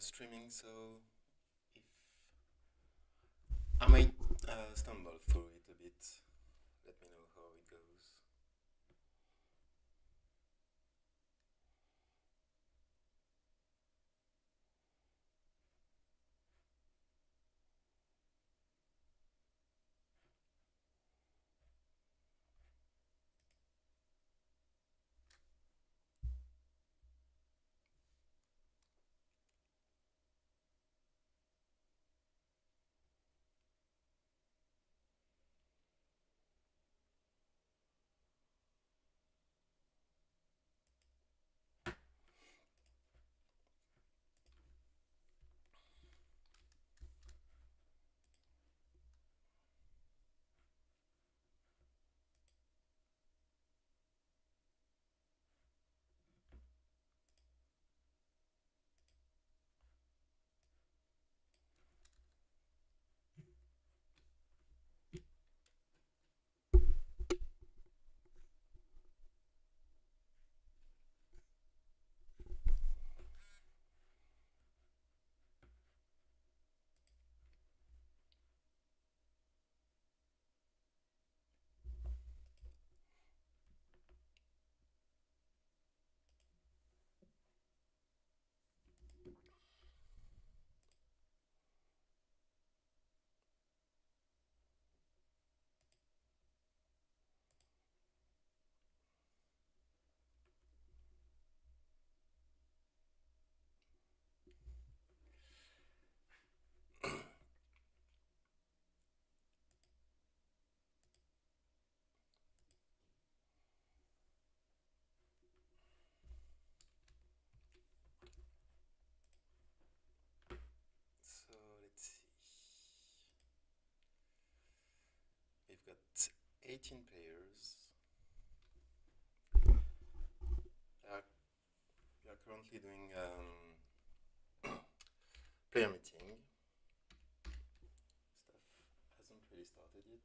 streaming, so if I might stumble through it a bit, let me know how it goes. So let's see. We've got 18 pairs. We are currently doing player meeting. Stuff hasn't really started yet.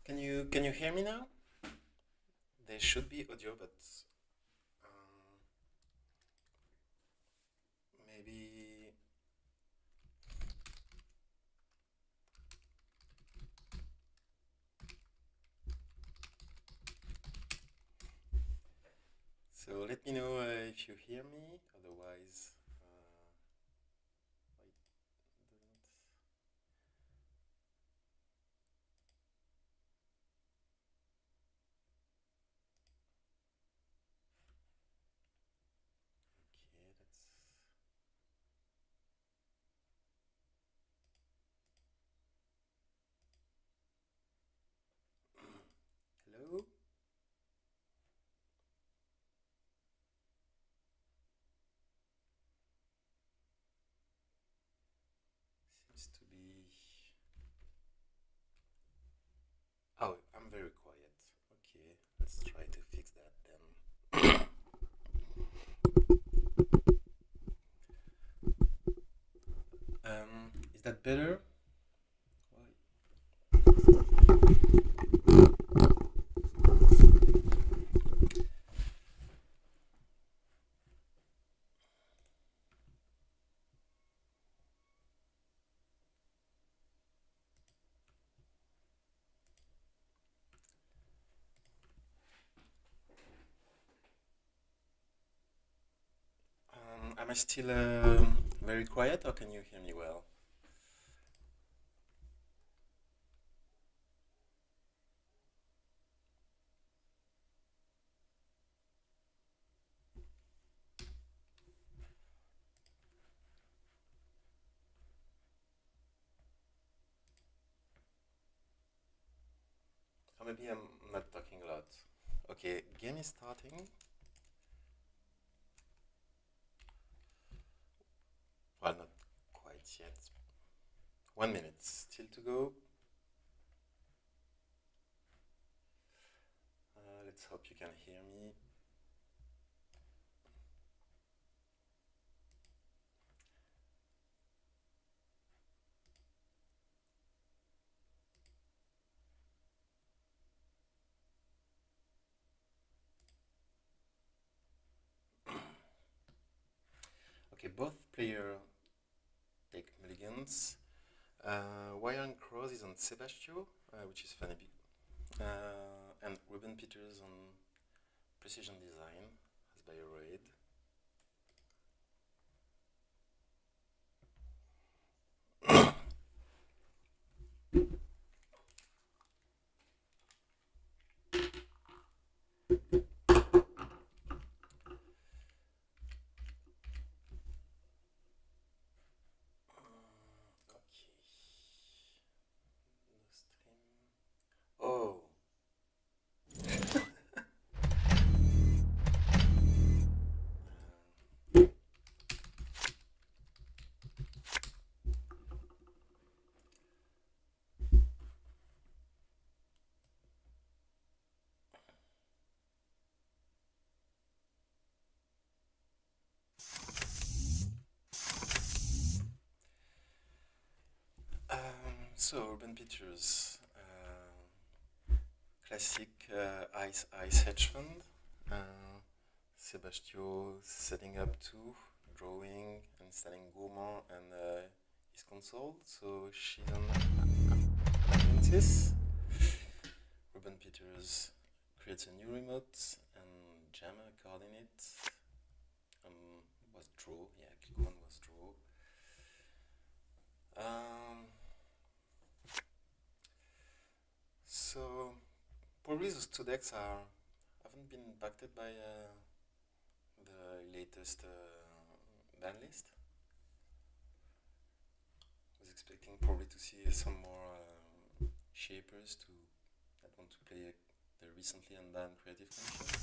Can you hear me now? There should be audio, but maybe. So let me know if you hear me. Otherwise, why don't? Okay, that's. Hello. Seems to be. Oh, I'm very quiet. Okay, let's try to fix that then. Is that better? Am I still very quiet, or can you hear me well? Or maybe I'm not talking a lot. Okay, game is starting. Well, not quite yet. 1 minute still to go. Let's hope you can hear me. Okay, both players take mulligans. Wire and Cross is on Sebastio, which is funny. And Ruben Peters on Precision Design, as by Raid. Okay. No stream. Oh. So Urban Pictures, classic ice hedge fund. Sebastio setting up two, drawing and selling Gourmand and his console. So she's on Atlantis. Ruben Peters creates a new remote and jam a card in it. Was draw, yeah, click one was draw. So probably those two decks haven't been impacted by the latest ban list. I was expecting probably to see some more shapers that want to play the recently unbanned creative function.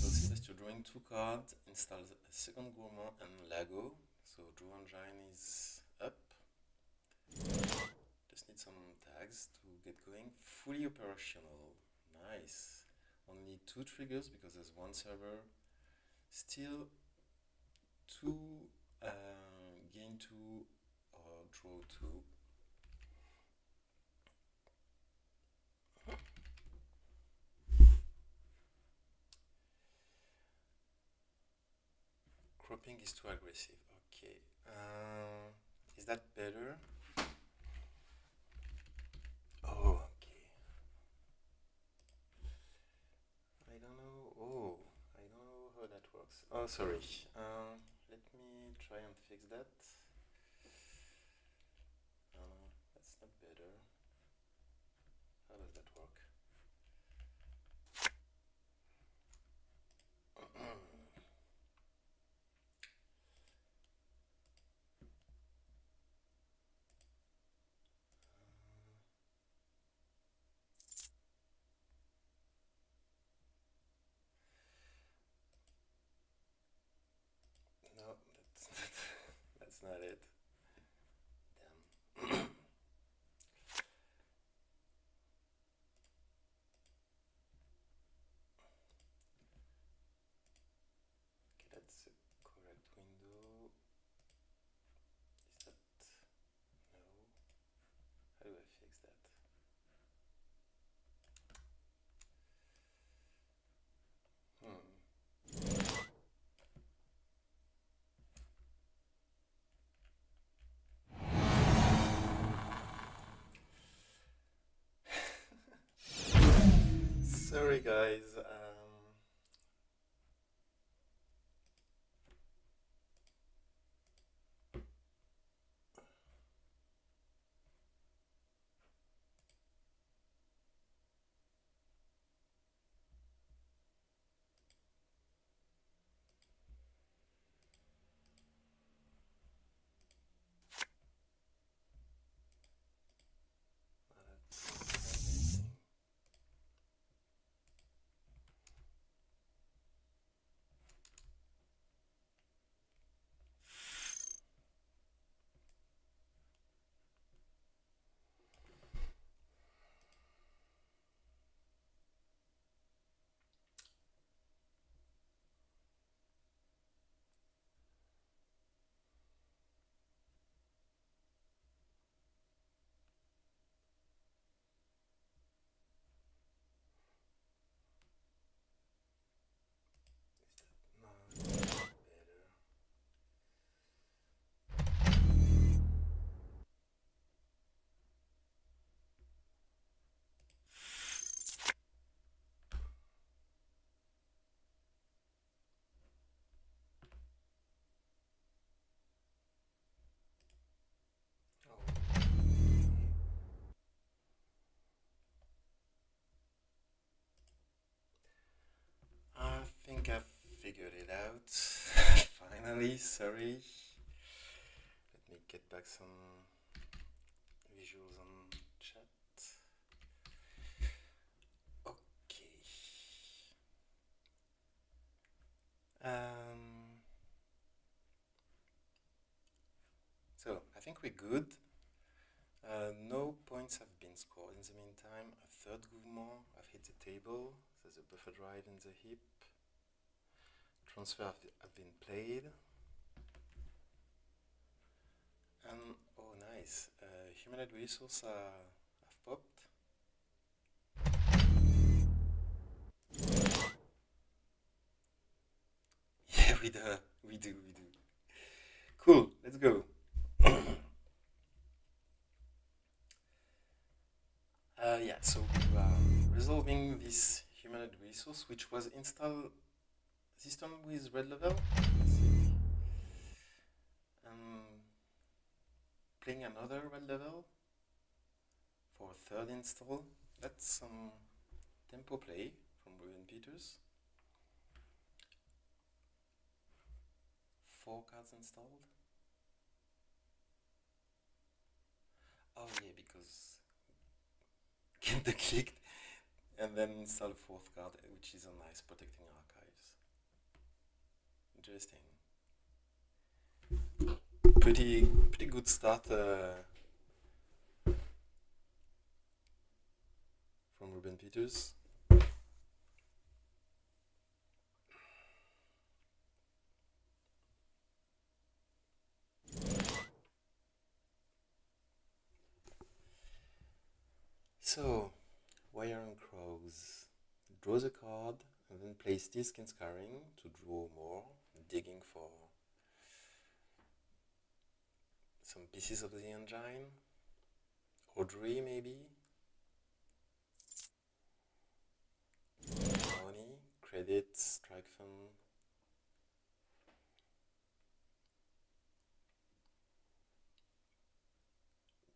So Sebastio drawing two cards, installs a second Gourmand and Lago. So Draw Engine is up. Just need some tags to get going. Fully operational. Nice. Only 2 triggers because there's 1 server. Still 2 gain 2 or draw 2. cropping is too aggressive. Okay. Is that better? Oh, okay. I don't know. Oh, I don't know how that works. Oh, sorry. Let me try and fix that. That's not better. How does that work? No, that's not it. Damn. Okay, that's the correct window. Is that... No. How do I fix that? Sorry, guys. That's amazing. No, it's not better. Oh, okay. I think I've figured it out. Finally, sorry. Let me get back some visuals on chat. Okay. So I think we're good. No points have been scored in the meantime. A third mouvement, I've hit the table. There's a buffer drive in the hip. Transfer have been played. And oh, nice. Humanoid resource have popped. Yeah, we do. Cool, let's go. Yeah, so we are resolving this humanoid resource, which was installed this time with red level. Playing another red level for third install. That's some tempo play from Ruben Peters. 4 cards installed. Oh yeah, because get the clicked and then install a 4th card, which is a nice protecting archives. Interesting. Pretty good start from Ruben Peters. So, Wire and Crows draws a card and then plays Disc and Scarring to draw more, digging for some pieces of the engine, Audrey maybe, money, credit, strike fund,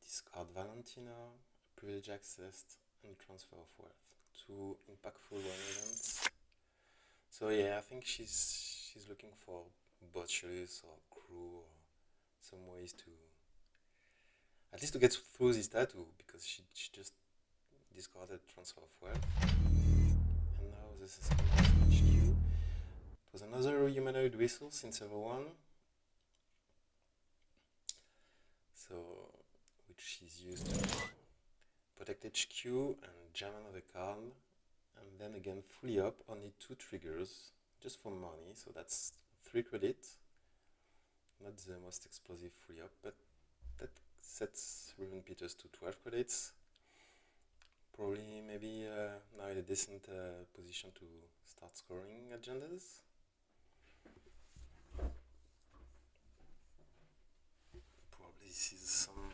discard Valentina, privilege access, and transfer of wealth. Two impactful one events. So yeah, I think she's looking for botches or crew or some ways to at least to get through this tattoo, because she just discarded transfer of wealth. And now this is HQ. It was another humanoid resource in server 1. So which is used to protect HQ and jam another card. And then again, fully up, only 2 triggers, just for money, so that's 3 credits. Not the most explosive fully up, but that sets Riven Peters to 12 credits. Probably maybe now in a decent position to start scoring agendas. Probably this is some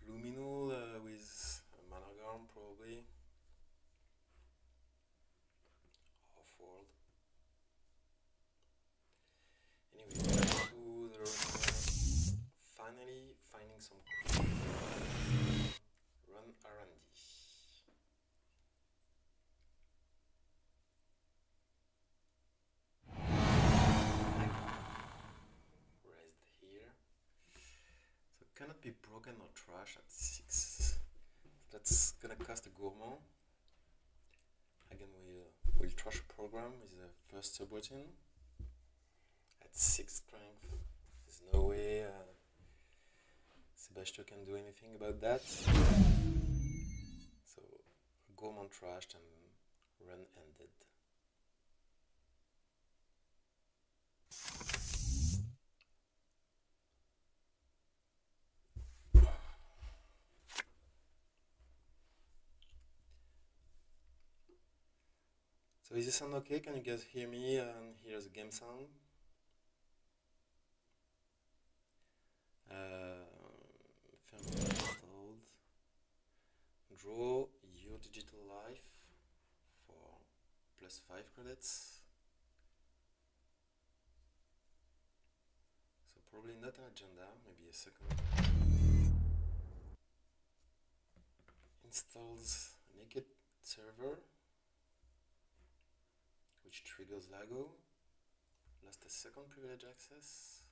Luminal with a Managram, probably. Off-world. Anyway, back to the finally finding some crew. Run R&D. Raised here. So it cannot be broken or trash at 6. That's gonna cost a gourmand. Again, we'll trash a program with the first subroutine at 6 strength. There's no way Sebastian can do anything about that. So gourmand trashed and run ended. So is the sound okay? Can you guys hear me and hear the game sound? Installed. Draw your digital life for plus 5 credits. So probably not an agenda, maybe a second. Installs a naked server, which triggers Lago. Lost a second privilege access.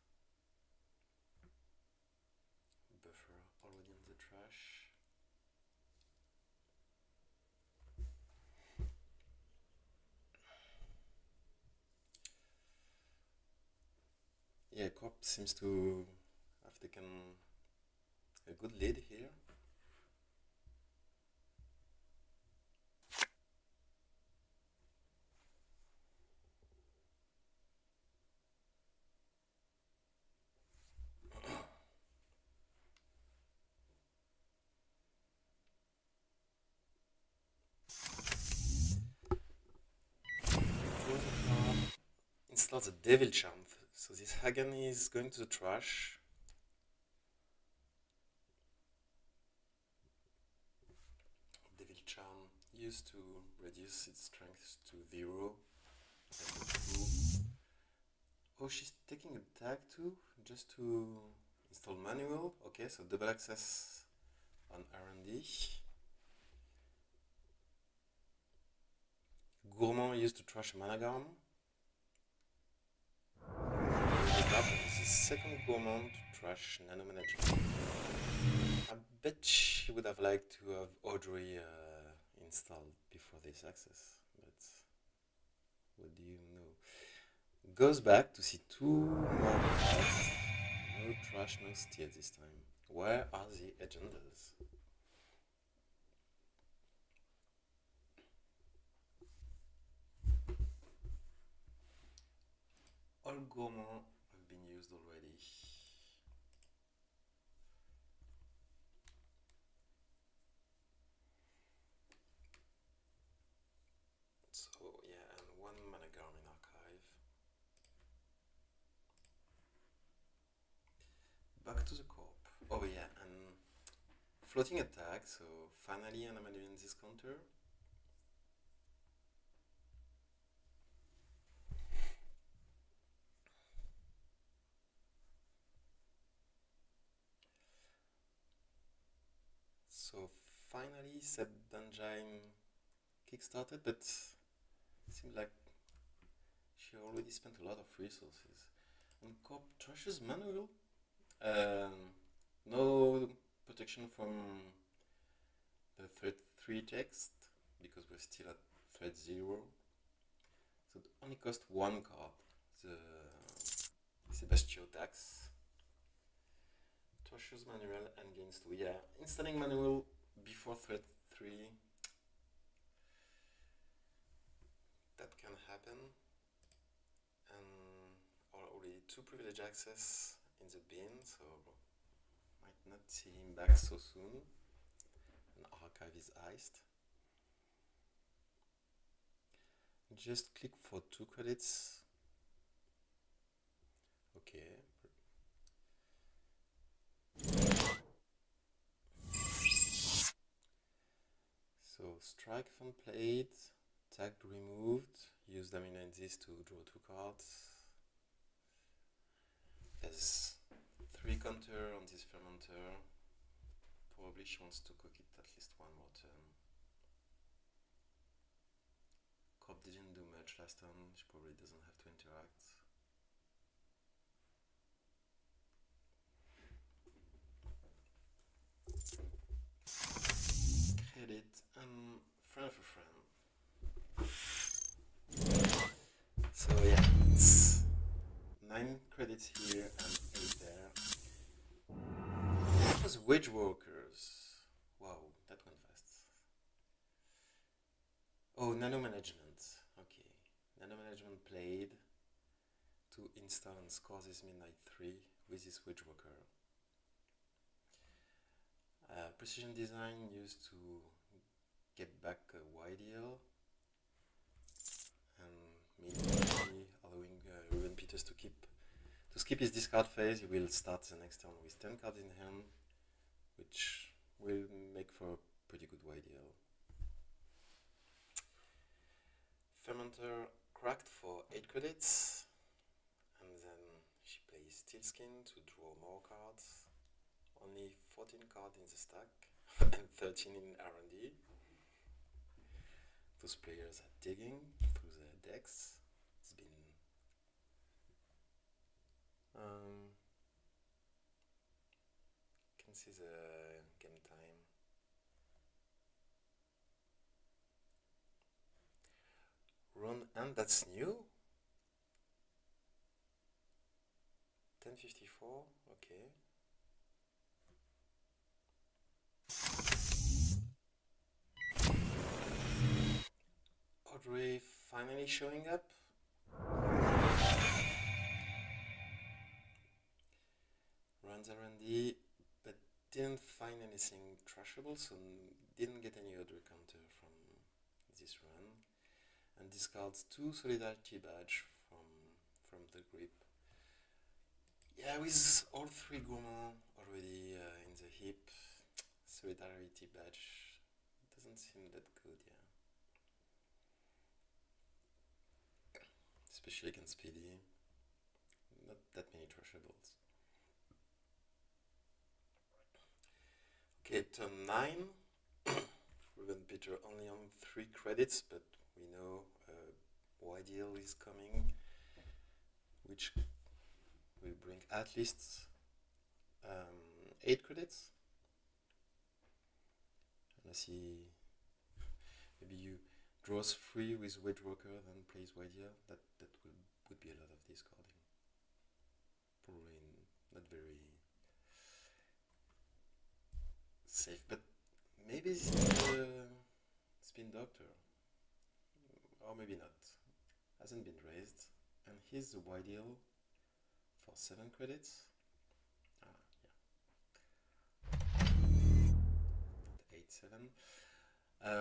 Buffer already in the trash. Yeah, Corp seems to have taken a good lead here. Installs a Devil Charm. So this Hagen is going to the trash. Devil Charm used to reduce its strength to 0. Oh, she's taking a tag too, just to install manual. Okay, so double access on R&D. Gourmand used to trash a Managram. The second Gourmand to trash Nano Manager. I bet she would have liked to have Audrey installed before this access, but what do you know? Goes back to see 2 more cards. No trash, no steal this time. Where are the agendas? All gourmands have been used already. So yeah, and 1 Managram in archive. back to the corp. Oh yeah, and floating attack, so finally an Amalian this counter. So finally that dungeon kickstarted, but it seemed like she already spent a lot of resources. And corp trashes manual. No protection from the threat 3 text, because we're still at threat 0. So it only cost 1 card, the Sebastio tax. Trashes manual and gains 2. Yeah, installing manual before threat 3, that can happen. And already 2 privilege access in the bin, so might not see him back so soon. And archive is iced. Just click for 2 credits. Okay. So strike from plate, tagged removed, use dominances to draw 2 cards. There's 3 counter on this fermenter. Probably she wants to cook it at least 1 more turn. Corp didn't do much last turn, she probably doesn't have to interact. Credit and friend of a friend. So yeah, it's 9 credits here and 8 there. That was wage workers. Wow, that went fast. Oh, nano management. Okay, nano management played to install and score this midnight 3 with this wage worker. Precision design used to get back a YDL, and maybe allowing Ruben Peters to skip his discard phase. He will start the next turn with 10 cards in hand, which will make for a pretty good YDL. Fermenter cracked for 8 credits, and then she plays Steelskin to draw more cards. Only 14 cards in the stack and 13 in R&D. Those players are digging through their decks. It's been can see the game time. Run, and that's new. 10:54. Okay. Audrey finally showing up. Runs R&D, but didn't find anything trashable, so didn't get any other counter from this run, and discards 2 solidarity badge from the grip. Yeah, with all 3 gourmands already in the heap, solidarity badge doesn't seem that good, yeah. Especially against PD. Not that many trashables. Okay, turn 9. Ruben Peter only on 3 credits, but we know YDL is coming, which will bring at least 8 credits. Unless he maybe you draws 3 with Wedge Walker, then plays YDL, that would be a lot of discarding. Probably not very safe, but maybe this is the Spin Doctor, or maybe not. Hasn't been raised, and here's the YDL for 7 credits. Yeah. 8-7.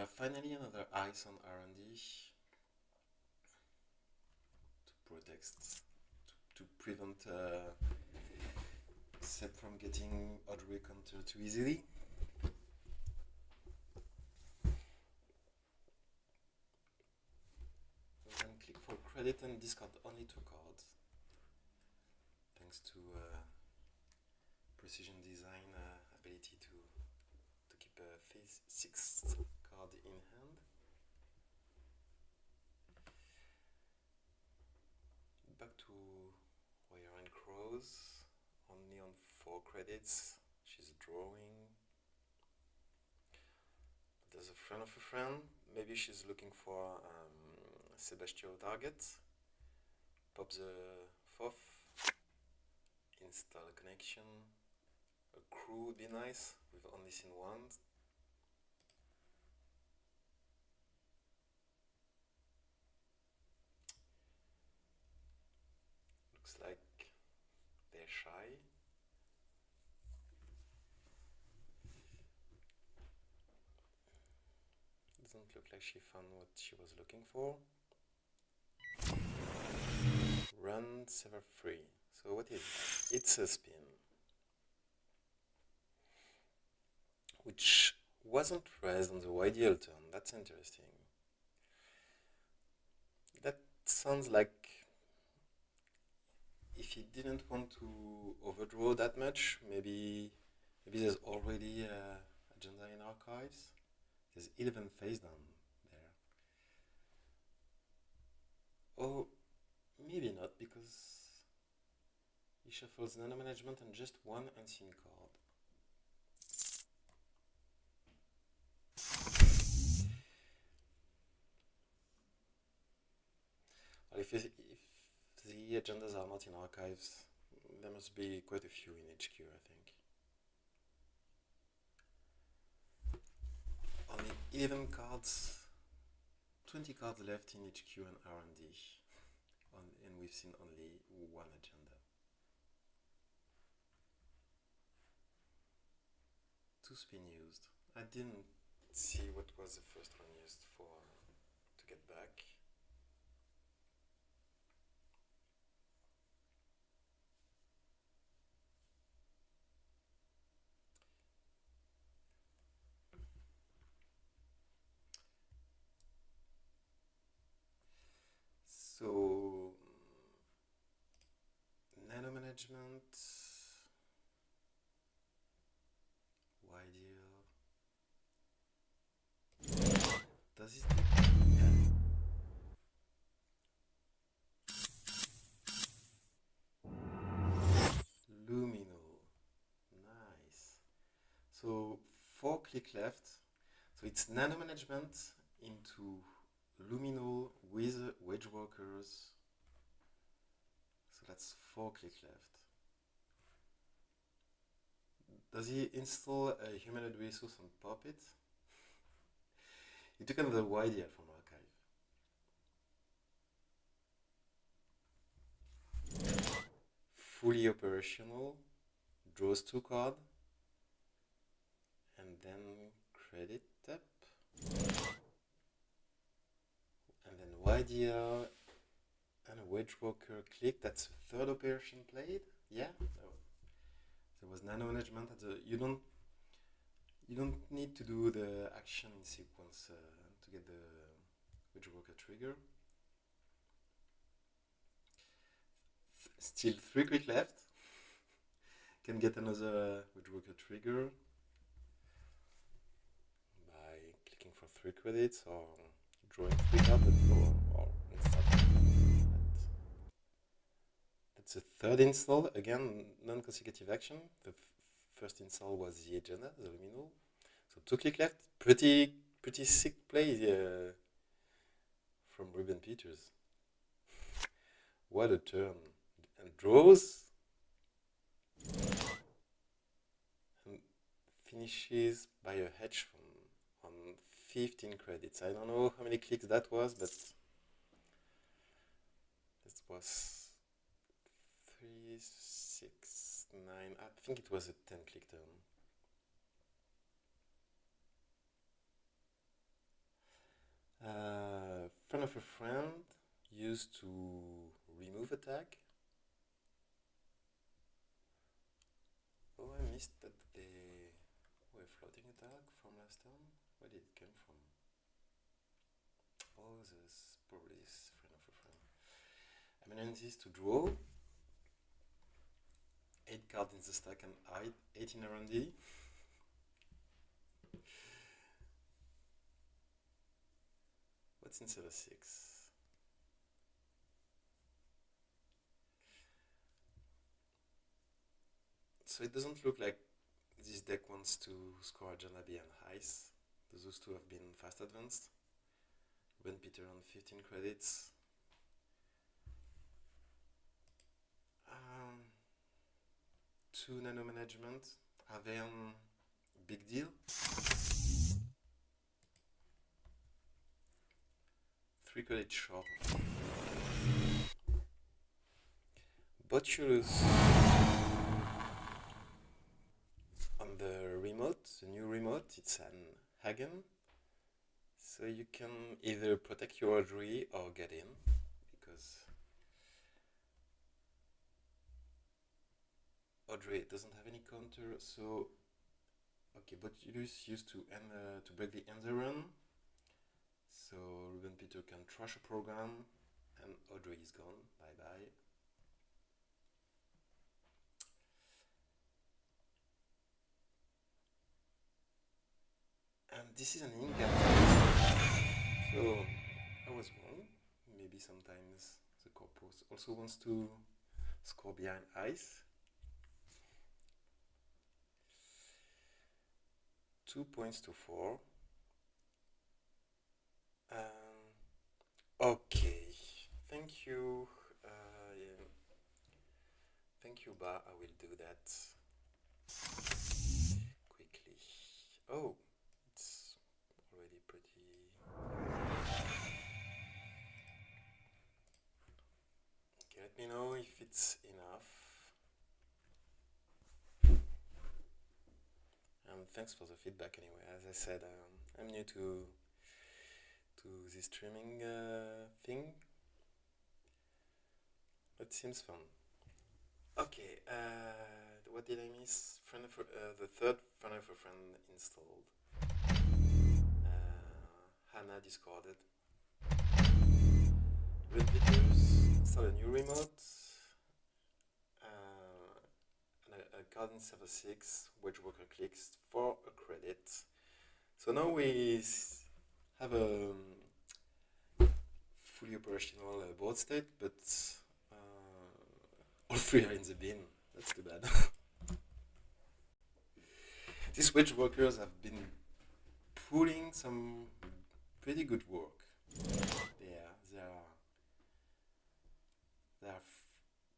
Finally, another ice on R&D to protect, to prevent except from getting odd recounter too easily. We can click for credit and discard only 2 cards, thanks to precision design ability to keep a 6th card in hand. Back to Wire and Crows, only on 4 credits. She's drawing. There's a friend of a friend. Maybe she's looking for Sebastio target. Pop the 4th. Install a connection. A crew would be nice. We've only seen 1. Looks like they're shy. Doesn't look like she found what she was looking for. Run sever free. So what is that? It's a spin, which wasn't raised on the YDL turn. That's interesting. That sounds like if he didn't want to overdraw that much, maybe there's already agenda in archives. There's 11 face down there. Oh, maybe not, because he shuffles nano management and just 1 unseen card. Well, if the agendas are not in archives, there must be quite a few in HQ, I think. Only 11 cards, 20 cards left in HQ and R&D, and we've seen only 1 agenda. 2 spin used. I didn't see what was the first one used for to get back. So, nano management, YDL. Does it? Yeah. Lumino. Nice. So 4 click left. So it's nano management into Lumino with wedge workers. So that's 4 click left. Does he install a humanoid resource and pop it? He took another YDL from archive. Fully operational, draws 2 cards, and then credit tap, and then YDL and a wedge worker click. That's the 3rd operation played. Yeah, there was nano management at the. You don't need to do the action in sequence to get the wedge worker trigger. Still 3 click left. Can get another wedge worker trigger by clicking for 3 credits or drawing 3 cards or installing. That's a 3rd install, again non-consecutive action. The first install was the agenda, the Lumino. So 2 click left, pretty sick play from Ruben Peters. What a turn. And draws. And finishes by a hedge fund on 15 credits. I don't know how many clicks that was, but this was 3, 6, 9. I think it was a 10 click turn. Friend of a friend used to remove attack. missed that they were floating a dog from last turn. Where did it come from? Oh, this probably is friend of a friend. Amenances to draw. 8 cards in the stack and 8 in R&D. What's in server 6? So it doesn't look like this deck wants to score Janabi and Heis. Those two have been fast advanced. Run Peter on 15 credits. 2 nano management. Avern, big deal. 3 credits short. Botulus on the remote, the new remote, it's an Hagen. So you can either protect your Audrey or get in, because Audrey doesn't have any counter. So okay, Botulus used to break the end run. So Ruben Peter can trash a program, and Audrey is gone. Bye bye. And this is an incapacity. So I was wrong. Maybe sometimes the corpus also wants to score behind ice. 2 points to 4. Okay, thank you. Yeah. Thank you, Ba. I will do that quickly. Oh, it's already pretty. Okay, let me know if it's enough. And thanks for the feedback anyway. As I said, I'm new to this streaming thing. It seems fun. Okay, what did I miss? The third friend of a friend installed. Hannah discarded. Repeaters, install a new remote. And a card in server 6, Wedge Worker clicks for a credit. So now we have a fully operational board state, but all 3 are in the bin. That's too bad. These wedge workers have been putting some pretty good work. They are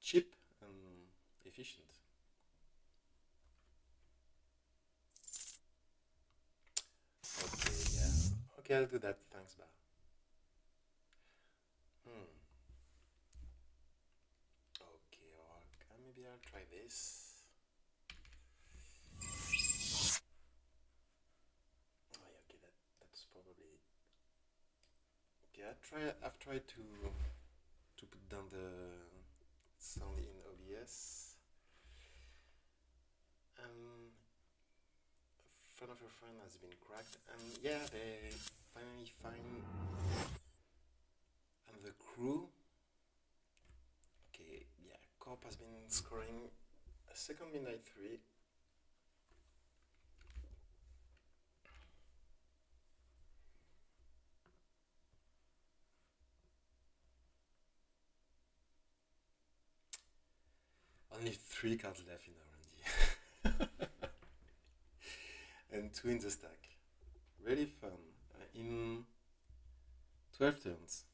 cheap and efficient. Okay, yeah. Okay, I'll do that. Thanks, Ba. Okay, or maybe I'll try this. Oh, yeah, okay, that's probably. Okay, I've tried to put down the sound in OBS. Friend of your friend has been cracked, and yeah, they finally find. And the crew. Okay, yeah, Corp has been scoring a second midnight 3. Only 3 cards left in R&D. And 2 in the stack. Really fun. In 12 turns,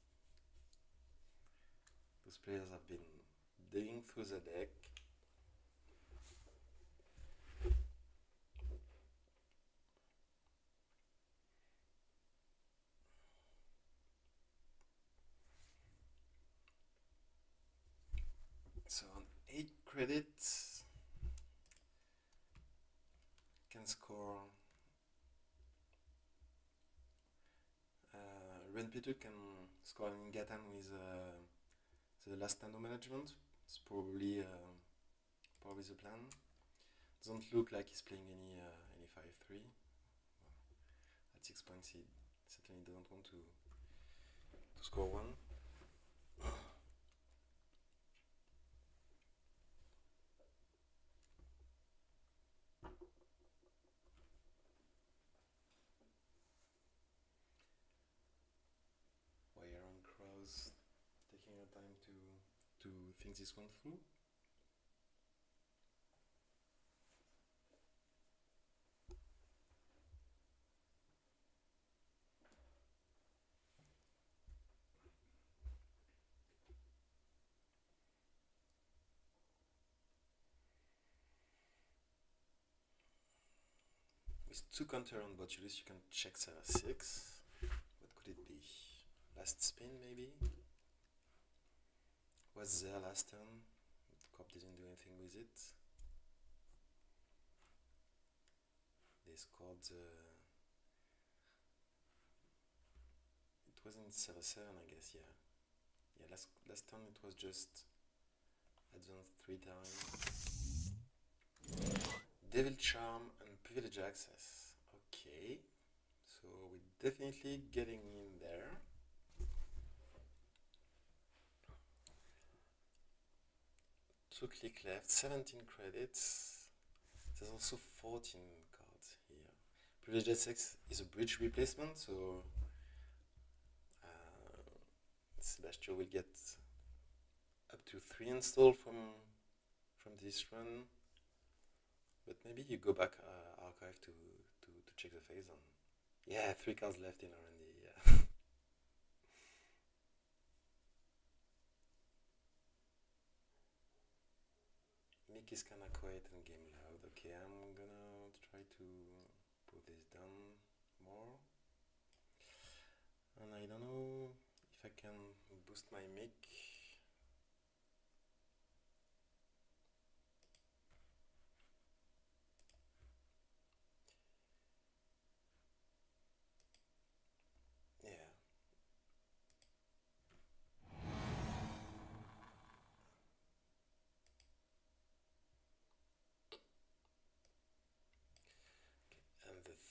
those players have been digging through the deck. So on 8 credits, can score. Ren Peter can score an Ingatan with the last nano management. It's probably the plan. Doesn't look like he's playing any 5-3. At 6 points, he certainly doesn't want to score one. Wire on cross, taking your time to think this one through. With 2 counter on Botulus, you can check 6. What could it be? Last spin, maybe? Was there last turn? The cop didn't do anything with it. They scored. It wasn't 7-7, I guess. Yeah. Last turn it was just advanced 3 times. Devil Charm and Privilege Access. Okay, so we're definitely getting in there. Two click left, 17 credits. There's also 14 cards here. Privilege Access is a bridge replacement, so Sebastian will get up to 3 installed from this run. But maybe you go back archive to check the phase on. Yeah, 3 cards left in R&D, yeah. Mick is kinda quiet and game loud. Okay, I'm gonna try to put this down more. And I don't know if I can boost my mic.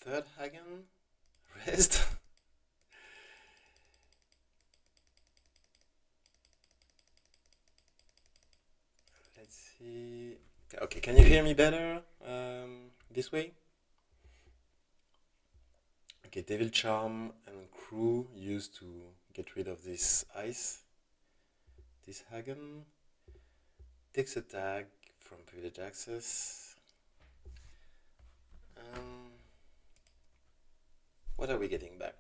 Third Hagen, rest. Let's see. Okay, can you hear me better this way? Okay, Devil Charm and Crew used to get rid of this ice. This Hagen takes a tag from Privilege Access. What are we getting back?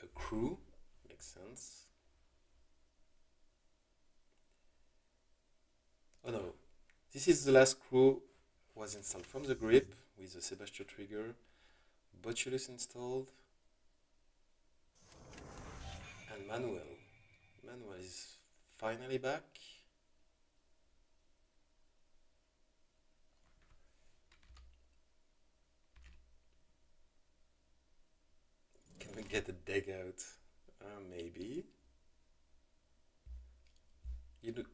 A Crew, makes sense. Oh no, this is the last Crew was installed from the grip with the Sebastian trigger, Botulus installed, and Manuel. Manuel is finally back. Can we get a deck out? Maybe. You do.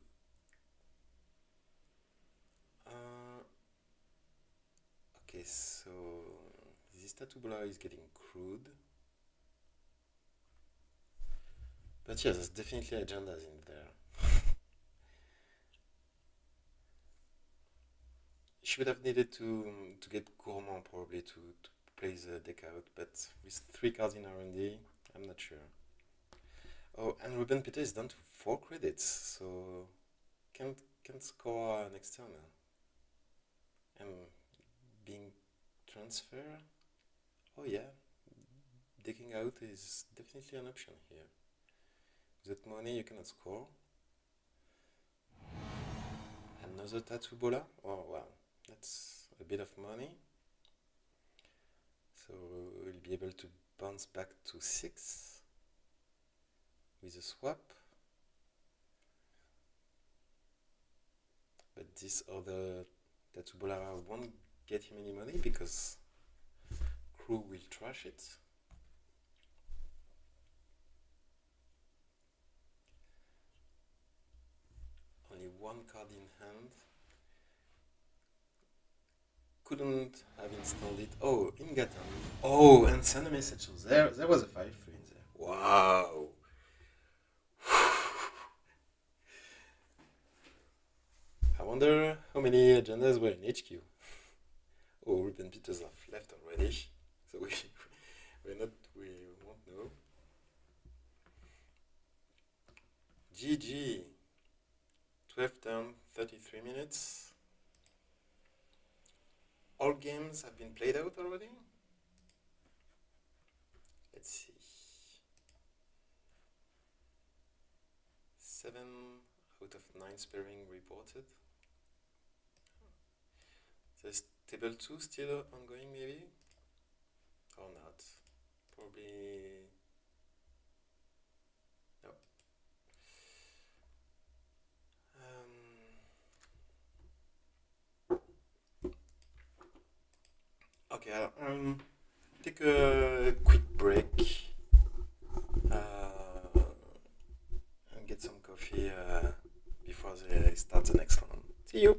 Okay, so this tattoo blower is getting crude. But yeah, there's definitely agendas in there. She would have needed to get Gourmand probably to play the deck out, but with 3 cards in R&D, I'm not sure. Oh, and Ruben Peter is down to 4 credits, so can't score an external. And being transfer, oh yeah, decking out is definitely an option here. With that money you cannot score. Another tattoo bola? Oh wow, that's a bit of money. So we'll be able to bounce back to 6 with a swap. But this other tattoo bola won't get him any money because Crew will trash it. Only 1 card in hand. couldn't have installed it. Oh, in Gatan. Oh, and send a message. So there was a file free in there. Wow. I wonder how many agendas were in HQ. Oh, Ruben Peters have left already, so we won't know. GG. 12 turn, 33 minutes. All games have been played out already? Let's see. 7 out of 9 sparing reported. There's table 2 still ongoing, maybe? Or not? Probably. No. Okay, I'll take a quick break and get some coffee before they start the next round. See you!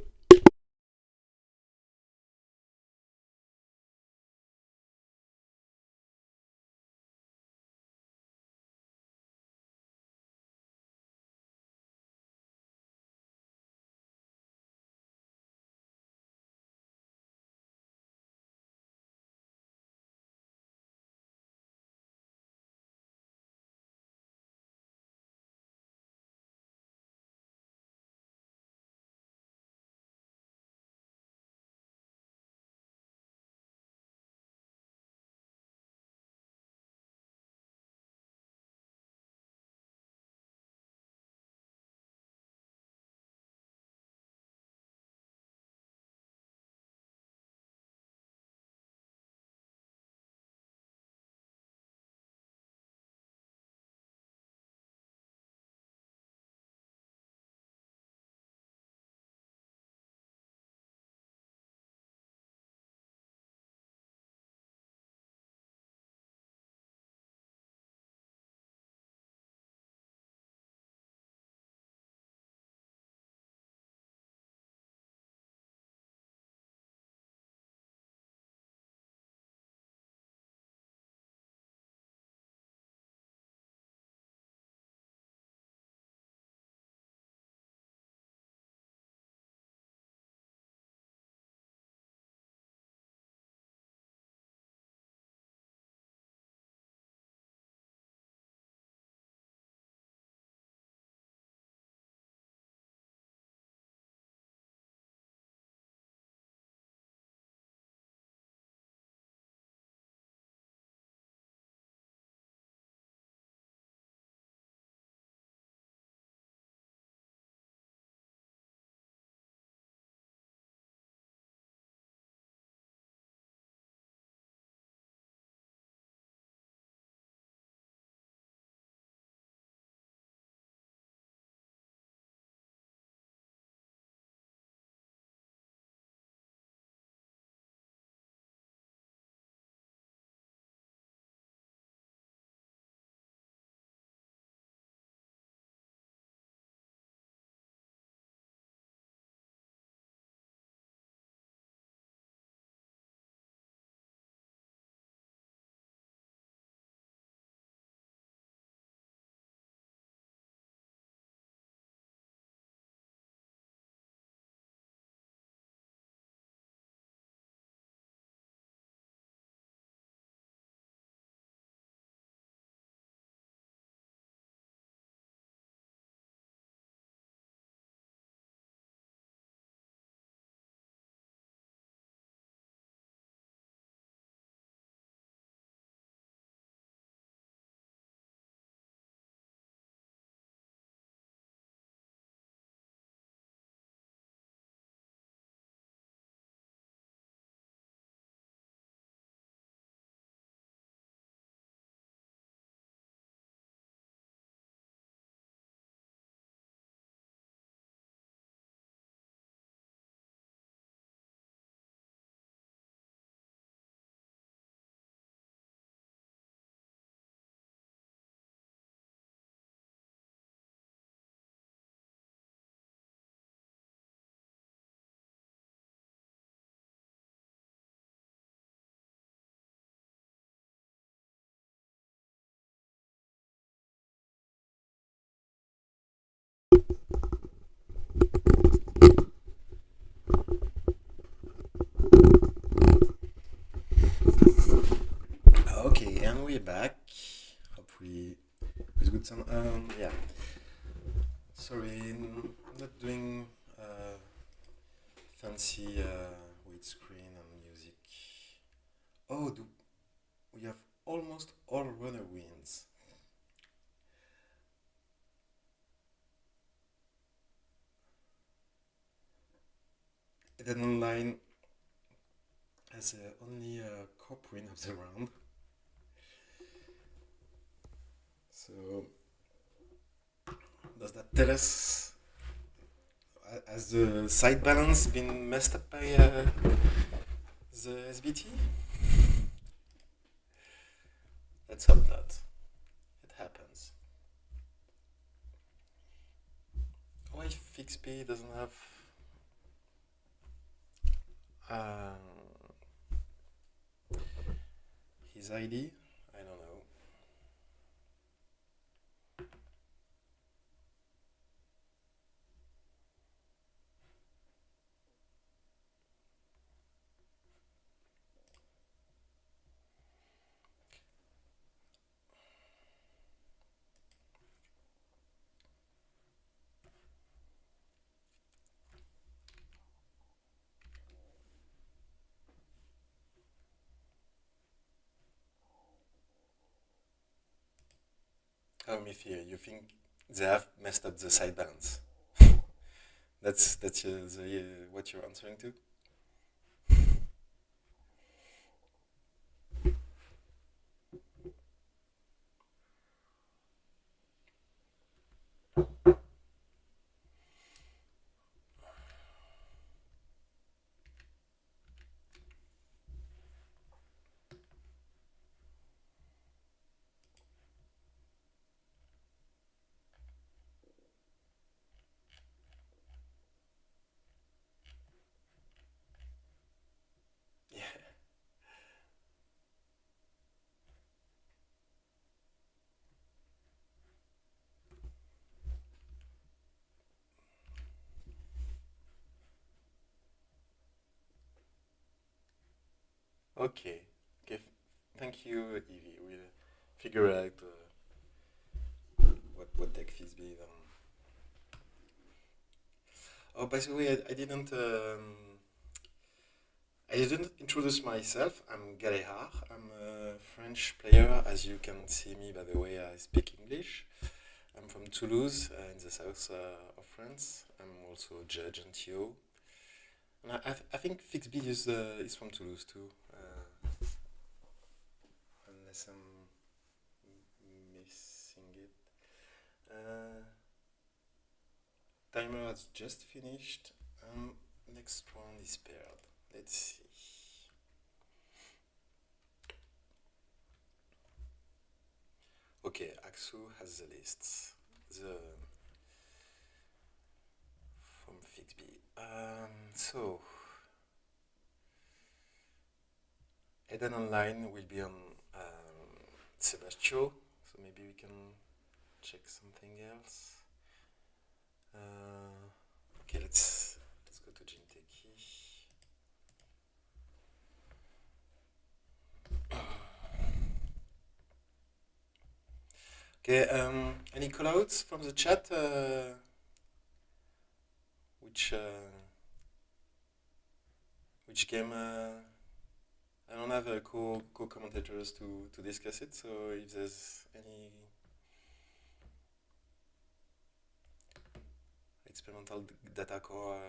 back. Hopefully with good sound. Yeah. Sorry, I'm not doing fancy with screen and music. Oh, we have almost all runner wins. And then online has only a cop win of the round. So does that tell us, has the side balance been messed up by the SBT? Let's hope not. It happens. Why FixB doesn't have his ID? I don't know. Oh, Mithir, you think they have messed up the side balance? That's what you're answering to? Yeah. Okay. Okay. Thank you, Evie. We'll figure out what deck FizzB. Oh, by the way, I didn't introduce myself. I'm Galéhard. I'm a French player. As you can see me by the way I speak English. I'm from Toulouse, in the south of France. I'm also a judge and TO. And I think FixB is from Toulouse too, unless I'm missing it. Timer has just finished. Next round is paired. Let's see. Okay, Axu has the lists. From FixB. So Eden Online will be on Sebastio, so maybe we can check something else. Okay, let's go to Jinteki. Okay, any callouts from the chat? Which game? I don't have co-commentators to discuss it, so if there's any experimental data core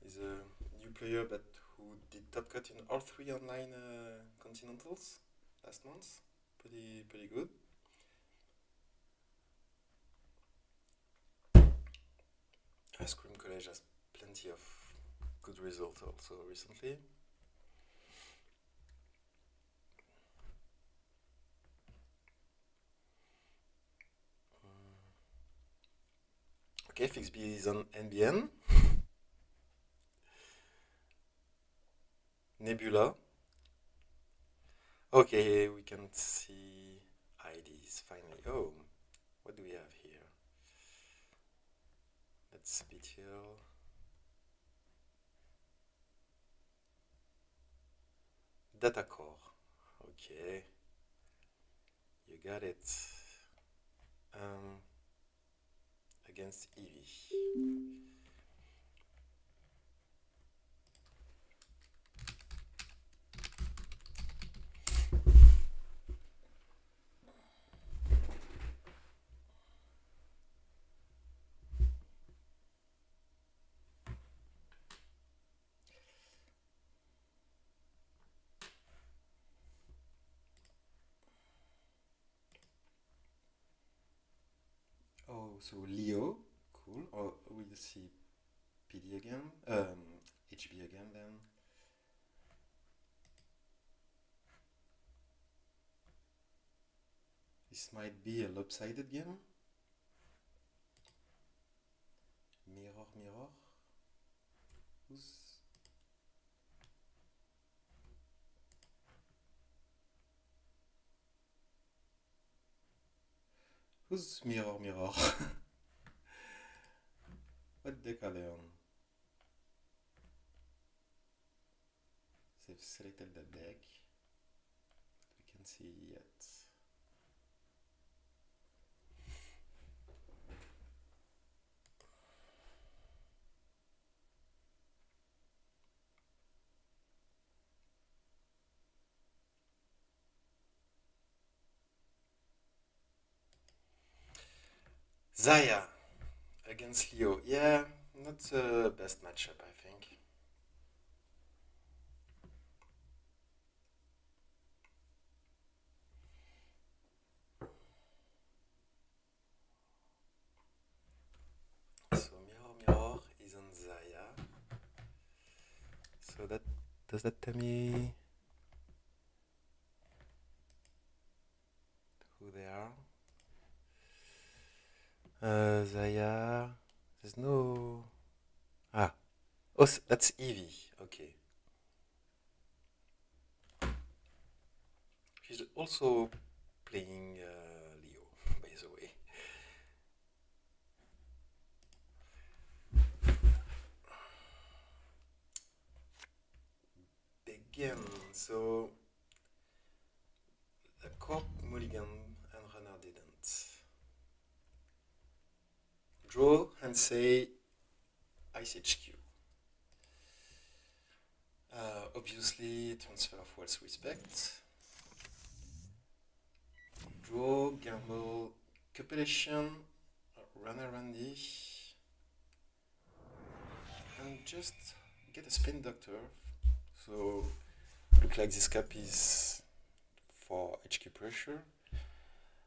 is a new player but who did top cut in all three online continentals last month. Pretty good. Scream College has plenty of good results also recently. Okay, FixB is on NBN. Nebula. Okay, we can see IDs finally. Oh, what do we have here? Let's BTL. Data core. Okay. You got it. Against Evie. Oh, so Leo, cool. Or we'll see PD again, HB again then. This might be a lopsided game. Mirror, mirror. Who's mirror, mirror? What deck are they on? They've selected that deck. We can't see yet. Zaya against Leo. Yeah, not the best matchup, I think. So mirror, mirror is on Zaya. So that does that tell me who they are? Zaya. There's no. Ah. Oh, that's Evie. Okay. She's also playing Leo, by the way. Begin. So the Corp mulligan and runner didn't. Draw and say Ice HQ. Obviously, transfer of Wells respect. Draw, gamble, capitulation, runner Randy, and just get a spin doctor. So, look like this cap is for HQ pressure.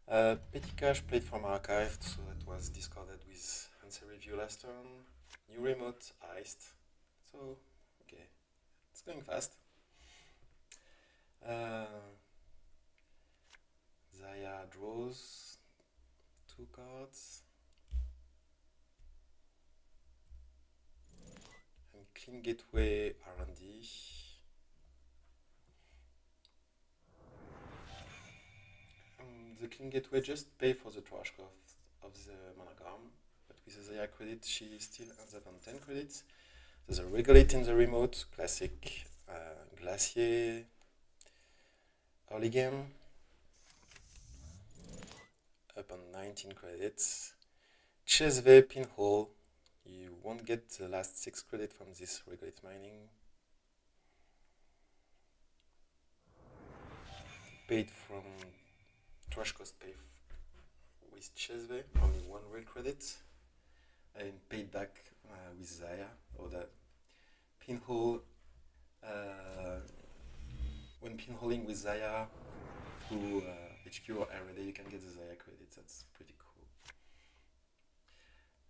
Petty cash played from archived, so that was discarded with answer review last turn. New remote iced. So, okay, it's going fast. Zaya draws 2 cards. And clean gateway R&D. The clean gateway just pay for the trash cost of the monogram, but with the Zaya credit she still ends up on 10 credits. There's a regulate in the remote, classic Glacier early game. Up on 19 credits. Chesve pinhole. You won't get the last 6 credits from this regulate mining. Paid from trash cost pay with Chesve, only 1 real credit. And paid back with Zaya, or that pinhole. When pinholing with Zaya through HQ or RD, you can get the Zaya credits. That's pretty cool.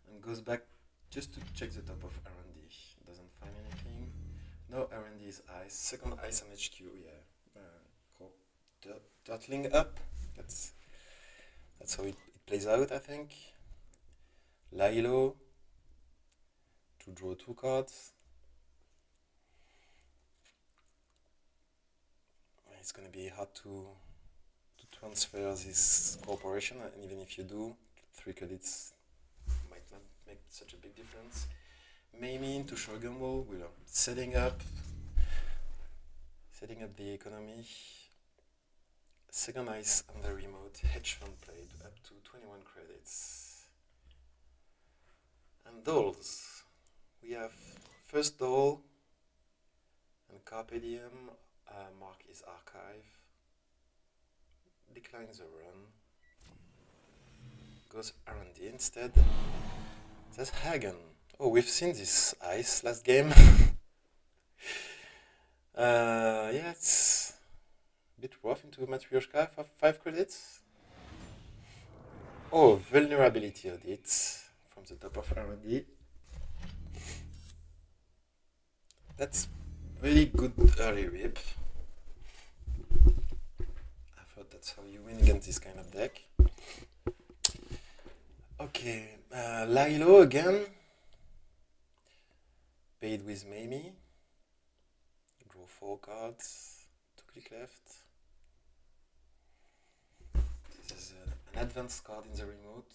And goes back just to check the top of R&D. Doesn't find anything. No, R&D is ice. Second ice on HQ, yeah. Cool. Turtling up. That's how it plays out, I think. Lilo to draw 2 cards. It's going to be hard to transfer this corporation, and even if you do, 3 credits might not make such a big difference. Maybe into Shogun Wall, we are setting up the economy. second ice on the remote, hedge fund played up to 21 credits. And dolls. We have first doll and Carpe Diem, mark is archive, declines the run, goes R&D instead. That's Hagen. Oh, we've seen this ice last game. Yeah, it's a bit rough into Matryoshka for 5 credits. Oh, vulnerability audit from the top of R&D. That's really good early rip. I thought that's how you win against this kind of deck. Okay, Lilo again. Paid with Mamie. Draw 4 cards. 2 click left. This is an advanced card in the remote.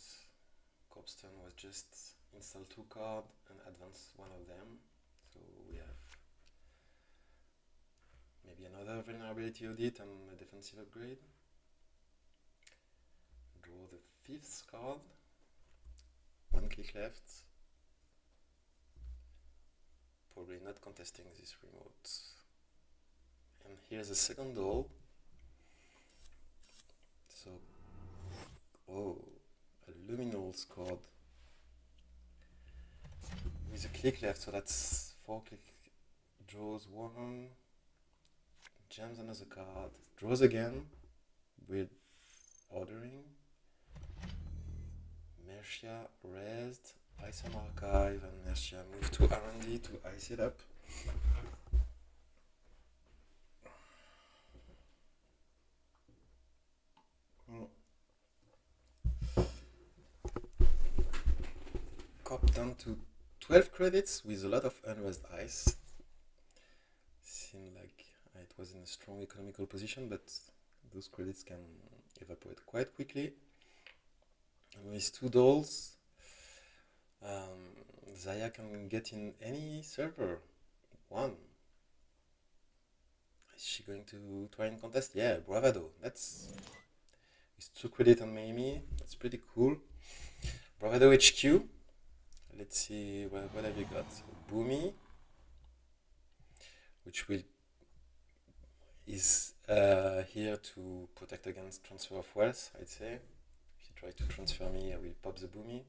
Copston was just install 2 cards and advance one of them. So we have maybe another vulnerability audit and a defensive upgrade. Draw the 5th card. 1 click left. Probably not contesting this remote. And here's the second doll. So, oh, a luminals card with a click left, so that's 4 click, draws 1, jams another card, draws again with ordering, Mercia raised, ISM archive, and Mercia move to R&D to ice it up. Cop down to 12 credits with a lot of unraised ice. Seemed like it was in a strong economical position, but those credits can evaporate quite quickly. And with 2 dolls, Zaya can get in any server. 1. Is she going to try and contest? Yeah, Bravado. That's with 2 credits on Mamie. That's pretty cool. Bravado HQ. Let's see, what have you got? Boomy, which is here to protect against transfer of wealth, I'd say. If you try to transfer me, I will pop the Boomy.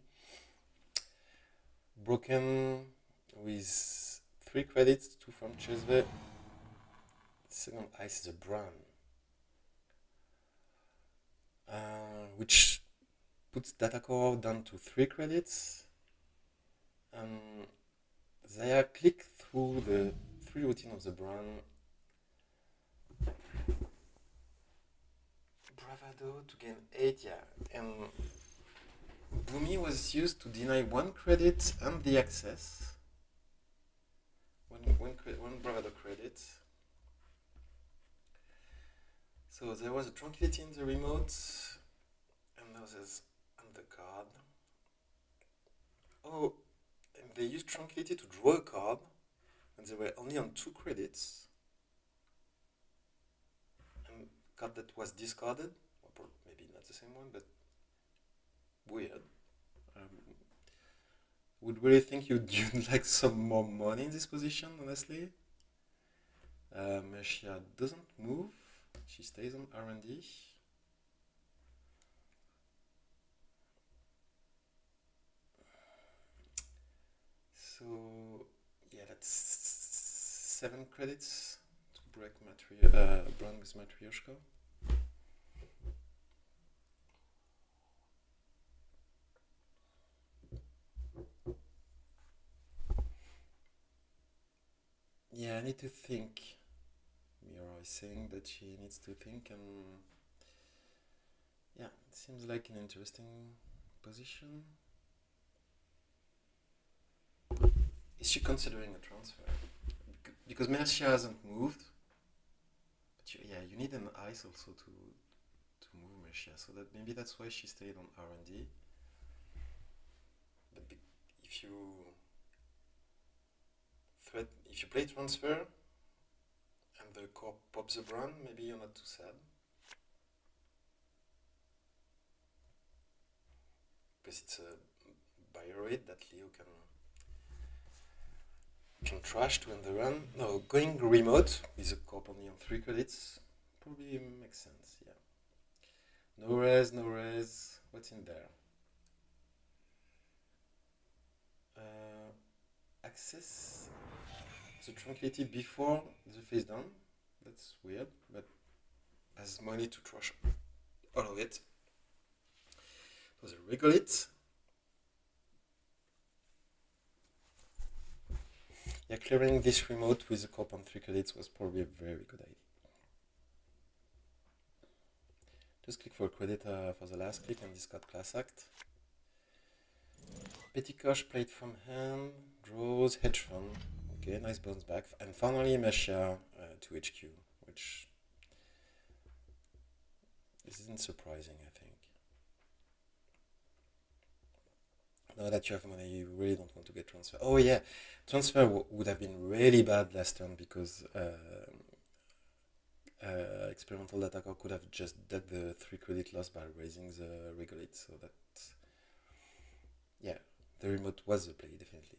Broken with 3 credits, 2 from Chesve. Second ice is a Bran, which puts data core down to 3 credits. Zaya click through the 3 routine of the Bran. Bravado to gain 8, yeah. And Boomy was used to deny 1 credit and the access. One Bravado credit. So there was a tranquility in the remote, and now there's undercard. Oh, and they used tranquility to draw a card, and they were only on 2 credits. And card that was discarded, or maybe not the same one, but weird. Would really think you'd like some more money in this position, honestly. Mercia doesn't move. She stays on R&D. So, yeah, that's 7 credits to break Brown with Matryoshka. Yeah, I need to think. Mira is saying that she needs to think, and yeah, it seems like an interesting position. Is she considering a transfer? Because Mercia hasn't moved, but you need an ice also to move Mercia, so that maybe that's why she stayed on R&D. But if you play transfer and the core pops the Bran, maybe you're not too sad. because it's a bioid that Leo can trash to end the run. No, going remote with a corp only on 3 credits probably makes sense, yeah. No res, no res. What's in there? Access the tranquility before the face down. That's weird, but has money to trash all of it. So they regulate it. Yeah, clearing this remote with a corp on 3 credits was probably a very good idea. Just click for a credit for the last click and discard class act. Petty cash played from hand, draws, hedge fund. Okay, nice bounce back. And finally, Meshia to HQ, which isn't surprising, I think. Now that you have money, you really don't want to get transfer. Oh yeah, transfer would have been really bad last turn because experimental attacker could have just done the 3 credit loss by raising the regulate, so that, yeah, the remote was the play, definitely.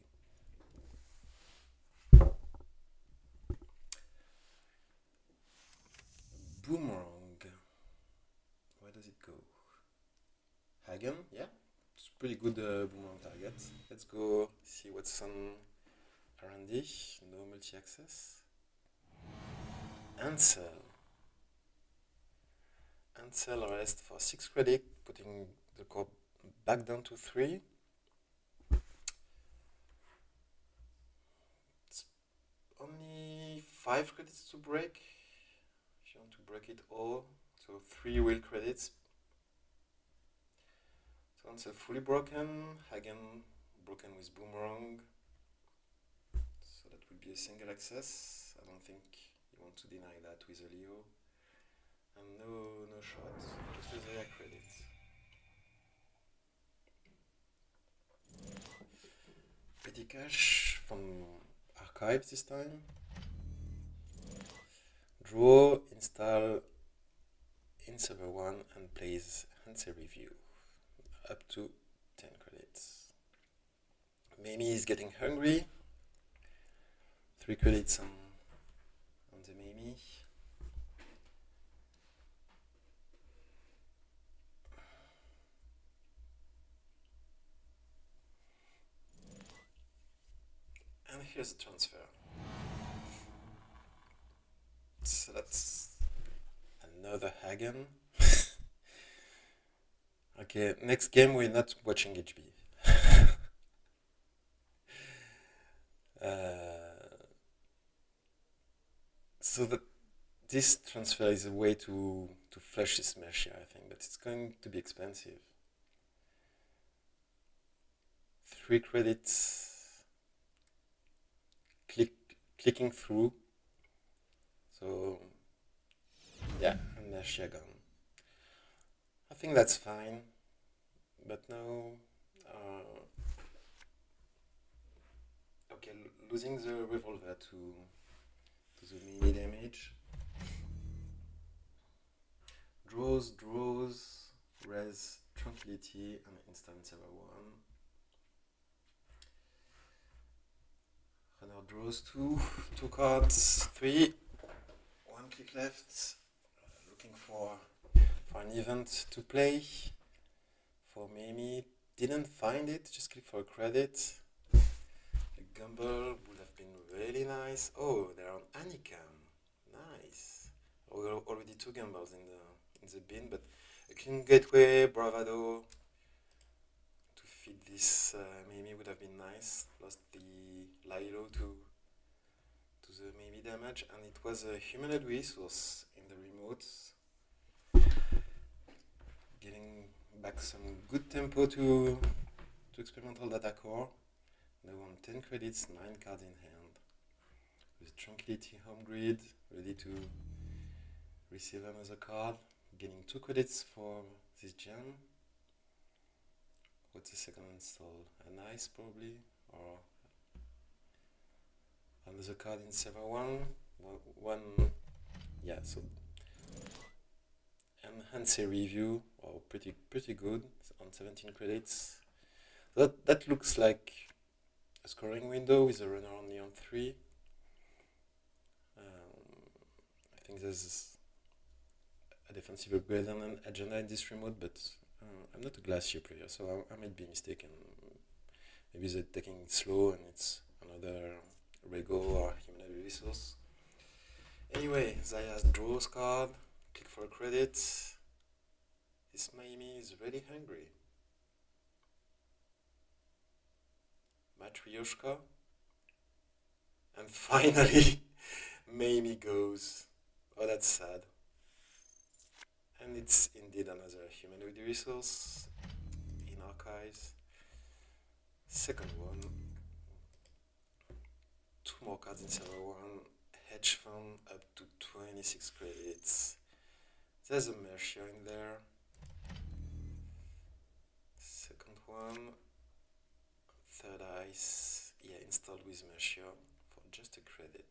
Boomerang. Where does it go? Hagen, yeah, it's pretty good boomerang target. Let's go see what's on R&D. No multi-access. Ansel. Ansel rest for 6 credit, putting the core back down to 3. It's only 5 credits to break. If you want to break it all, so 3 wheel credits. So Ansel fully broken, Hagen broken with boomerang. So that would be a single access. I don't think you want to deny that with a Leo. And no shots, just a Zaya credit. Petty cash from archives this time. Draw, install in server 1 and plays Hanse review. Up to 10 credits. Mamie is getting hungry. 3 credits on the Mamie. And here's the transfer. So that's another Hagen. Okay, next game we're not watching HB. So this transfer is a way to flush this Meshia, I think, but it's going to be expensive. 3 credits, clicking through. So yeah, Meshia gone. I think that's fine, but no. Okay, losing the revolver to the mini damage. Draws, res, tranquility, and instant server 1. Runner draws 2 cards, 3, 1 click left. Looking for an event to play. For Mamie, didn't find it, just click for a credit. A gamble would have been really nice. Oh, they're on Anicam. Nice. Already 2 gambles in the bin, but a clean gateway, bravado to feed this Mamie would have been nice. Lost the Lilo to the Mamie damage, and it was a humanoid resource in the remotes, getting back some good tempo to experimental data core. Now on 10 credits, 9 cards in hand. With Tranquility home grid, ready to receive another card. Getting 2 credits for this gem. What's the second install? An ice probably? Or another card in server 1. Yeah, so enhance review, or pretty good on 17 credits. That looks like a scoring window with a runner only on 3. I think there's a defensive upgrade and an agenda in this remote, but I'm not a glacier player, so I might be mistaken. Maybe they're taking it slow and it's another Rego or humanity resource. Anyway, Zaya's draws card, click for a credit. This Miami is really hungry. Matryoshka. And finally, Miami goes. Oh, that's sad. And it's indeed another humanoid resource in archives. Second one. 2 more cards in server 1. Hedge fund up to 26 credits. There's a Mercia in there. Second one. Third ice. Yeah, installed with Mercia for just a credit.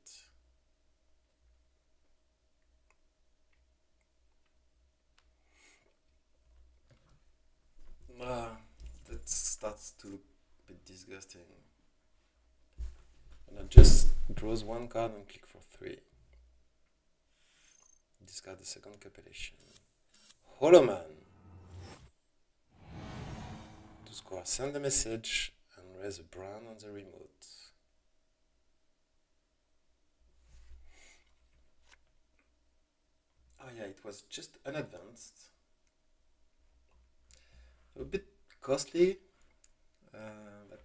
That starts to look a bit disgusting. And I just draws 1 card and click for 3. Discard the second capitulation. Holoman. To score, send a message and raise a brand on the remote. Oh yeah, it was just unadvanced. A bit costly. But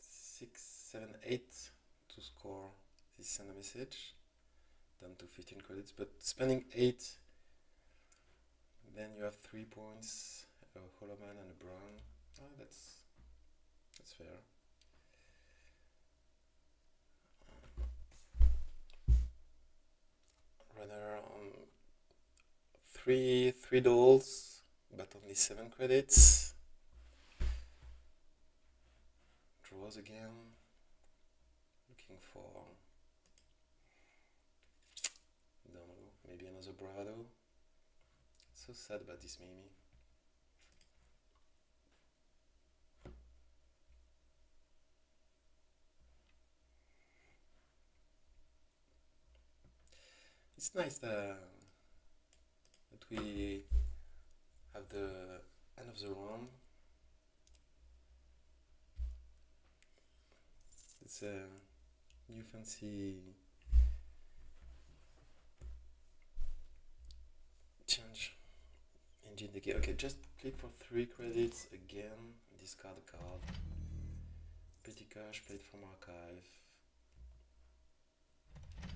6, 7, 8 to score this send a message. Down to 15 credits, but spending 8, then you have 3 points, a Holoman and a Brown. Oh, that's fair. Runner on 3 dolls, but only 7 credits. Draws again. Looking for, don't know, maybe another Brado. So sad about this Mimi. It's nice that we have the end of the round. It's a new fancy change engine decay. Okay, just click for 3 credits again, discard a card. Petty cash, played from archive.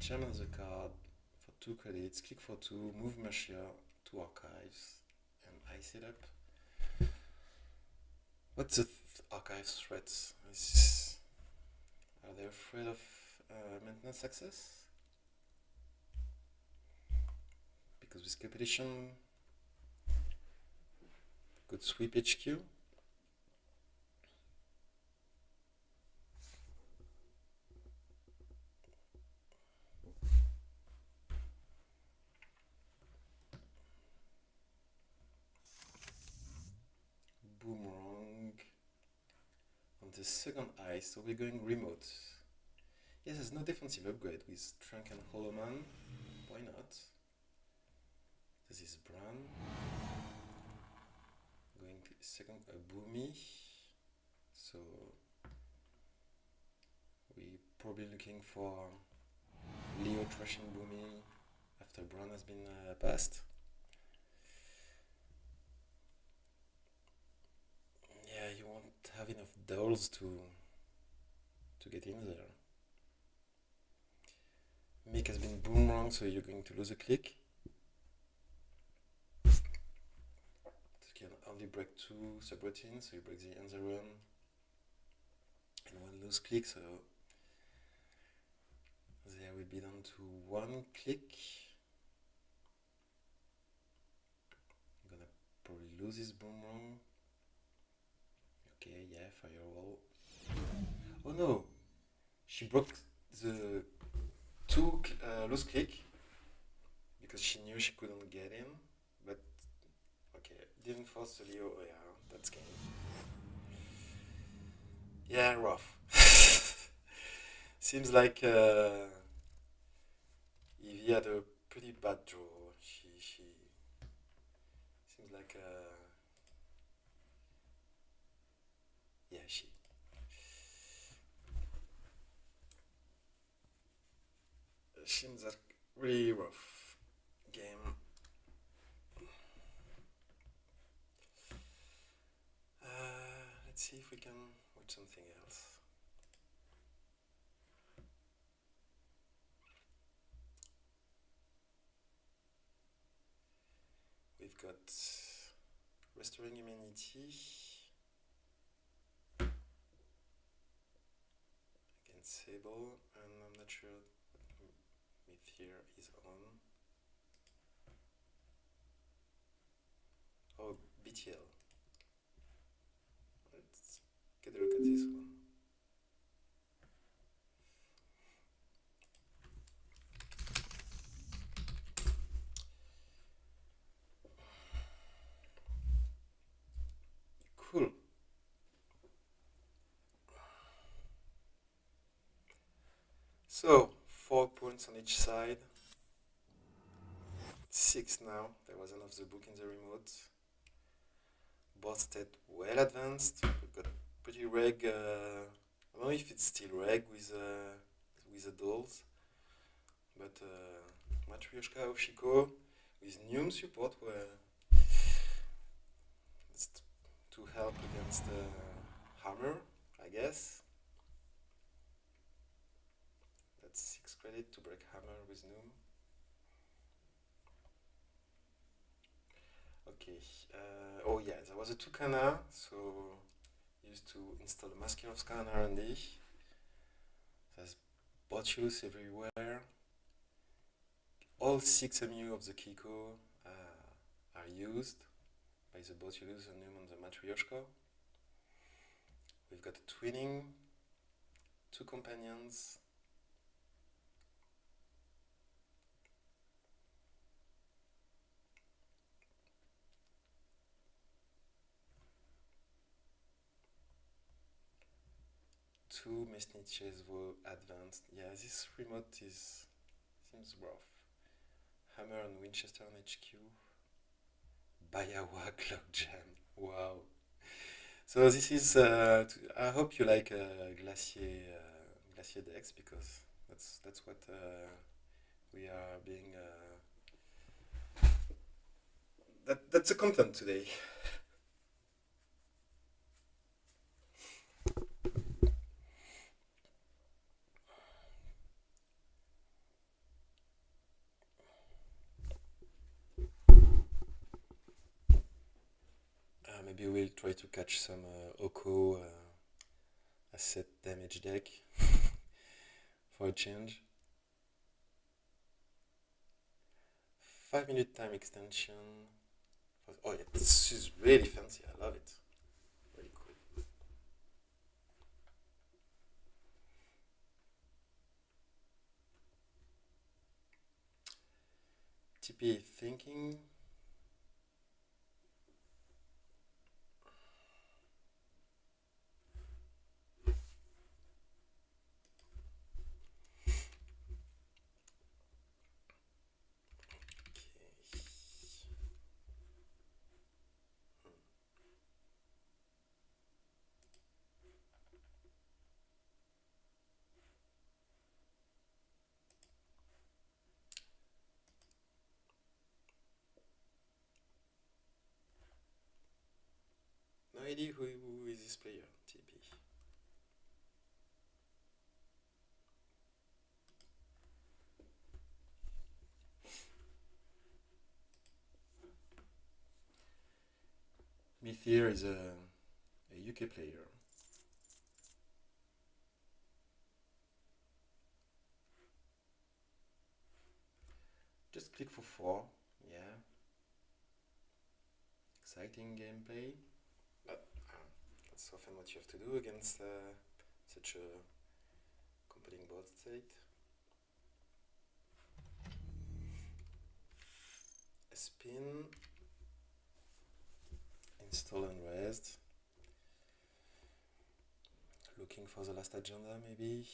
Jam on the card for 2 credits, click for 2, move Mercia to archives, and ice it up. What's the archive threats? Are they afraid of maintenance access? Because with competition could sweep HQ. Boomerang on the second ice, so we're going remote. Yes, there's no defensive upgrade with Trunk and Holoman. Why not? This is Bran. Going to second Boomy. So we're probably looking for Leo trashing Boomy after Bran has been passed. Yeah, you won't have enough dolls to get in there. Mick has been boomerang, so you're going to lose a click. So you can only break 2 subroutines, so you break the answer run and 1 loose click, so there will be down to 1 click. I'm gonna probably lose this boomerang. Okay, yeah, firewall. Oh no! She broke the 2 loose click because she knew she couldn't get in, but okay, didn't force the Leo. Oh yeah, that's game. Yeah, rough. Seems like Evie had a pretty bad draw. She seems like yeah, she seems like really rough game. Let's see if we can watch something else. We've got Restoring Humanity against Sable, and I'm not sure what myth here is on. Oh, BTL. Let's get a look at this one. Cool. So, 4 points on each side. 6 now. There was enough the book in the remote. Both state well advanced. We've got pretty reg. I don't know if it's still reg with the dolls, but Matryoshka Oshiko with Neum support where it's to help against Hammer, I guess. That's 6 credit to break Hammer with Neum. Okay. Oh yeah, there was a Tukana, so used to install a Maskirovska on R&D. There's Botulus everywhere. All 6 MU of the Kiko are used by the Botulus and on the Matryoshka. We've got a twinning, 2 companions, two Mesniches were advanced. Yeah, this remote seems rough. Hammer and Winchester on HQ. Bayawa Clock Jam. Wow. So this is. I hope you like Glacier decks because that's what we are being. That's the content today. Maybe we'll try to catch some Oko asset damage deck for a change. 5-minute time extension. Oh yeah, this is really fancy. I love it. Really cool. TP thinking. No idea who is this player, TP. Mythir is a UK player. Just click for 4, yeah. Exciting gameplay, but that's often what you have to do against such a competing board state. A spin, install and rest. looking for the last agenda maybe.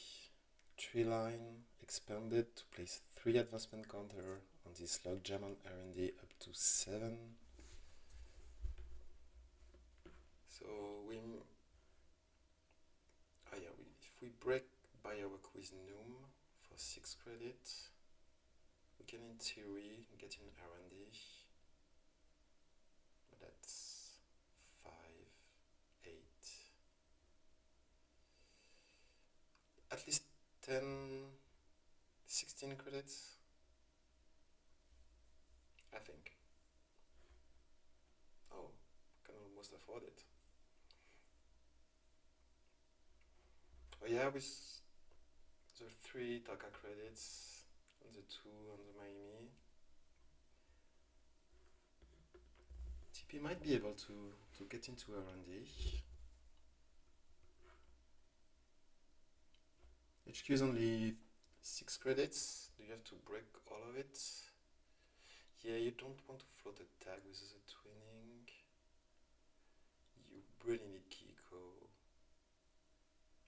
Tree line expanded to place 3 advancement counter on this logjam on R&D up to 7. So if we break biowork with Noom for 6 credits, we can in theory get in R&D, but that's 5, 8, at least 10, 16 credits, I think. Oh, can almost afford it. Oh yeah, with the 3 Taka credits and the 2 on the Miami, TP might be able to get into R&D. HQ is only 6 credits. Do you have to break all of it? Yeah, you don't want to float a tag with the twinning. You really need Kiko.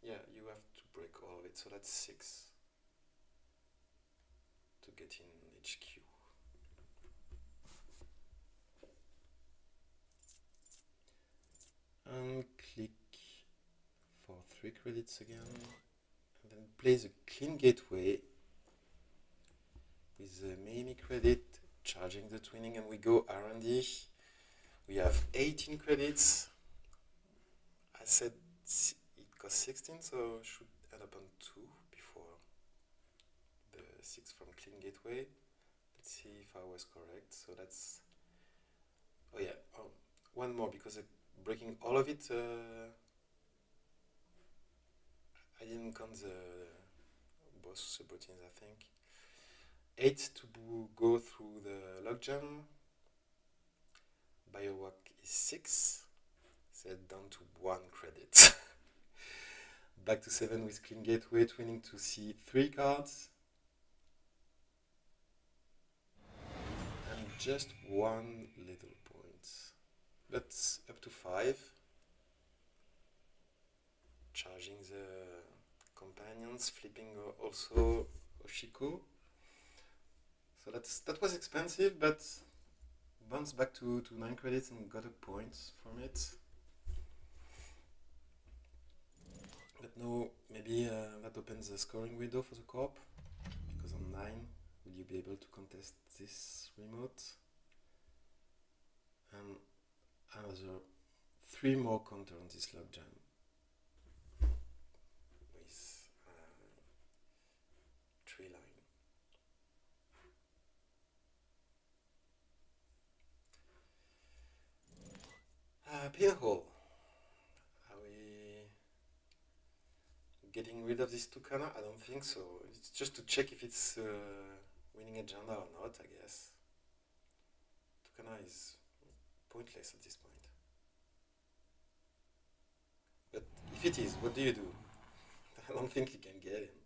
Yeah, you have to break all of it, so that's 6 to get in HQ. And click for 3 credits again, and then play the clean gateway with the Miami credit, charging the twinning, and we go R&D. We have 18 credits. I said it costs 16, so should end up on 2 before the 6 from clean gateway. Let's see if I was correct. So that's, oh yeah, one more, because breaking all of it, I didn't count both subroutines, I think. 8 to go through the logjam. Biowork is 6. Set down to 1 credit. Back to 7 with clean gateway, twinning to see 3 cards. And just 1 little point. That's up to 5. Charging the companions, flipping also Oshiko. So that was expensive, but bounced back to 9 credits and got a point from it. But no, maybe that opens the scoring window for the corp, because on 9, will you be able to contest this remote? And another 3 more counter on this logjam with tree line. Pinhole. Are we getting rid of this Tukana? I don't think so. It's just to check if it's winning agenda or not, I guess. Tukana is pointless at this point. But if it is, what do you do? I don't think you can get him.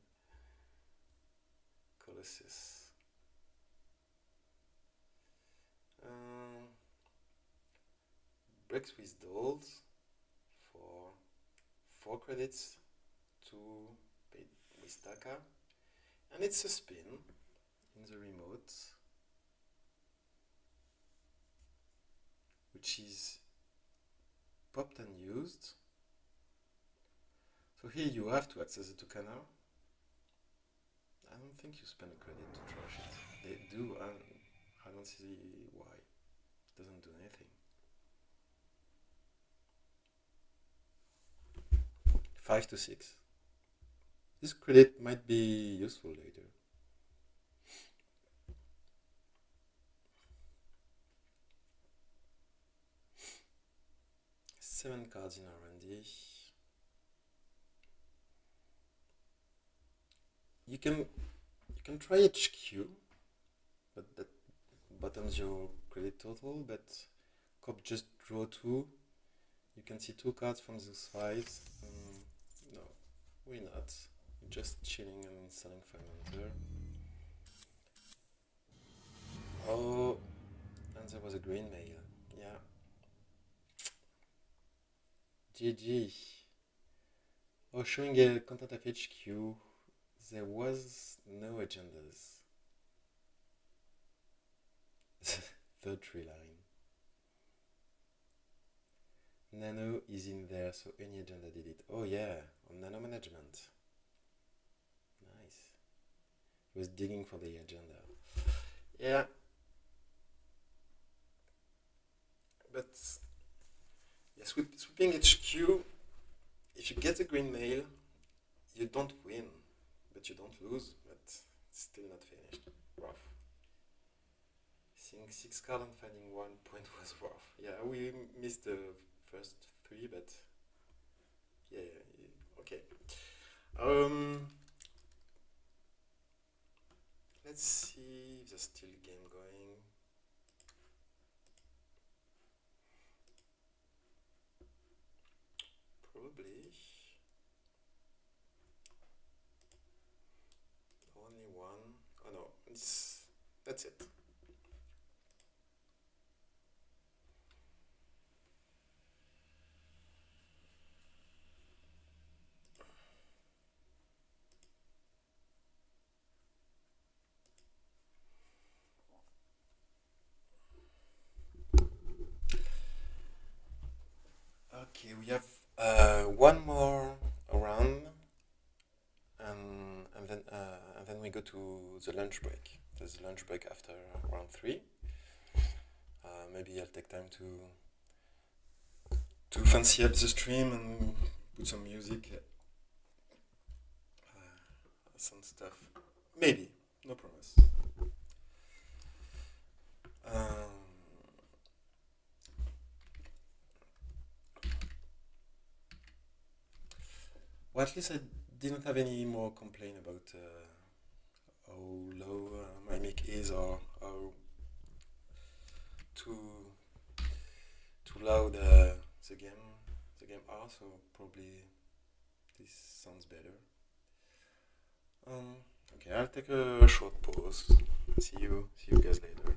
Colossus. Breaks with dolls for 4 credits, 2 paid with Taka, and it's a spin in the remote, which is popped and used. So here you have to access the Tukana. I don't think you spend a credit to trash it. They do, and I don't see why. It doesn't do anything. 5 to 6. This credit might be useful later. Seven cards in R&D. You can try HQ, but that bottoms your credit total. But Cop just draw 2. You can see 2 cards from those 5s. No, we're not. We're just chilling and installing Fermenter. Oh, and there was a green mail. Yeah. GG. Oh, showing a content of HQ, there was no agendas. Third tree line. Nano is in there, so any agenda did it. Oh yeah, on nano management. Nice. He was digging for the agenda. Yeah. But yeah, sweeping HQ, if you get a green mail, you don't win, but you don't lose, but it's still not finished. Rough. Seeing 6 cards and finding 1 point was rough. Yeah, we missed the first 3, but yeah, okay. Let's see if there's still game going. Probably. Only one. Oh no, that's it. Okay, we have one more round, and then we go to the lunch break. There's a lunch break after round 3. Maybe I'll take time to fancy up the stream and put some music, some stuff. Maybe, no promise. Um, well, at least I didn't have any more complaint about how low my mic is, or how too loud the game are. So probably this sounds better. Okay, I'll take a short pause. See you guys later.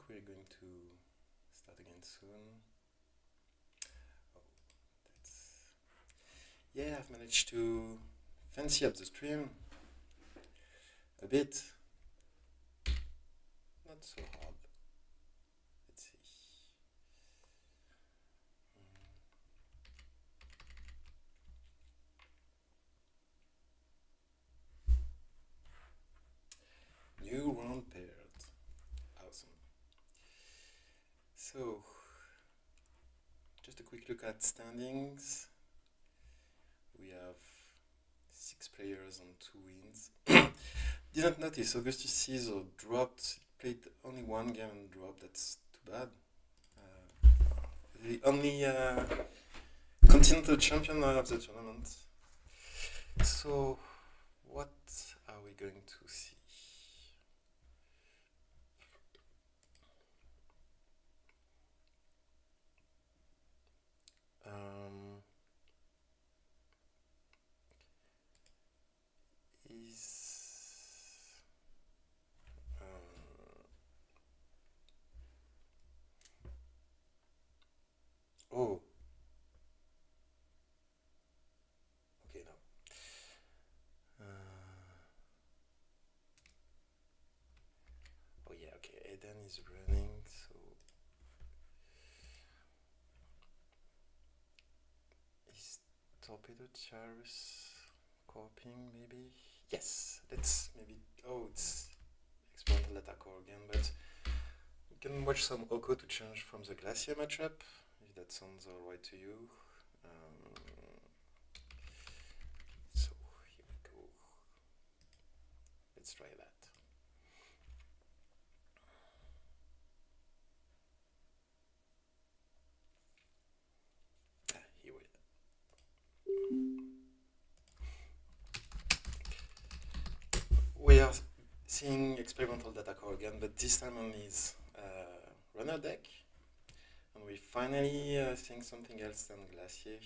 we're going to start again soon. Oh, yeah, I've managed to fancy up the stream a bit. Not so hard. Let's see. New round paired. Awesome. So, just a quick look at standings. We have 6 players and 2 wins. Didn't notice Augustus Caesar dropped, played only 1 game and dropped. That's too bad. The only continental champion of the tournament. So, what are we going to see? Oh. Okay, now. Oh yeah, okay, Eden is running, so... Is Torpedo Charus copying, maybe? Yes, let's maybe... Oh, it's experimental attack again, but... We can watch some Oko to change from the Glacier matchup, if that sounds alright to you. So, here we go. Let's try that. Here we are. We are seeing experimental data core again, but this time on his runner deck. And we finally seeing something else than Glacier.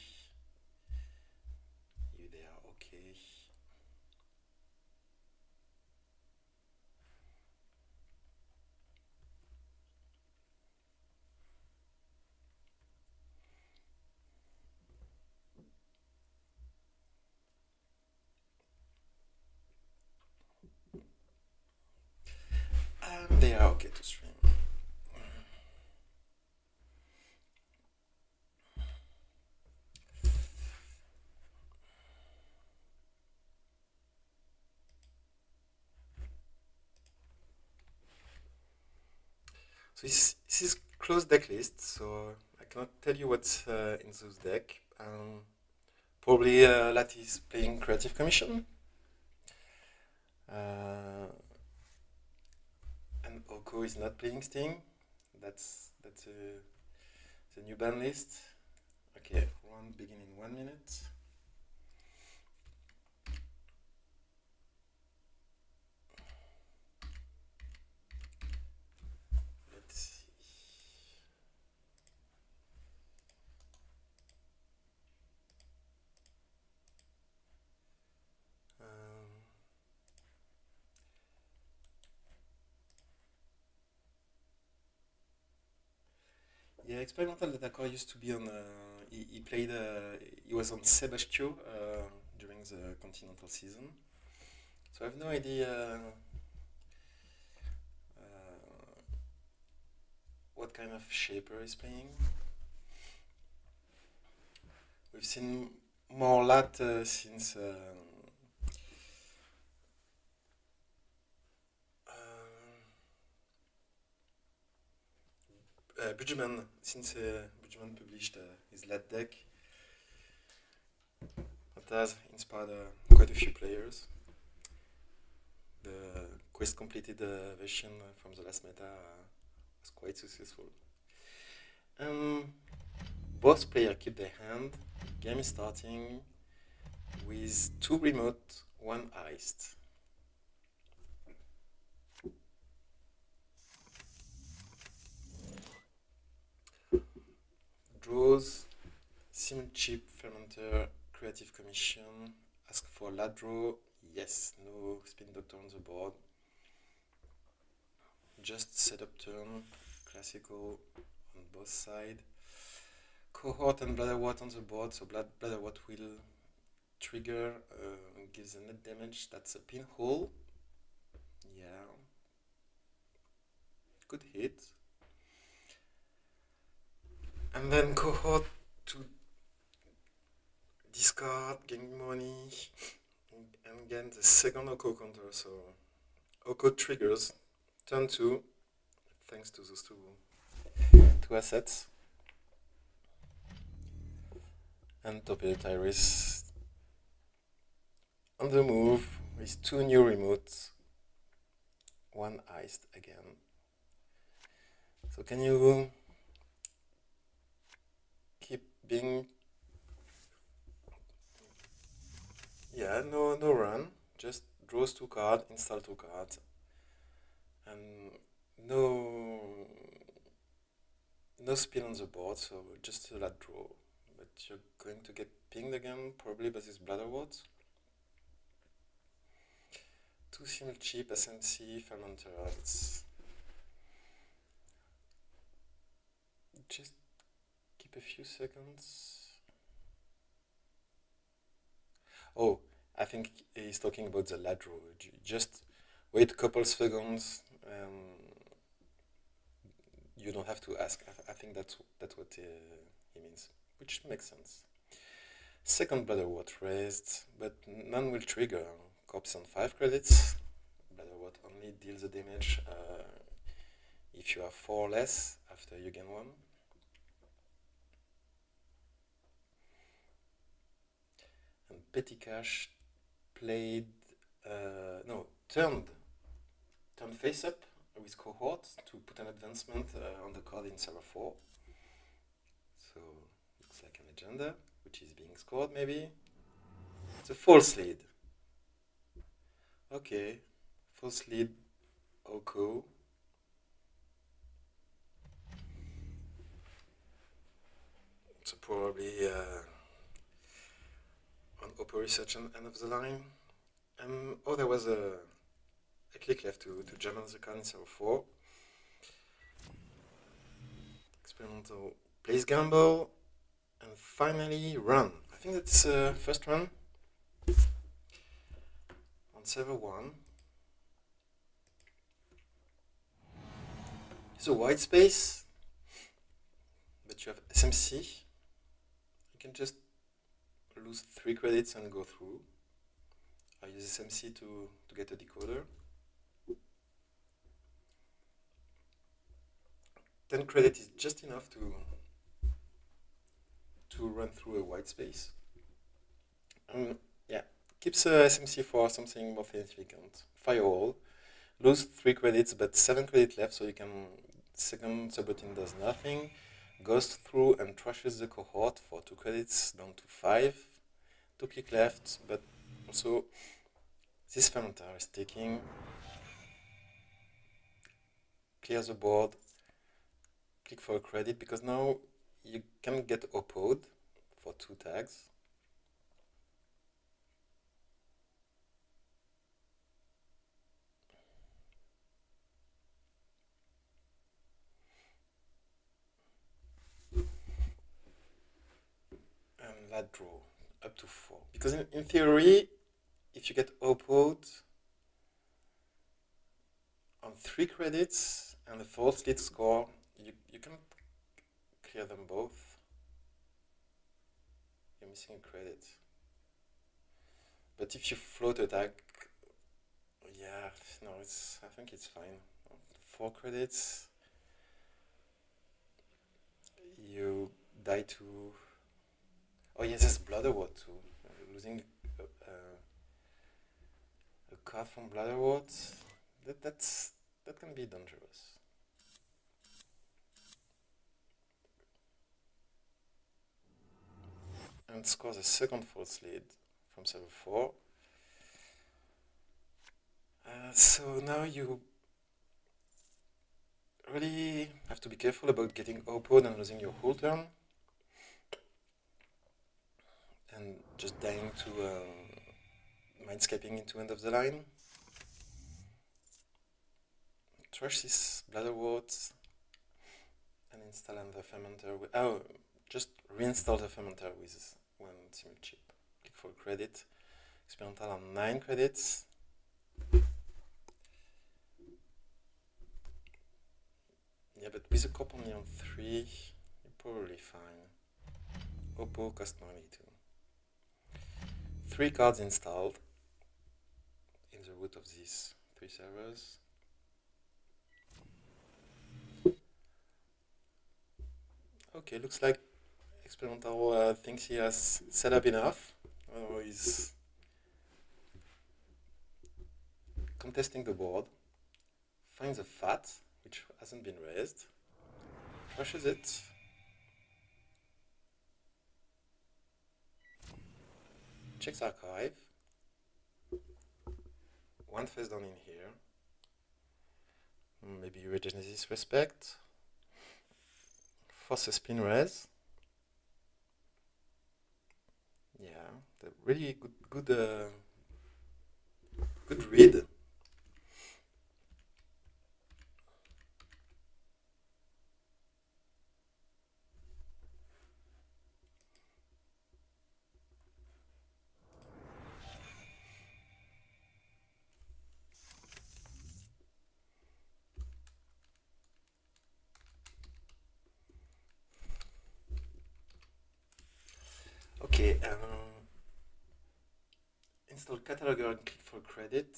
You there, okay. And they are okay to stream. So this is closed deck list, so I cannot tell you what's in those deck. Probably Lat is playing Creative Commission. And Oko is not playing Sting. That's the new ban list. Okay, round begin in 1 minute. Let's see. Yeah, experimental data core used to be on. He played. He was on Sebastio during the continental season. So I have no idea what kind of shaper he's playing. We've seen more Lat since. Budgeman, since Budgeman published his Lat deck, that has inspired quite a few players. The quest completed version from the last meta was quite successful. Both players keep their hand. Game is starting with 2 remote, 1 iced. Draws, sim chip, fermenter, Creative Commission, ask for Lat draw, yes, no spin doctor on the board. just setup turn, classical on both sides. Cohort and Bladderwort on the board, so Bladderwort will trigger, gives a net damage, that's a pinhole. Yeah. Good hit. And then Cohort to discard, gain money, and again the second Oko counter, so Oko triggers, turn 2, thanks to those two assets. And Torpedo Tyrus on the move with 2 new remotes, 1 iced again. So can you keep being... Yeah, no run, just draws 2 cards, install 2 cards, and no spin on the board, so just a lat draw. But you're going to get pinged again, probably by this Bladderwort. 2 simple chip, SMC, Fermenter, it's... Just keep a few seconds. Oh, I think he's talking about the lat draw. Just wait a couple seconds. You don't have to ask. I think that's what he means, which makes sense. Second Bladderwort raised, but none will trigger. Corpse on 5 credits. Bladderwort only deals the damage if you have 4 or less after you gain 1. And Petty Cash played, turned face up with Cohort to put an advancement on the card in server 4. So looks like an agenda, which is being scored maybe. It's a false lead. Okay, false lead, Oko. So probably on Oppo Research and end of the line. Oh, there was a click left to jam on the card in server 4. Experimental plays gamble, and finally run. I think that's first run on server 1. It's a white space, but you have SMC. You can just lose 3 credits and go through. I use SMC to get a decoder. 10 credit is just enough to run through a white space. Yeah, keeps SMC for something more significant. Firewall, lose 3 credits, but 7 credits left, so you can... Second subroutine does nothing. Goes through and trashes the Cohort for 2 credits, down to 5. 2 click left, but also this Fermenter is taking. Clear the board. Click for a credit, because now you can get Oppoed for 2 tags. And lat draw up to 4. Because in theory, if you get Oppoed on 3 credits and the false lead score, you can clear them both. You're missing a credit. But if you float a tag, yeah, no, I think it's fine. 4 credits, you die to... Oh yes, there's Bladderwort too. Losing a card from Bladderwort, that can be dangerous. And scores a second false lead from server 4. So now you really have to be careful about getting Oppoed and losing your whole turn. And just dying to mindscaping into end of the line. trash this bladderwort and install another fermenter with, just reinstall the fermenter with one simple chip. Click for credit. Experimental on 9 credits. Yeah, but with a cop only on 3, you're probably fine. Oppo cost 92. 3 cards installed in the root of these 3 servers. Okay, looks like experimental thinks he has set up enough. He's contesting the board, finds a fat which hasn't been raised, trashes it, checks archive, 1 face down in here, maybe regenesis respect, force a spin raise. Yeah, the really good read. Okay, install cataloger and click for credit.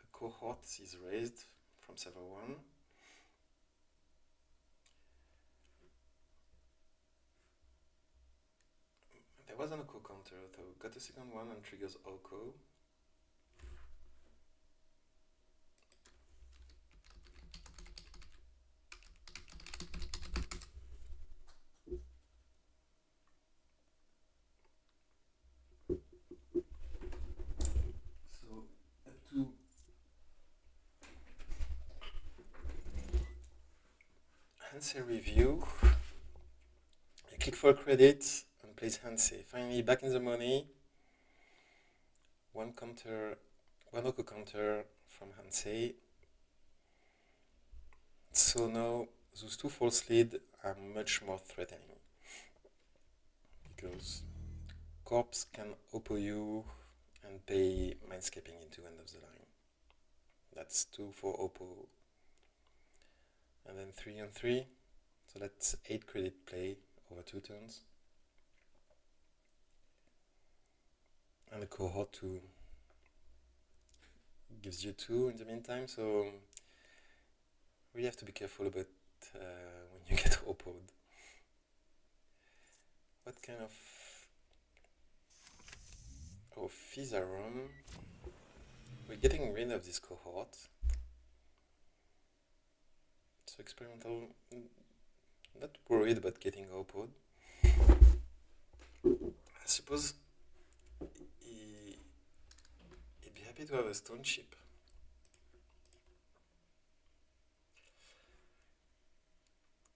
A cohort is raised from server 1. There was an OCO counter, though. Got a second one and triggers OCO. So, up to Hansei review. I click for credit and place Hansei. Finally, back in the money. One OCO counter from Hansei. So now those 2 false leads are much more threatening because corps can OPPO you and pay mindscaping into end of the line. That's 2 for OPPO, and then 3 on 3. So that's 8 credit play over 2 turns. And the cohort 2 gives you 2 in the meantime, so we have to be careful about when you get OPPO'd. What kind of... Oh, Fizarum. We're getting rid of this cohort. So experimental, not worried about getting OPPO'd. I suppose he'd be happy to have a stone chip.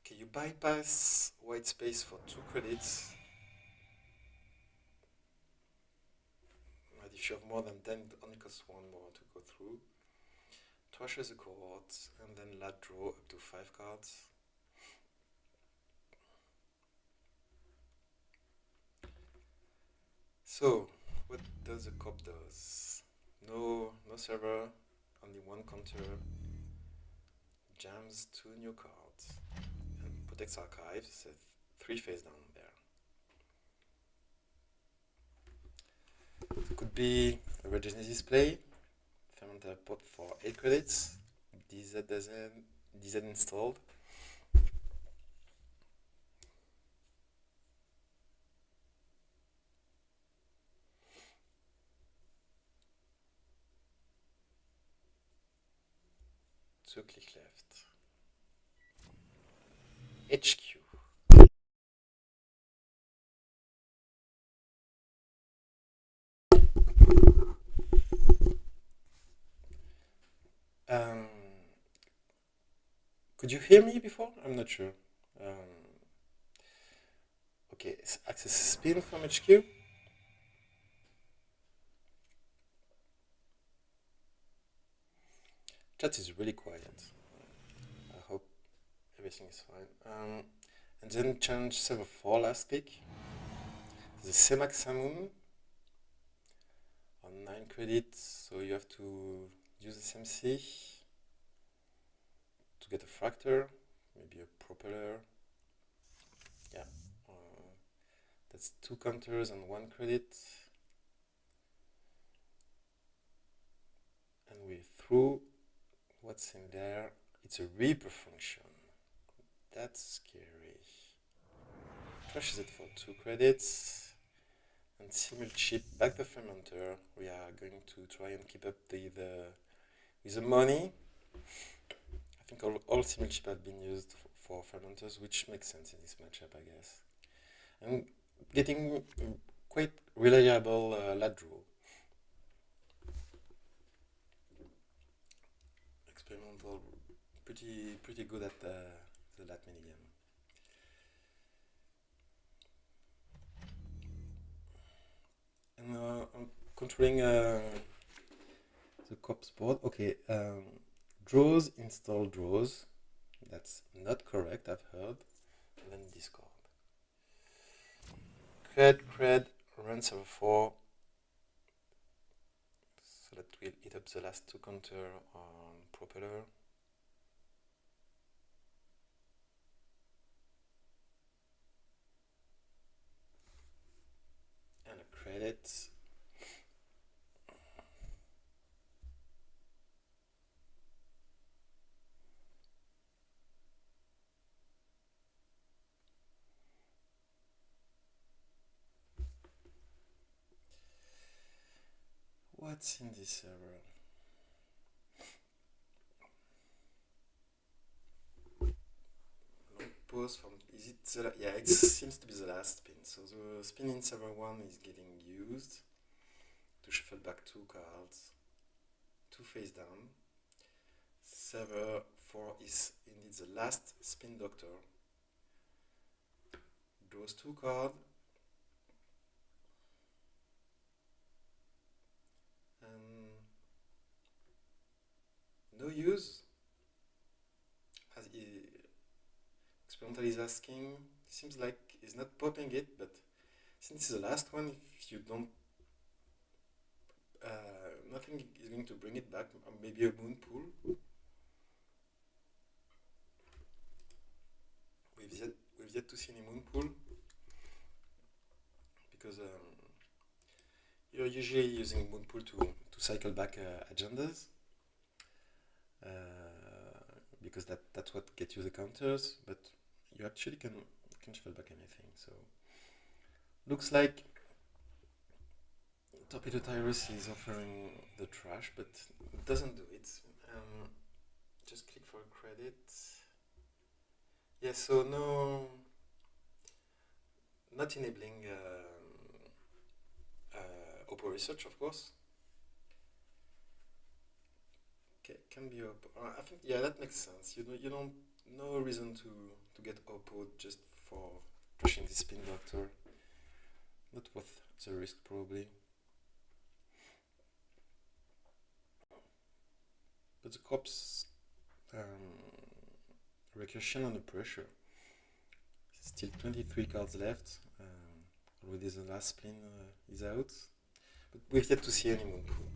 Okay, you bypass white space for 2 credits. But if you have more than 10, it only costs 1 more to go through. Trashes the cohort, and then lat draw up to 5 cards. So, what does the cop does? No server, only 1 counter, jams 2 new cards, and protects archives, so 3 face down there. It could be a regenesis play, fermenter pot for 8 credits, DZ installed. So click left. HQ. Could you hear me before? I'm not sure. Okay, access spin from HQ. Chat is really quiet. I hope everything is fine. And then change server 4 last click. The maximum on 9 credits, so you have to use SMC to get a fracture, maybe a propeller. Yeah, that's 2 counters and 1 credit. And we threw what's in there. It's a Reaper function. That's scary. Crashes it for 2 credits. And simul chip back the fermenter. We are going to try and keep up with the money. I think all simul chip have been used for fermenters, which makes sense in this matchup, I guess. And getting quite reliable lat draw. Experimental, pretty good at the lat minigame. And I'm controlling the cops board. Okay, draws, install draws. That's not correct, I've heard. And then discard. Cred, run server 4. So that will eat up the last 2 counter on propeller. And a credit. What's in this server? Pause from, is it the, yeah, it seems to be the last spin. So the spin in server 1 is getting used to shuffle back 2 cards, 2 face down. Server 4 is indeed the last spin doctor. Draws 2 cards. No use. As Experimental is asking, it seems like he's not popping it, but since it's the last one, if you don't, nothing is going to bring it back. Maybe a moon pool. We've yet to see any moon pool because you're usually using moon pool to cycle back agendas. Because that's what gets you the counters, but you actually can shuffle back anything. So looks like Torpedo Tyrus is offering the trash, but it doesn't do it. Just click for a credit. Yeah, so not enabling Oppo research, of course. Can be Oppo. I think, yeah, that makes sense. You don't, no reason to get Oppo just for pushing the spin doctor. Not worth the risk, probably. But the cops recursion under pressure. Still 23 cards left. Already the last spin is out. But we've yet to see any moon pool.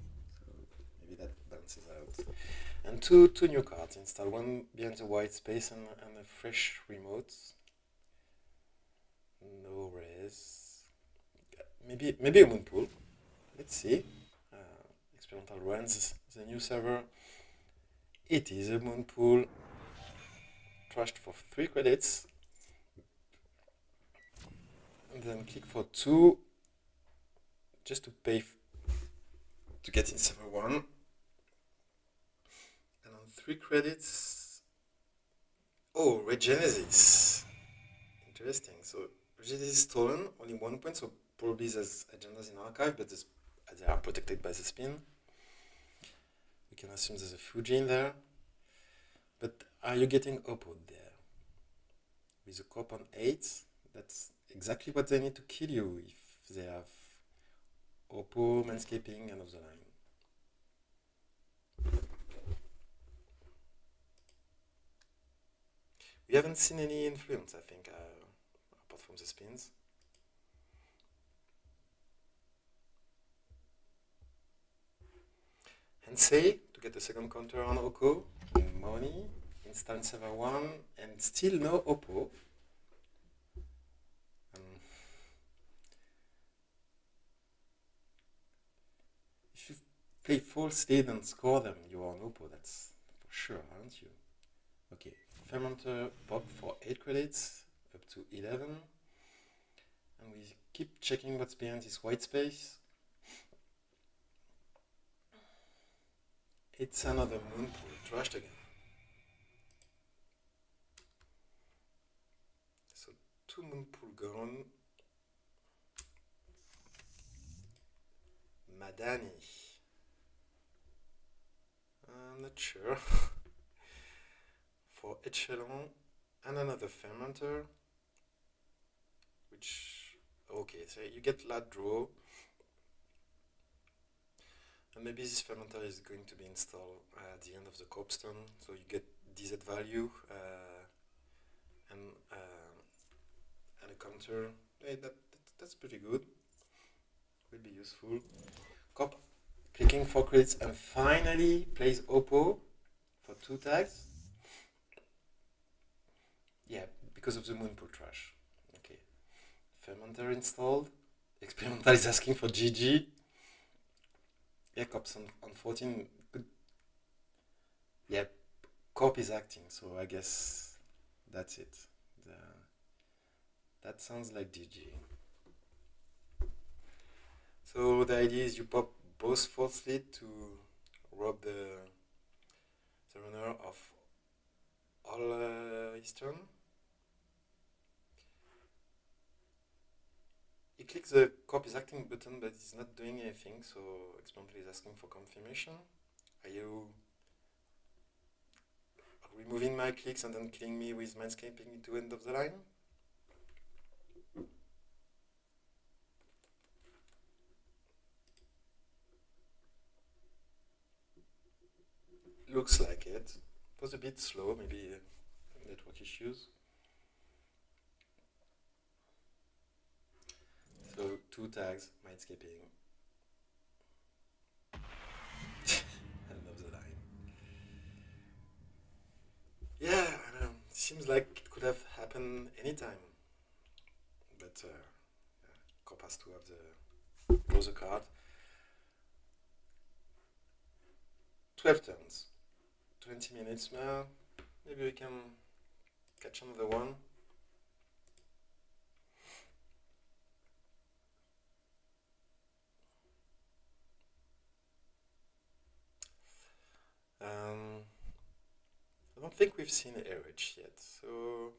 Maybe that balances out. And two new cards install, one behind the white space and a fresh remote. No res. Maybe a moon pool. Let's see. Experimental runs the new server. It is a moon pool. Trashed for 3 credits. And then click for 2 just to pay to get in server 1. And on 3 credits, oh, Regenesis. Interesting. So Regenesis is stolen, only 1 point, so probably there's agendas in archive, but they are protected by the spin. We can assume there's a Fuji in there. But are you getting Oppo there? With a cop on 8, that's exactly what they need to kill you if they have Oppo, manscaping, and of the line. We haven't seen any influence, I think, apart from the spins. And say, to get the second counter on Oko, money, instant 7-1, and still no Oppo. If you play false lead and score them, you are on Oppo, that's for sure, aren't you? Okay, fermenter pop for 8 credits, up to 11. And we keep checking what's behind this white space. It's another moon pool, trashed again. So 2 moon pool gone. Madani. I'm not sure. For echelon and another fermenter, which, okay, so you get lat draw, and maybe this fermenter is going to be installed at the end of the copestone, so you get DZ value and a counter. Hey, that's pretty good. Will be useful. Cop clicking 4 credits and finally plays Oppo for 2 tags. Yeah, because of the moon pool trash. Okay. Fermenter installed. Experimental is asking for GG. Yeah, Cop's on 14. Good. Yeah, Cop is acting, so I guess that's it. That sounds like GG. So the idea is you pop both false lead to rob the runner of all his turn. He clicks the Cop is acting button, but it's not doing anything, so Experimental is asking for confirmation. Are you removing my clicks and then killing me with Mindscaping to end of the line? Looks like it. It was a bit slow, maybe network issues. So 2 tags, Mindscaping. End of the line. Yeah, I know. Seems like it could have happened anytime. But Cop has to have the closer card. 12 turns. 20 minutes now. Maybe we can catch another one. I don't think we've seen average yet, so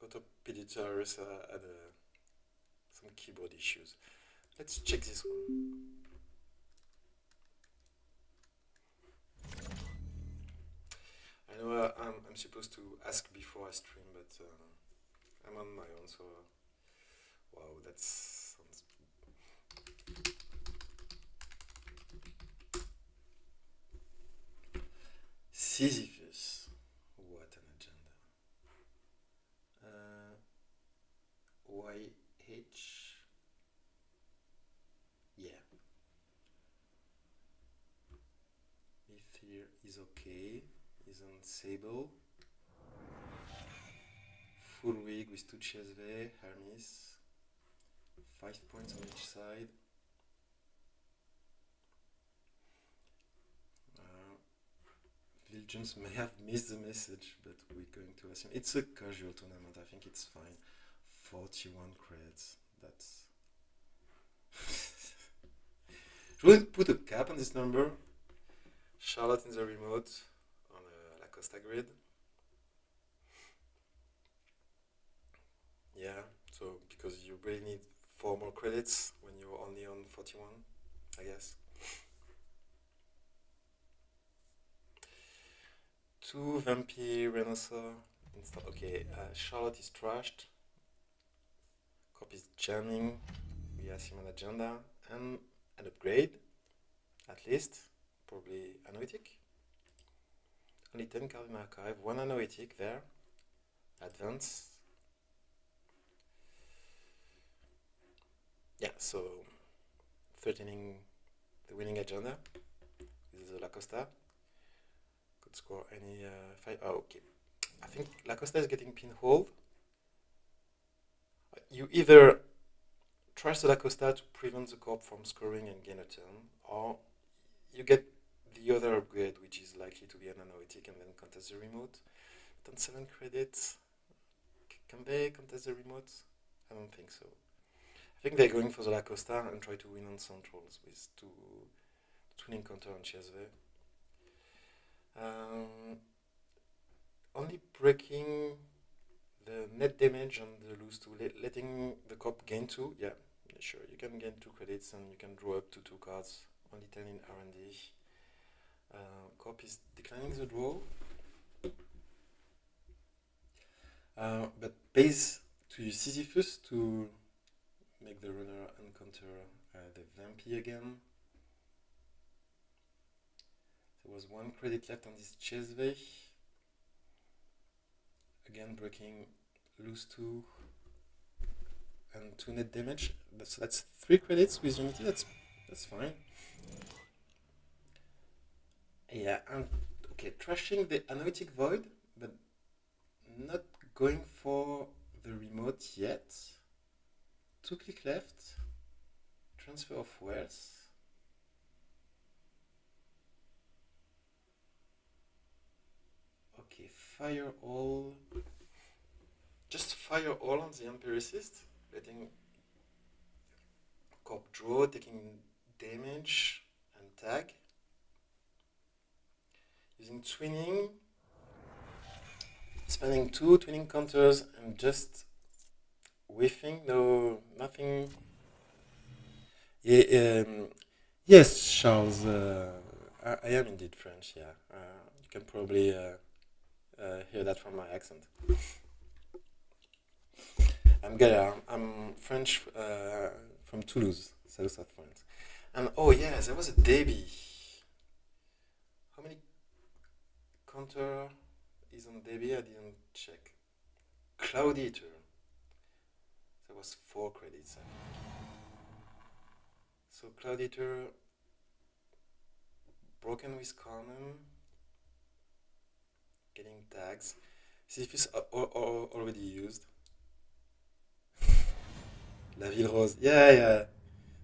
Autopeditors had some keyboard issues. Let's check this one. I know I'm supposed to ask before I stream, but I'm on my own, so wow, that sounds. Sisyphus, what an agenda. YH, yeah. Ether is okay, is on Sable. Full wig with 2 CSV, Hermes. 5 points on each side. Viljans may have missed the message, but we're going to assume it's a casual tournament. I think it's fine. 41 creds. That's. Should we put a cap on this number? Charlotte in the remote on a La Costa grid. Yeah, so because you really need 4 more credits when you're only on 41, I guess. 2 Vampire Rhinosaur. Okay, Charlotte is trashed. Cop is jamming. We ask him an agenda and an upgrade, at least, probably anoetic. Only 10 cards in my archive, 1 anoetic there. Advance. Yeah, so threatening the winning agenda. This is La Costa. Could score any fight. Oh, okay. I think La Costa is getting pinholed. You either trust La Costa to prevent the corp from scoring and gain a turn, or you get the other upgrade, which is likely to be an anoetic and then contest the remote. But on 7 credits, can they contest the remote? I don't think so. I think they're going for the La Costa and try to win on centrals with 2 twin encounter on Chesve. Only breaking the net damage on the lose 2, letting the cop gain 2. Yeah, sure, you can gain 2 credits and you can draw up to 2 cards. Only 10 in R&D. Cop is declining the draw. But pays to Sisyphus to make the runner encounter the Vampy again. There was 1 credit left on this Chesve. Again, breaking lose 2 and 2 net damage. So that's 3 credits with Unity. That's fine. Yeah, and okay, trashing the Anoetic Void, but not going for the remote yet. 2 click left. Transfer of wealth. Okay, fire all. Just fire all on the Empiricist, letting Corp draw, taking damage and tag. Using twinning, spending 2 twinning counters and just whiffing. No, nothing. Yeah, yes, Charles. I am indeed French. Yeah, you can probably hear that from my accent. I'm good. I'm French from Toulouse, south of France. And oh yeah, there was a Davy. How many counter is on Davy? I didn't check. Cloud Eater. There was 4 credits, I think. So Cloud Eater, broken with common, getting tags. Sisyphus already used. La Ville Rose. Yeah.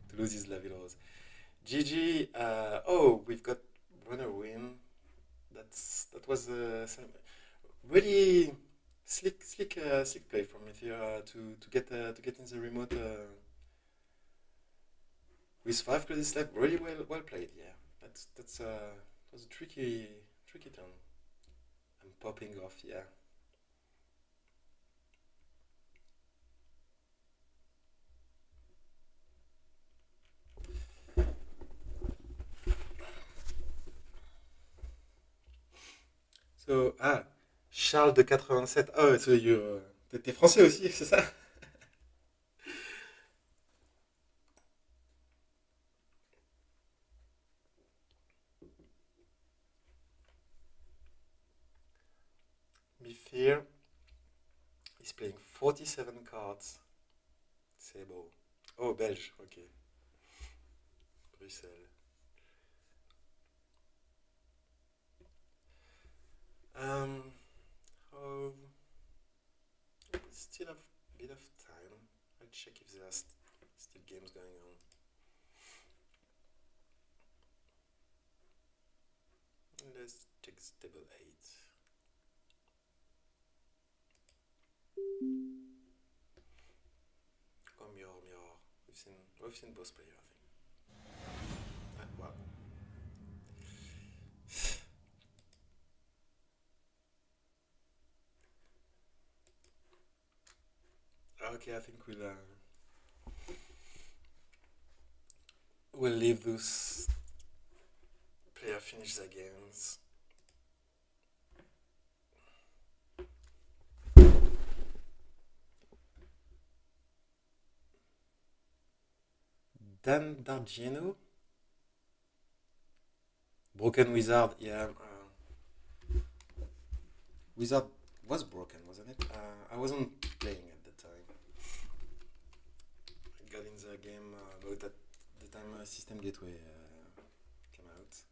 Toulouse is La Ville Rose. GG. Oh, we've got runner win. That was really slick play from Mythia to get in the remote with 5 credits left. Really well played. Yeah, that was a tricky turn. I'm popping off. Yeah. So, Charles de 87. Oh, so t'es français aussi, c'est ça? Mifir is playing 47 cards. Sable. Oh, Belge, ok. Bruxelles. Oh, still have a bit of time. I'll check if there are still games going on. Let's check table 8. Oh, mirror. We've seen both players, I think. Wow. Okay, I think we'll leave those player finish their games. Dan Dargiano. Broken Wizard, yeah. Wizard was broken, wasn't it? I wasn't playing at the time. I got in the game about at the time System Gateway came out.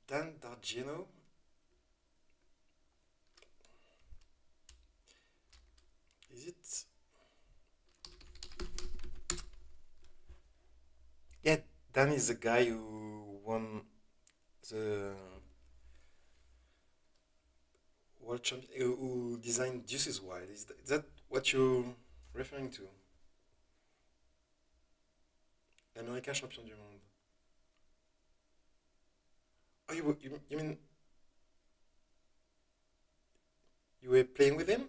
Dan Dargiano. Is it? Yeah, Dan is the guy who won the world champion, who designed Deuces Wild. Is that what you're referring to? L'Américain champion du monde. Oh, you mean you were playing with him?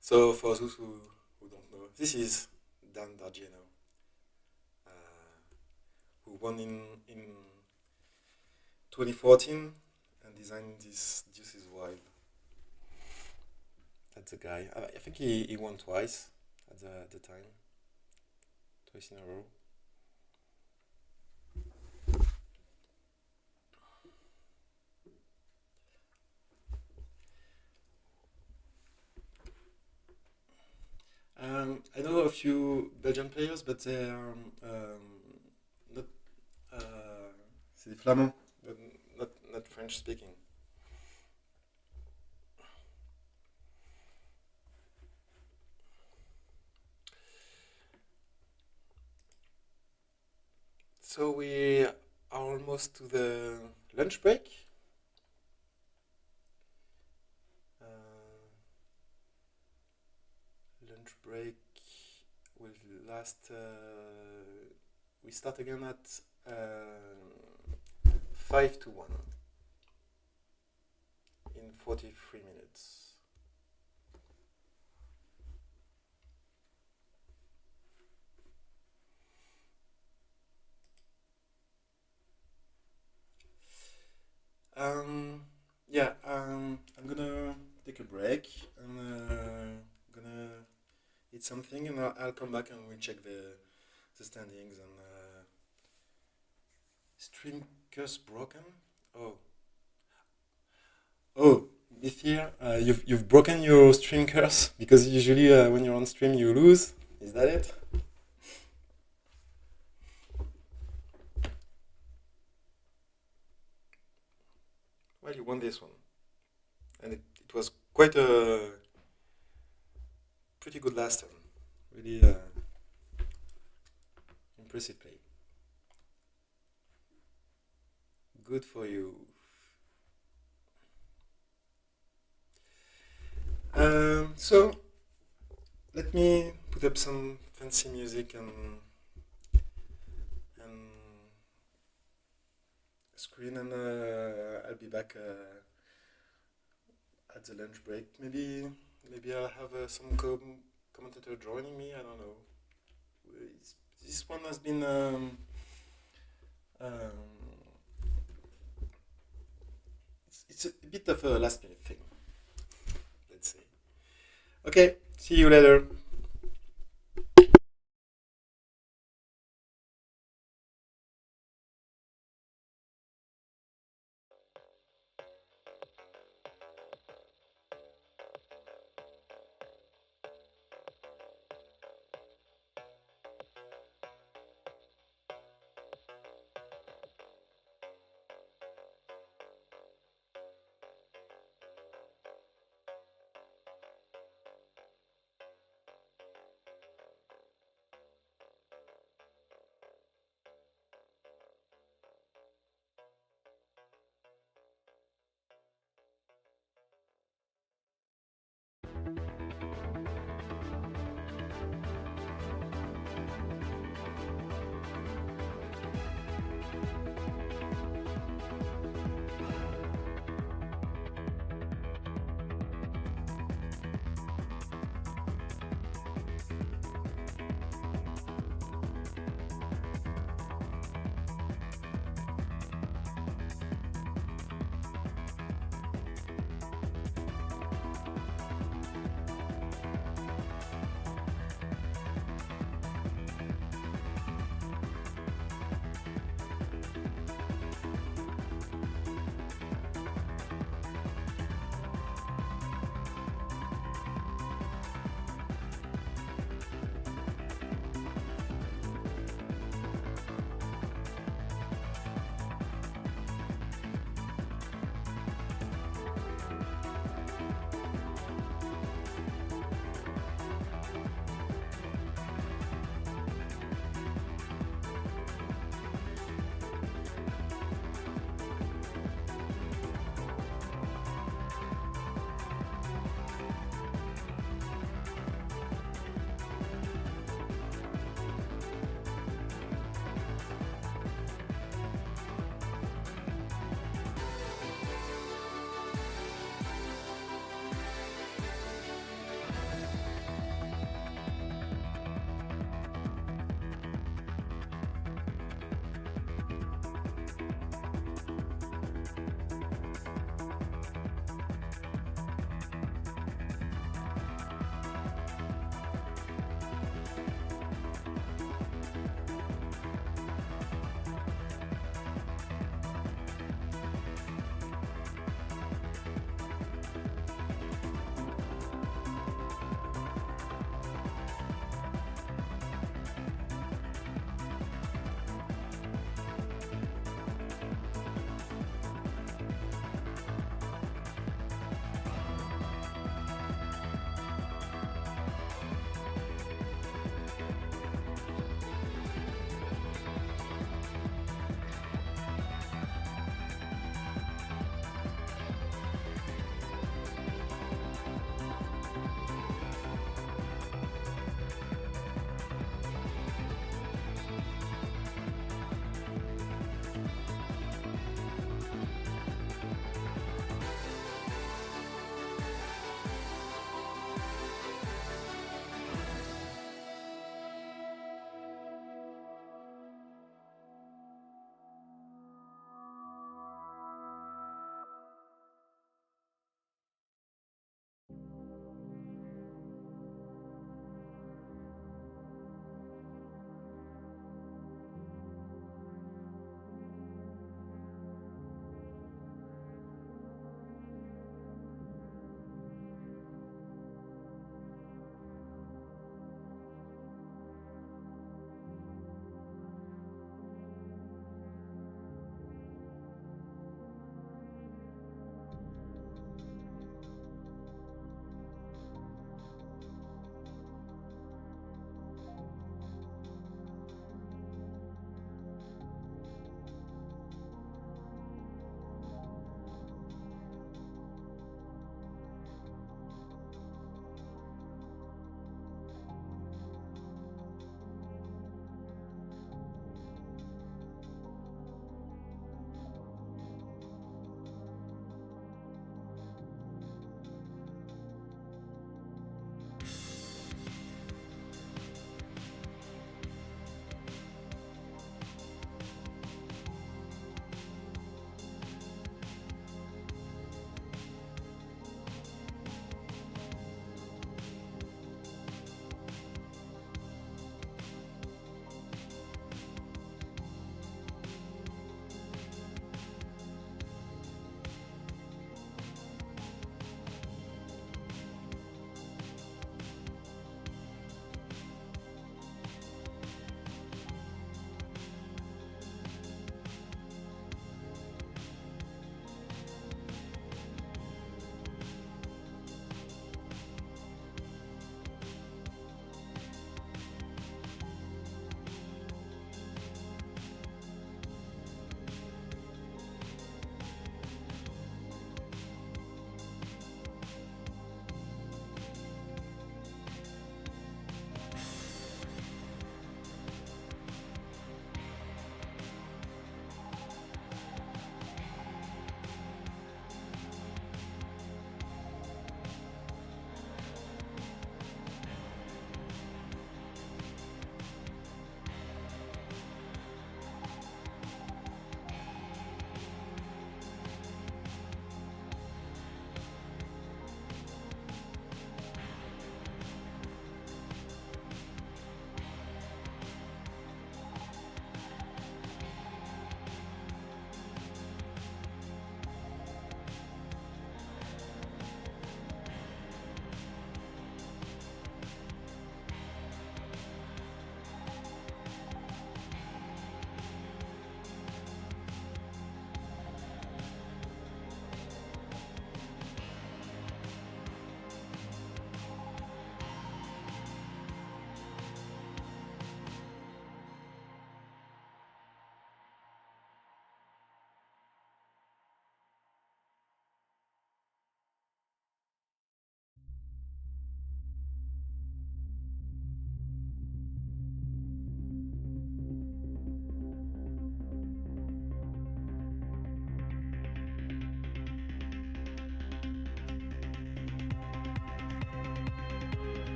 So for those who don't know, this is Dan Dargiano, who won in 2014 and designed this Deuces Wild. That's the guy. I think he won twice at the time, twice in a row. I know a few Belgian players, but they're not. C'est des Flamands, but not French speaking. So we are almost to the lunch break. Lunch break will last. We start again at 5 to 1 in 43 minutes. Yeah, I'm gonna take a break. I'm gonna eat something, and I'll come back and we'll check the standings and stream curse broken. Oh, oh, Mithir, you've broken your stream curse because usually when you're on stream you lose. Is that it? Well, you won this one, and it was quite a pretty good last turn. Really impressive play. Good for you. So let me put up some fancy music and screen, and I'll be back at the lunch break. Maybe I'll have some commentator joining me. I don't know. This one has been it's a bit of a last minute thing. Let's say. Okay, see you later.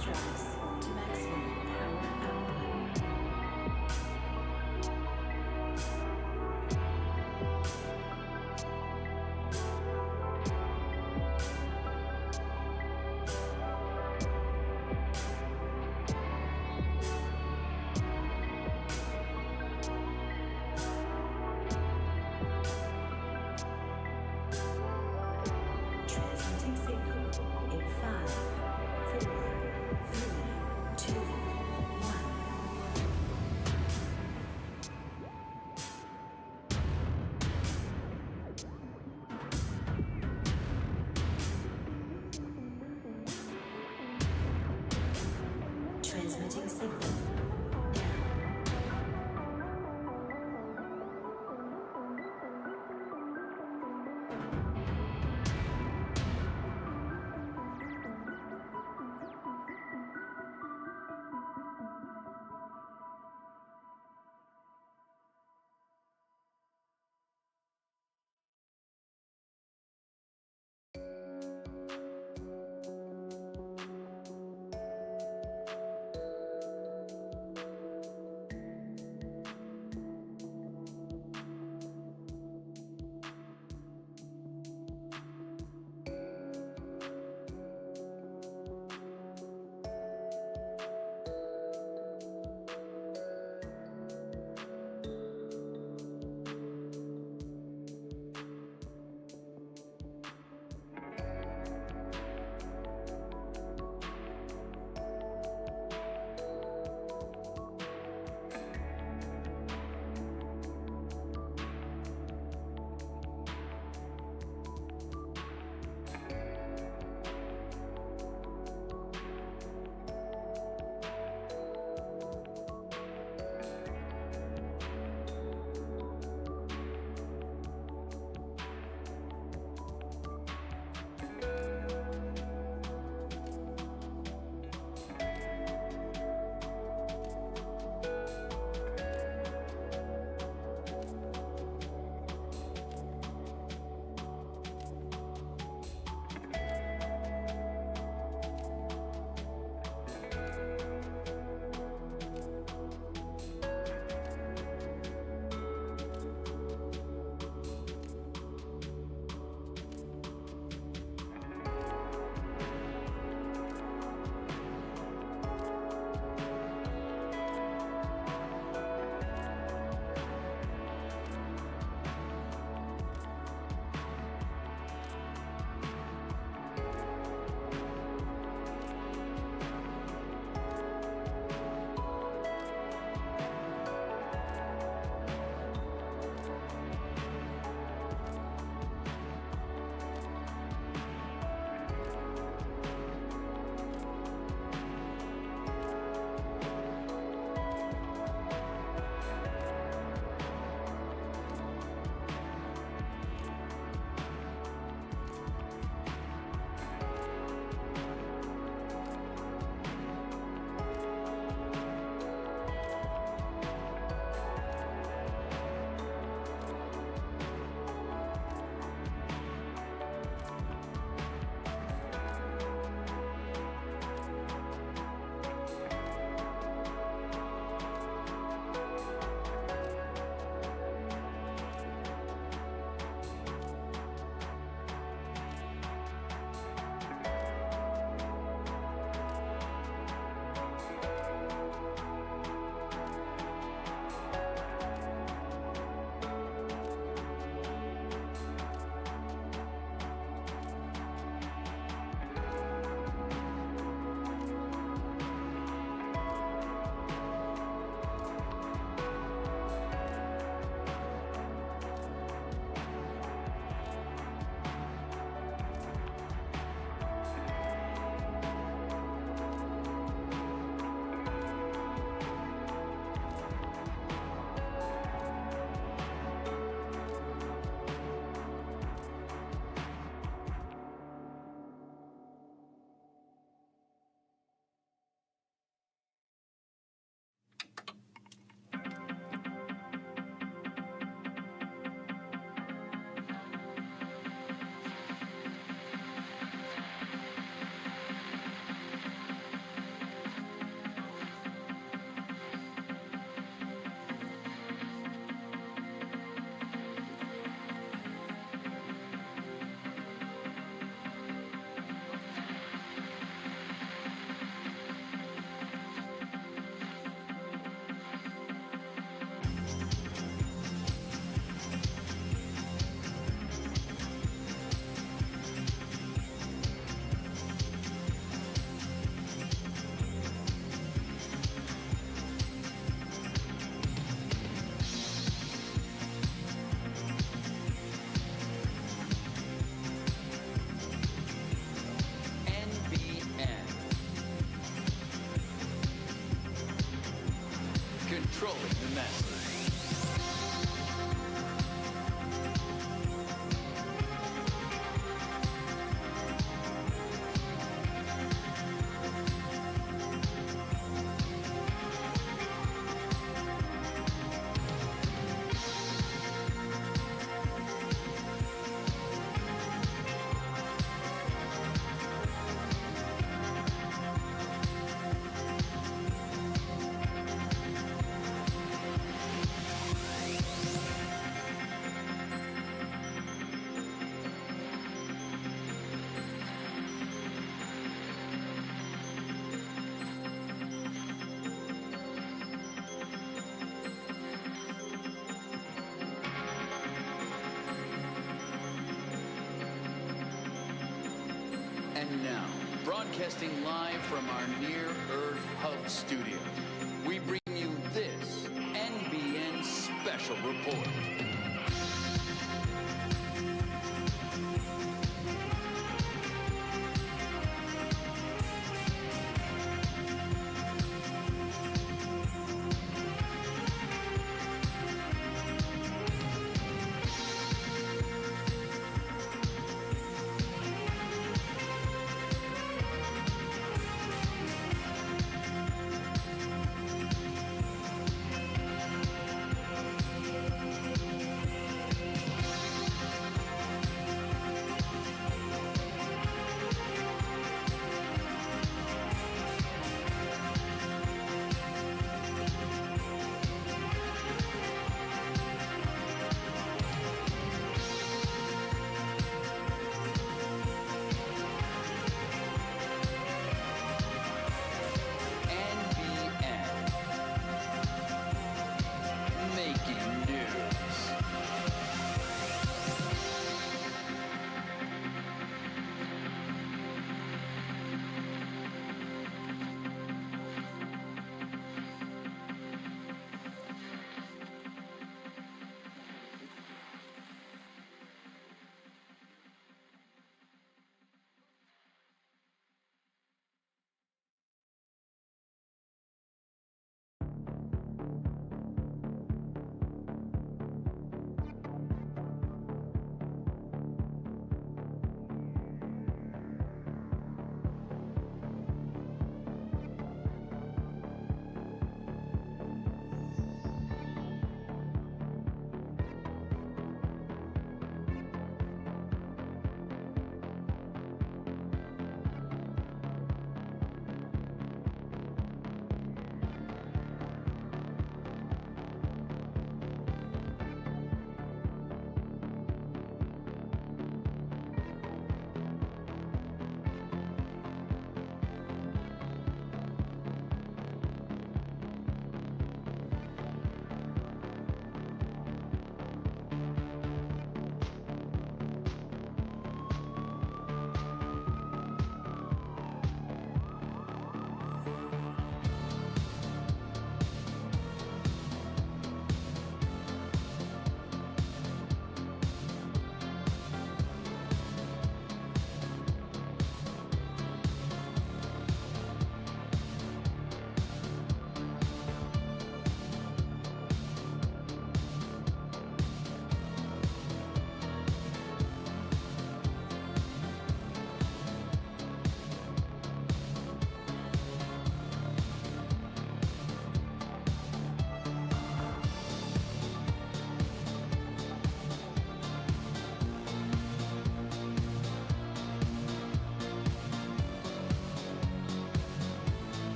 Straps to maximum power output. Transmitting signal in 5, 4, 3, 2, 1. Transmitting signal down. controlling the masses. And now, broadcasting live from our near-Earth hub studio, we bring you this NBN special report.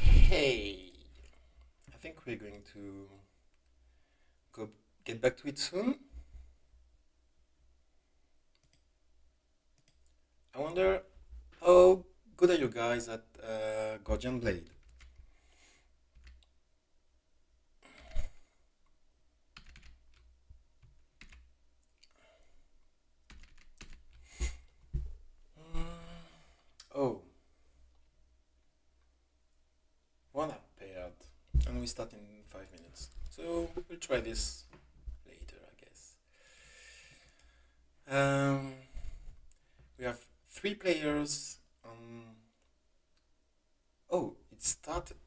Hey, I think we're going to get back to it soon. I wonder how good are you guys at Guardian Blade? Oh, one up paired, and we start in 5 minutes. So we'll try this later, I guess. We have 3 players. Oh, it started.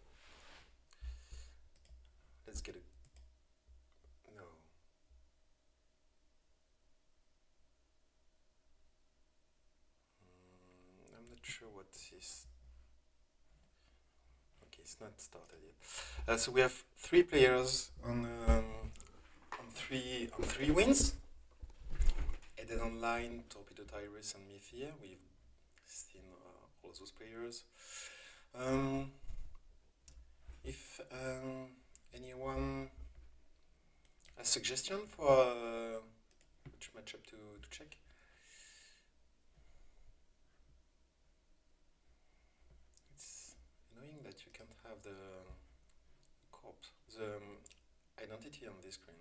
Let's get it. No. I'm not sure what is. Okay, it's not started yet. So we have 3 players on 3 wins. Eden Online, Torpedo Tyrus, and Mythia. We've seen all those players. If anyone has suggestion for which matchup to check. It's annoying that you can't have the identity on this screen.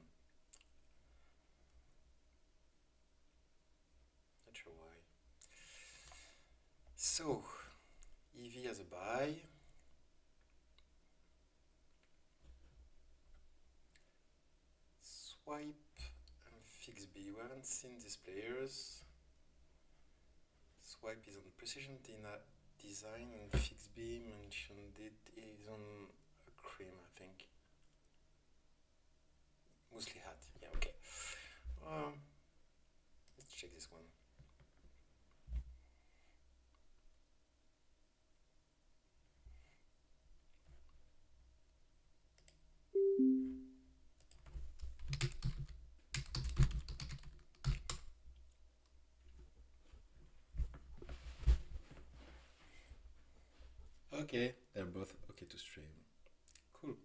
Not sure why. So, EV has a buy. Swipe and fix B. We haven't seen these players. Swipe is on precision design and fix B mentioned it is on a cream, I think. Mostly hat. Yeah, okay. Let's check this one. Okay, they're both okay to stream. Cool.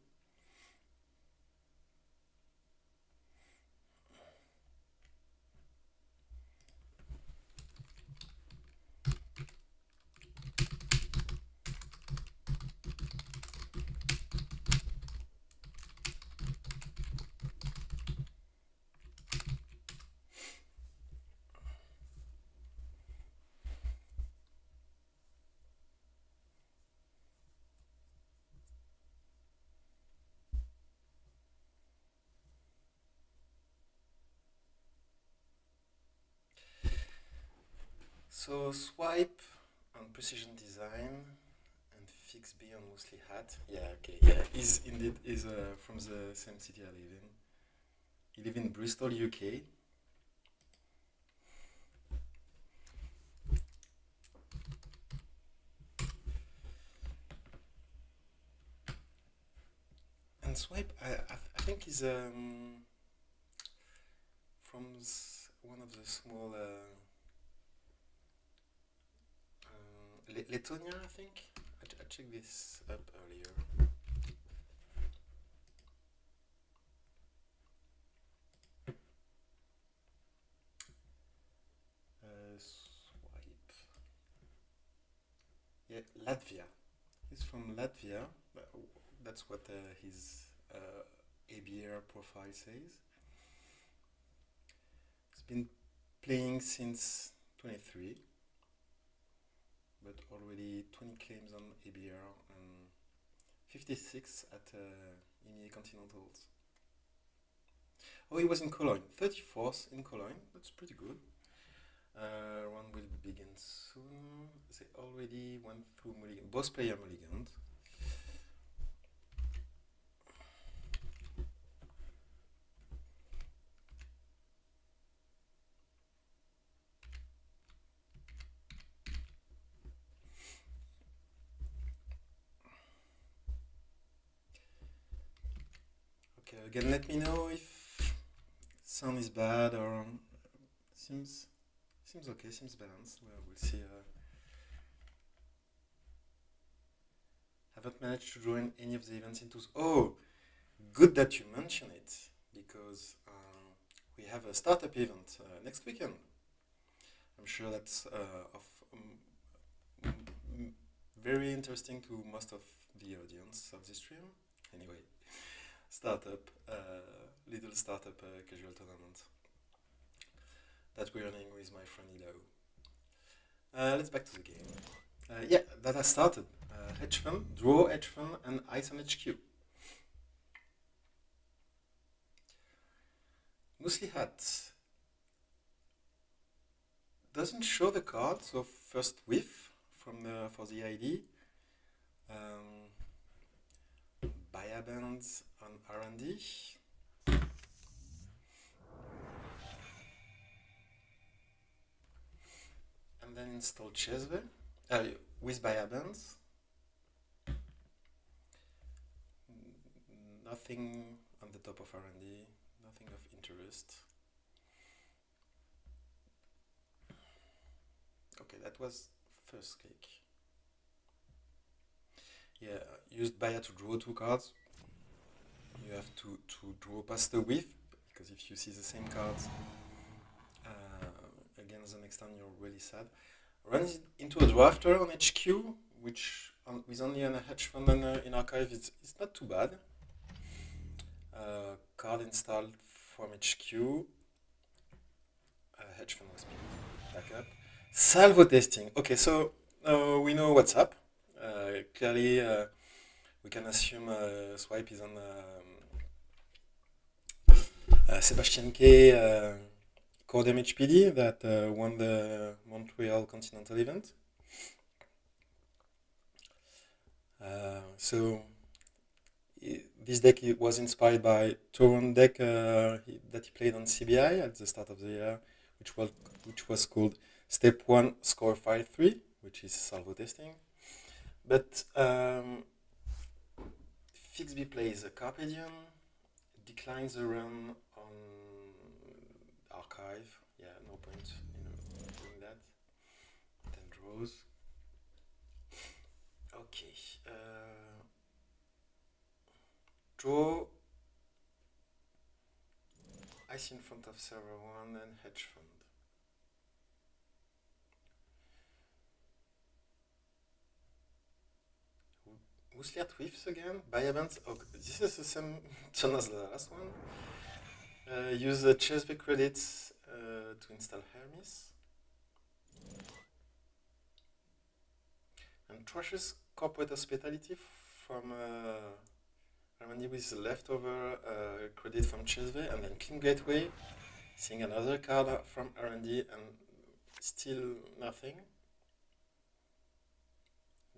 So swipe on precision design and fix B on mostly hat. Yeah, okay, yeah. He's indeed from the same city I live in. He lives in Bristol, UK. And swipe, I think he's from one of the small Letonia, I think. I checked this up earlier. Swipe. Yeah, Latvia. He's from Latvia. That's what his ABR profile says. He's been playing since 23, but already 20 claims on ABR and 56 at EMEA Continentals. Oh, he was in Cologne, 34th in Cologne. That's pretty good. One will begin soon. They already went through mulligan, both player mulligans. Okay, again, let me know if sound is bad or seems Seems okay, seems balanced. Well, we'll see. Haven't managed to join any of the events into. Oh, good that you mention it, because we have a startup event next weekend. I'm sure that's of very interesting to most of the audience of this stream. Anyway, startup, little startup casual tournament that we're running with my friend Ilao. Let's back to the game. Yeah, that has started. Hedge fund, draw hedge fund, and ice on HQ. Moosely Hat doesn't show the card, so first whiff from for the ID. Buyer bands on R&D. And then install Chesve with buyer bands. Nothing on the top of R&D, nothing of interest. Okay, that was first click. Yeah, used buyer to draw two cards. You have to draw past the whiff, because if you see the same cards against the next turn, you're really sad. Runs into a drafter on HQ, which with only a hedge fund in archive, it's not too bad. Card installed from HQ. Hedge fund was back up. Salvo testing. Okay, so we know what's up. Clearly, we can assume Swipe is on Sebastian K. Core Damage PD that won the Montreal Continental event. So this deck was inspired by Toron deck that he played on CBI at the start of the year, which was called Step 1 Score 5-3, which is salvo testing. But Fixby plays a Carpe Diem, declines the run on archive. Yeah, no point in doing that. Then draws. Okay. Draw. Ice in front of server 1 and hedge fund. Mostly at whiffs again. Buy events. Oh, this is the same turn as the last one. Use the Chesve credits to install Hermes. And trashes corporate hospitality from R&D with leftover credit from Chesve, and then Clean Gateway, seeing another card from R&D and still nothing.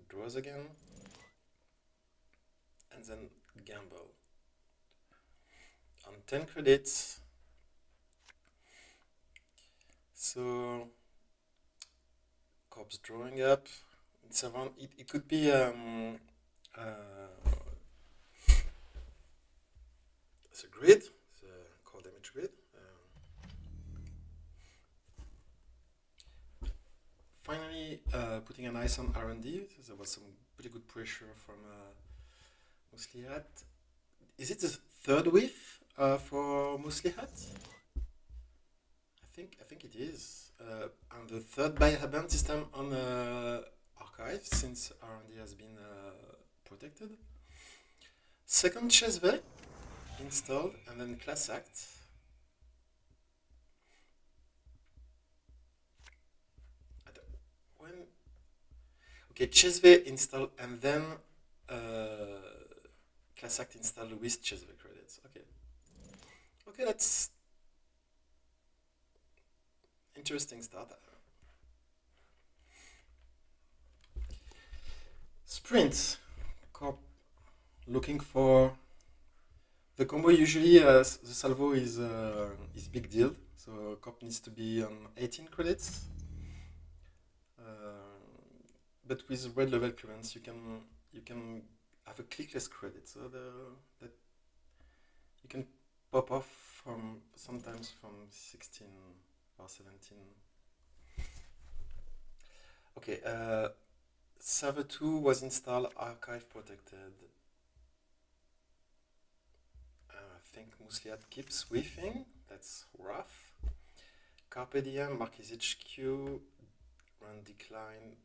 Draws again. And then gamble. On 10 credits. So corpse drawing up. It's around, it could be it's a grid, it's a core damage grid. Finally, putting an ice on R&D. So there was some pretty good pressure from Moosely. Is it the third whiff for Moosely? I think it is. And the third buy band system on archive, since R&D has been protected. Second Chesve installed, and then class act. Okay, Chesve installed, and then class act installed with Chesve credits. Okay, that's interesting start. Sprint. Corp looking for the combo. Usually the salvo is big deal, so Corp needs to be on 18 credits. But with red level currents, you can have a clickless credit, so that you can pop off from sometimes from 16 or 17. Okay, server 2 was installed, archive protected. I think Musliat keeps sweeping, that's rough. Carpe diem, Marquis HQ, run decline.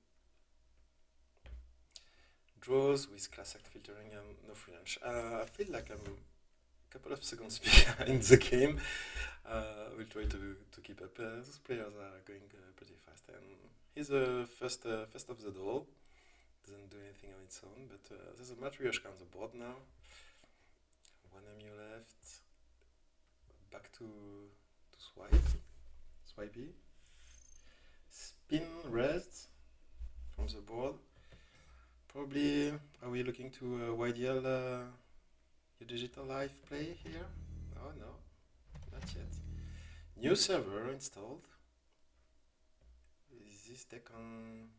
Draws with class act filtering and no free lunch. I feel like I'm a couple of seconds behind the game. We'll try to keep up. Those players are going pretty fast. And he's first of the door. Doesn't do anything on its own, but there's a Matryoshka on the board now. One MU left. Back to swipey. Spin rest from the board. Probably, are we looking to YDL your digital live play here? Oh no, not yet. New server installed. Is this deck on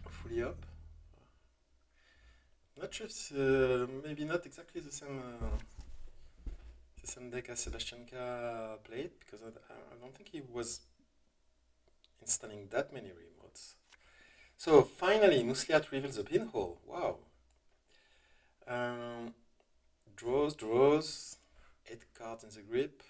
fully up? Not sure if it's maybe not exactly the same deck as Sebastianka played, because I don't think he was installing that many remotes. So finally, Musliat reveals a pinhole. Wow. Draws. 8 cards in the grip.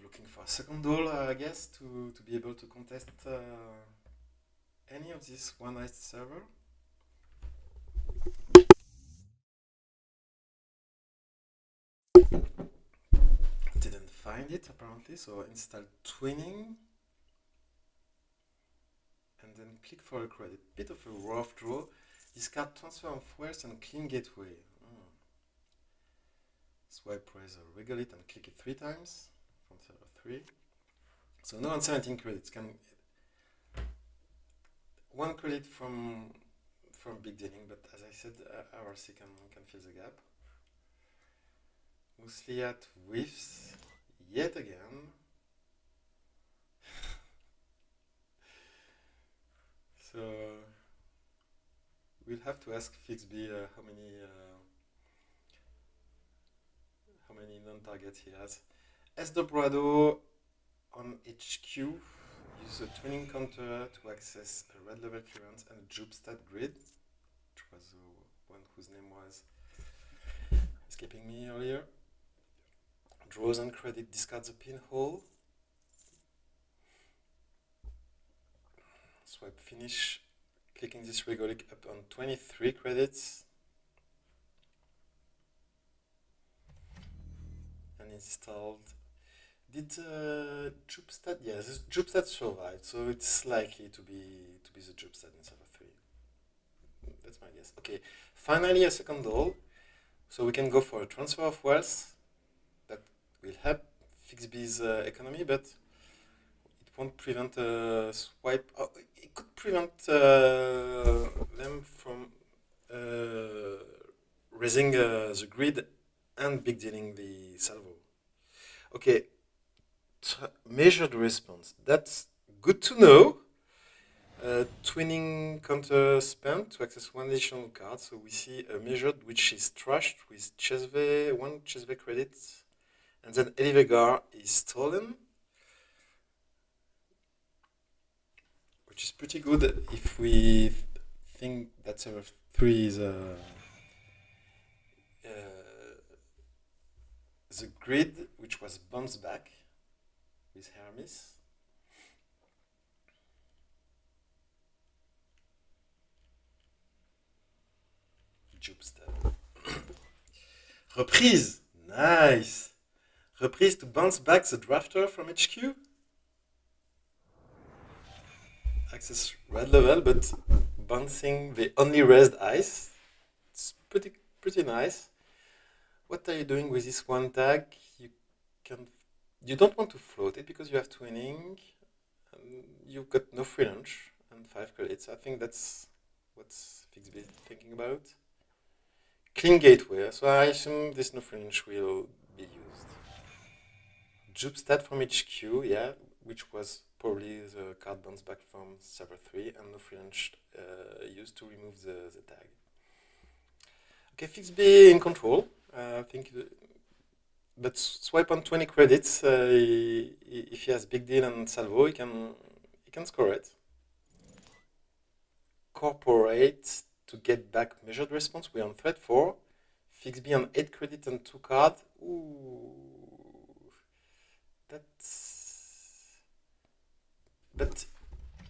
Looking for a second duel, I guess, to be able to contest any of this one-iced server. Didn't find it apparently, so install twinning and then click for a credit. Bit of a rough draw. Discard transfer of wealth and clean gateway. Swipe razor, wiggle it and click it 3 times from server 3. So no answer 17 credits. Can 1 credit from big dealing, but as I said, RRC can fill the gap. Musliat whiffs yet again. So we'll have to ask Fixby how many non-targets he has. S. Dobrado on HQ. Use a twinning counter to access a red level clearance and a Jupstat grid, which was one whose name was escaping me earlier. Draws and credit, discards a pinhole. Swipe finish, clicking this regolic up on 23 credits. And installed. Did Jupstat? Yes, Jupstat survived, so it's likely to be the Jupstat in server 3. That's my guess. Okay, finally a second duel. So we can go for a transfer of wealth. That will help Fixby's economy, but it won't prevent a swipe. Oh, it could prevent them from raising the grid and big dealing the salvo. Okay, measured response. That's good to know. Twinning counter spent to access 1 additional card. So we see a measured which is trashed with 1 Chesve credit, and then Elivegar is stolen, which is pretty good if we think that server 3 is the grid which was bounced back with Hermes. Jupstat. Reprise! Nice! Reprise to bounce back the drafter from HQ. Access red level, but bouncing the only raised ice. It's pretty nice. What are you doing with this 1 tag? You don't want to float it because you have twinning. You've got no free lunch and 5 credits. I think that's what's Fixby thinking about. Clean gateway. So I assume this no free lunch will be used. Jupstat from HQ, yeah, which was probably the card bounce back from server 3, and no free lunch used to remove the tag. Okay, Fixby in control. I think but swipe on 20 credits. If he has big deal and salvo, he can score it. Corporate to get back measured response. We're on thread 4. Fix B on 8 credit and 2 card. Ooh, that's. But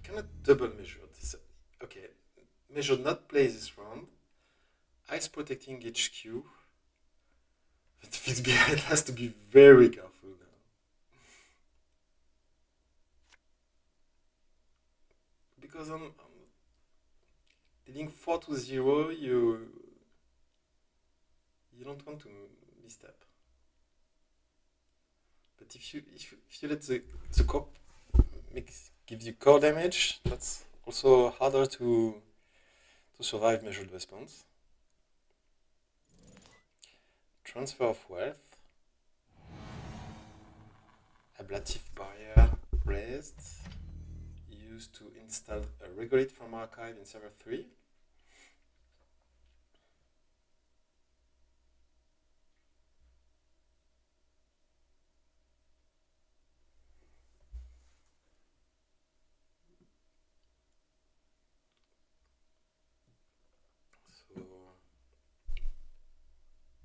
cannot double measure this. Okay, measure not play this round. Ice protecting HQ. But fix B has to be very careful now. Because on dealing 4 to 0, you don't want to misstep. But if you let the core gives you core damage, that's also harder to survive measured response. Transfer of wealth. Ablative barrier raised. Used to install a regulate from archive in server 3. So,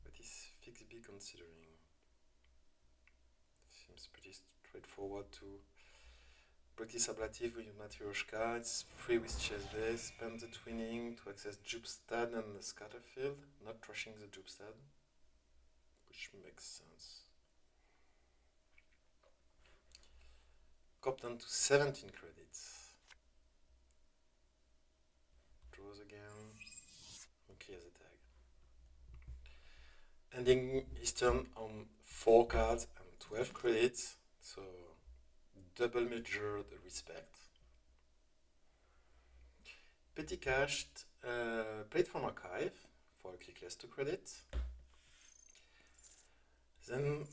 what is fix B considering? Seems pretty straightforward to break this ablative with Matryoshka. It's free with CSV. Spam the twinning to access Jupstad and the scatter field, not trashing the Jupstad, which makes sense. Cop down to 17 credits. Draws again. And clears the tag. Ending his turn on 4 cards and 12 credits. So double measured respect. Petty cached, played from archive for a click less 2 credits. Then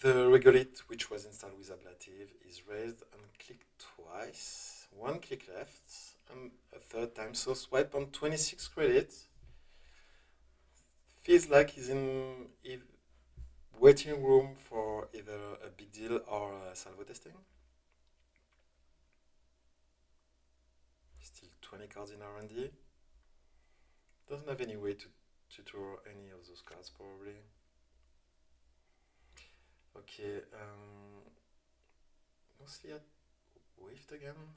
the regulate, which was installed with ablative, is raised and clicked twice. 1 click left and a third time. So swipe on 26 credits. Feels like he's in waiting room for either a big deal or a salvo testing. Still 20 cards in R&D. Doesn't have any way to draw any of those cards probably. Okay, mostly at Wift again.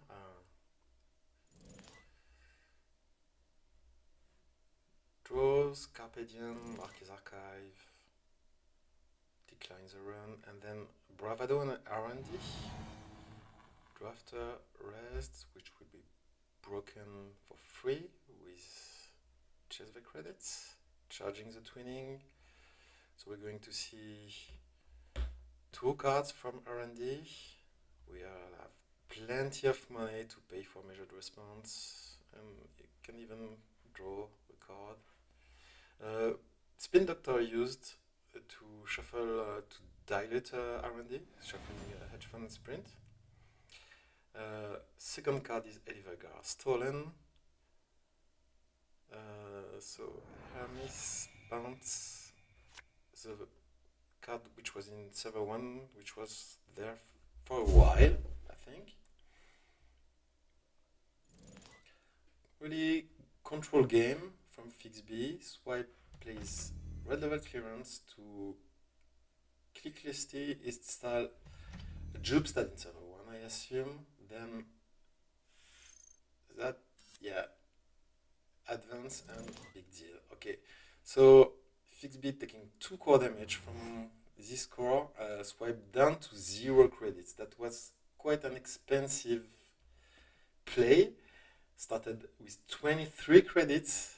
Draws, Carpe Diem, Marquez Archive, declines a run, and then Bravado and R&D. Drafter Rest, which will be broken for free with CSV credits, charging the twinning. So we're going to see 2 cards from R&D. We have plenty of money to pay for measured response, and you can even draw a card. Spin Doctor used to shuffle to dilute R&D, shuffling hedge fund and sprint. Second card is Elivagar, stolen. So Hermes bounce the card which was in server 1, which was there for a while, I think. Really control game from Fix B. Swipe plays red level clearance to click listy install a Jupstad in server 1, I assume. Then that, yeah, advance and big deal. Okay, so Fix B taking 2 core damage from this core, swipe down to 0 credits. That was quite an expensive play. Started with 23 credits.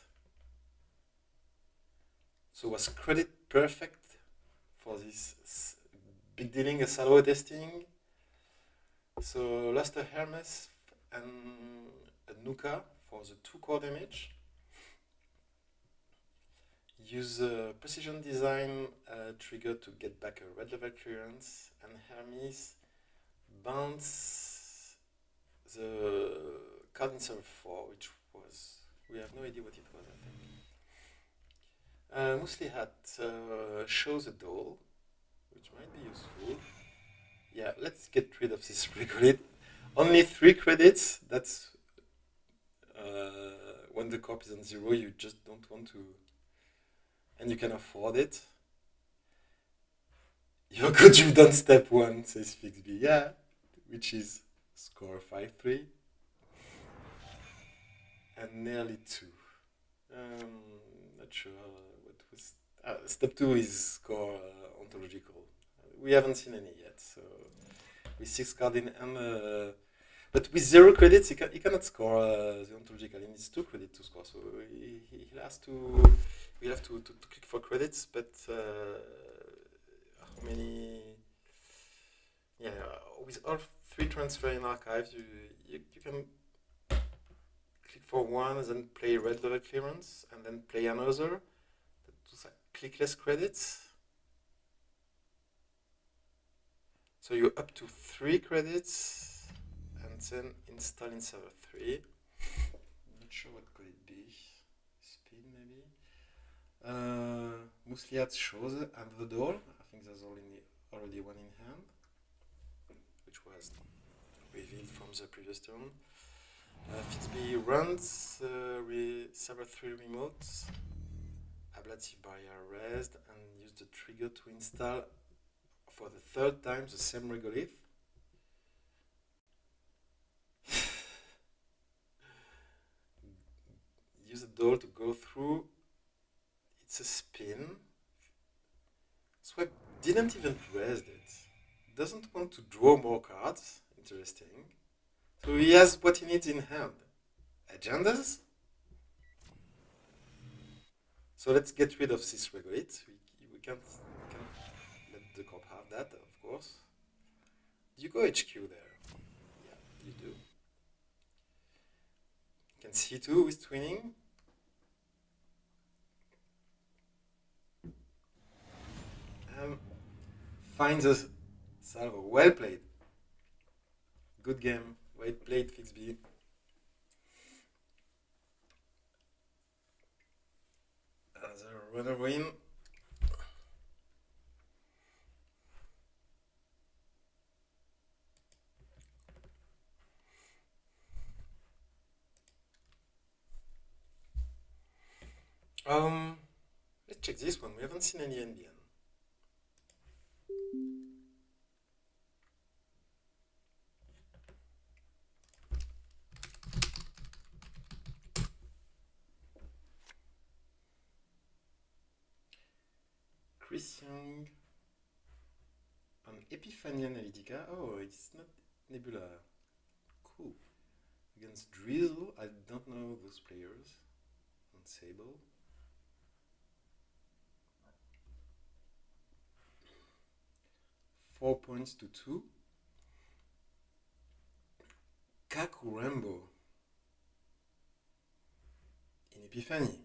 So was credit perfect for this big dealing, a salvo testing. So lost a Hermes and a Nuka for the 2 core damage. Use a precision design trigger to get back a red level clearance, and Hermes bounce the card in server 4, which was, we have no idea what it was, I think. Mostly Hat shows a doll, which might be useful. Yeah, let's get rid of this regolith. Only 3 credits. That's when the corp is on 0, you just don't want to, and you can afford it. You're good, you've done step 1, says Fixby. Yeah, which is score 5-3 and nearly 2. Not sure what was. Step 2 is score ontological. We haven't seen any yet, so with 6 cards in hand. But with 0 credits, he cannot score the ontological. He needs 2 credits to score, so he'll have to click for credits. But how many? Yeah, with all 3 transfer in archives, you can click for one, and then play red level clearance, and then play another. Those are clickless credits. So you're up to 3 credits, and then install in server 3. Not sure what could it be. Speed maybe. Muslihat shows and the door. I think there's already one in hand, which was revealed from the previous turn. Fixby runs server 3 remote, ablative barrier raised, and use the trigger to install for the 3rd time the same regolith. Use the door to go through. It's a spin. Swap didn't even raise it. Doesn't want to draw more cards. Interesting. So he has what he needs in hand. Agendas? So let's get rid of this regolith. We can't let the corp have that, of course. Do you go HQ there? Yeah, you do. You can C2 with twinning. Find the salvo. Well played. Good game. Well played, Fixby. The runner win. Let's check this one. We haven't seen any NBN. Chris Young on Epiphany Analytica. Oh, it's not Nebula. Cool. Against Drizzle, I don't know those players. On Sable. Four points to 2. Kaku Rambo in Epiphany.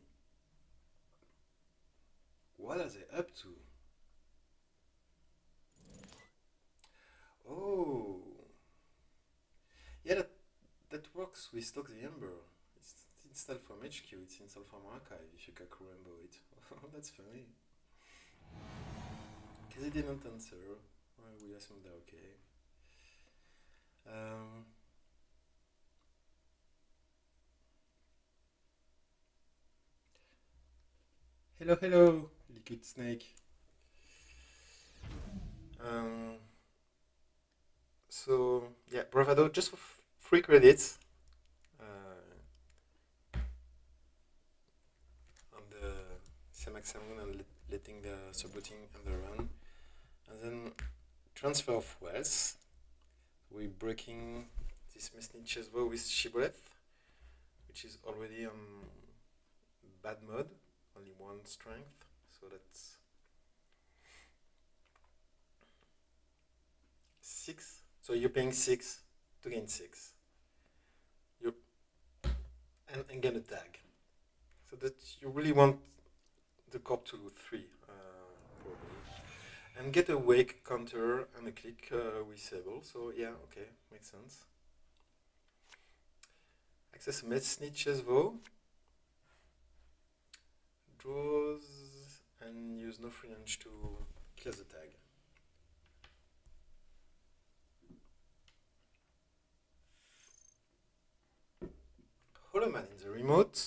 What are they up to? Oh, yeah, that works with Stock the Ember. It's installed from HQ, it's installed from archive if you Kaku Rambo it. Oh, that's funny. Because he didn't answer. Well, we assume they're okay. Hello, Liquid Snake. So, yeah, Bravado, just for 3 credits. On the Semaxamoon and letting the subrouting and the run. And then transfer of wealth. We're breaking this Mesnit Chesvo with Shibboleth, which is already on bad mode, only 1 strength, so that's 6. So you're paying 6 to gain 6. And get a tag. So that you really want the corp to 3, probably. And get a wake counter and a click with Sable. So yeah, okay, makes sense. Access Mesnit Chesvo. Draws and use no free lunch to clear the tag. remote.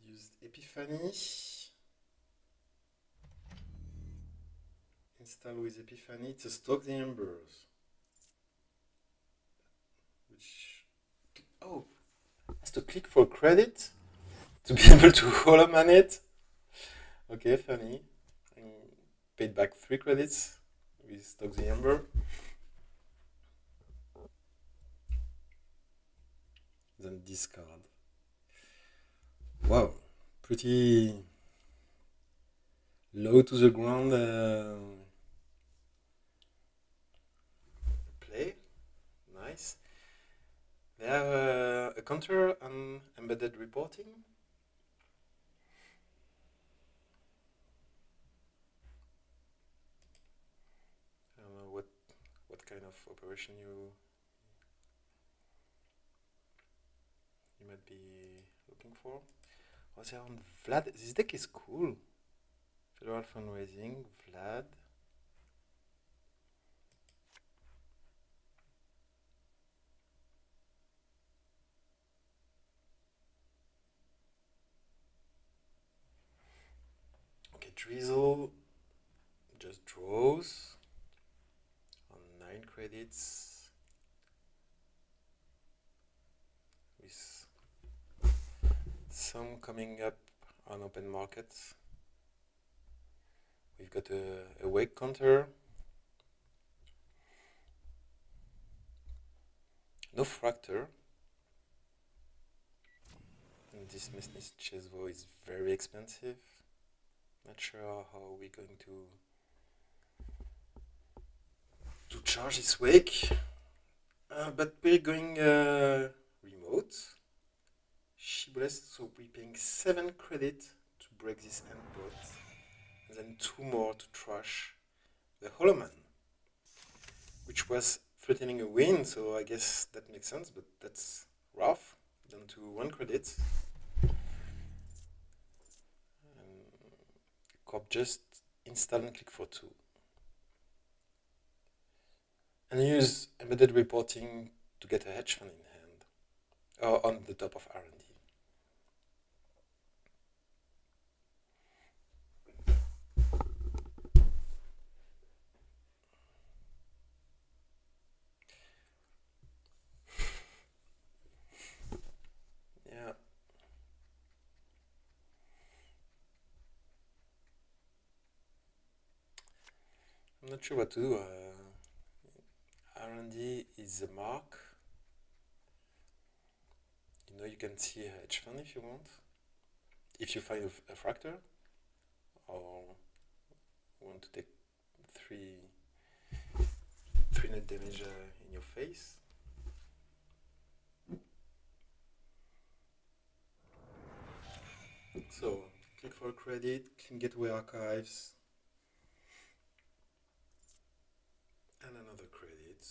Used Epiphany. Install with Epiphany to stock the embers. Which, oh, has to click for credit to be able to holoman it. Okay, funny. I paid back 3 credits. We stock the ember. Then discard. Wow, pretty low to the ground play. Nice. They have a counter on embedded reporting. I don't know what kind of operation you might be looking for. What's around Vlad? This deck is cool. Federal fundraising, Vlad. Okay, Drizzle just draws on 9 credits with some coming up on open markets. We've got a wake counter. No fractor. And this Mesnich Chesvo is very expensive. Not sure how we're going to charge this wake. But we're going remote. Shibboleth, so we're paying 7 credit to break this endpot. And then 2 more to trash the Holoman, which was threatening a win, so I guess that makes sense, but that's rough. Down to 1 credit. Corp just install and click for 2. And use embedded reporting to get a hedge fund in hand, or on the top of R&D. Yeah. I'm not sure what to do. R&D is a mark. You can see a hedge fund if you want. If you find a fractor, or want to take 3 net damage in your face. So, click for credit, clean gateway archives, and another credit.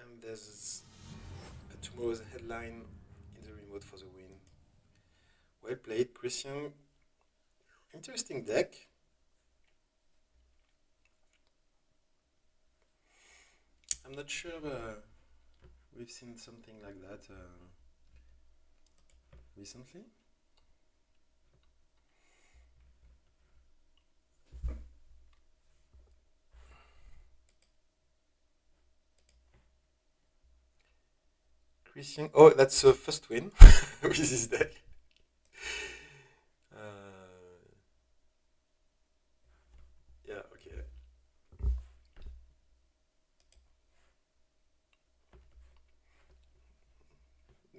And there's tomorrow's headline in the remote for the win. Well played, Christian. Interesting deck. I'm not sure we've seen something like that recently. Christian, oh, that's a first win with this deck. Yeah, okay.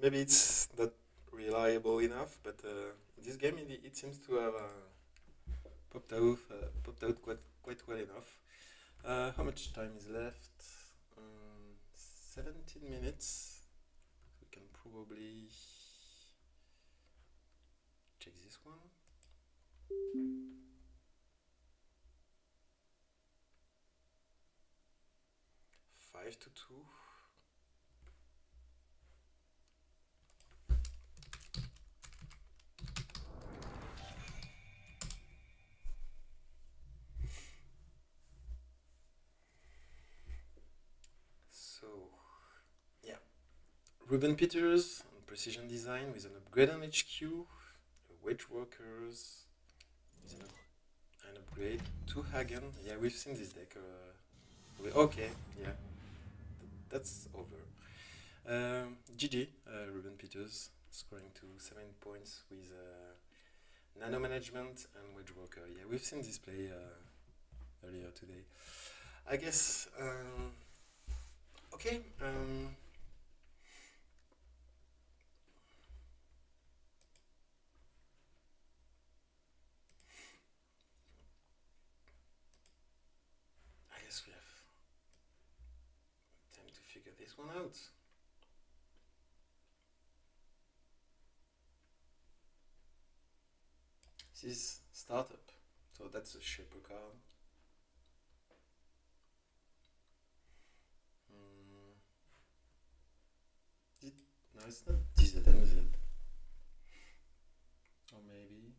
Maybe it's not reliable enough, but in this game it seems to have popped out quite well enough. How much time is left? 17 minutes. We can probably check this one. 5 to 2. Ruben Peters on precision design with an upgrade on HQ, wedge workers, with an upgrade to Hagen. Yeah, we've seen this deck. Okay, yeah, that's over. GG, Ruben Peters scoring to 7 points with nano management and wedge worker. Yeah, we've seen this play earlier today. I guess. Okay. I guess we have time to figure this one out. This is startup, so that's a shaper card. No, it's not DZMZ. Or maybe.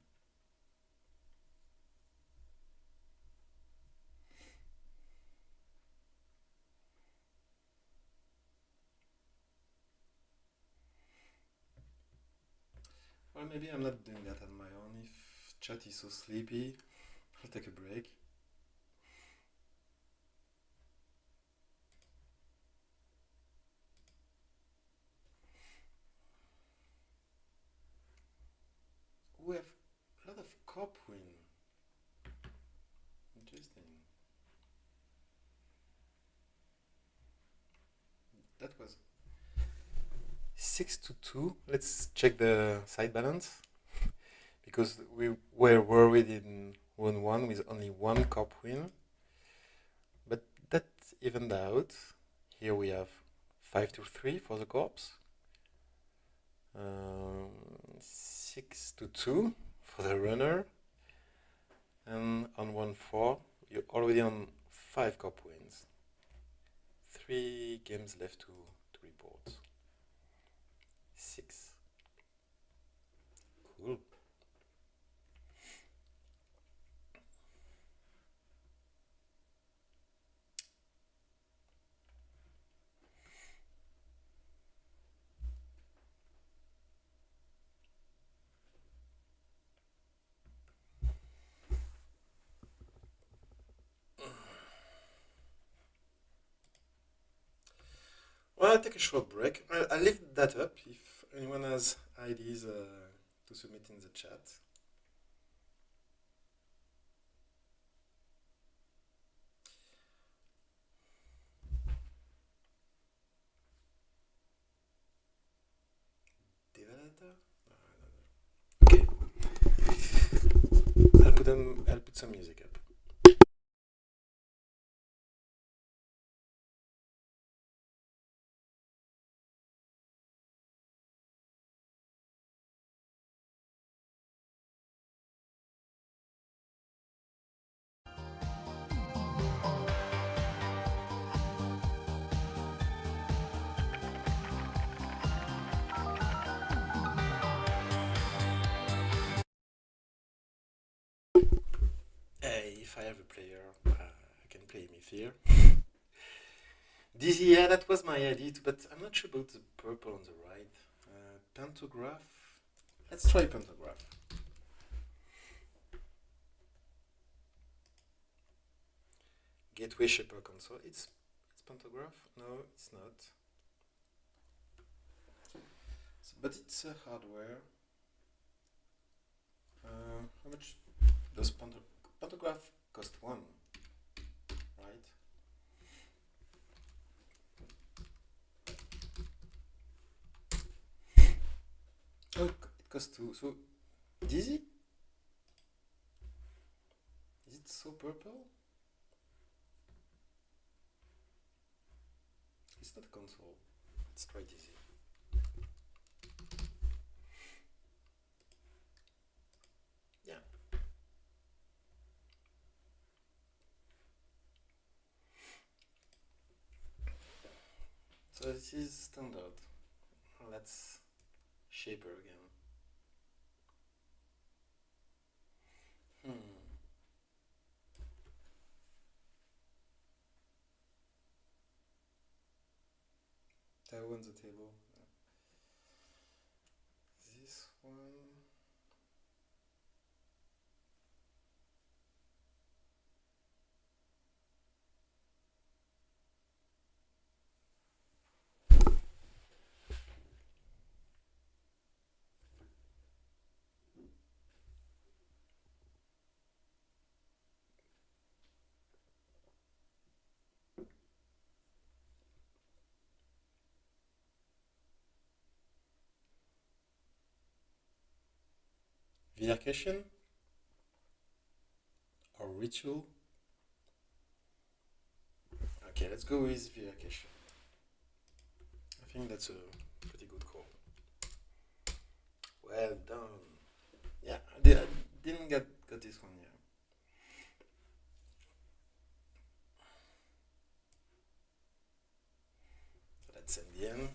Well, maybe I'm not doing that on my own. If chat is so sleepy, I'll take a break. We have a lot of cop win. Interesting. That was 6-2. Let's check the side balance. Because we were worried in round 1 with only one cop win. But that evened out. Here we have 5-3 for the corps. 6-2 for the runner. And on 1-4, you're already on 5 cop wins. 3 games left to report. 6. Cool. Well, I'll take a short break. I'll leave that up if anyone has ideas to submit in the chat. Devalata? Okay. I'll put some music up. If I have a player, I can play Mythir. Dizzy, yeah, that was my idea, but I'm not sure about the purple on the right. Pantograph. Let's try Pantograph. Gateway Shaper console. It's Pantograph? No, it's not. But it's a hardware. How much does Pantograph cost? 1, right? Oh, it costs 2. So, Dizzy? Is it so purple? It's not a console. Let's try Dizzy. Yeah. So this is standard. Let's Shaper again. Tao on the table. Vacation or ritual? Okay, let's go with vacation. I think that's a pretty good call. Well done. Yeah, I didn't get this one yet. So that's in the end.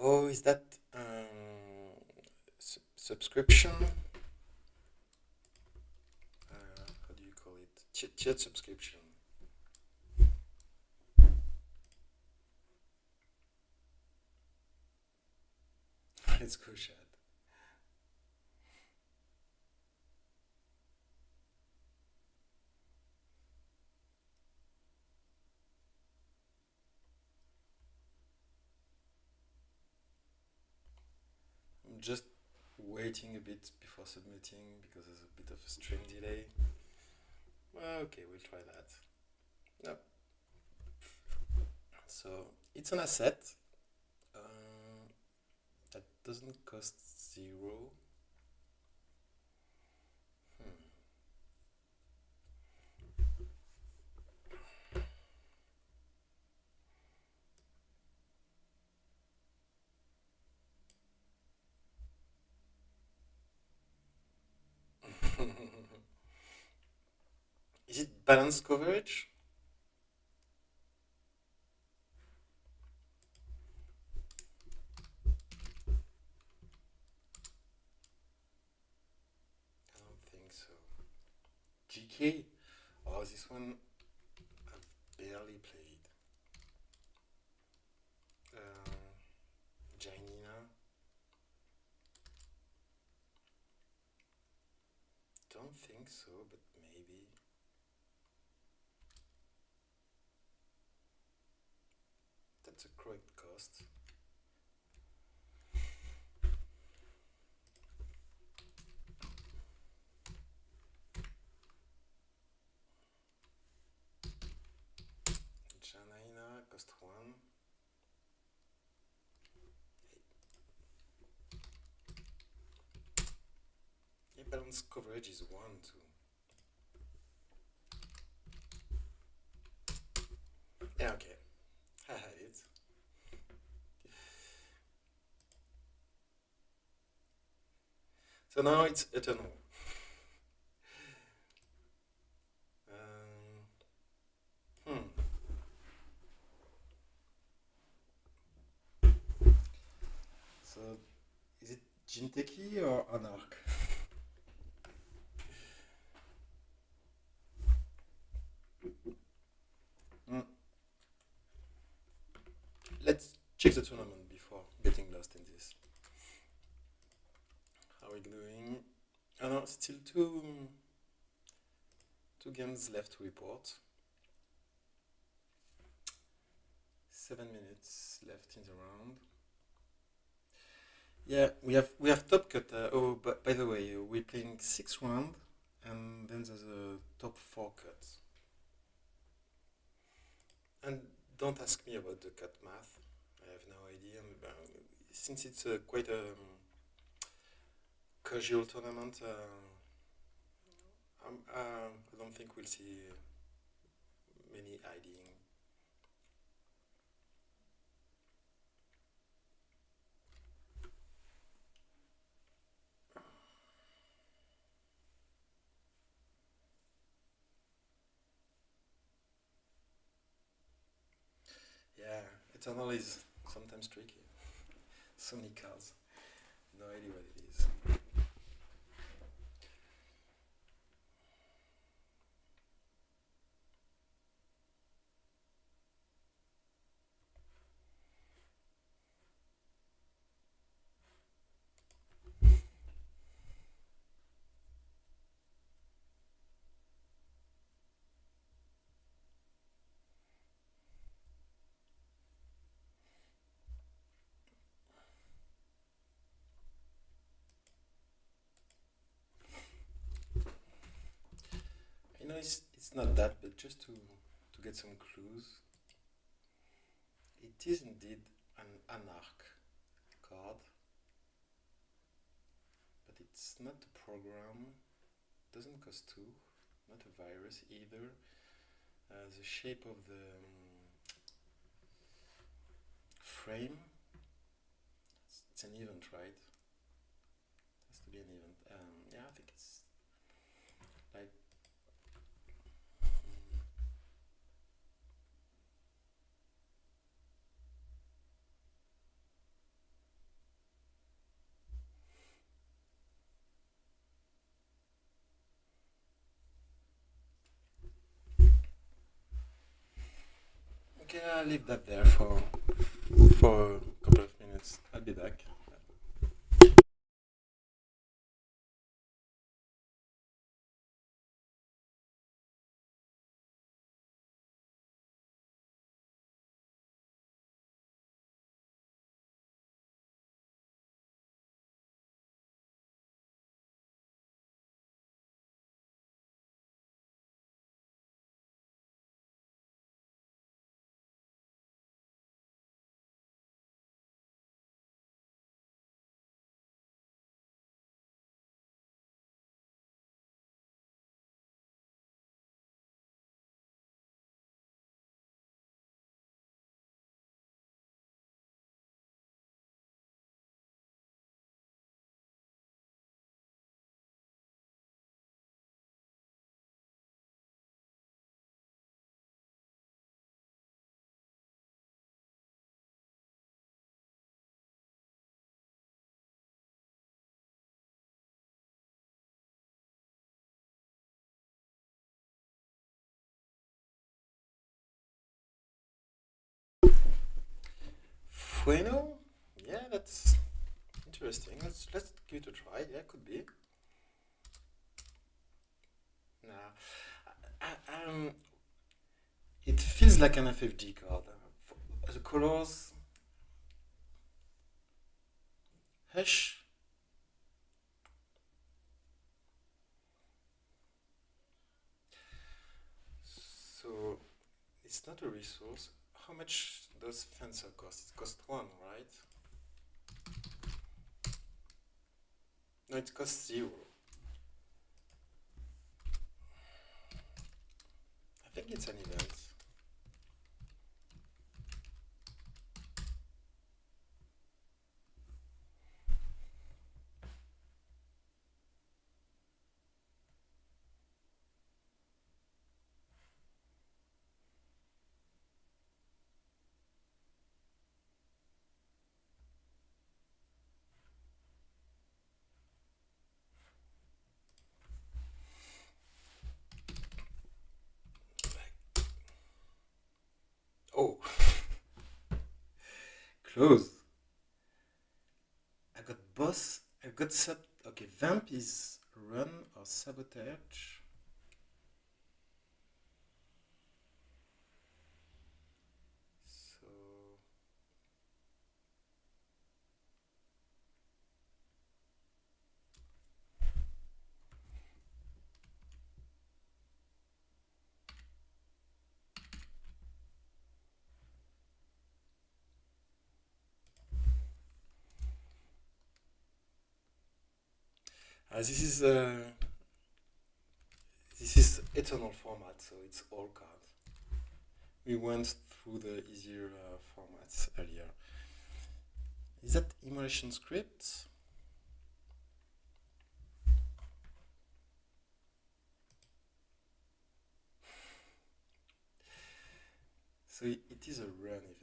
Oh, is that subscription? How do you call it? Chat subscription. Let's go chat. I'm just waiting a bit before submitting because there's a bit of a stream delay. Okay, we'll try that. No. So it's an asset that doesn't cost 0. Is it balance coverage? I don't think so. GK? Oh, this one I've barely played. Janina? Don't think so, but maybe. That's a correct cost. Janina cost 1. Yeah, balance coverage is 1 too. Yeah, okay. I had it. So now it's eternal. So is it Jinteki or Anarch? Let's check the tournament before getting lost in this. How are we doing? Oh no, still two games left to report. 7 minutes left in the round. Yeah, we have top cut. Oh, but by the way, we're playing 6 rounds, and then there's a top 4 cut. And don't ask me about the cut math. I have no idea. Since it's quite a casual tournament, I don't think we'll see many IDing. Yeah, Eternal is sometimes tricky. So many cards. No idea what it is. I know it's not that, but just to get some clues. it is indeed an anarch card, but it's not a program, doesn't cost 2, not a virus either. The shape of the frame, it's an event, right? It has to be an event. Yeah, I think it's like okay, I'll leave that there for a couple of minutes. I'll be back. Bueno, yeah, that's interesting. Let's give it a try. Yeah, could be. Nah, it feels like an FFG card. The colors, hush. So it's not a resource. How much does fencer cost? It costs 1, right? No, it costs 0. I think it's an event. Oh, close. I got boss. I got sub. Okay, vamp is run or sabotage. So this is eternal format, so it's all cards. We went through the easier formats earlier. Is that emulation script? So it is a run event.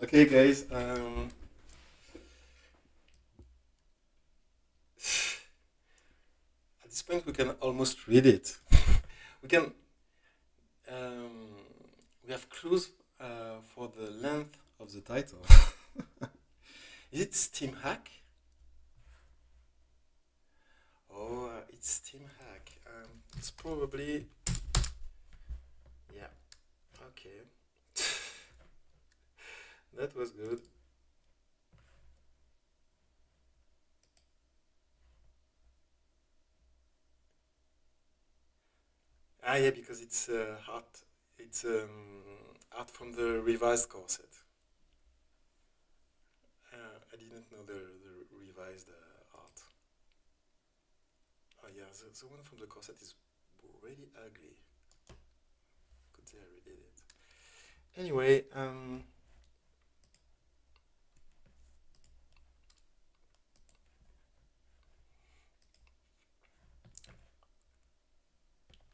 Okay, guys. At this point, we can almost read it. We can. We have clues for the length of the title. Is it Steam Hack? Oh, it's Steam Hack. It's probably. Yeah. Okay. That was good. Ah, yeah, because it's art. It's art from the revised corset. I didn't know the revised art. Oh yeah, the one from the corset is really ugly. Could say I redid it. Anyway,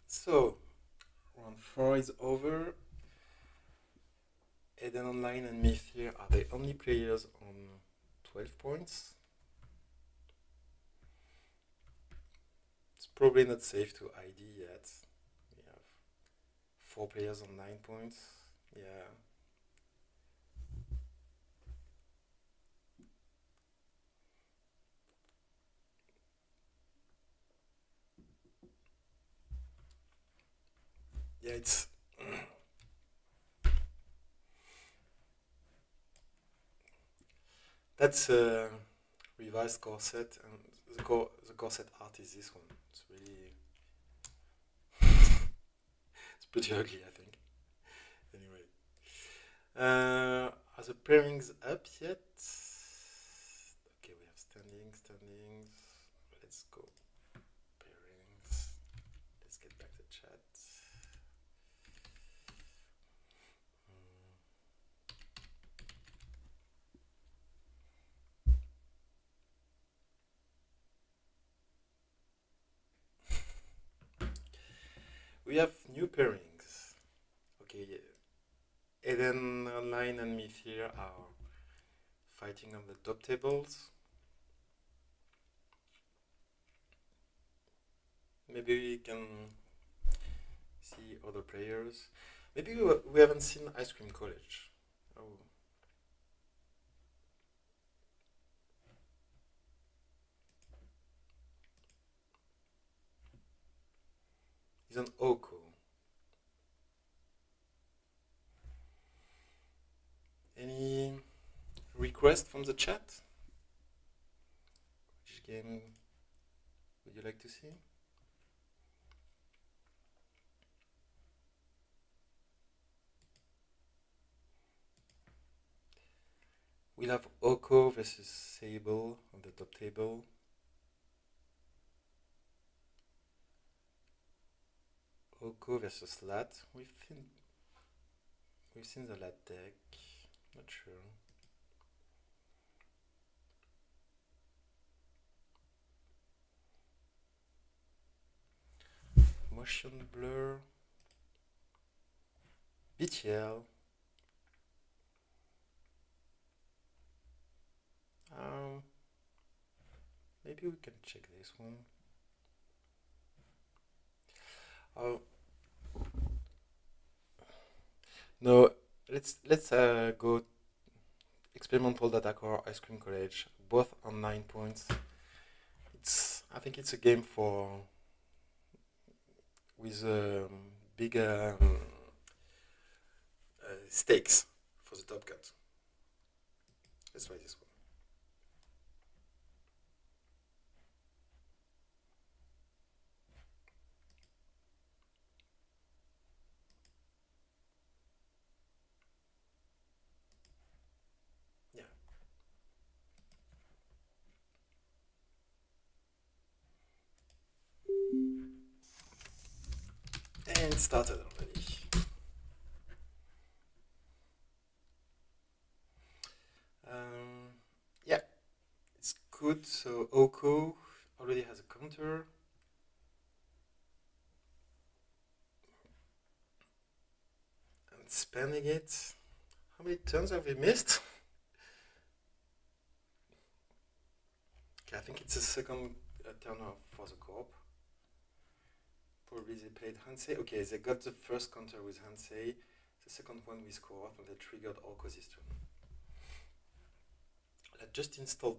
so round 4 is over. Eden Online and Myth here are the only players on 12 points. It's probably not safe to ID yet. We have 4 players on 9 points. Yeah. Yeah, it's that's a revised corset, and the corset art is this one. It's really it's pretty ugly, I think. Anyway, are the pairings up yet? Okay, we have standings. Let's go pairings. Let's get back to chat. We have new pairings. Okay, Eden Online and Myth here are fighting on the top tables. Maybe we can see other players. Maybe we haven't seen Ice Cream College. Oh. He's an Oko. Any request from the chat? Which game would you like to see? We'll have Oko versus Sable on the top table. Oko versus Lat. We've seen the Lat deck. Not sure. Motion blur. BTL. Maybe we can check this one. Oh. No, let's go Experimental Data Core, Ice Cream College, both on 9 points. I think it's a game with big stakes for the top cut. Let's try this one. Yeah. And it started already. Yeah, it's good. So Oko already has a counter. And spending it. How many turns have we missed? Okay, I think it's the second turn for the corp. Probably they played Hansei. Okay, they got the first counter with Hansei, the second one with Cohort, and they triggered Orko this turn. Let's just install.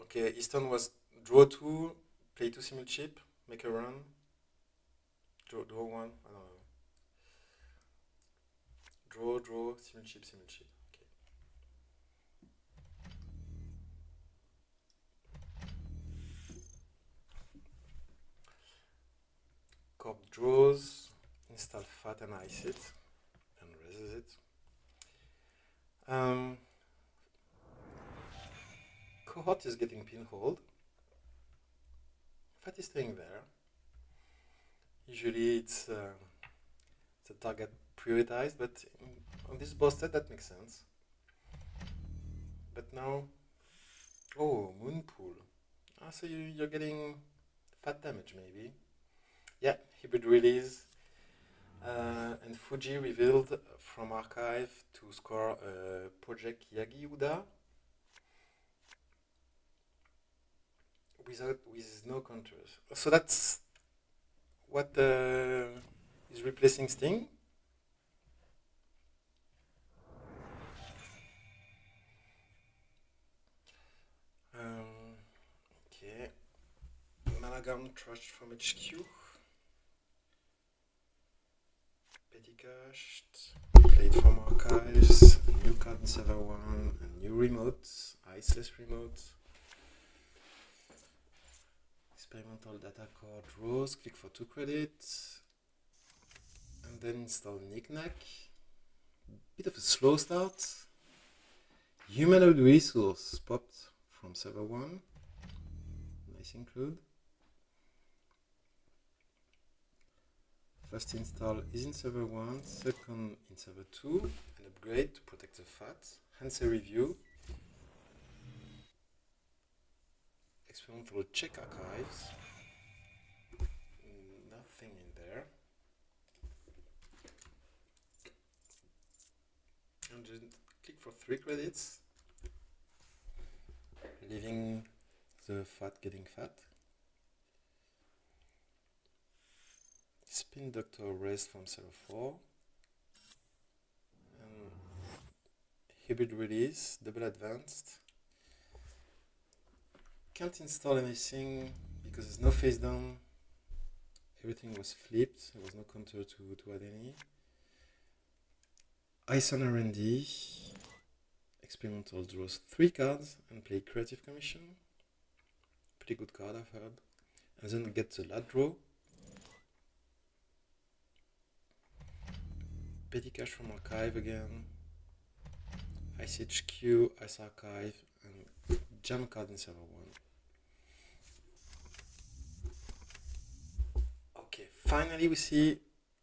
Okay, Eastern was draw 2, play 2 simul chip, make a run, draw 1, I don't know. Draw, simul chip. Okay. Corp draws, install FAT and ice it, and raises it. Cohort is getting pinholed. FAT is staying there. Usually it's the target prioritized, but on this boss set that makes sense. But now, oh, Moonpool. So you're getting FAT damage maybe. Yeah, hybrid release. And Fuji revealed from archive to score Project Yagi-Uda with no counters. So that's what is replacing Sting. Okay. Malagam trashed from HQ. Petty cached. Played from archives. New card in server 1. A new remote. Iceless remote. Experimental data core draws. Click for 2 credits. And then install Knickknack. Bit of a slow start. Humanoid resource popped from server 1. Nice include. First install is in server 1, second in server 2, an upgrade to protect the FAT, Hansei review, experimental check archives, nothing in there, and just click for 3 credits, leaving the FAT getting fat. Spin Doctor raised from server 4. And hybrid release, double advanced. Can't install anything because there's no face down. Everything was flipped. There was no counter to add any. Ice on R&D. Experimental draws 3 cards and play Creative Commission. Pretty good card, I've heard. And then get the lat draw. Petty cache from archive again. Ice HQ, Ice Archive, and jam card in server 1. Okay, finally we see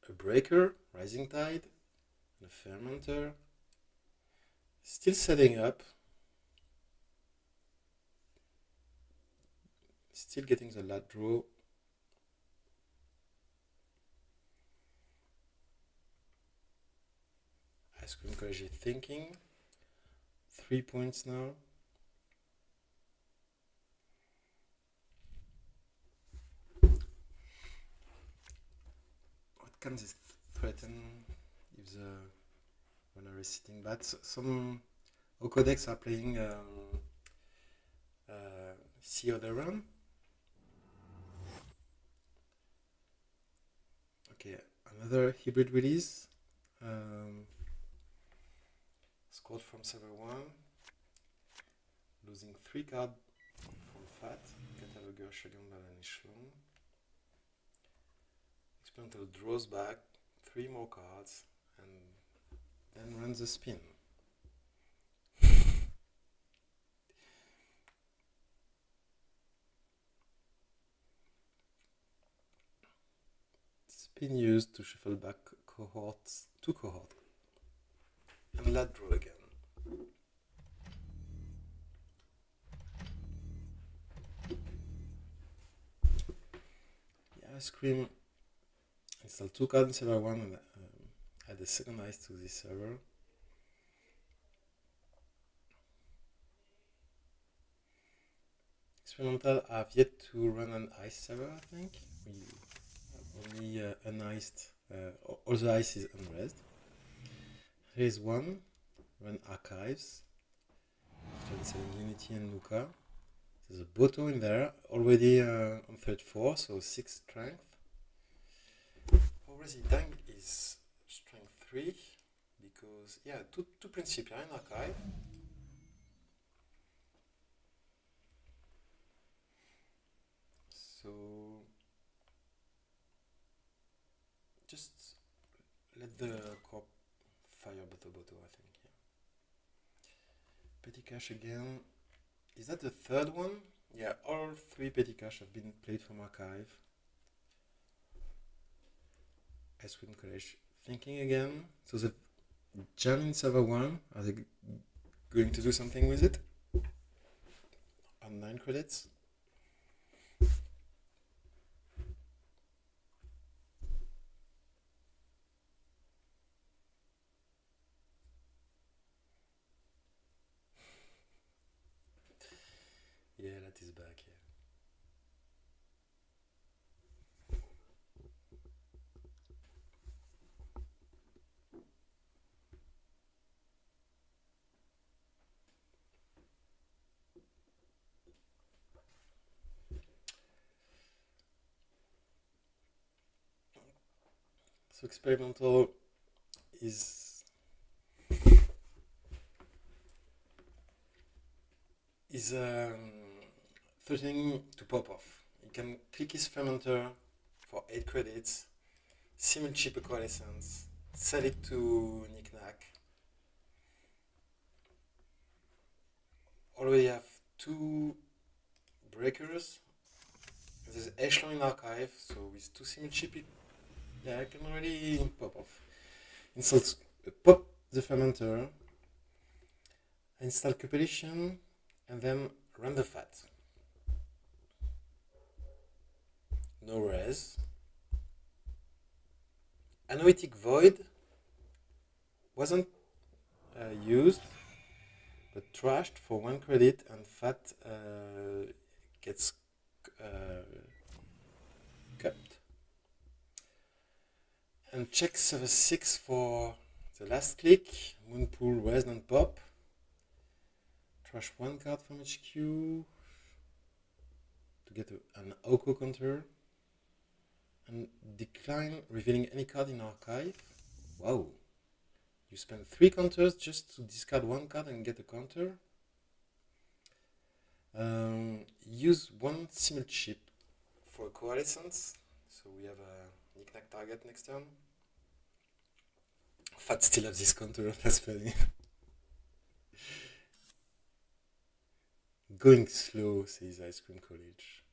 a breaker, Rising Tide, and a fermenter. Still setting up. Still getting the lat draw. Ice Cream College thinking. 3 points now. What can this threaten if the runner is sitting bad? Some Ocodex are playing Sea Other Run. Okay, another hybrid release. Scored from server 1. Losing 3 cards from FAT. Cataloger, Shogun, and Ishlon. Experimental draws back 3 more cards and then runs a spin. Spin used to shuffle back cohorts to cohort. And lat draw again. Yeah, Ice Cream install 2 cards in server 1 and add a second ice to this server. Experimental have yet to run an ice server, I think. only uniced, all the ice is unraised. Here is one, run archives, after installing Unity and Nuka. There's a Boto in there, already on 34, so 6 strength. Already done is strength 3, because, yeah, two Principia in archive. So, just let the corp fire Boto, I think. Yeah. Petty Cache again. Is that the third one? Yeah, all 3 Petty Cache have been played from archive. Ice Cream College. Thinking again. So the jam in server 1, are they going to do something with it? On 9 credits? Yeah, that is back, yeah. So experimental is threatening to pop off. You can click his fermenter for 8 credits, simul chip a coalescence, sell it to Knick-Knack. Already have 2 breakers. There's echelon in archive, so with 2 simul chip, yeah, I can already pop off. Pop the fermenter, install compilation, and then run the fat. No res. Anoetic void wasn't used, but trashed for 1 credit, and fat gets cupped. And check server 6 for the last click, Moonpool, res, and pop. Trash 1 card from HQ to get an Oko counter. And decline revealing any card in archive. Wow. You spend 3 counters just to discard 1 card and get a counter. Use 1 simul chip for a coalescence. So we have a Knick-Knack target next turn. Fat still have this counter, that's funny. Going slow, says Ice Cream College.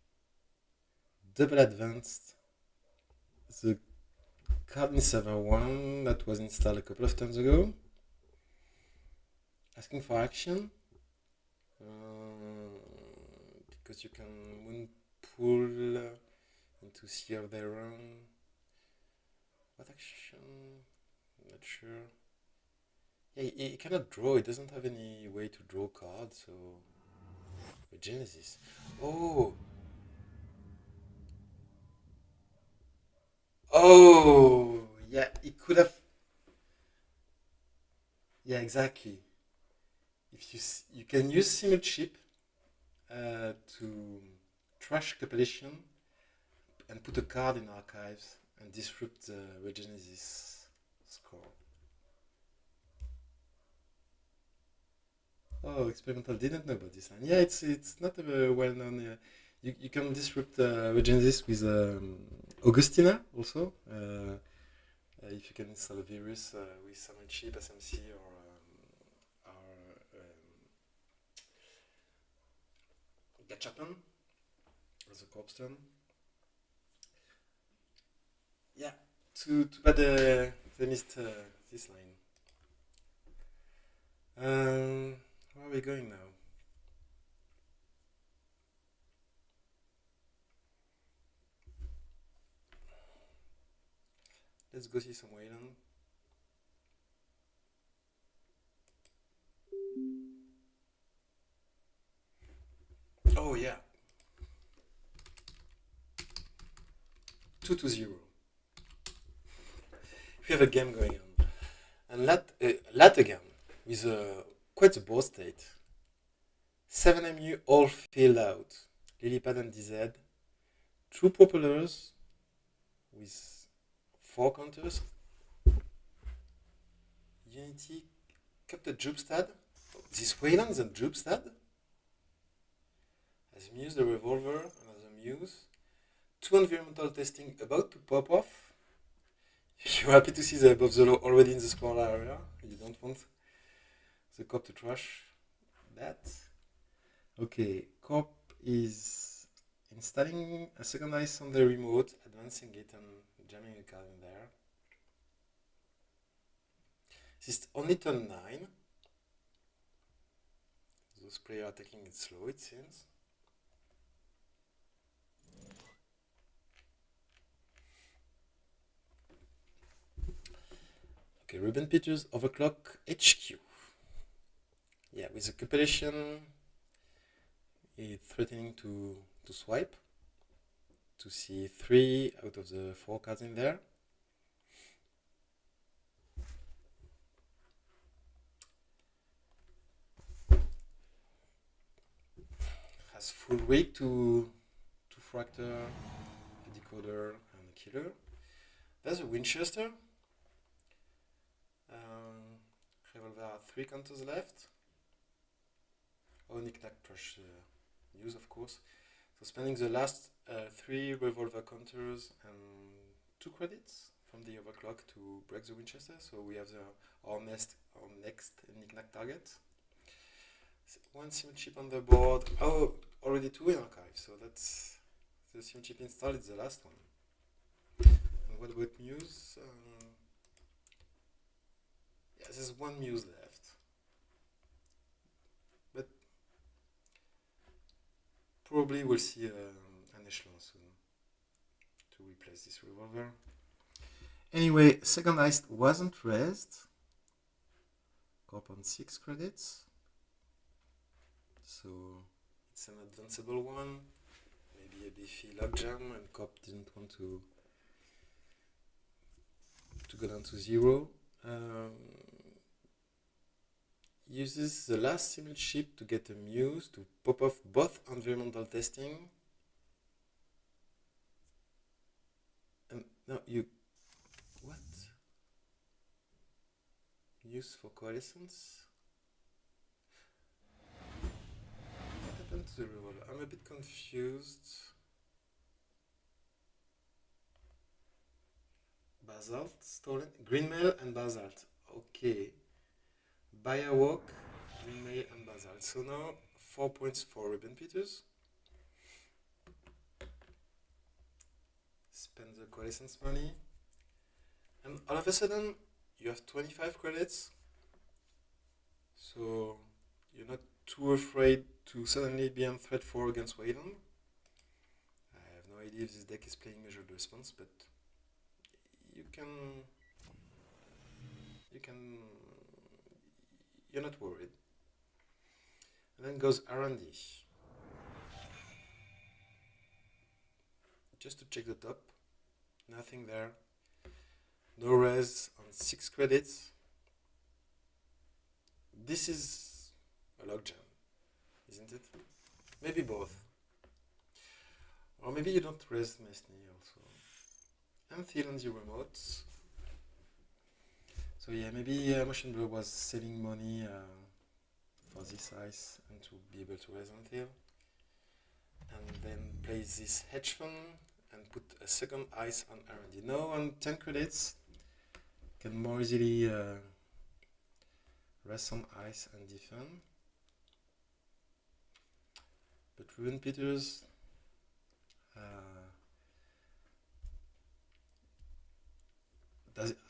Double advanced. The card in server 1 that was installed a couple of times ago. Asking for action. Because you can Moonpool into Sea of their own. What action? I'm not sure. Yeah, he cannot draw. It doesn't have any way to draw cards, so... Genesis. Oh! Oh! Yeah, it could have... Yeah, exactly. If you can use simul chip to trash compilation and put a card in archives and disrupt the Regenesis score. Oh, experimental didn't know about this line. Yeah, it's not a well known. You can disrupt Regenesis with Augustina also. If you can install a virus with some chip, SMC, or Gachapon as a corpse turn. Yeah, too bad they missed this line. Where are we going now? Let's go see some Wayland. Oh yeah. 2-0. we have a game going on. And lat again, with quite a board state. 7 MU all filled out. Lily pad and DZ. 2 propellers with 4 counters. Unity kept a Jubstad. This Wayland is a Jubstad. As Muse, the revolver, another Muse. 2 environmental testing about to pop off. You're happy to see the above the law already in the spoiler area. You don't want the cop to trash that. Okay, cop is installing a second ice on the remote, advancing it and jamming a card in there. This is only turn 9. Those players are taking it slow, it seems. Okay, Ruben Peters, Overclock, HQ. Yeah, with the capitulation, it's threatening to swipe to see 3 out of the 4 cards in there. Has full weight to fractor, a decoder, and a killer. There's a Winchester. Revolver, 3 counters left. Oh, knick-knack trash use, of course. So spending the last 3 revolver counters and 2 credits from the overclock to break the Winchester. So we have our next knick-knack target. 1 sim chip on the board. Oh, already 2 in archive. So that's the sim chip installed. It's the last one. And what about Muse? Yeah, there's 1 Muse left. But probably we'll see an echelon soon to replace this revolver. Anyway, second heist wasn't raised. Cop on 6 credits. So it's an advanceable one. Maybe a beefy logjam, and Cop didn't want to go down to 0. Uses the last simul chip to get a Muse to pop off both environmental testing. And no, what? Muse for coalescence? What happened to the revolver? I'm a bit confused. Basalt stolen. Green mail and basalt. Okay. Buy a walk, green mail and basalt. So now 4 points for Ruben Peters. Spend the coalescence money. And all of a sudden you have 25 credits. So you're not too afraid to suddenly be on threat 4 against Wayland. I have no idea if this deck is playing measured response, but you're not worried. And then goes R&D. Just to check the top. Nothing there. No res on 6 credits. This is a logjam, isn't it? Maybe both. Or maybe you don't res Mesny also. And Thiel on the remotes. So yeah, maybe Motion Blur was saving money for this ice and to be able to raise Thiel. And then plays this hedge fund and put a second ice on R&D. Now on 10 credits, can more easily raise some ice and defend. But Ruben Peters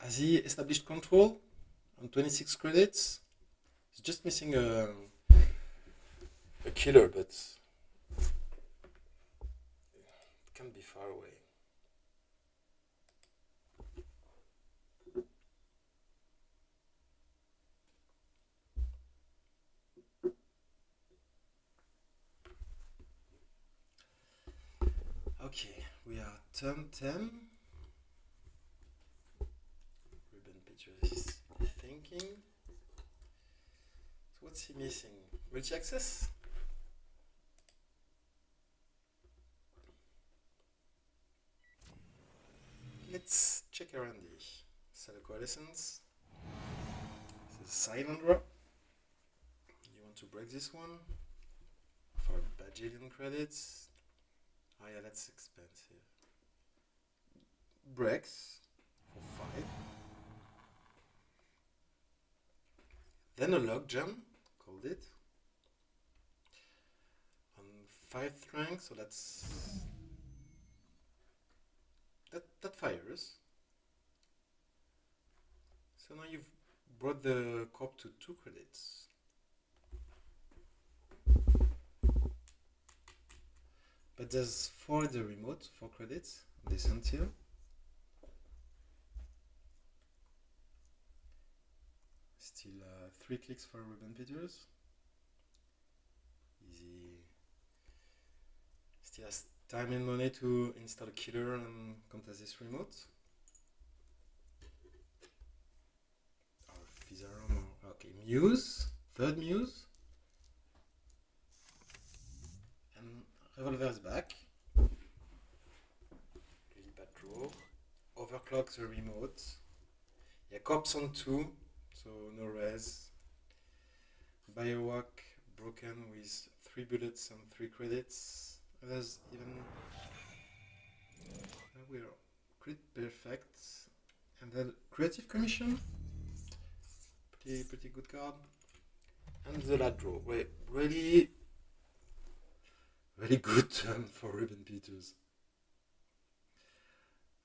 has he established control on 26 credits? He's just missing a killer, but it can't be far away. Okay, we are turn 10. Peters is thinking. So what's he missing? Multi-access? Let's check R&D. Cell coalescence. This is silent draw. You want to break this one for a bajillion credits. Oh yeah, that's expensive. Breaks for 5. Then a logjam, called it. On 5 strength, so that's that fires. So now you've brought the corp to 2 credits. But there's 4 at the remote, 4 credits on this until. Still 3 clicks for Ruben Peters. Easy. Still has time and money to install a killer and contest this remote. Or Fizarum, okay, Muse, 3rd Muse. And Revolver is back. Really bad draw. Overclock the remote. Yeah, cops on 2, so no res. Biowalk broken with 3 bullets and 3 credits. There's even we're crit perfect, and then creative commission, pretty good card, and the lad draw, really good turn for Ruben Peters.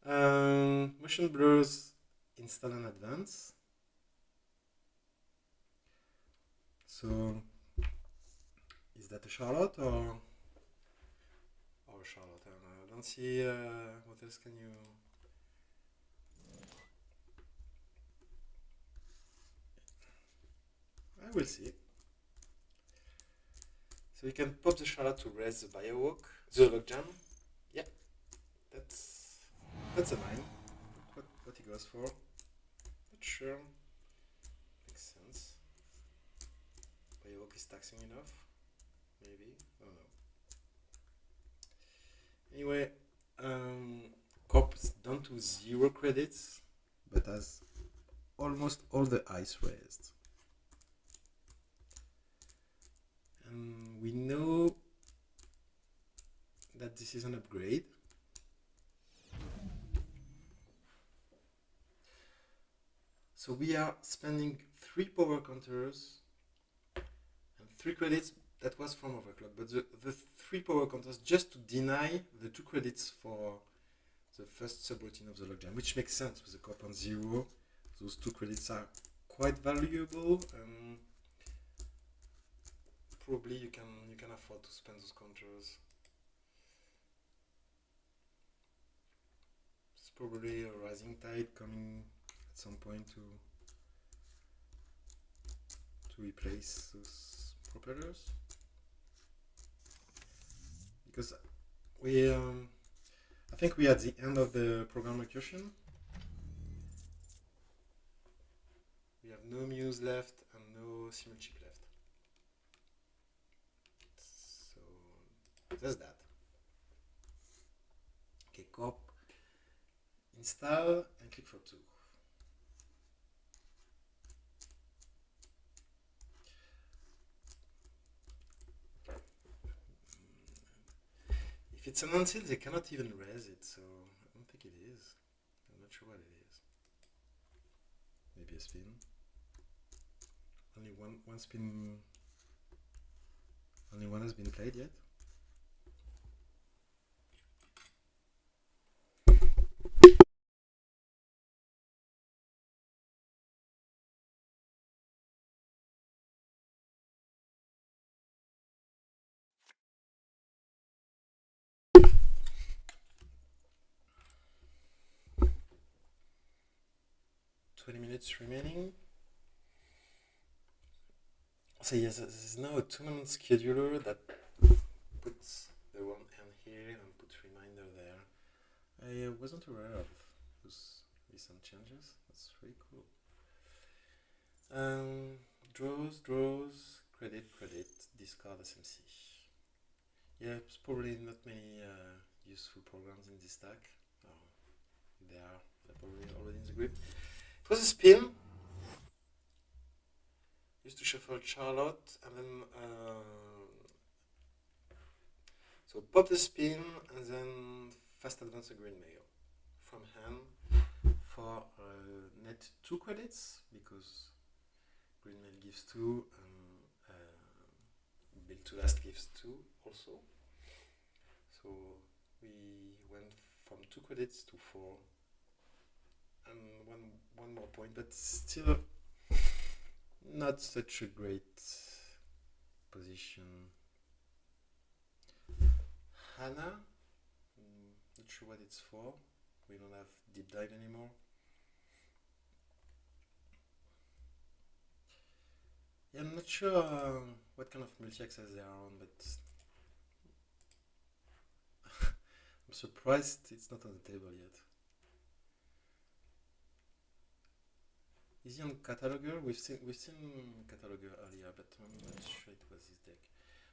Motion blurs install and advance. So is that a Charlotte or Charlotte? I don't see what else can you. I will see. So you can pop the Charlotte to raise the Biowalk, the logjam. Yeah, that's a 9. What he goes for? Not sure. Makes sense. Biowalk is taxing enough. Maybe. I don't know. Anyway, Corp is down to 0 credits, but has almost all the ice raised. And we know that this is an upgrade. So we are spending 3 power counters and 3 credits. That was from overclock, but the 3 power counters just to deny the 2 credits for the first subroutine of the logjam, which makes sense with the cop on 0. Those 2 credits are quite valuable, and probably you can afford to spend those counters. It's probably a rising tide coming at some point to replace those propellers. Because we, I think we are at the end of the program recursion. We have no Muse left and no simulchip left. So that's that. Okay, Corp, install and click for 2. If it's an unseal, they cannot even raise it, so I don't think it is. I'm not sure what it is. Maybe a spin. Only one spin. Only one has been played yet. Minutes remaining. So yes, this is now a 2-minute scheduler that puts the 1 hand here and puts reminder there. I wasn't aware of those recent changes. That's really cool. Draws, credit, discard SMC. Yeah, it's probably not many useful programs in this stack. They're probably already in the grip. It was a spin. Used to shuffle Charlotte and then so pop the spin and then fast advance a green mail from hand for net 2 credits because green mail gives 2 and build to last gives 2 also. So we went from 2 credits to 4 and one more point, but still not such a great position. Hannah, not sure what it's for. We don't have deep dive anymore. Yeah, I'm not sure what kind of multi-access they are on, but I'm surprised it's not on the table yet. Is he on Cataloger? We've seen Cataloger earlier, but I'm not sure it was his deck.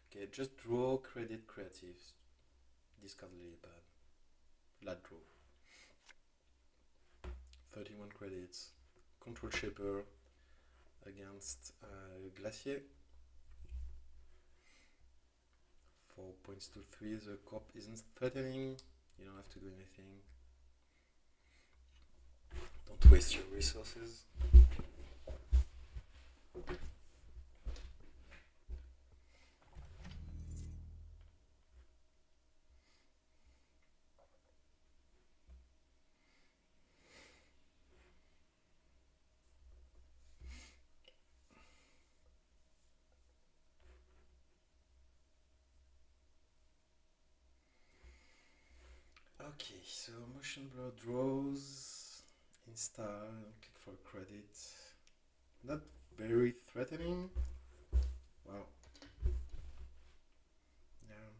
Okay, just draw, credit, creative, discard lily pad, lat draw. 31 credits, control shaper against Glacier. 4 points to 3, the corp isn't threatening, you don't have to do anything. Don't waste your resources. Okay, so motion blur draws, install, click for credit. Not very threatening. Wow. Yeah.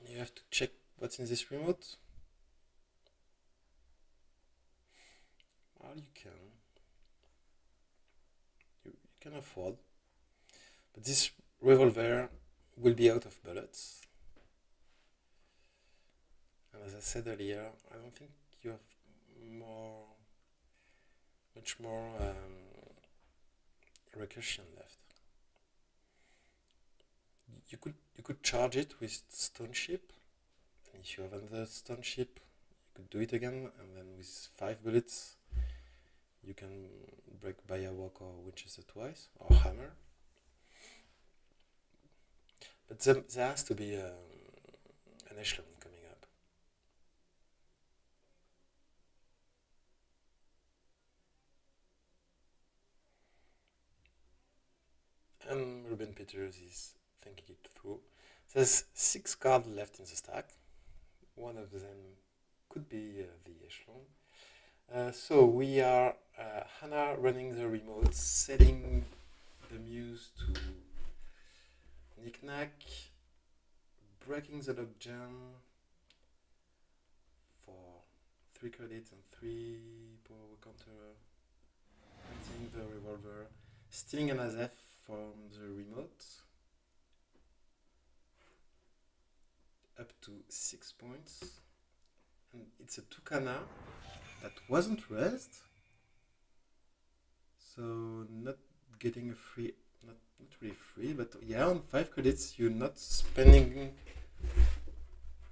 You have to check what's in this remote. Well, you can afford. But this revolver will be out of bullets. And as I said earlier, I don't think you have much more recursion left. You could charge it with stone ship, and if you have another stone ship, you could do it again, and then with 5 bullets, you can break Bayawak or Winchester twice, or hammer. But there has to be an echelon coming up. And Ruben Peters is thinking it through. There's 6 cards left in the stack. One of them could be the echelon. So we are Hannah running the remote, setting the muse to knick-knack, breaking the logjam for 3 credits and 3 power counter, hunting the revolver, stealing an Azef from the remote, up to 6 points, and it's a Tucana that wasn't raised, so not getting a free, not really free, but yeah, on 5 credits you're not spending.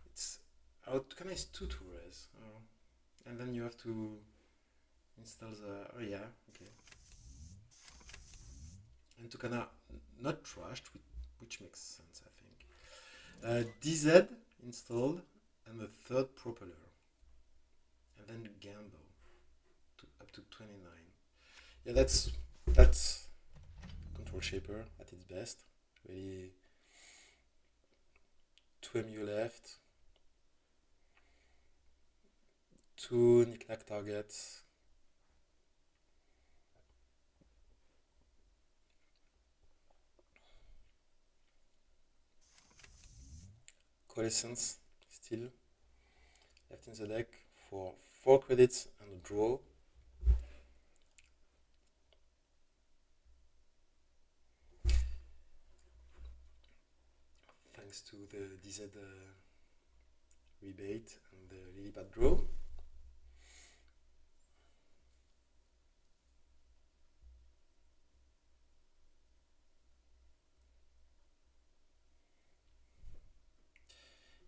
It's Tucana is 2 to raise, and then you have to install the. Oh yeah, okay. And Tucana not trashed, which makes sense, I think. DZ installed, and the 3rd propeller, and then Gambo up to 29. Yeah, that's control shaper at its best. Really, 2 MU left, 2 knick-knack targets. Coalescence still left in the deck for 4 credits and a draw. Thanks to the DZ rebate and the really bad draw.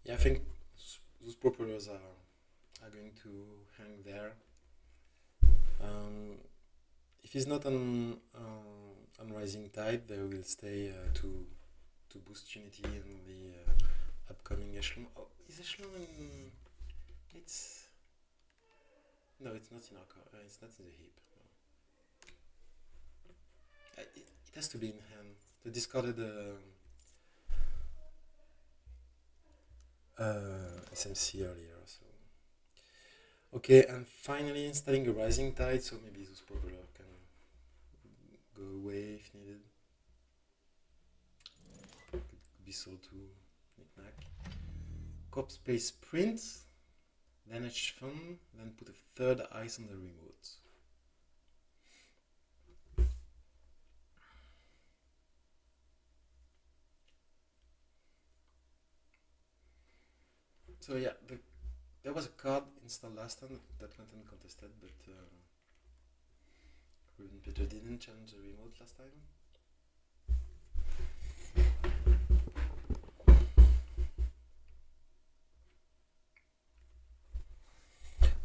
Yeah, I think those propellers are going to hang there. If it's not on rising tide, they will stay to boost unity in the upcoming echelon. Oh, is echelon in... It's... No, it's not in our car. It's not in the heap. No. It has to be in hand. They discarded SMC earlier, so... Okay, and finally installing a rising tide, so maybe those propeller can go away if needed. Could be sold to knick-knack. Corpse play sprint, then edge fun, then put a third ice on the remote. So yeah, there was a card installed last time that went uncontested, but Ruben Peter didn't challenge the remote last time.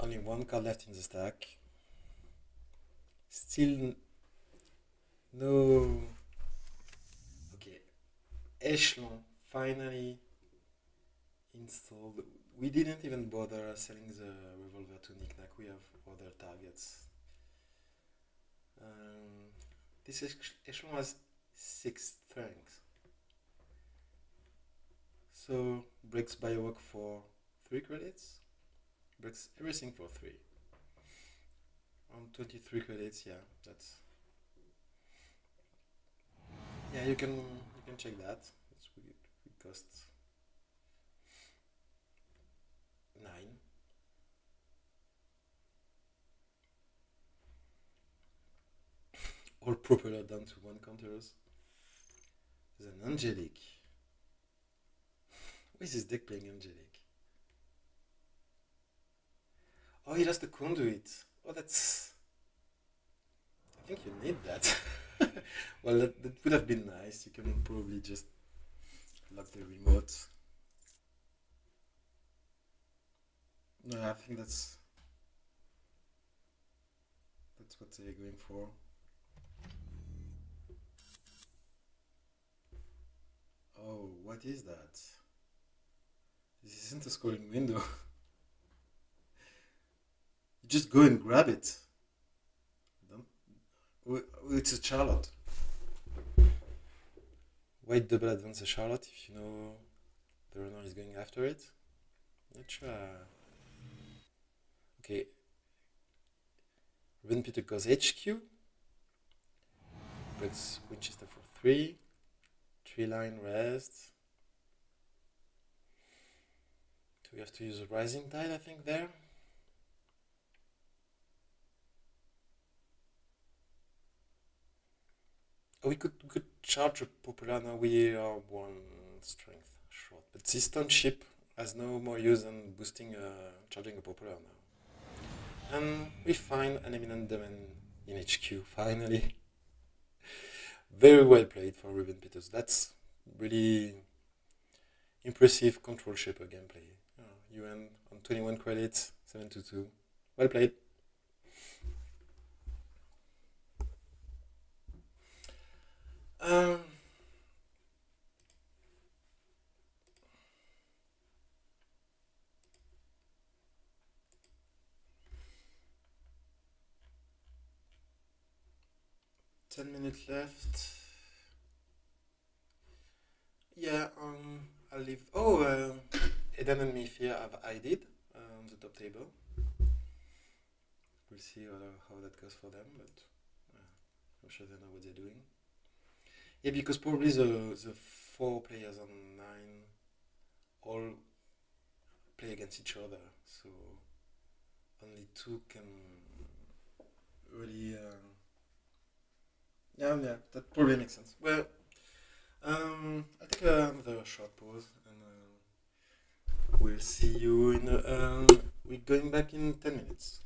Only one card left in the stack. Still no... Okay. Echelon finally installed. We didn't even bother selling the revolver to knick-knack. We have other targets. This echelon has 6 strengths. So breaks biowork for 3 credits. Breaks everything for 3. On 23 credits, yeah, that's... Yeah, you can check that. It costs 9. All propeller down to 1 counters. There's an Angelic. Why is this deck playing Angelic? Oh, he lost the conduit. Oh, that's... I think you need that. Well, that would have been nice. You can probably just lock the remote. No, I think that's what they're going for. Oh, what is that? This isn't a scoring window. You just go and grab it. It's a Charlotte. White double advance a Charlotte if you know the runner is going after it. Not sure. Okay. Ruben Peter goes HQ. Breaks Winchester for 3. 3 line rest. So we have to use a rising tide, I think, there. Oh, we could charge a popular. Now we are 1 strength short. But this township has no more use than boosting charging a popular now. And we find an eminent domain in HQ, finally. Very well played for Ruben Peters. That's really impressive control shaper gameplay. You end on 21 credits, 7-2. Well played. Ten minutes left. Yeah, I'll leave. Oh, Eden and Mifia have ID'd on the top table. We'll see how that goes for them, but I'm sure they know what they're doing. Yeah, because probably the 4 players on 9 all play against each other, so only two can really. Yeah, that probably makes sense. Well, I'll take another short pause and we'll see you in. We're going back in 10 minutes.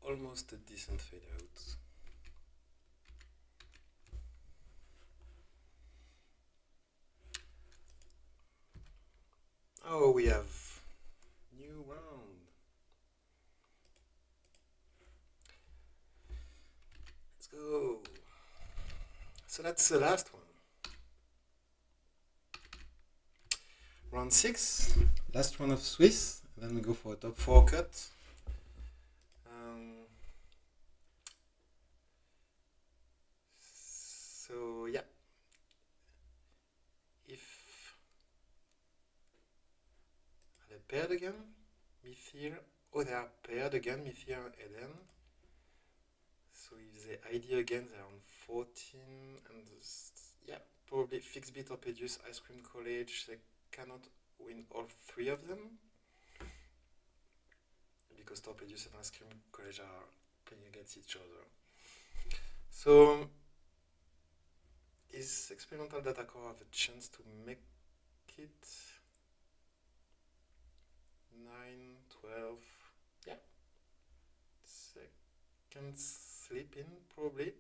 almost a decent fade out. Oh, we have new round. Let's go. So that's the last one. Round 6, last one of Swiss. Then we go for a top 4 cut. So yeah, if they are paired again, Mithir, oh they are paired again, Mithir and Eden. So if they ID again, they're on 14, and yeah, probably fixed B, Torpedius, Ice Cream College. They cannot win all 3 of them because Torpedius and Ice Cream College are playing against each other. So is experimental data core have a chance to make it 9, 12, yeah, second slip in probably.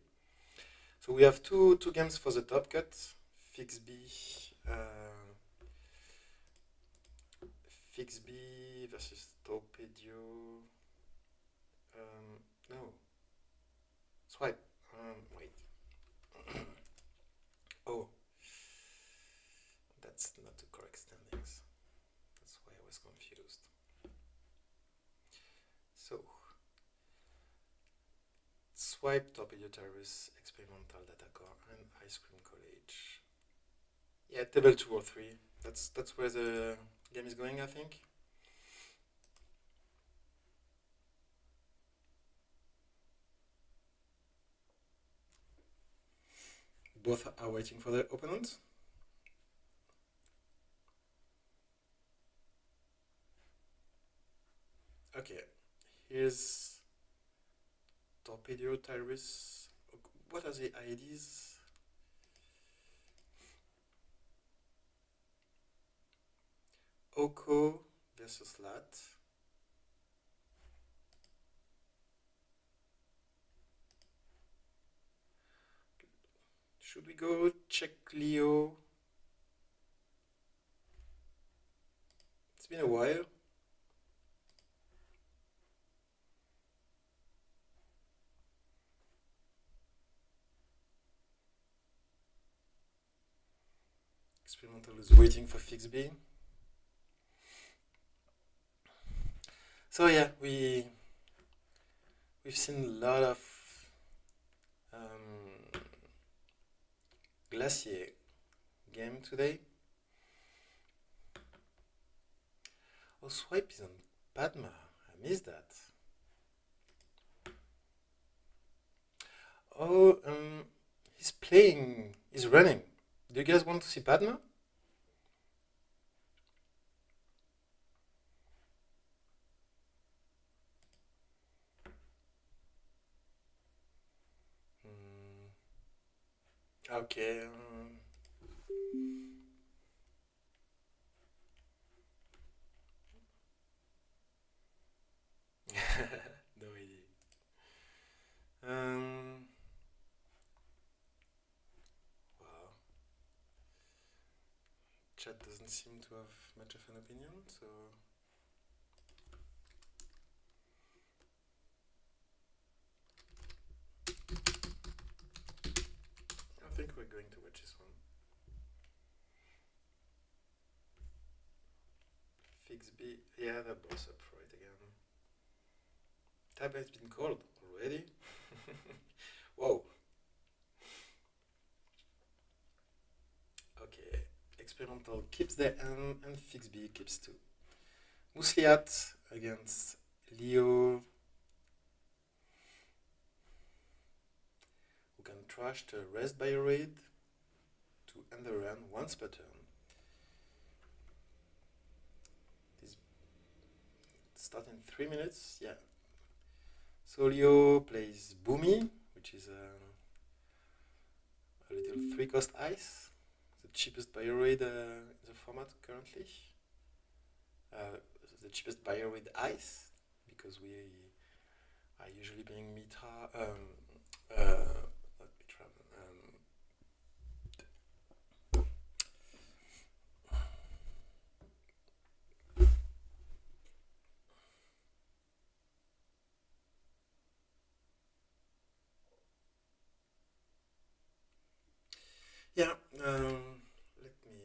So we have two games for the top cut, Fix B versus Torpedo, no, Swipe, wait, oh, that's not the correct standings, that's why I was confused. So, Swipe, Torpedo Terrace, Experimental Data Core, and Ice Cream College. Yeah, table 2 or 3. That's where the game is going, I think. Both are waiting for their opponent. Okay, here's Torpedo Tyrus. What are the IDs? Oko versus Lat. Should we go check Leo? It's been a while. Experimental is waiting for Fix B. So yeah, we've seen a lot of Glacier game today. Oh, Swipe is on Padma. I missed that. Oh, he's playing. He's running. Do you guys want to see Padma? Okay. No idea. Wow. Chat doesn't seem to have much of an opinion, so. I think we're going to watch this one. Fix B. Yeah, they're both up for it again. Tab has been called already. Whoa. Okay. Experimental keeps the N and Fix B keeps 2. Musliat against Leo, who can trash the rest by a raid to end the run once per turn. This starts in 3 minutes, yeah. So Leo plays Boomy, which is a little 3-cost ice, the cheapest bioraid in the format currently. The cheapest bioraid ice, because we are usually playing Mitra, not Mitra, yeah, let me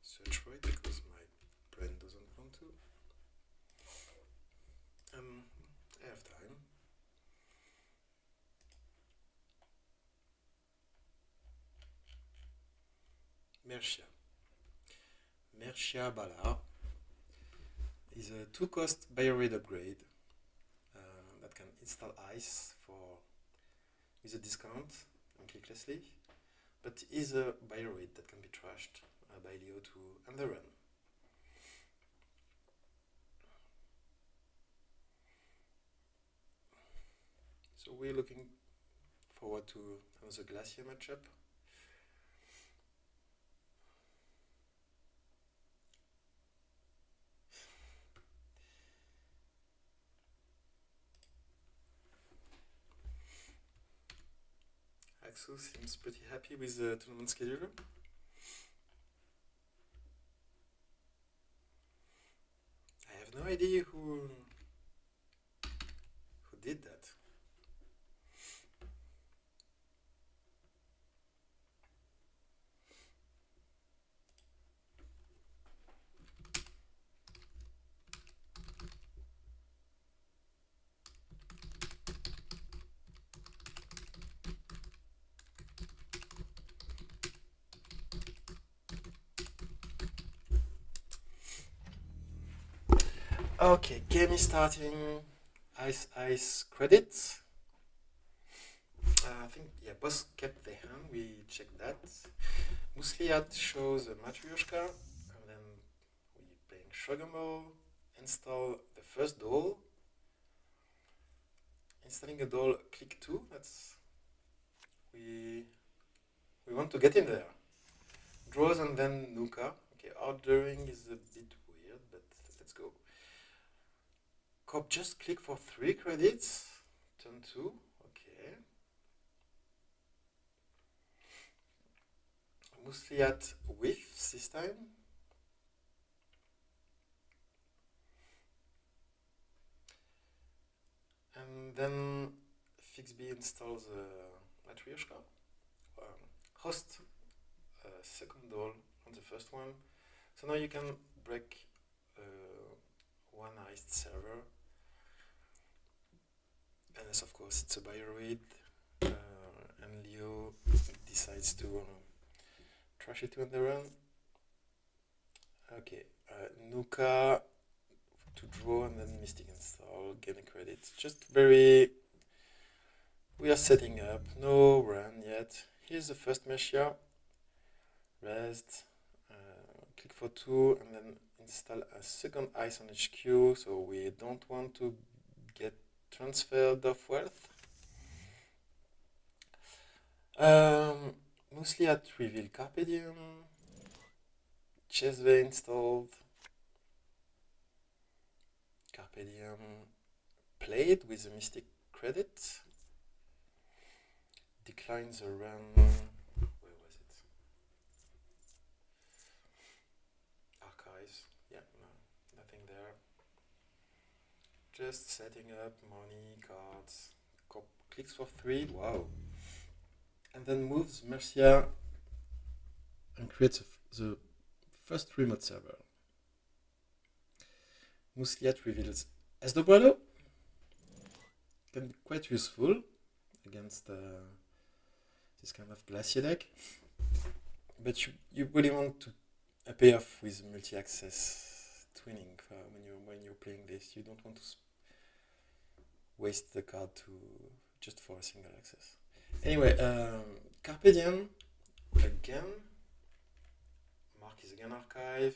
search for it because my brain doesn't want to. I have time. Mercia Bala is a 2-cost Biorate upgrade that can install ice with a discount and clicklessly, but is a Biorate that can be trashed by Leo to end the run. So we're looking forward to another Glacier matchup. Axel seems pretty happy with the tournament schedule. I have no idea who did that. Okay, game is starting. Ice credits. I think, yeah, boss kept the hand. We checked that. Musliat shows a Matryoshka, and then we playing Shogumo. Install the first doll. Installing a doll, click 2. That's we want to get in there. Draws and then Nuka. Okay, ordering is a bit weird, but let's go. Cop, just click for 3 credits. Turn 2. Okay. Musliat whiffs this time. And then Fixby installs Matryoshka. Host second doll on the first one. So now you can break one iced server. Unless, of course, it's a Biorate. And Leo decides to trash it to the run. Okay, Nuka to draw and then Mystic install, getting credits. Just very. We are setting up, no run yet. Here's the first Meshia. Rest, click for 2 and then install a second ice on HQ, so we don't want to get transferred of wealth. Mostly at reveal Carpe Diem. Chesve installed. Carpe Diem played with a Mystic credit. Declines a run. Where was it? Archives. Yeah, no, nothing there. Just setting up money, cards. Clicks for 3. Wow. And then moves Mercia and creates the first remote server. Musliat reveals Esdobrado. Can be quite useful against this kind of Glacier deck. But you really want to pay off with multi-access twinning when you're playing this. You don't want to waste the card just for a single access. Anyway, Carpe Diem again. Mark is again archive.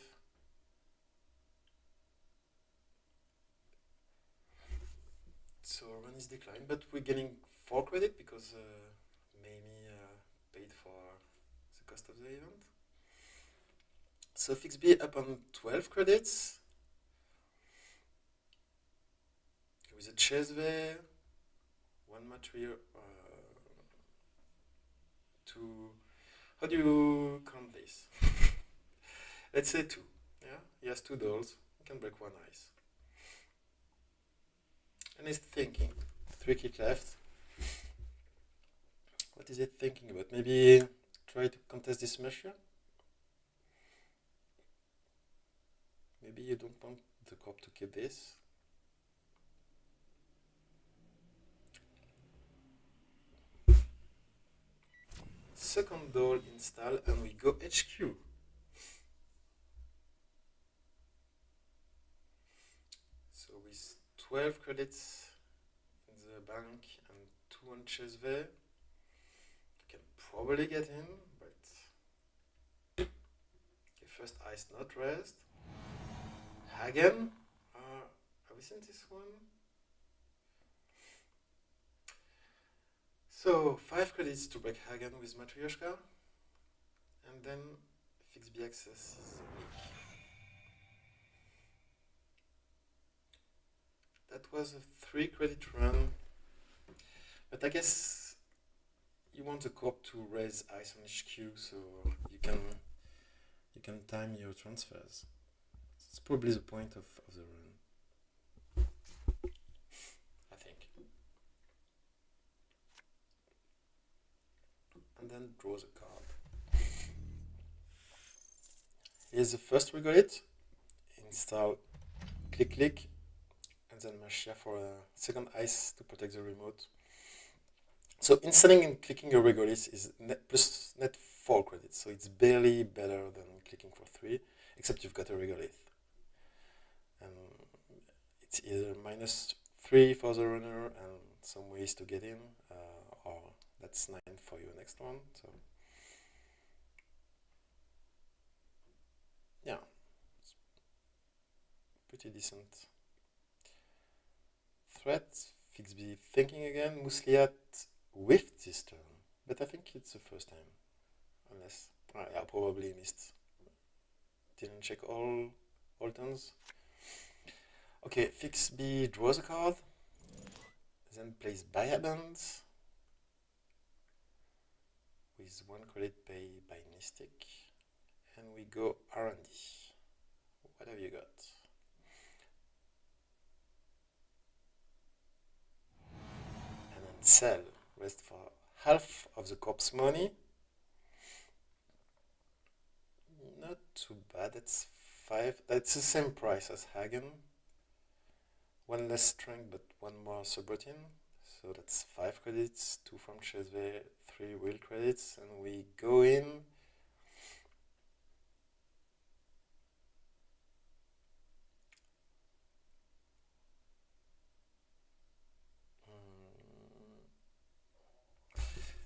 So run is declined, but we're getting 4 credit because Mamie paid for the cost of the event. So Fixby up on 12 credits. with a Chesve, one material, two. How do you count this? Let's say two. Yeah, he has two dolls. He can break one ice. And he's thinking. 3 kick left. What is he thinking about? Maybe try to contest this measure? Maybe you don't want the cop to keep this. Second doll install and we go HQ. So with 12 credits in the bank and 2 on Chesve, you can probably get in, but okay, first ice not raised. Hagen, have we seen this one? So 5 credits to break Hagen with Matryoshka, and then fix B access is weak. That was a 3 credit run, but I guess you want the corp to raise ice on HQ so you can time your transfers. It's probably the point of the run, I think. And then draw the card. Here's the first regolith. Install click click, and then Mashia for a second ice to protect the remote. So installing and clicking a regolith is plus net 4 credits, so it's barely better than clicking for 3, except you've got a regolith. And it's either -3 for the runner and some ways to get in, or that's 9 for your next one. So yeah, it's pretty decent. Threat, fix B thinking again. Muslihat whiffed this turn, but I think it's the first time, unless I probably missed. Didn't check all turns. Okay, fix B draws a card, then plays Bayabans with 1 credit pay by Mystic, and we go R&D. What have you got? And then sell, rest for half of the corpse money. Not too bad, that's 5. That's the same price as Hagen. 1 less strength, but 1 more subroutine. So that's 5 credits, 2 from Chesve, 3 real credits, and we go in.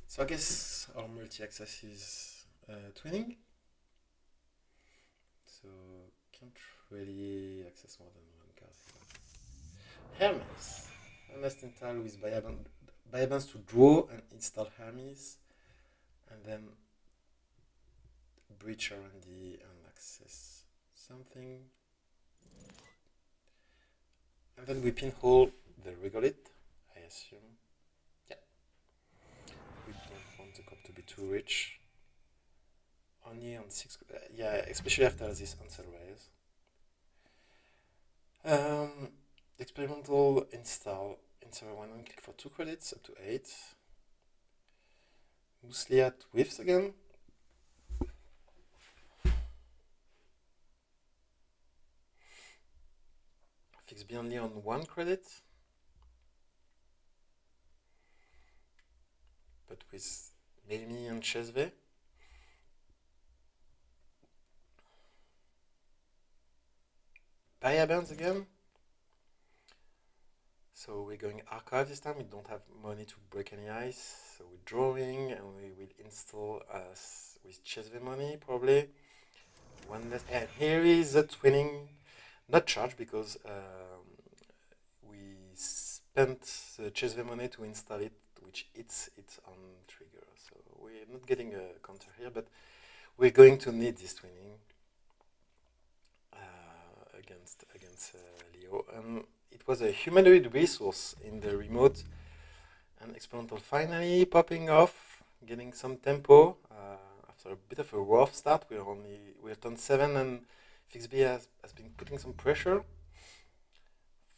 So I guess our multi-access is twinning. So can't really access more than 1 card. Hermes. Hermes install with Bayabans to draw and install Hermes, and then breach R&D and access something. And then we pinhole the regolith, I assume. Yeah. We don't want the cop to be too rich. Only on 6, yeah, especially after this answer raise. Experimental install server 1 and click for 2 credits up to 8. Muslihat whiffs again. Fix B only on 1 credit, but with Amy and Chesve. Bayabans again. So we're going archive this time. We don't have money to break any ice, so we're drawing and we will install us with Chesve money probably. 1 less, and here is the twinning, not charged because we spent the Chesve money to install it, which hits it on trigger. So we're not getting a counter here, but we're going to need this twinning against Leo. it was a humanoid resource in the remote, and experimental finally popping off, getting some tempo. After a bit of a rough start, we're turn 7, and FixB has been putting some pressure,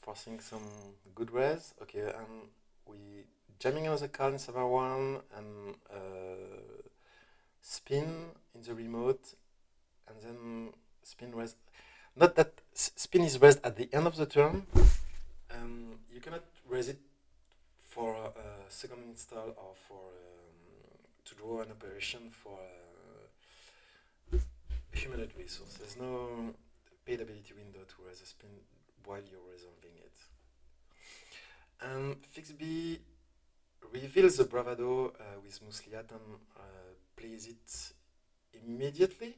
forcing some good res. Okay, and we jamming another card in server 1, and spin in the remote, and then spin res. Not that spin is raised at the end of the turn, and you cannot raise it for a second install or for to draw an operation for a humanoid resource. There's no paidability window to raise a spin while you're resolving it. And FixB reveals the bravado with Musliat and plays it immediately.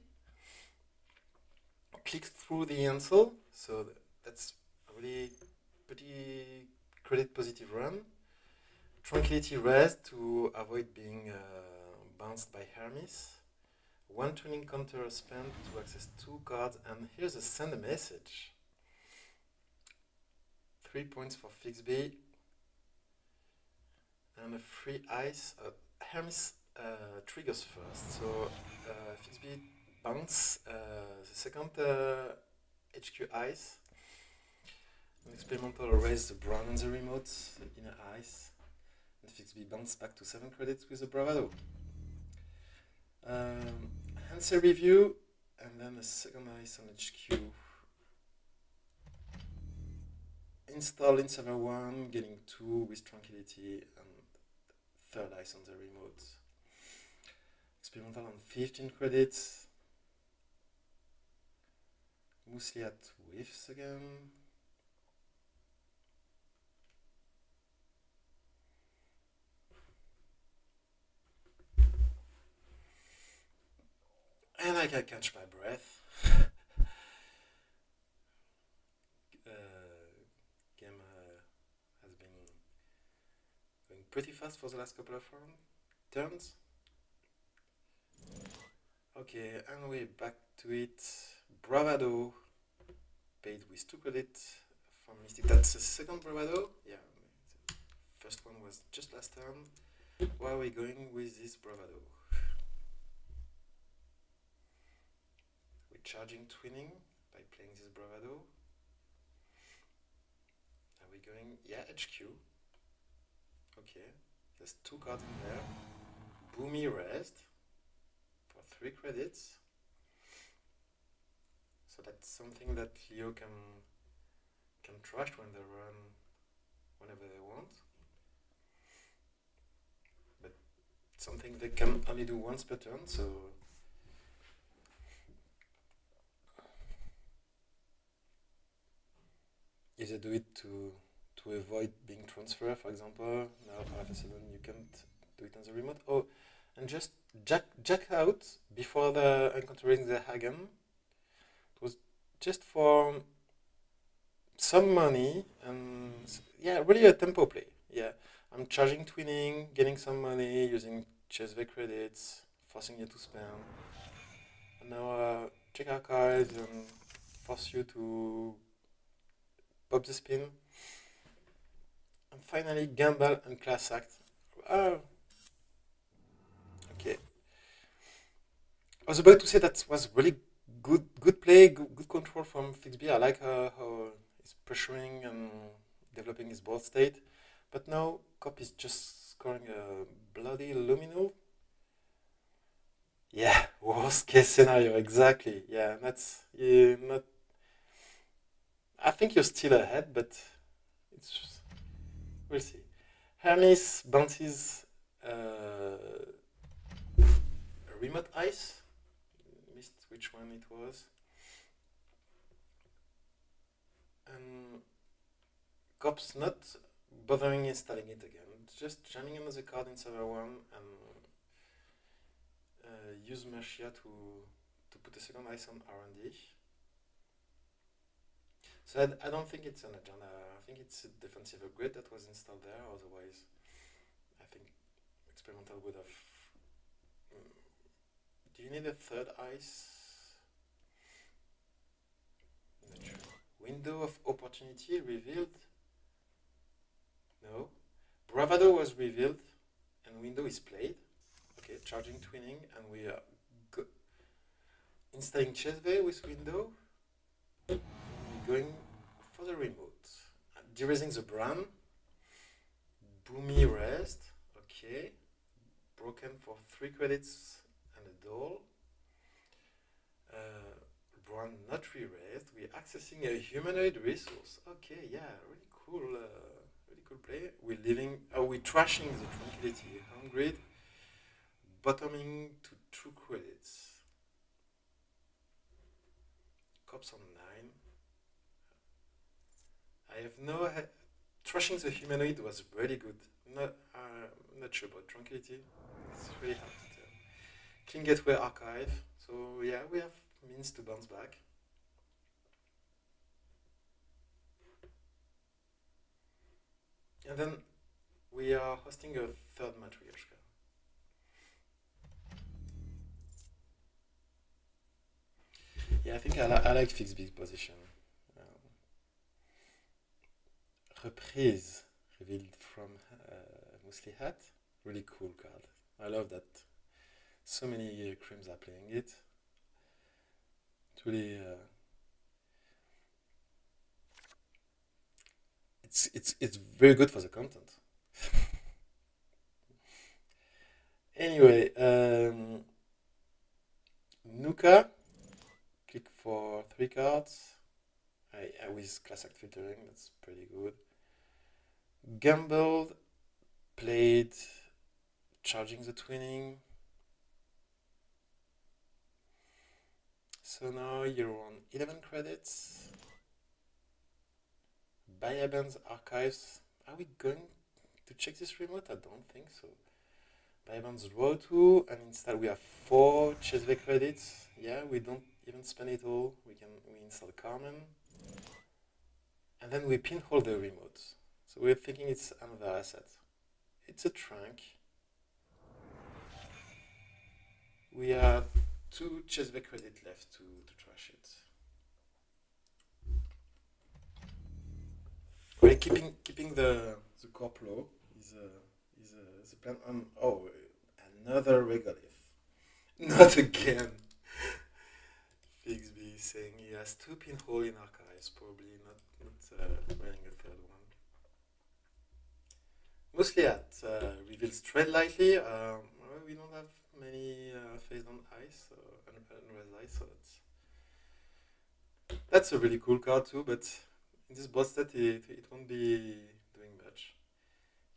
Clicks through the ansel, so that's a really pretty credit positive run. Tranquility res to avoid being bounced by Hermes. One tuning counter spent to access 2 cards, and here's a send a message. 3 points for FixB. And a free ice. Hermes triggers first, so FixB bounce the second HQ ice. An experimental raise the brown on the remote, the inner ice. And FixB bounce back to 7 credits with a bravado. Answer review, and then a second ice on HQ. Install in server 1, getting 2 with tranquility, and third ice on the remote. Experimental on 15 credits. Musliat whiffs again. And I can catch my breath. Game has been going pretty fast for the last couple of turns. Okay, and we're back to it. Bravado, paid with 2 credits from Mystic. That's the second bravado. Yeah, the first one was just last turn. Where are we going with this bravado? We're charging twinning by playing this bravado. Are we going? Yeah, HQ. Okay, there's 2 cards in there. Boomy rest for 3 credits. So that's something that Leo can trash when they run whenever they want. But something they can only do once per turn, so either do it to avoid being transferred, for example. Now RF7 you can't do it on the remote. Oh, and just jack out before encountering the Hagen. It was just for some money, and yeah, really a tempo play. Yeah, I'm charging twinning, getting some money, using Chesve credits, forcing you to spend. And now check our cards and force you to pop the spin. And finally gamble and class act. Oh, okay. I was about to say that was really good play, good control from FixB. I like how he's pressuring and developing his board state. But now Cop is just scoring a bloody Lumino. Yeah, worst case scenario, exactly. Yeah, that's not. I think you're still ahead, but it's we'll see. Hermes bounces remote ice. Missed which one it was. And Cop's not bothering installing it again. Just jamming another card in server 1 and use Mercia to put a second ice on R&D. So I don't think it's an agenda. I think it's a defensive upgrade that was installed there. Otherwise, I think experimental would have. Do you need a third ice? Not sure. Window of opportunity revealed. No. Bravado was revealed and window is played. Okay, charging twinning, and we are installing Chesve with window. And we're going for the remote. Derasing the brand. Boomy rest. Okay. Broken for 3 credits and a doll. Brand not re-raised. We're accessing a humanoid resource. Okay, yeah, really cool play. We're leaving. We're trashing the tranquility home grid, bottoming to 2 credits. Cops on 9. I have no. Trashing the humanoid was really good. I'm not sure about tranquility. It's really hard to tell. Clean gateway archive. So yeah, we have means to bounce back. And then we are hosting a 3rd Matryoshka. Yeah, I think I like fixed big position. Reprise revealed from Musli Hat. Really cool card. I love that. So many creams are playing it. It's really. It's very good for the content. Anyway, Nuka. Click for 3 cards. I with class act filtering. That's pretty good. Gambled. Played. Charging the twinning. So now you're on 11 credits. Bayaban's archives. Are we going to check this remote? I don't think so. Bayaban's row 2, and instead we have 4 Chesve credits. Yeah, we don't even spend it all. We install Carmen. And then we pinhole the remote. So we're thinking it's another asset. It's a trunk. We have 2 Chesve credit left to trash it. We're keeping the Corplo is the plan on. Oh, another regolith. Not again. Fixby saying he has 2 pinhole in archives, probably not running a 3rd one. Mostly at reveals trade lightly. We don't have many phase on ice, unraised ice, so that's a really cool card too, but in this boss set it won't be doing much.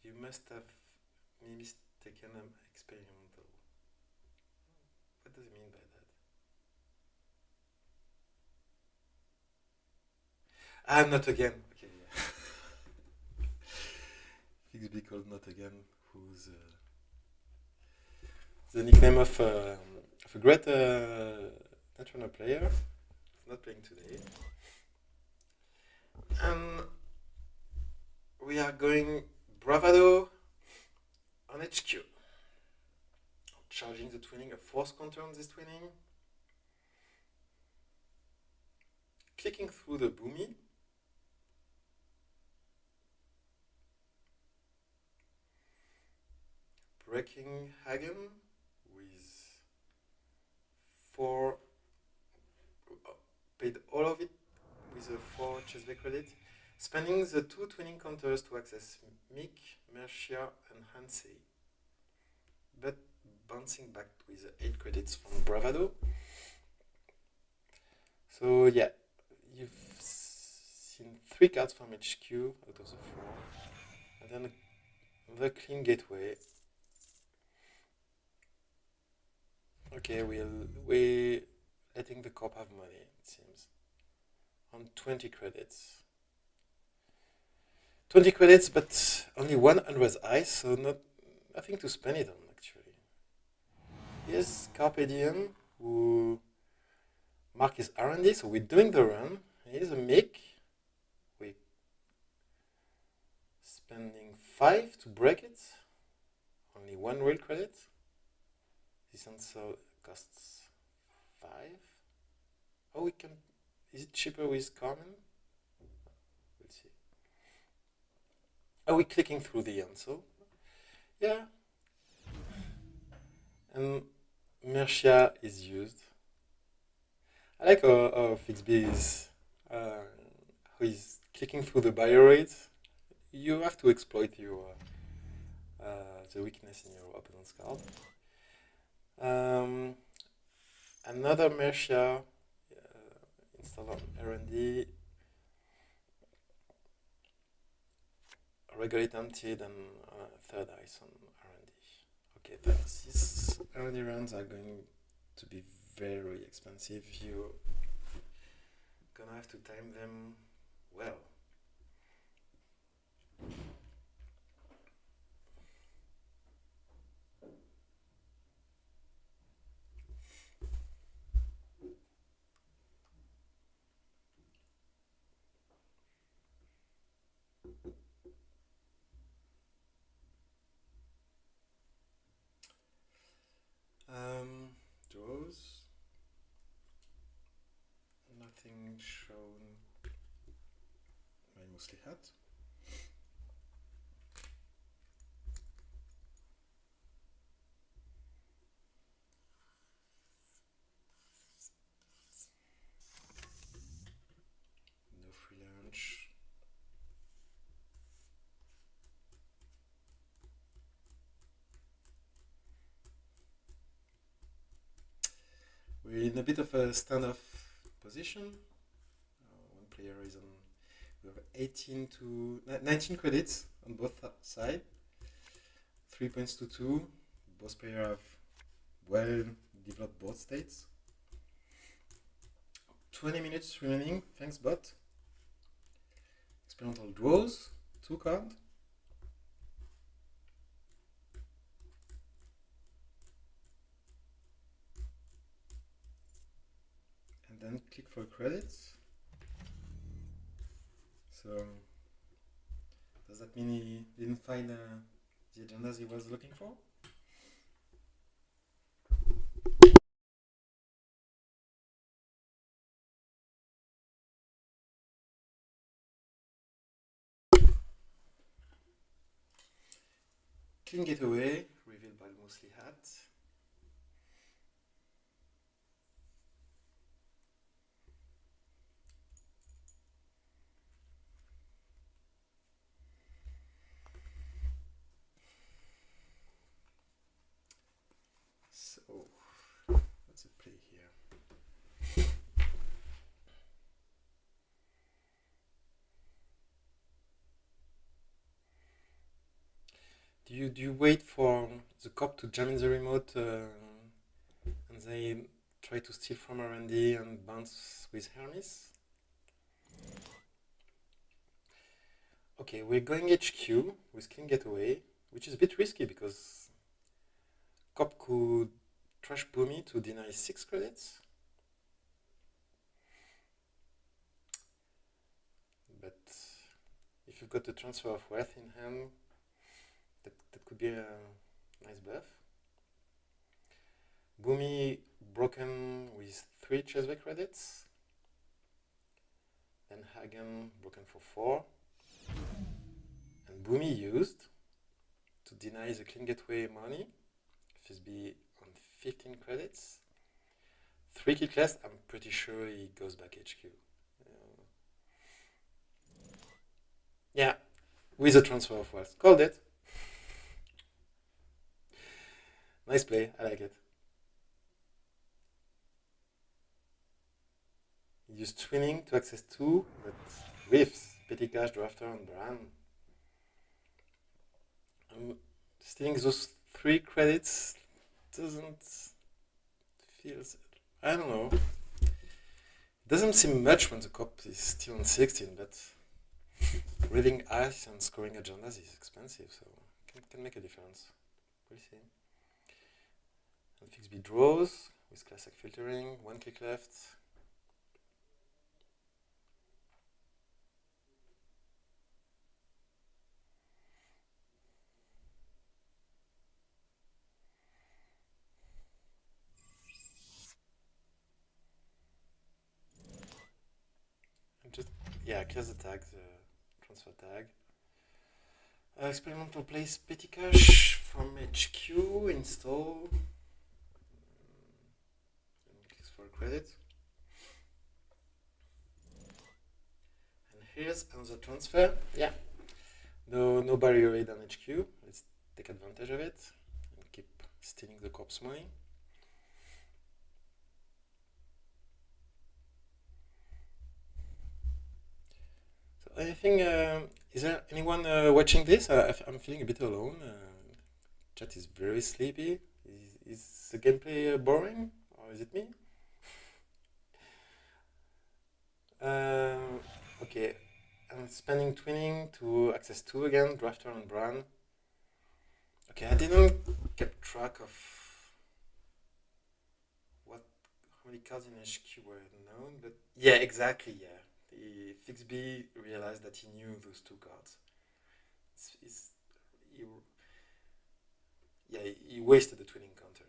You must have maybe taken an experimental. What does it mean by that? Not again. Okay, yeah. Fixby called Not Again, who's the nickname of a great Netrunner player. He's not playing today. And we are going Bravado on HQ. Charging the twinning, a force counter on this twinning. Clicking through the Boomy. Breaking Hagen with 4. Paid all of it with a 4 Chesve credit. Spending the 2 twinning counters to access Mick, Mercia, and Hansei. But bouncing back with 8 credits from Bravado. So yeah, you've seen 3 cards from HQ out of the 4. And then the clean gateway. Okay, we're letting the corp have money, it seems. On 20 credits. 20 credits, but only 1 unraised ice, so nothing to spend it on, actually. Here's Carpe Diem, who mark his R&D, so we're doing the run. Here's a Mick. We're spending 5 to break it. Only 1 real credit. This answer costs 5. Oh, we can. Is it cheaper with Carmen? Are we clicking through the end? So, yeah. And inertia is used. I like how Fixby is, who is clicking through the bio rate. You have to exploit your the weakness in your opponent's card. Another inertia installed on R&D, regulate emptied, and third ice on R&D. Okay, these R&D runs are going to be very expensive. You're gonna have to time them well. Draws. Nothing shown by mostly hat. No free lunch. We're in a bit of a standoff position. One player is on. We have 18 to 19 credits on both sides. 3 points to 2. Both players have well developed board states. 20 minutes remaining. Thanks, bot. Experimental draws. 2 cards. And then click for credits. So, does that mean he didn't find the agendas he was looking for? Clean getaway, revealed by mostly hat. So, what's the play here? Do you wait for the cop to jam in the remote and they try to steal from R&D and bounce with Hermes? Okay, we're going HQ with clean getaway, which is a bit risky because cop could trash Boomy to deny 6 credits. But if you've got the transfer of wealth in hand, that could be a nice bluff. Boomy broken with 3 chessback credits. Then Hagen broken for 4. And Boomy used to deny the clean gateway money. Fizby on 15 credits. 3 kick less, I'm pretty sure he goes back HQ. Yeah, with a transfer of wealth. Called it. Nice play, I like it. He used twinning to access 2, but whiffs. Petty cash, drafter, and Bran. Stealing those 3 credits doesn't feel. I don't know. It doesn't seem much when the cop is still on 16, but reading ice and scoring agendas is expensive, so can make a difference. We'll see. And Fixby draws with classic filtering, 1 click left. And just, yeah, clears the tag, the transfer tag. Experimental place petty cache from HQ, install, and clicks for credit. And here's another transfer. Yeah, no barrier rate on HQ. Let's take advantage of it and keep stealing the corpse money. So anything? Is there anyone watching this? I'm feeling a bit alone. Chat is very sleepy. Is the gameplay boring, or is it me? Okay, I'm spending twinning to access 2 again, Drafter and Bran. Okay, I didn't keep track of how many cards in HQ were known, but yeah, exactly, yeah. The Fixby realized that he knew those 2 cards. He wasted the twinning counter.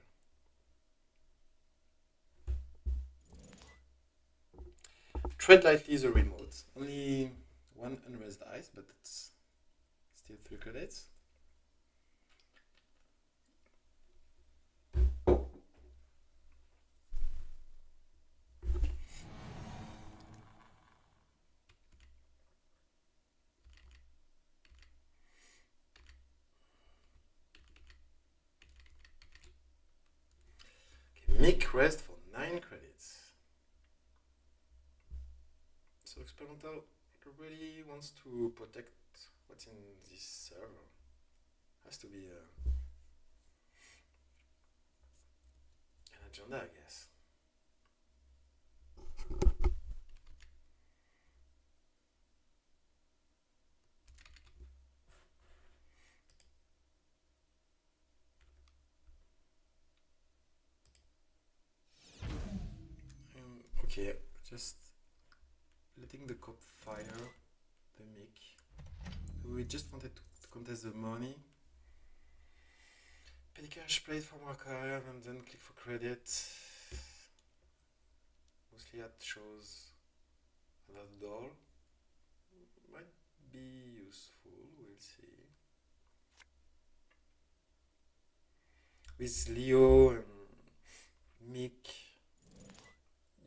Tread lightly the remote. Only 1 unraised ice, but it's still 3 credits. Make rest for 9 credits. So experimental really wants to protect what's in this server. Has to be an agenda, I guess. Okay, just letting the cop fire the mic. We just wanted to contest the money. Petty cash played from archive and then click for credit. Mostly at shows another door. Might be useful, we'll see. With Leo and Mick,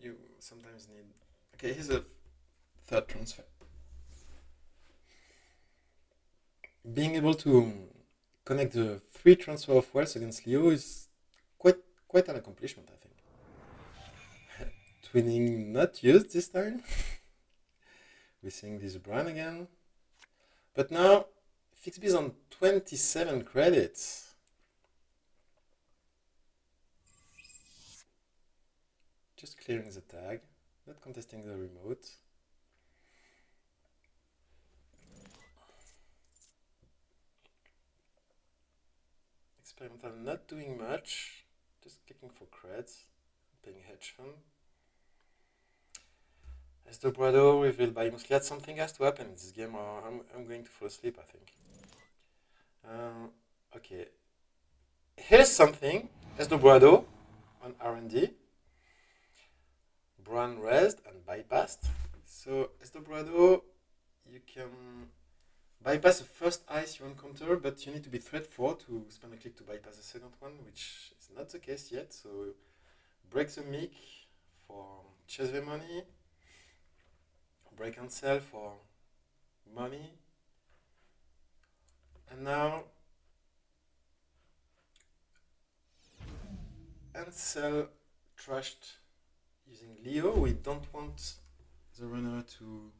you sometimes need... Okay, here's a 3rd transfer. Being able to connect the 3 transfer of wealth against Leo is quite an accomplishment, I think. Twinning not used this time. We're seeing this Bran again. But now, Fixby is on 27 credits. Just clearing the tag, not contesting the remote. Experimental not doing much, just clicking for creds, paying hedge fund. As the Brado revealed by Musliat, something has to happen in this game or I'm going to fall asleep, I think. Okay, here's something. As the Brado on R&D. Bran raised and bypassed. So as the Brado, you can bypass the first ice you encounter, but you need to be threat 4 to spend a click to bypass the second one, which is not the case yet. So break the mic for chase the money, break and sell for money, and now and sell trashed using Leo. We don't want the runner to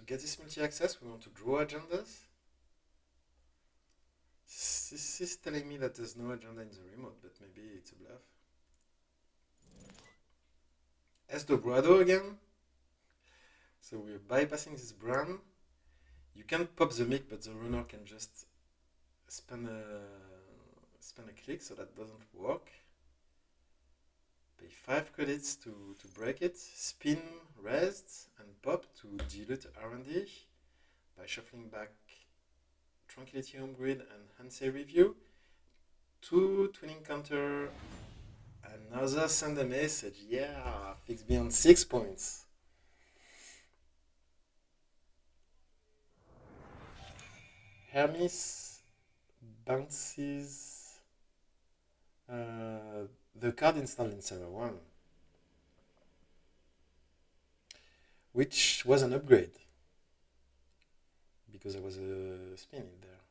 get this multi-access. We want to draw agendas. This is telling me that there's no agenda in the remote, but maybe it's a bluff. As the Brado again. So we're bypassing this Bran. You can pop the mic, but the runner can just spend a click, so that doesn't work. Pay 5 credits to break it. Spin, rest, and pop to dilute R&D by shuffling back Tranquility Home Grid and Hansei Review. 2 twinning counter. Another send a message. Yeah, Fixby on 6 points. Hermes bounces the card installed in server 1, which was an upgrade because there was a spin in there.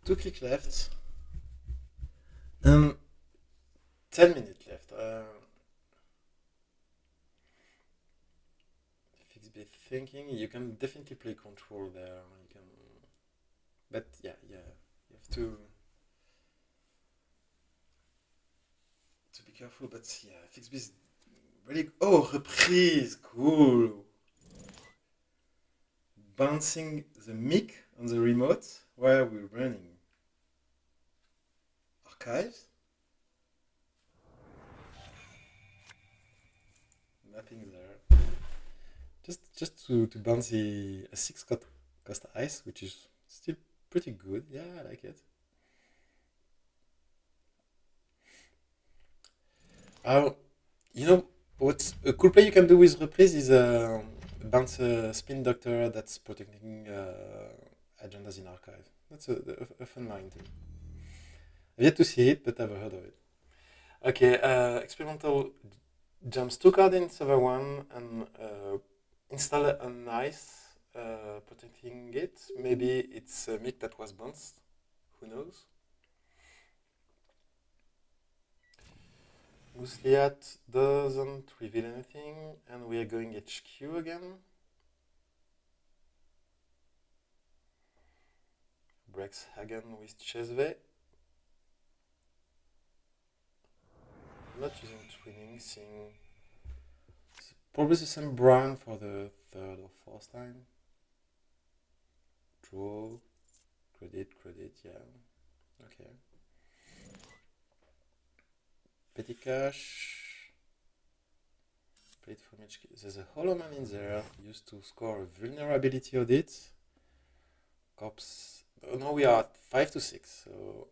2 click left and 10 minutes left. Fixbit thinking you can definitely play control there. You can, but yeah, you have to be careful. But yeah, Fixbit is really. Oh, reprise, cool. Bouncing the mic on the remote while we're running. Archives. Nothing there. Just to bounce a 6 cost ice, which is still pretty good. Yeah, I like it. You know what's a cool play you can do with reprise is bounce a spin doctor that's protecting agendas in archive. That's a fun line too. I've yet to see it, but I've heard of it. Okay, experimental jumps 2 cards in server 1 and install a nice protecting it. Maybe it's a mic that was bounced. Who knows? Musliat doesn't reveal anything, and we are going HQ again. Breaks Hagen with Chesve. Not using twinning, seeing probably the same brand for the 3rd or 4th time. Draw, credit, yeah. Okay. Petty cash. Paid from each. There's a hollow man in there used to score a vulnerability audit. Cops. Oh, now we are at 5 to 6. So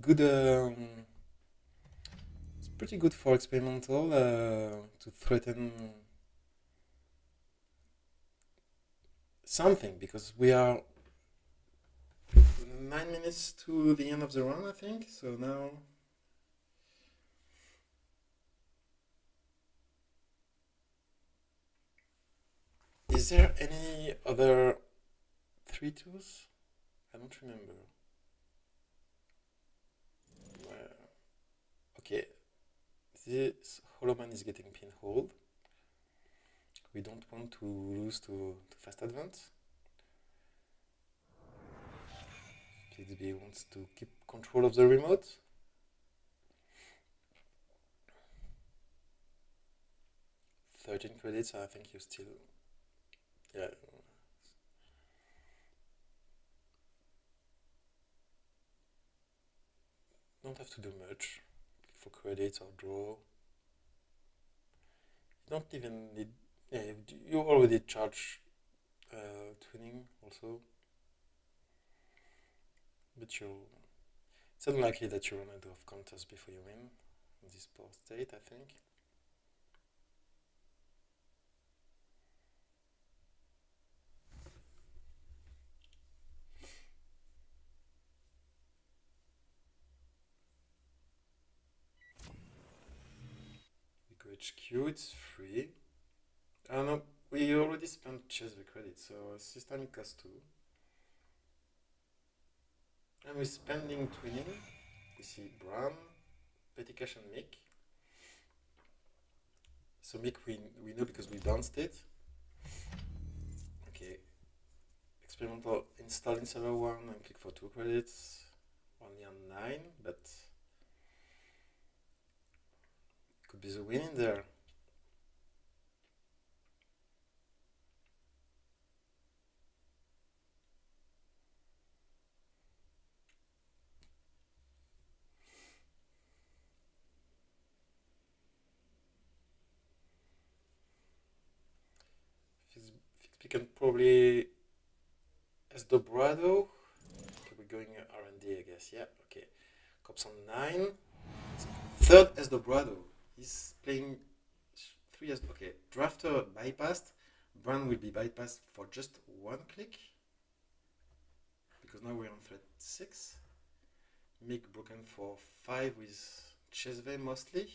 good. It's pretty good for experimental to threaten something because we are 9 minutes to the end of the run, I think. So now. Is there any other 3-2s? I don't remember. Okay, this hollow man is getting pinholed. We don't want to lose to fast advance. PXB wants to keep control of the remote. $13 credits, I think you still. Yeah. Don't have to do much for credits or draw. You don't even need. Yeah, you already charge twinning also. But it's unlikely that you run out of counters before you win in this poor state, I think. We go HQ, it's free. No, we already spent chess the credit, so systemic cost 2. And we're spending twinning. We see Bram, Petty Cash and Mick. So Mick we know because we bounced it. Okay. Experimental install in server 1 and click for 2 credits. Only on 9, but could be the win in there. We can probably Esdobrado. Okay, we're going R&D, I guess. Yeah, okay. Cops on 9. Third Esdobrado. He's playing 3 as. Okay, drafter bypassed, Brown will be bypassed for just one click, because now we're on thread 6. Make broken for 5 with Chesve mostly.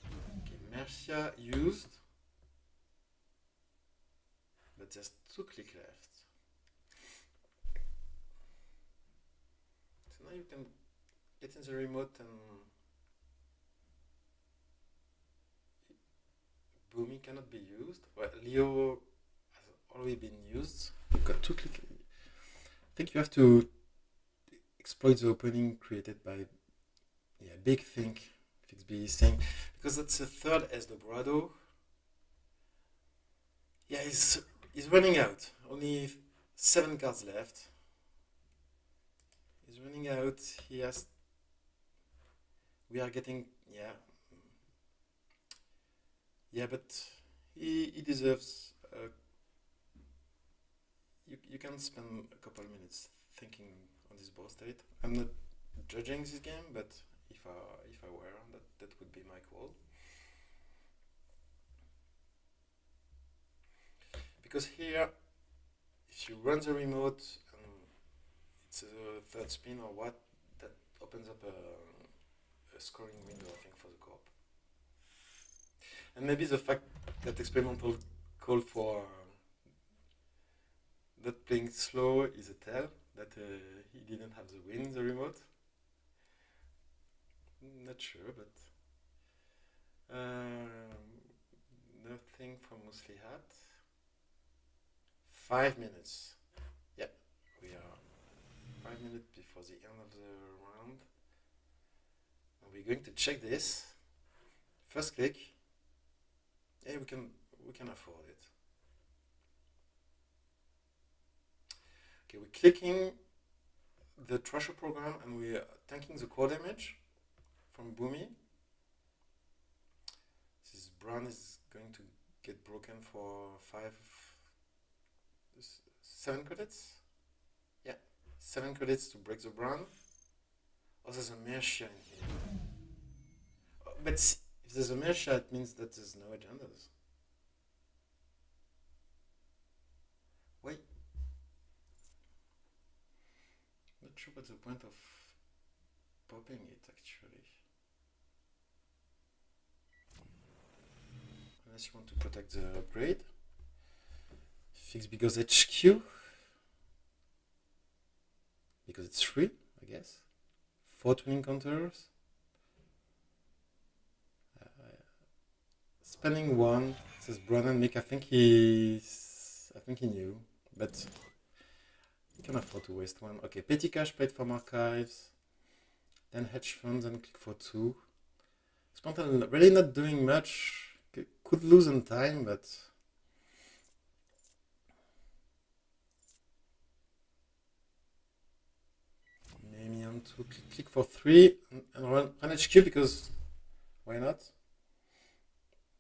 Okay, Mercia used, but there's 2 clicks left. So now you can get in the remote and Boomy cannot be used. Well, Leo has already been used. You've got 2 clicks. I think you have to exploit the opening created by Big Think FixB is saying, because that's the third as the Brado. Yeah, he's running out. Only 7 cards left. He's running out. We are getting but he deserves. You can spend a couple of minutes thinking on this board state. I'm not judging this game, but if I were, that would be my call. Because here, if you run the remote and it's a third spin or what, that opens up a scoring window, I think, for the corp. And maybe the fact that experimental called for not playing slow is a tell that he didn't have the win in the remote. Not sure, but nothing from Muslihat. 5 minutes. Yeah, we are 5 minutes before the end of the round. And we're going to check this. First click. Yeah, we can afford it. Okay, we're clicking the Trasher program and we're tanking the core damage from Boomy. This Brown is going to get broken for 7 credits. Yeah, 7 credits to break the Brown. Oh, there's a Mercia in here. Oh, but if there's a Mercia, it means that there's no agendas. Wait. Not sure what's the point of popping it, actually. Unless you want to protect the upgrade. Fix because HQ. Because it's free, I guess. 4 twinning counters. Spending 1, says Brandon Mick. I think he knew, but he can afford to waste 1. Okay, petty cash paid from archives, then hedge funds and click for 2. Spontan really not doing much. Could lose in time, but maybe on 2. Click for 3 and run HQ because why not?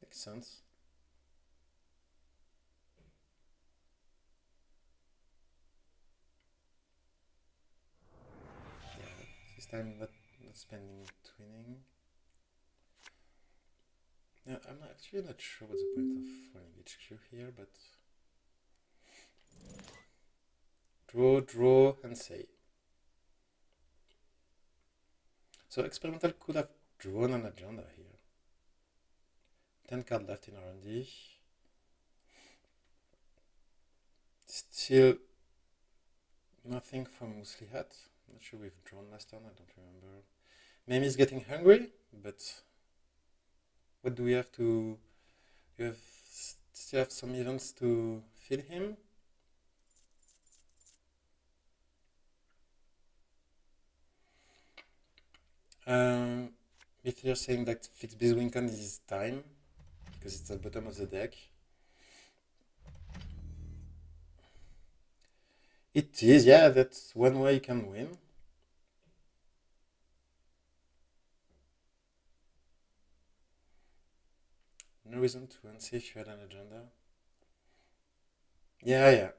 Makes sense. Yeah, this time not spending twinning. Yeah, I'm actually not sure what's the point of running HQ here, but draw and say. So experimental could have drawn an agenda here. 10 cards left in R&D. Still nothing from Muslihat. Not sure we've drawn last turn, I don't remember. Maybe he's getting hungry, but what do we have to... You still have some events to feed him? If you're saying that Fix Bizwincon is time, because it's at the bottom of the deck. It is, yeah, that's one way you can win. No reason to answer if you had an agenda. Yeah.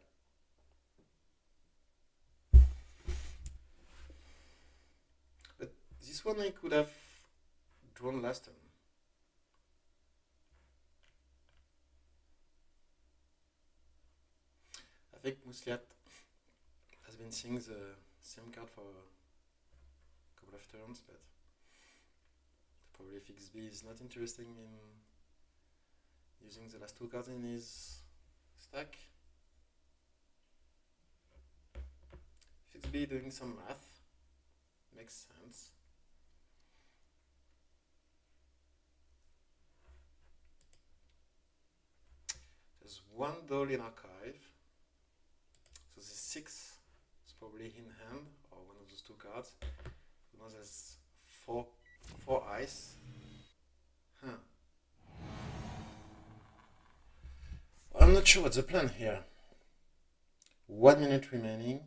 But this one I could have drawn last time. I think Musliat has been seeing the same card for a couple of turns, but probably FXB is not interested in using the last two cards in his stack. FXB doing some math makes sense. There's one doll in archive, so the 6 is probably in hand or one of those two cards. Now there's four ice. Huh. I'm not sure what's the plan here. 1 minute remaining.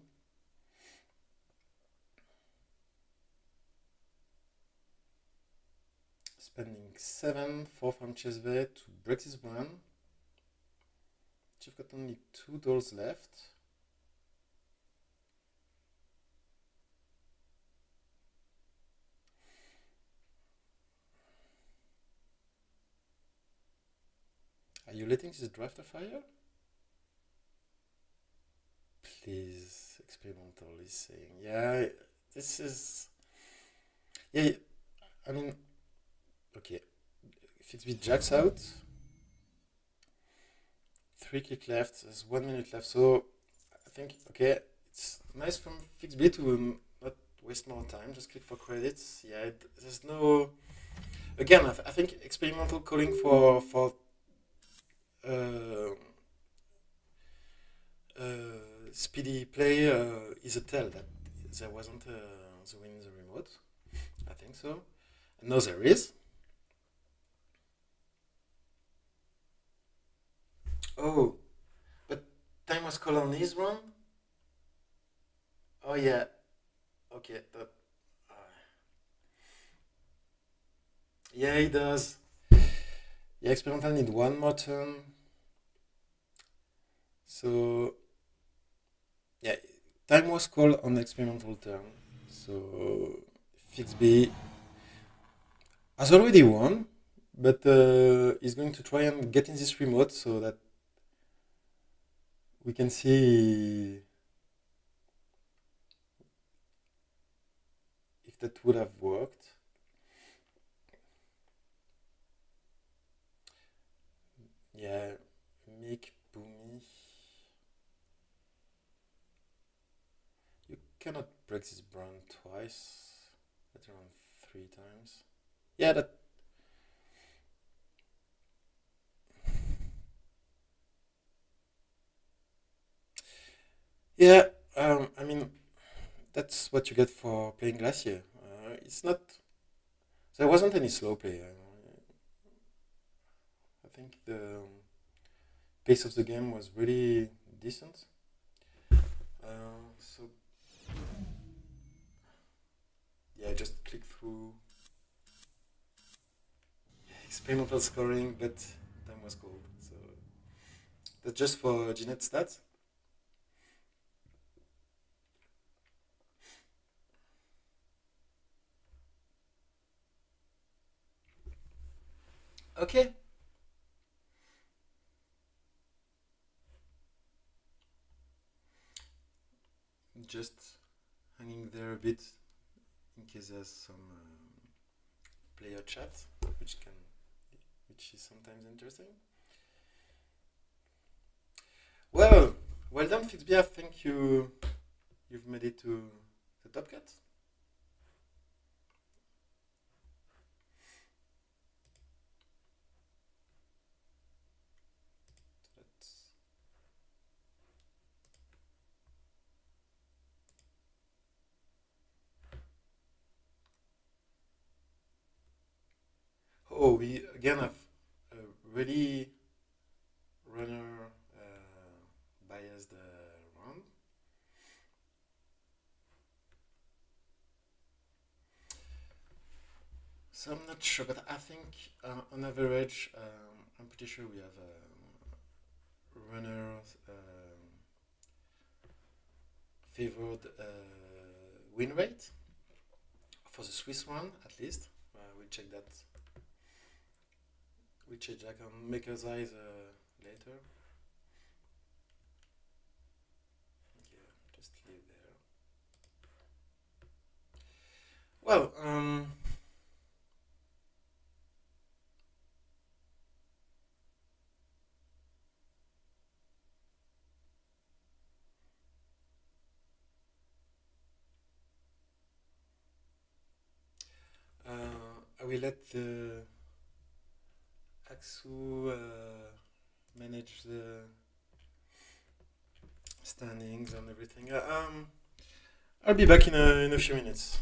Spending 7 for Francesve to break this one. You've got only 2 dolls left. Are you letting this drafter fire? Please, experimental is saying. Yeah, this is. Yeah, I mean, okay. FXB jacks out. 3 click left, there's 1 minute left, so I think, okay, it's nice from FXB to not waste more time, just click for credits. Yeah, there's no, again, I think experimental calling for speedy play is a tell that there wasn't the win in the remote. I think so. No, there is. Oh, but time was called on his run? Oh, yeah. Okay, that. Yeah, he does. Yeah, experimental need one more turn. So, yeah, time was called on the experimental turn. So, FixB has already won, but he's going to try and get in this remote so that we can see if that would have worked. Yeah, make Boomy. You cannot break this brand twice. Let around 3 times. Yeah, that. Yeah, I mean, that's what you get for playing Glacier. It's not. There wasn't any slow play. I think the pace of the game was really decent. So yeah, just click through. Yeah, experimental scoring, but time was called. So that's just for Jeanette stats. Okay. Just hanging there a bit in case there's some player chat, which is sometimes interesting. Well done, Fixby. I think you've made it to the top cut. Oh, we again have a really runner biased round. So I'm not sure, but I think on average, I'm pretty sure we have a runner favored win rate for the Swiss one at least. We'll check that. We'll check that on Maker's Eyes later. Well, I will let the Axu manage the standings and everything. I'll be back in a few minutes.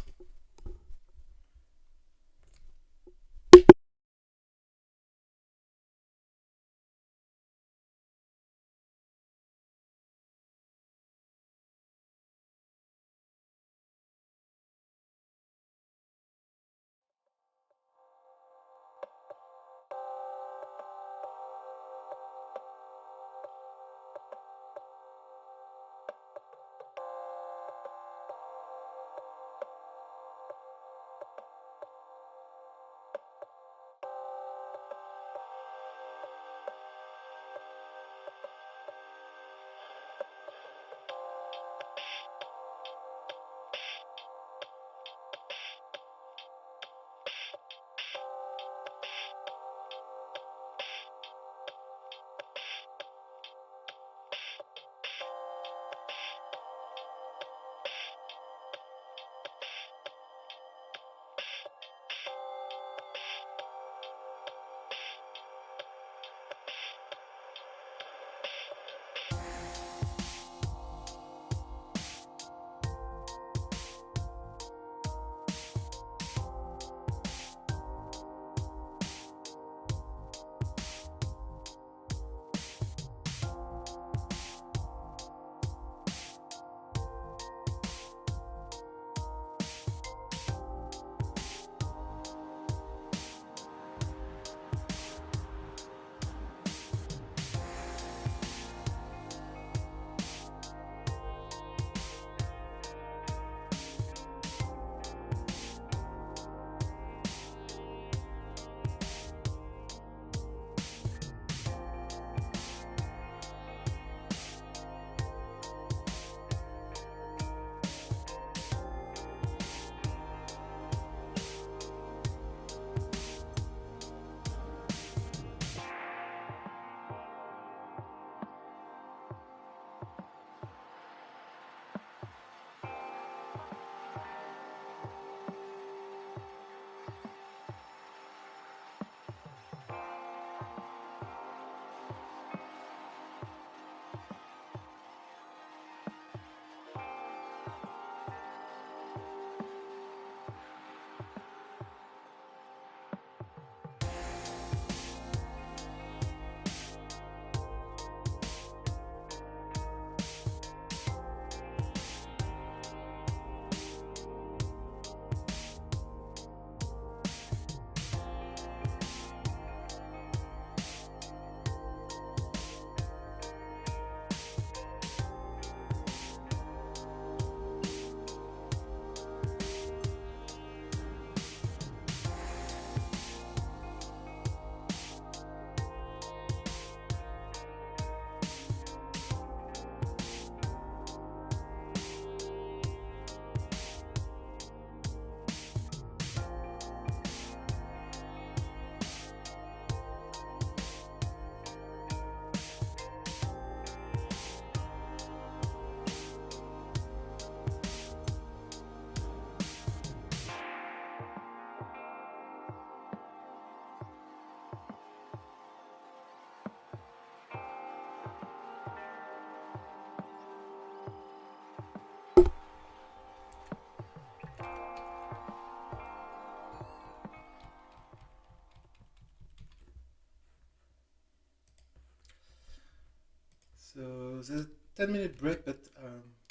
So there's a 10-minute break, but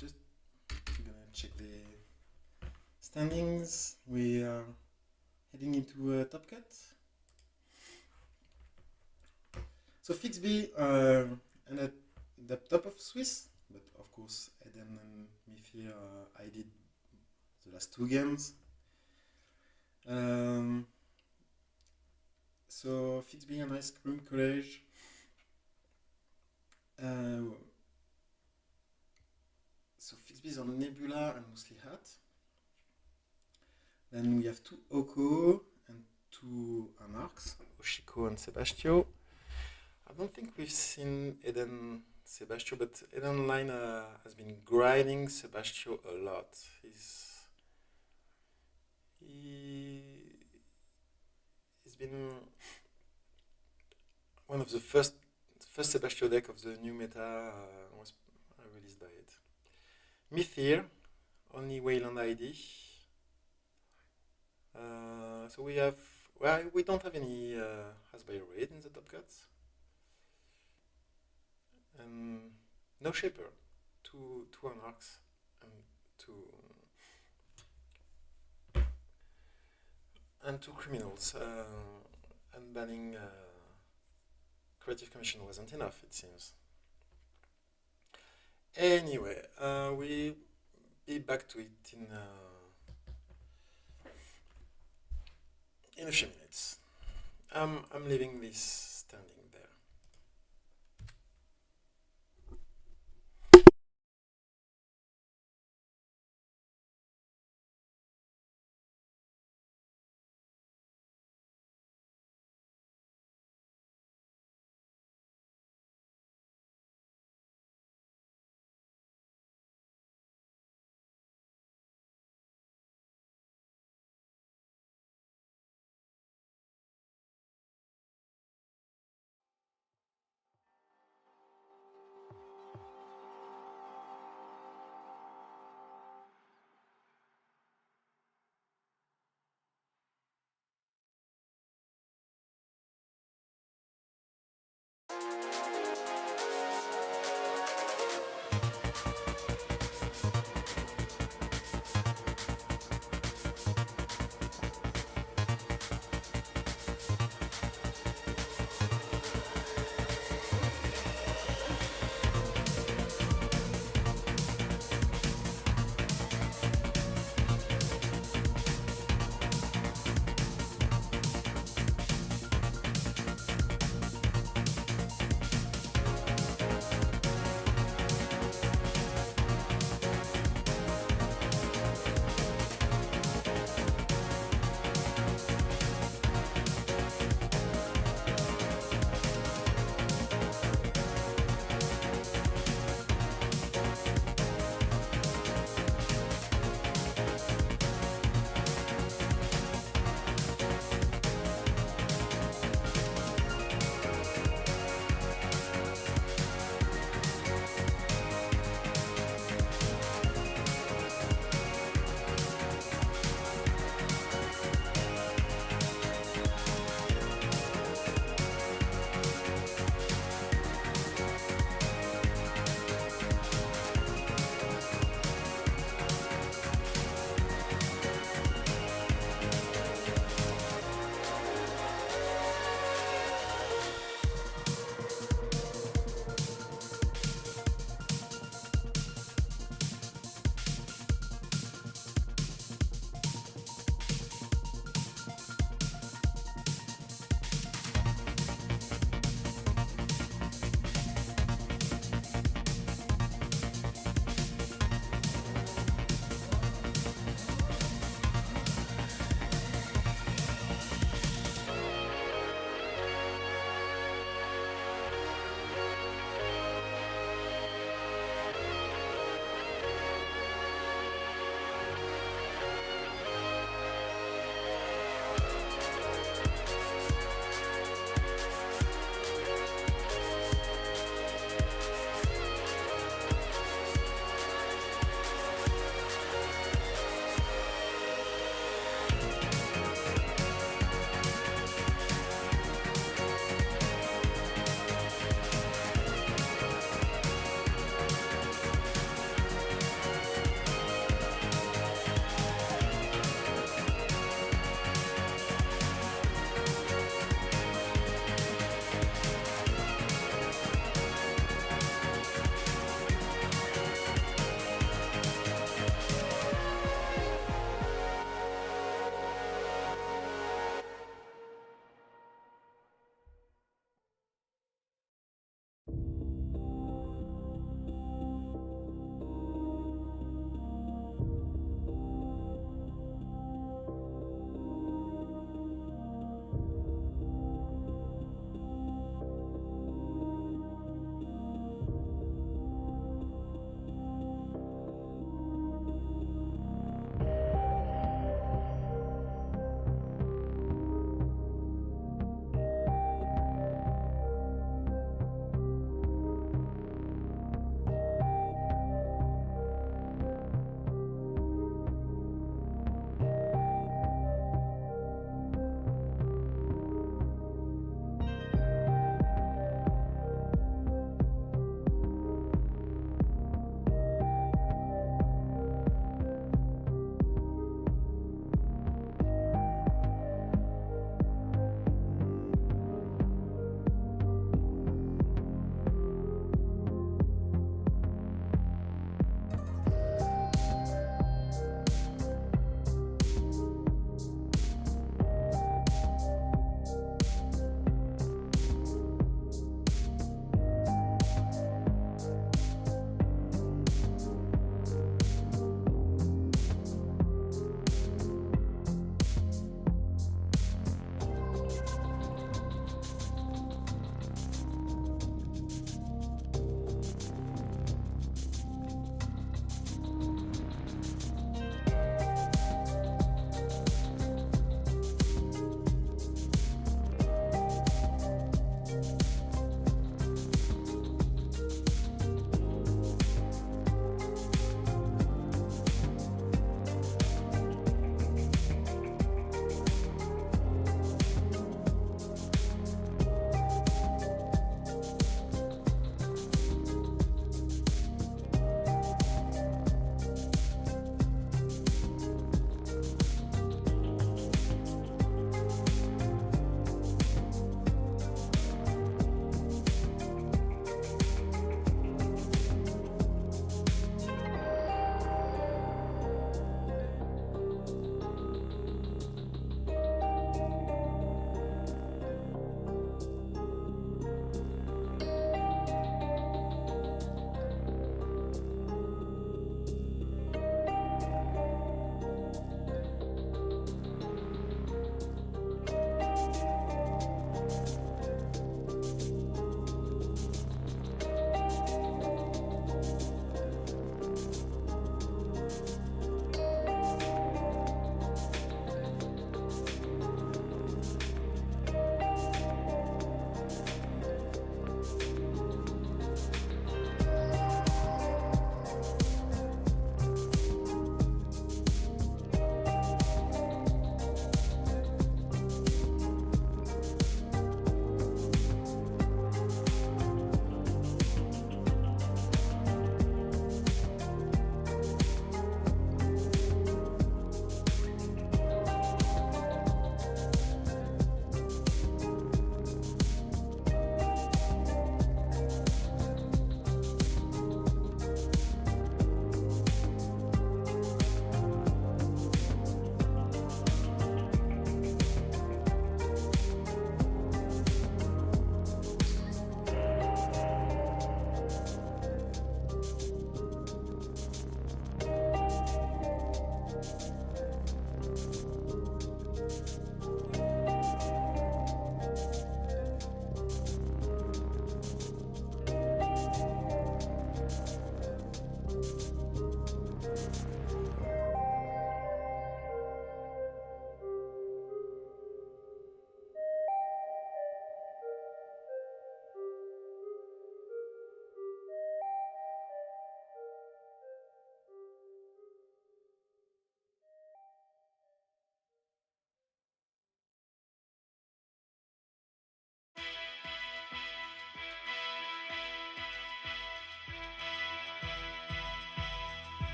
just gonna check the standings. We are heading into Top Cut. So Fixby and at the top of Swiss, but of course Eden and Mifir I did the last two games. So Fixby and Ice Cream College. So Fixby is on Nebula and mostly Hat. Then we have two Oko and two Anarchs, Oshiko and Sebastio. I don't think we've seen Eden Sebastio, but Eden Line has been grinding Sebastio a lot. He's been one of the first Sebastio deck of the new meta was released by it. Mythir, only Wayland ID. So we have, well, we don't have any Hasbay raid in the top cuts. And no Shaper, two Anarchs and two criminals. And banning Creative Commission wasn't enough, it seems. Anyway, we'll be back to it in a few minutes. I'm leaving this standing there.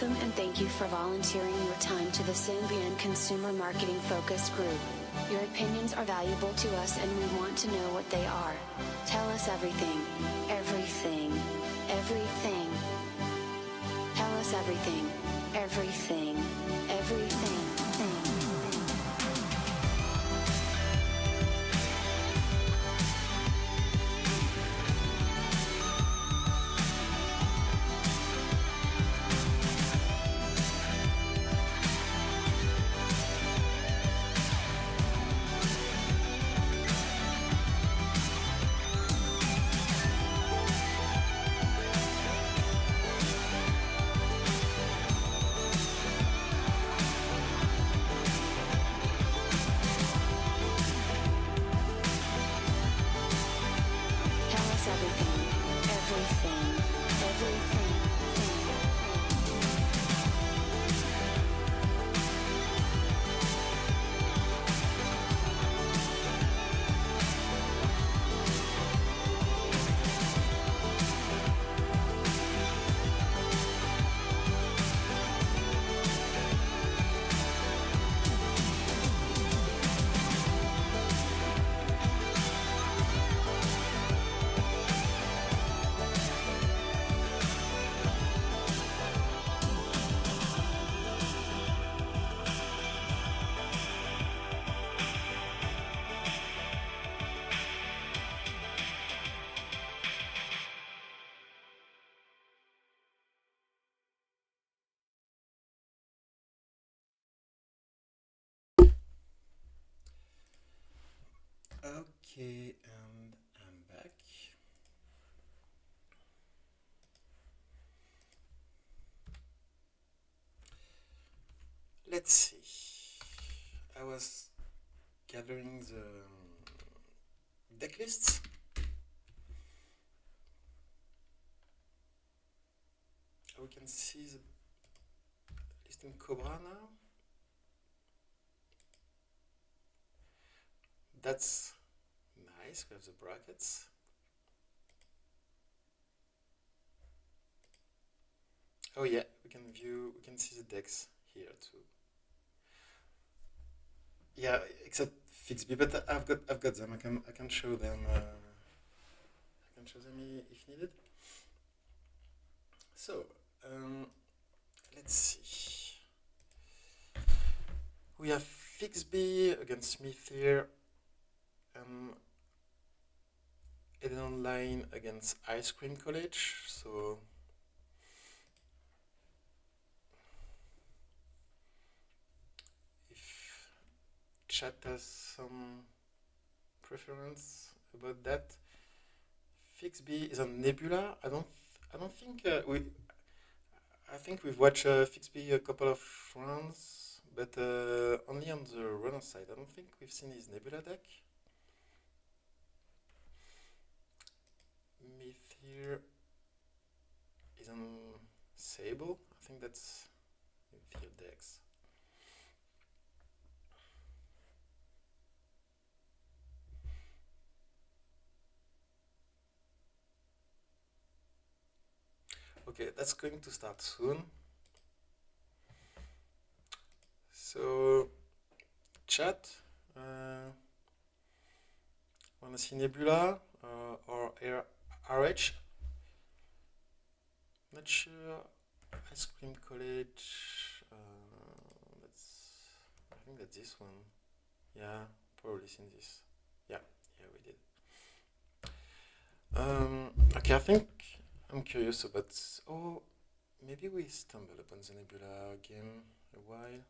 Welcome and thank you for volunteering your time to the Symbian Consumer Marketing Focus Group. Your opinions are valuable to us and we want to know what they are. Tell us everything. Everything. Everything. Tell us everything. Everything. Everything. Okay, and I'm back. Let's see. I was gathering the deck lists. We can see the list in Cobra now. That's nice. We have the brackets. Oh yeah, we can see the decks here too. Yeah, except Fixby, but I've got them. I can show them. I can show them if needed. So let's see. We have Fixby against Smith here. Eden Online against Ice Cream College. So if chat has some preference about that, Fixby is on Nebula. I don't think I think we've watched Fixby a couple of rounds, but only on the runner side. I don't think we've seen his Nebula deck. Myth here is on Sable. I think that's Myth here decks. Okay, that's going to start soon. So, chat, wanna see Nebula or RH? Not sure. Ice Cream College. I think that's this one. Yeah, probably seen this. Yeah, we did. Okay, I think I'm curious about. Oh, maybe we stumbled upon the Nebula game a while.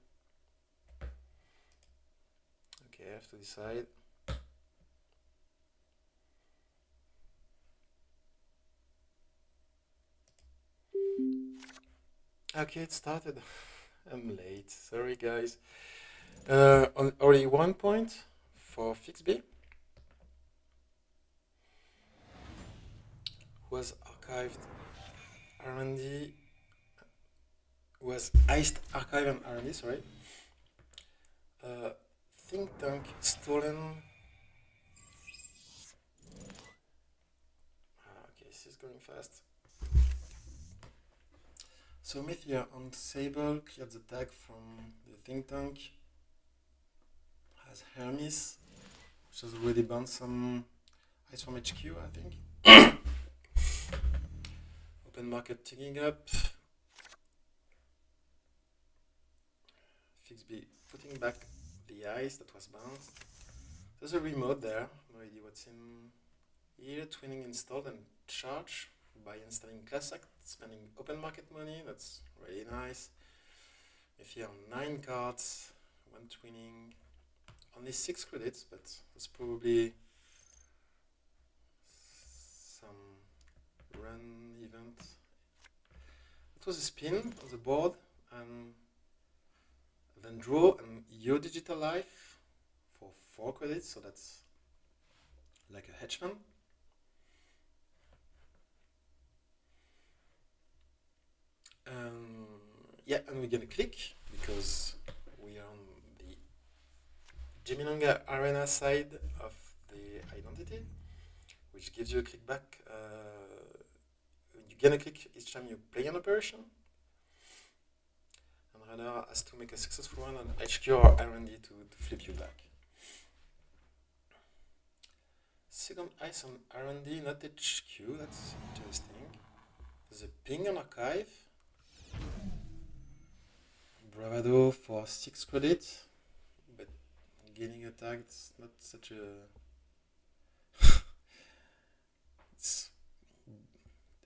Okay, I have to decide. Okay, it started. I'm late. Sorry, guys. Only 1 point for Fixby. Was archived R&D. Was iced archive and R&D, sorry. Think Tank stolen. Okay, this is going fast. So Myth here on Sable cleared the tag from the think tank. Has Hermes, which has already banned some ice from HQ, I think. Open market ticking up. Fixby putting back the ice that was bounced. There's a remote there, no idea what's in here. Twinning installed and charged by installing class act, spending open market money, that's really nice. If you have 9 cards, 1 twinning, only 6 credits, but that's probably some run event. It was a spin on the board, and then draw and your digital life for 4 credits, so that's like a hedge fund. Yeah, and we're gonna click because we are on the Gemilonga Arena side of the identity, which gives you a click back. You're gonna click each time you play an operation. And runner has to make a successful run on HQ or R&D to flip you back. Second ice on R&D, not HQ, that's interesting. There's a ping on archive. Bravado for 6 credits, but getting a tag, it's not such a... it's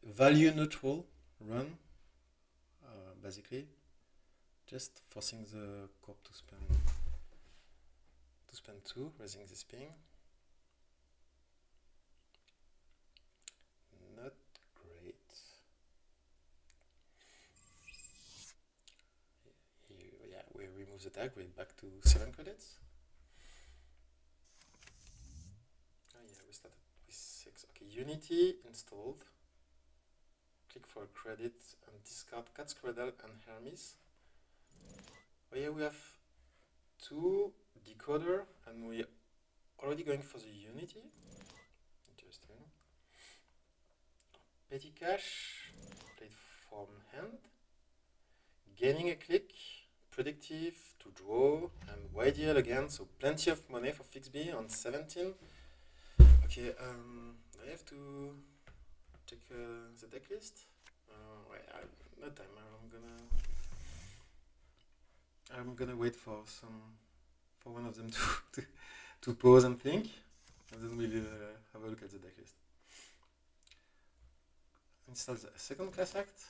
value neutral run, basically. Just forcing the corp to spend 2, raising this ping. Not great. Yeah, we remove the tag, we're back to 7 credits. Oh yeah, we started with 6. Okay, Unity installed. Click for a credit and discard Cat's Cradle and Hermes. Oh yeah, we have 2 decoder and we're already going for the Unity. Interesting. Petty cash, played from hand. Gaining a click, predictive to draw, and YDL again, so plenty of money for Fixby on 17. Okay, I have to check the deck list. Wait, no time, I'm gonna wait for one of them to pause and think, and then we'll have a look at the deck list. Install the second class act.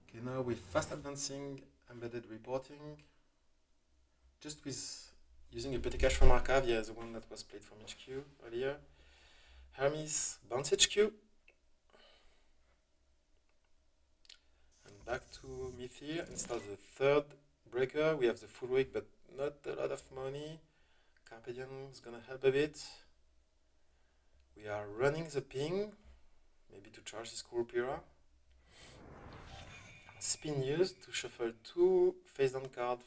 Okay, now we're fast advancing embedded reporting, just with using a petty cache from archive, yeah, the one that was played from HQ earlier. Hermes bounce HQ. And back to Myth here, install the third breaker. We have the full week, but not a lot of money. Carpe Diem is gonna help a bit. We are running the ping, maybe to charge this Kurupira. Spin used to shuffle 2 face down cards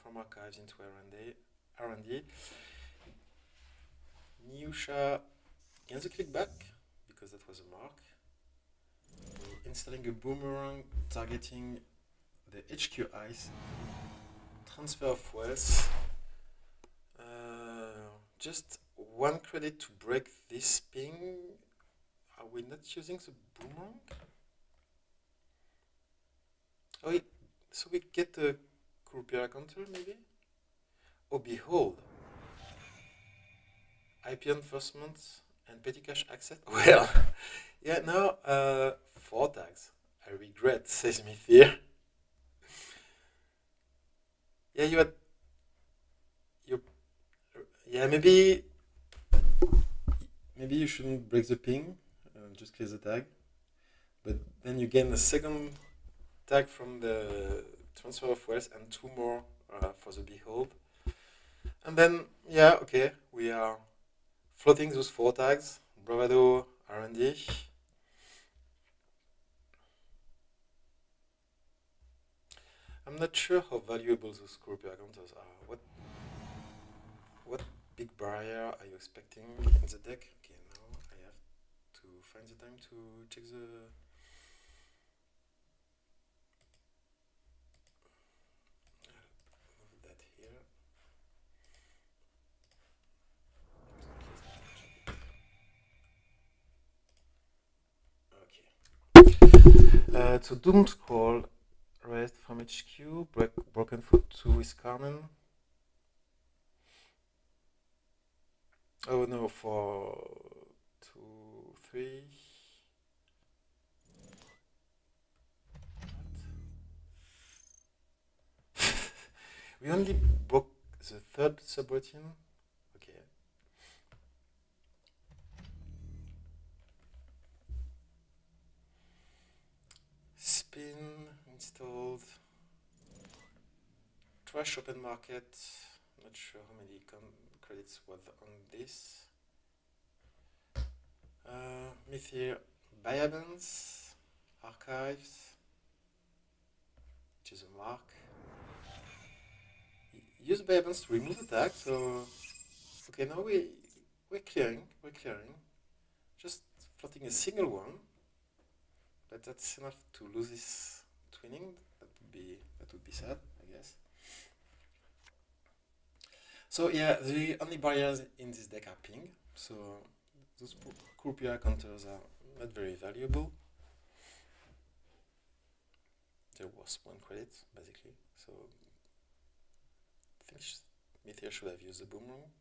from archives into R&D. Niusha gains a click back because that was a mark. We're installing a boomerang targeting the HQ ice. Transfer of wealth. Just 1 credit to break this ping. Are we not using the boomerang? Oh, wait, so we get the Kurupira counter maybe? Oh, behold. IP enforcement and petty cache access. Well, yeah, now 4 tags. I regret, says Myth here. Yeah, yeah, maybe you shouldn't break the ping, just clear the tag. But then you gain a second tag from the transfer of wealth and 2 more for the behold. And then, yeah, okay, we are floating those 4 tags, Bravado, R&D. I'm not sure how valuable those Kurupira counters are. What big barrier are you expecting in the deck? Okay, now I have to find the time to check the move that here. Okay. So doom scroll rest from HQ, broken for 2 is common. Oh no, for 2, 3. We only broke the 3rd subroutine. Okay. Spin installed. Trash open market. Not sure how many credits was on this. Mythir buy events, archives, which is a mark. Use buy events to remove the tag. So okay, now we're clearing. Just floating a single one. But that's enough to lose this twinning. That would be sad, I guess. So yeah, the only barriers in this deck are ping. So those croupier counters are not very valuable. There was 1 credit basically. So I think Mythir should have used the boomerang.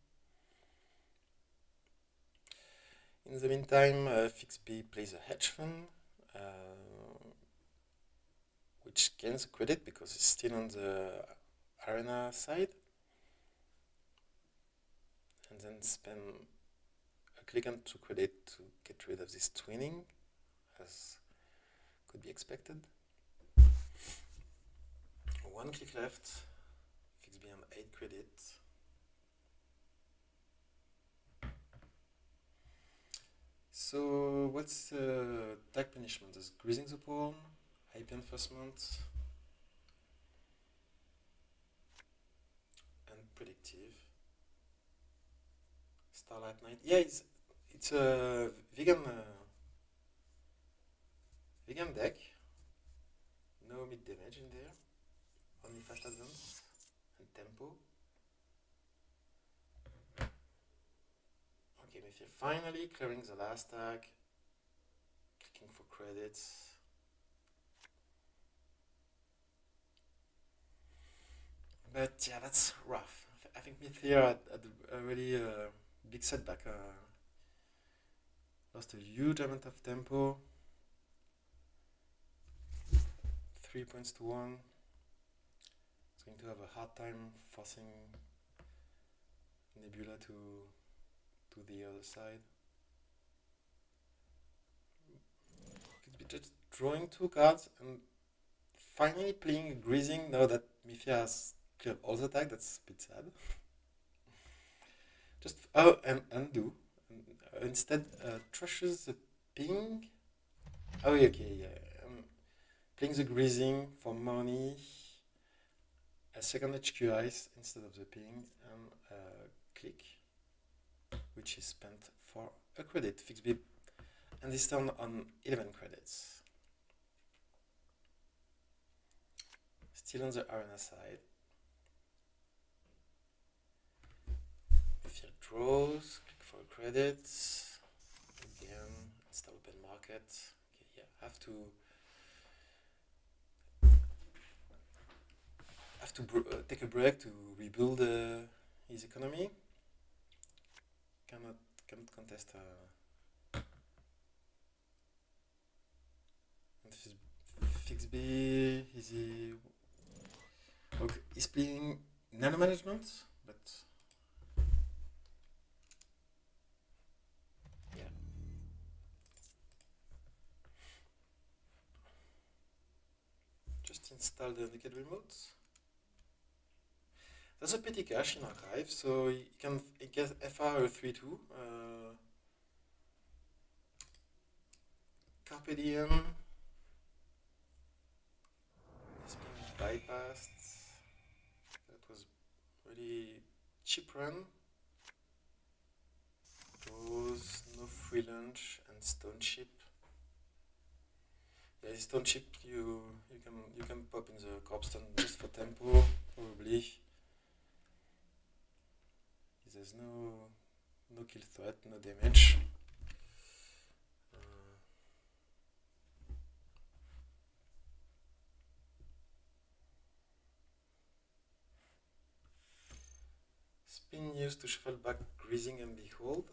In the meantime, FixB plays a hedge fund. Which gains credit because it's still on the arena side, and then spend a click and 2 credit to get rid of this twinning, as could be expected. 1 click left, FixB on 8 credit. So what's the tag punishment? There's greasing the pawn, IP enforcement, and predictive. Starlight Night. Yeah, it's a vegan deck. No mid damage in there. Only fast advance and tempo. Okay, Mythir finally clearing the last tag. Clicking for credits. But yeah, that's rough. I think Mythir had a really big setback. Lost a huge amount of tempo. 3 points to 1. It's going to have a hard time forcing Nebula to the other side. Could be just drawing 2 cards and finally playing a greasing now that Mythir has cleared all the tag. That's a bit sad. Just and undo. Instead, trashes the ping. Oh, okay, yeah. Playing the greasing for money. A second HQ ice instead of the ping, and click, which is spent for a credit. FixB, and this turn on 11 credits. Still on the arena side. Mythir draws, click for credits. Again, install open market. Okay, yeah, have to take a break to rebuild his economy. Cannot contest. FixB, he's playing nano management, but yeah. Just install the naked remote. There's a petty cache in archive, so you can get FR 3-2. Carpe Diem. It's being bypassed. That was really cheap run. Those, no free lunch, and stone chip. Yeah, this stone chip you can pop in the corpse stone just for tempo, probably. There's no kill threat, no damage. Spin used to shuffle back greasing and behold.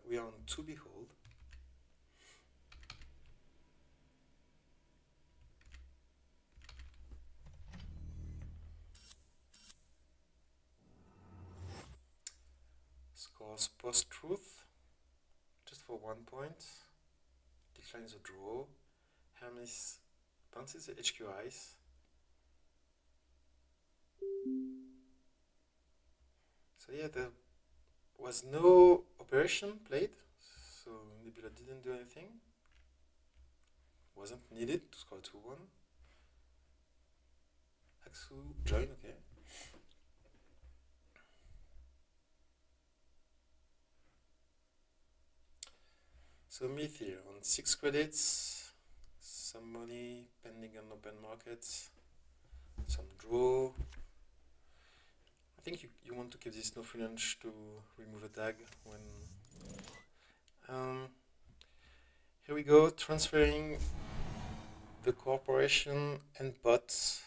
We are on 2 behold. Scores post-truth, just for 1 point. Declines the draw. Hermes bounces the HQ ice. So yeah, there was no operation played, so Nebula didn't do anything. Wasn't needed to score 2-1. Aksu join, okay. So Myth here on 6 credits, some money pending on open markets, some draw. I think you want to keep this no free lunch to remove a tag when. Here we go, transferring the corporation and bots.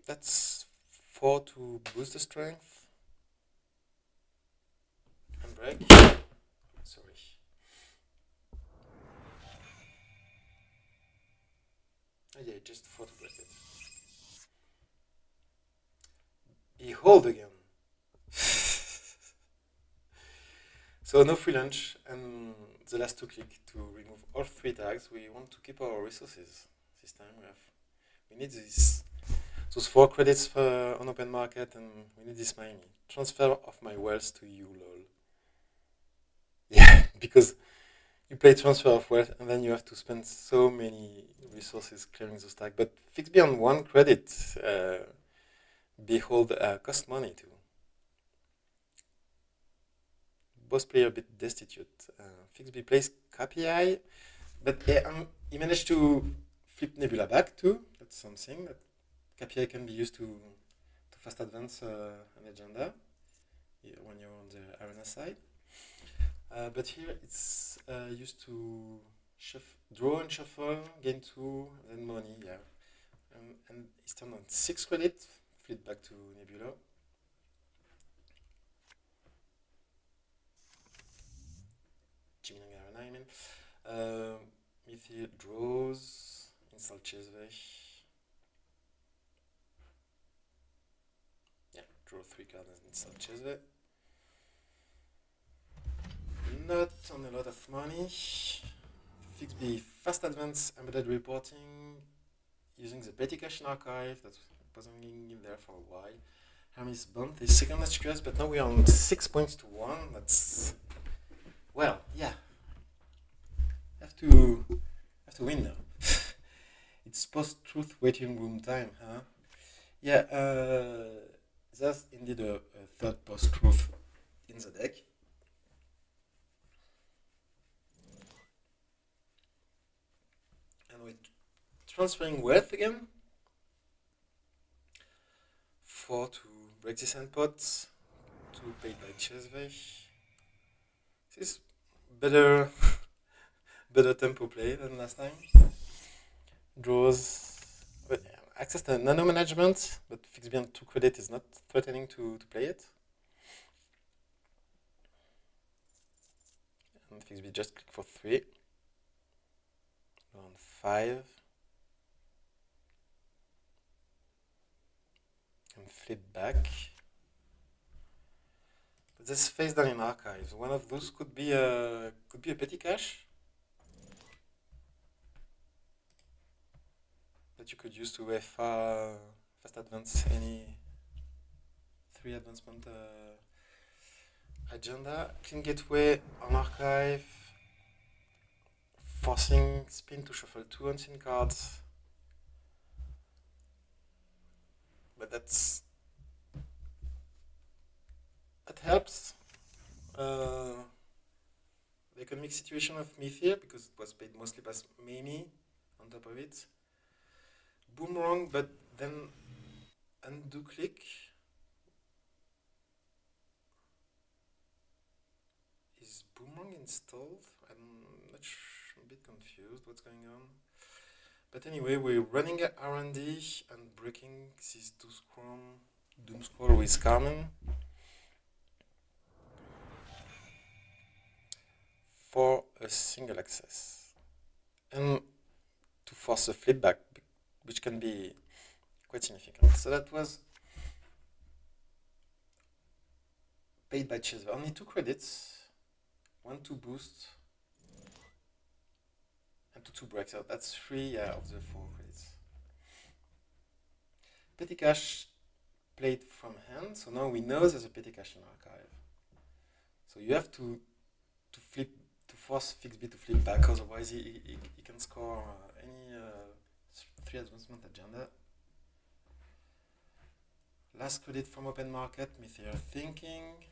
That's 4 to boost the strength. And break. Sorry. Oh yeah, just 4 to break it. Behold again. So no free lunch, and the last 2 click to remove all 3 tags. We want to keep our resources this time. We need those 4 credits on open market, and we need this money. Transfer of my wealth to you, lol. Yeah, because you play transfer of wealth, and then you have to spend so many resources clearing those tags. But fix B on 1 credit, behold, cost money too. Both play a bit destitute. Fix B plays KPI, but he managed to flip Nebula back too. That's something that KPI can be used to fast advance an agenda when you're on the arena side. But here it's used to draw and shuffle, gain 2, then money, yeah. And he's turned on 6 credit, flip back to Nebula. Arena, I mean. Mythi draws, install Chesvech. Yeah, draw 3 cards and install Chesvech. Not on a lot of money. Fix B fast advance embedded reporting using the petty cache in archive that was hanging in there for a while. Hermes bumped his second HQS, but now we are on 6 points to 1. That's, well, yeah. Have to win now. It's post-truth waiting room time, huh? Yeah, there's indeed a third post-truth in the deck. And we're transferring wealth again. 4 to break this endpot. 2 paid by Chesvech. This is better tempo play than last time. Draws. Access to nano management, but fix beyond 2 credit is not threatening to play it. And fix B just click for 3. On 5. And flip back. But this face down in archives. One of those could be a petty cache that you could use to fast advance any 3 advancement agenda. Clean gateway on archive, forcing spin to shuffle 2 unseen cards. But that helps. the economic situation of myth here, because it was paid mostly by Mamie on top of it. Boomerang, but then undo click. Is Boomerang installed? I'm not sure, I'm a bit confused what's going on. But anyway, we're running at R&D and breaking this doom scroll with Carmen for a single access and to force a flip back, which can be quite significant. So that was paid by Chase. Only 2 credits, 1 to boost, and 2 breaks. So that's 3 of the 4 credits. Petty cash played from hand. So now we know there's a petty cash in archive. So you have to force fixed B to flip back, otherwise he can score any 3 advancement agenda. Last credit from open market, Mythier thinking.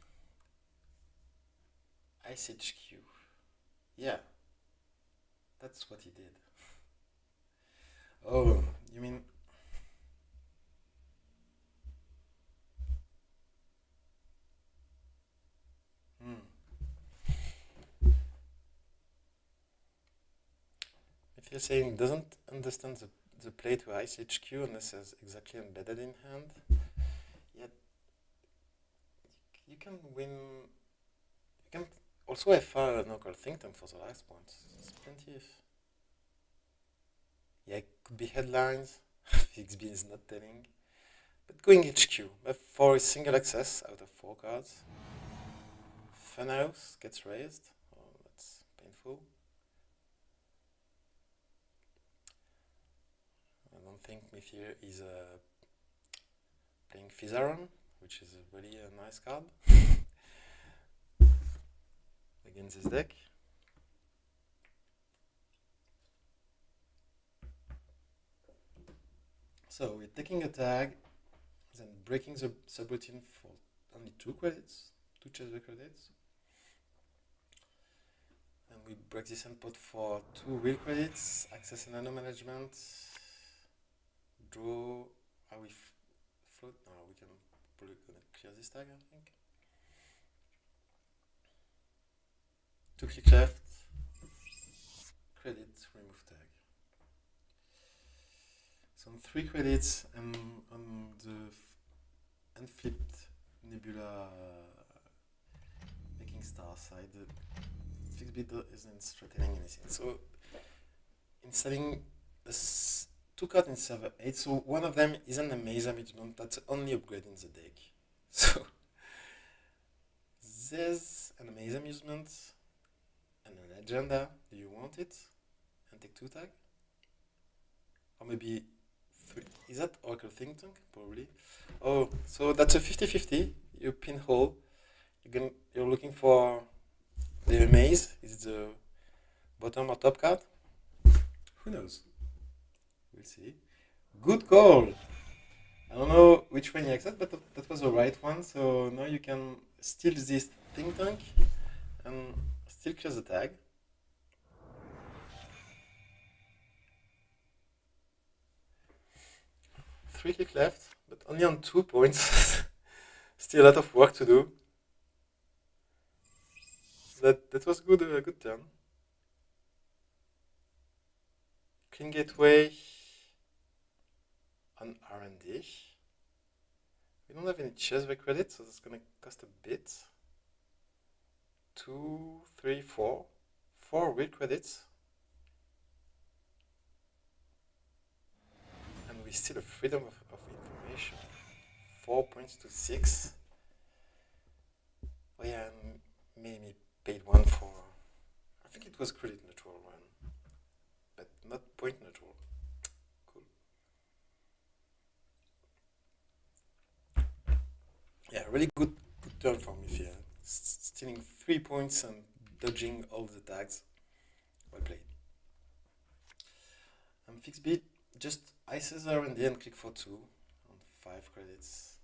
IceHQ. Yeah, that's what he did. Oh, you mean... If you're saying doesn't understand the play to IceHQ unless it's exactly embedded in hand, yet you can win. You can also have a local think tank for the last point. It's plenty of. Yeah, it could be headlines. XB is not telling. But going HQ for a single access out of 4 cards. Funhouse gets raised. Oh, that's painful. I don't think Mythier is playing Fizaron, which is really a nice card against this deck. So we're taking a tag, then breaking the subroutine for only 2 credits, 2 Chesway credits. And we break this endpot for 2 wheel credits, access and nano management. Draw. Are we float? No, we can probably gonna clear this tag, I think. 2 click left. Credit, remove tag. So on 3 credits and on the unflipped Nebula making star side, the fixed bid isn't threatening anything. So installing this 2 cards in server 8, so one of them is an EMEA AMT, that's only upgrade in the deck. So there's an EMEA amusement and an agenda. Do you want it? And take 2 tag? Or maybe 3. Is that Oracle Think Tank? Probably. Oh, so that's a 50-50. You pinhole. You're looking for the EMEA. Is it the bottom or top card? Who knows? We'll see. Good call. I don't know which one you accept, but that was the right one. So now you can steal this think tank and still clear the tag. Three click left, but only on 2 points. Still a lot of work to do. That was good. A good turn. Clean gateway on R&D. We don't have any Chesway credits, so it's going to cost a bit. 2, 3, 4. 4 real credits. And we still have freedom of information. 4 points to 6. Oh yeah, and maybe paid 1 for... I think it was credit neutral one. But not point neutral. Cool. Yeah, really good turn for me here. Stealing 3 points and dodging all the tags. Well played. Fixed bid, just ices R&D and click for 2 on 5 credits.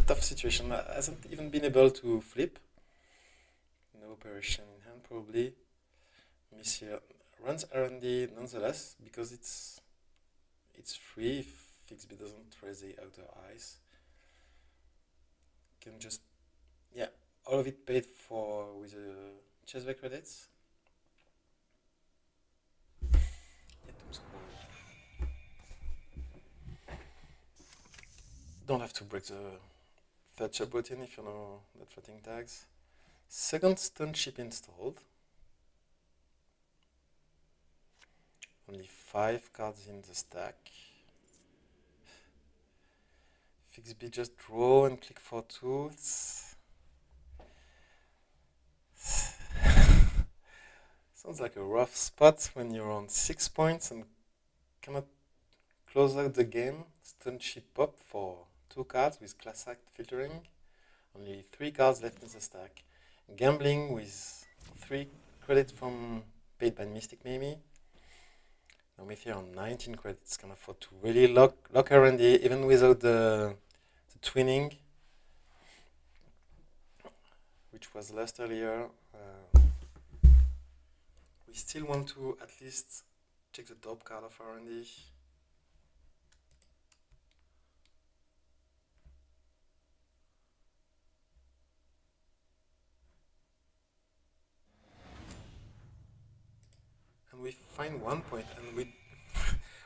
Tough situation. Hasn't even been able to flip. no operation in hand probably. Monsieur runs R&D nonetheless because it's free if Fixby doesn't raise the outer ice. Can just, yeah, all of it paid for with the chessback credits. Don't have to break the third subroutine if you know the floating tags. Second stun chip installed. Only 5 cards in the stack. Fixby just draw and click for 2. Sounds like a rough spot when you're on 6 points and cannot close out the game. Stun chip pop for 2 cards with class act filtering. Only 3 cards left in the stack. Gambling with 3 credits from paid by Mystic maybe. Now if you're on 19 credits, can afford to really lock R&D even without the twinning, which was lost earlier. We still want to at least check the top card of R&D. And we find 1 point, and we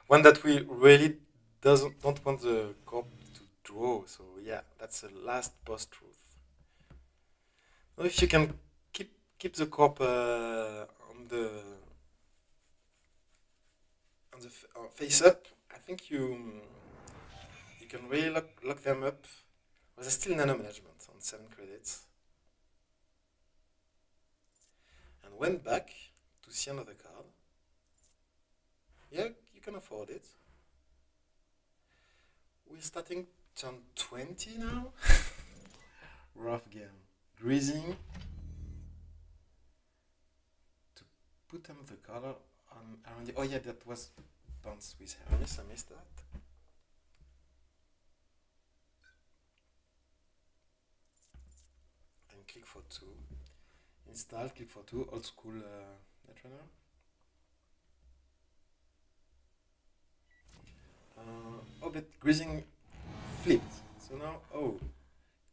one that we really don't want the corp to draw. So yeah, that's the last post-truth. Now if you can keep the corp on the face up, I think you can really lock them up. But there's still nano management on 7 credits. And went back to see another card. Yeah, you can afford it. We're starting turn 20 now. Rough game. Greasing. To put another color on R&D. Oh yeah, that was bounce with Hermes. I missed that. Then click for 2. Install, click for 2. Old school Netrunner. Oh, but Greasing flipped. So now, oh,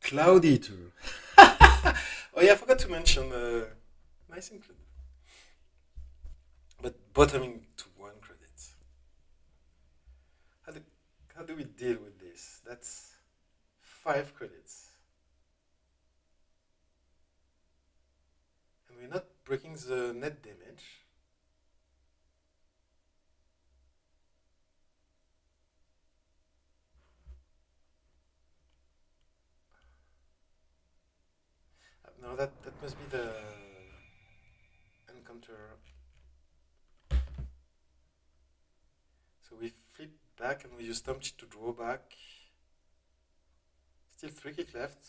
Cloud Eater. Oh yeah, I forgot to mention, nice include. But bottoming to 1 credit. How do we deal with this? That's 5 credits. And we're not breaking the net damage. No, that must be the encounter. So we flip back and we use Stomp to draw back. Still 3 kick left.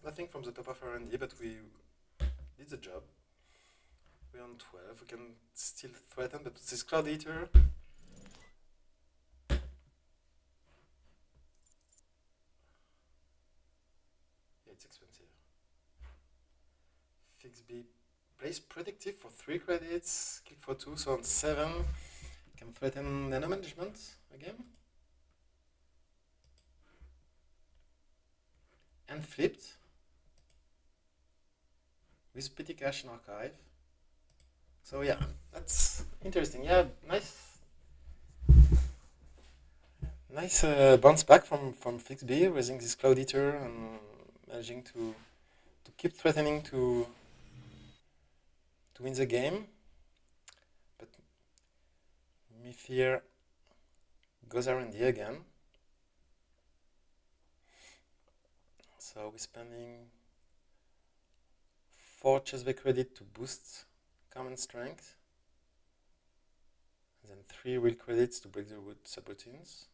Nothing from the top of R&D, but we did the job. We're on 12. We can still threaten, but this Cloud Eater. Yeah, it's expensive. Fixby plays predictive for 3 credits. Click for 2, so on 7. Can threaten nano management again. And flipped. With petty cash in archive. So yeah, that's interesting. Yeah, nice bounce back from Fixby, raising this Cloud Eater and managing to keep threatening to win the game. But Mythir goes R&D again. So we're spending 4 chessback credit to boost common strength, and then 3 real credits to break the root subroutines.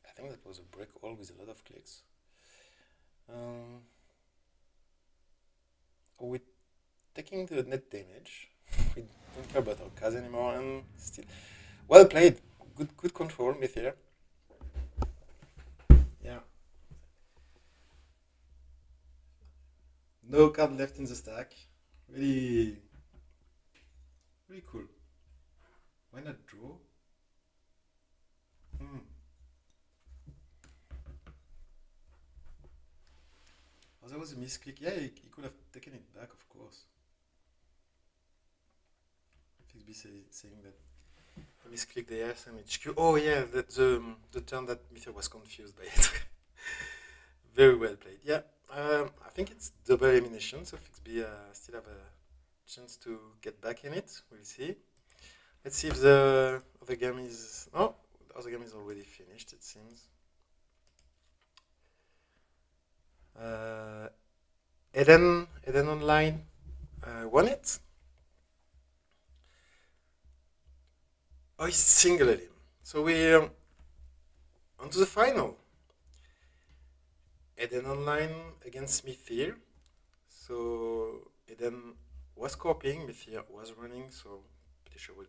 I think that was a break all with a lot of clicks. We're taking the net damage. We don't care about our cards anymore, and still well played. Good control, Mythir. Yeah. No card left in the stack. Really, really cool. Why not draw? Oh, there was a misclick. Yeah, he could have taken it back, of course. Fixby saying that he misclicked the S and HQ. Oh yeah, the turn that Mither was confused by it. Very well played. Yeah, I think it's double elimination, so Fixby still have a chance to get back in it. We'll see. Let's see if the other game is... Oh, the other game is already finished, it seems. Eden Online won it. Oh, he's single elim. So we're on to the final. Eden Online against Smith here. So Eden was copying, Mythia was running, so pretty sure we'll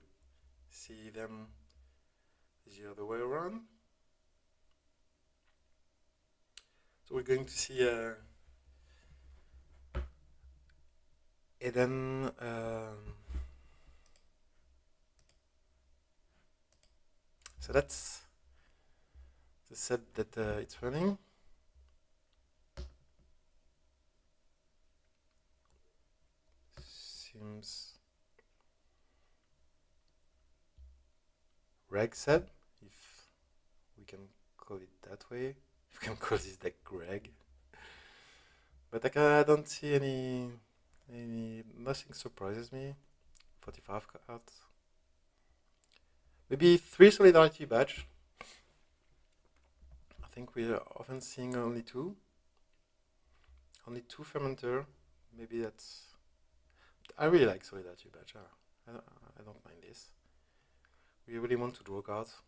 see them the other way around. So we're going to see Eden so that's the set that it's running. Seems Reg said, if we can call it that way. If we can call this deck Greg. But I don't see nothing surprises me. 45 cards. Maybe 3 Solidarity Badge. I think we're often seeing only 2. Only 2 Fermenter. Maybe that's... I really like Solidarity Badge. I don't mind this. We really want to draw cards.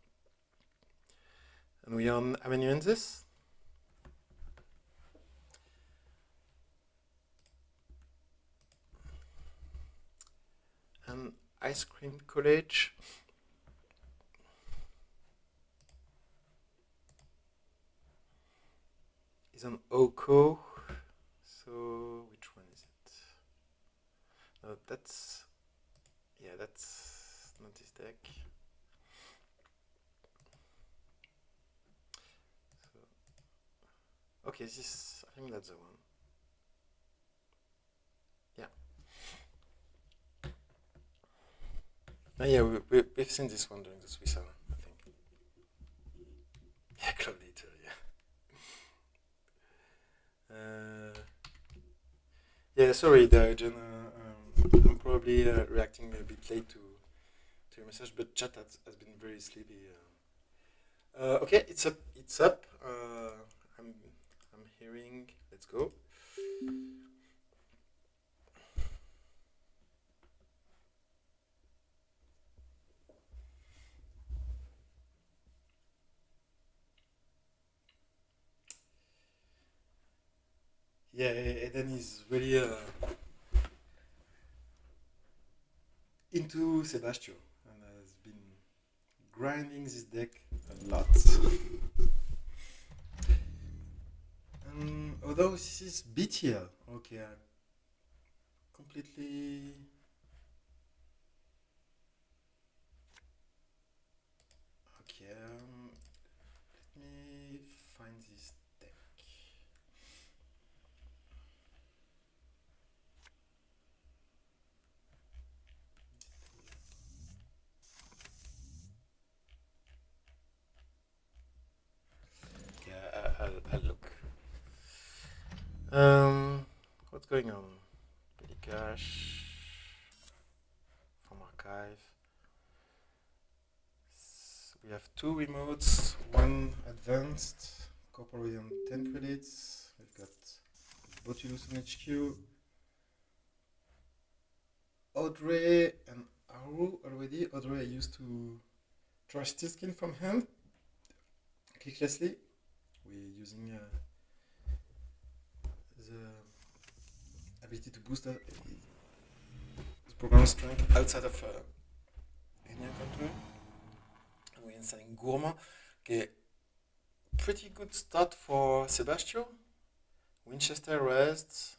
And we are on amanuensis. And Ice Cream College. Is on Oko. So which one is it? No, that's... Yeah, that's not this deck. So, okay, this... I think that's the one. Yeah. Oh, yeah, we've seen this one during the Swiss Hour, I think. Yeah, Clauditor, yeah. Yeah, sorry, Diogen. I'm probably reacting a bit late to your message, but chat has been very sleepy. Okay, it's up. It's up. I'm hearing. Let's go. Yeah, Eden is really into Sebastio and has been grinding this deck a lot. Although this is BTL, okay, completely. Okay, let me find this deck. I'll look. What's going on? Petty Cash from archive. We have 2 remotes, 1 advanced, corporate on 10 credits. We've got Botulus on HQ, Audrey and Aru already. Audrey I used to trash T-Skin from hand, clicklessly. We're using the ability to boost the program strength outside of EMEA AMT. And we're installing Gourmand. Okay, pretty good start for Sebastio. Winchester rest.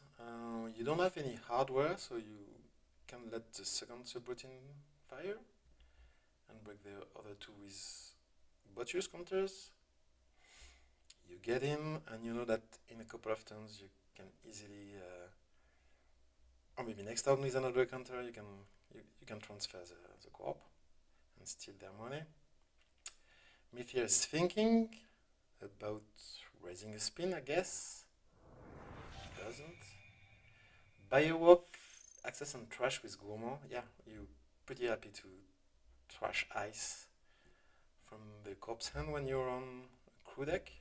You don't have any hardware, so you can let the second subroutine fire and break the other two with Botius counters. You get him, and you know that in a couple of turns you can easily, or maybe next turn with another counter, you can transfer the corp and steal their money. Mythir is thinking about raising a spin, I guess. Doesn't. Biowalk, access and trash with Gourmand. Yeah, you're pretty happy to trash ice from the corpse hand when you're on a crew deck.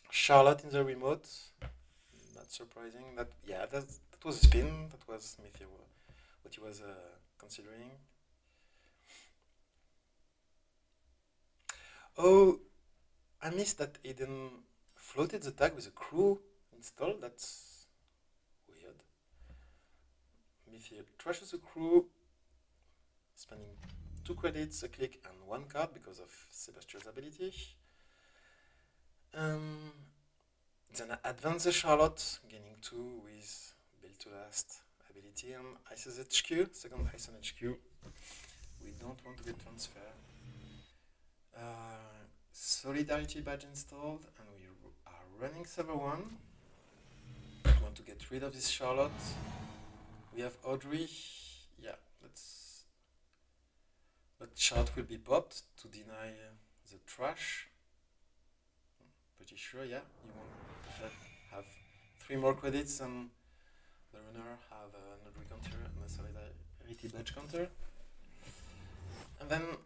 Charlotte in the remote. Not surprising. That was a spin. That was Mythir, what he was considering. Oh, I missed that Eden floated the tag with a crew installed. That's weird. Mythir trashes the crew, spending 2 credits, a click, and 1 card because of Sebastian's ability. Then advance the Charlotte, gaining 2 with Build to Last ability and Ice's HQ, second Ice on HQ. We don't want to get transfer. Solidarity badge installed, and we are running server 1. We want to get rid of this Charlotte. We have Audrey. Yeah, but Charlotte will be popped to deny the trash. Pretty sure, yeah. You want to have 3 more credits and the runner have another counter and a solidarity badge counter. And then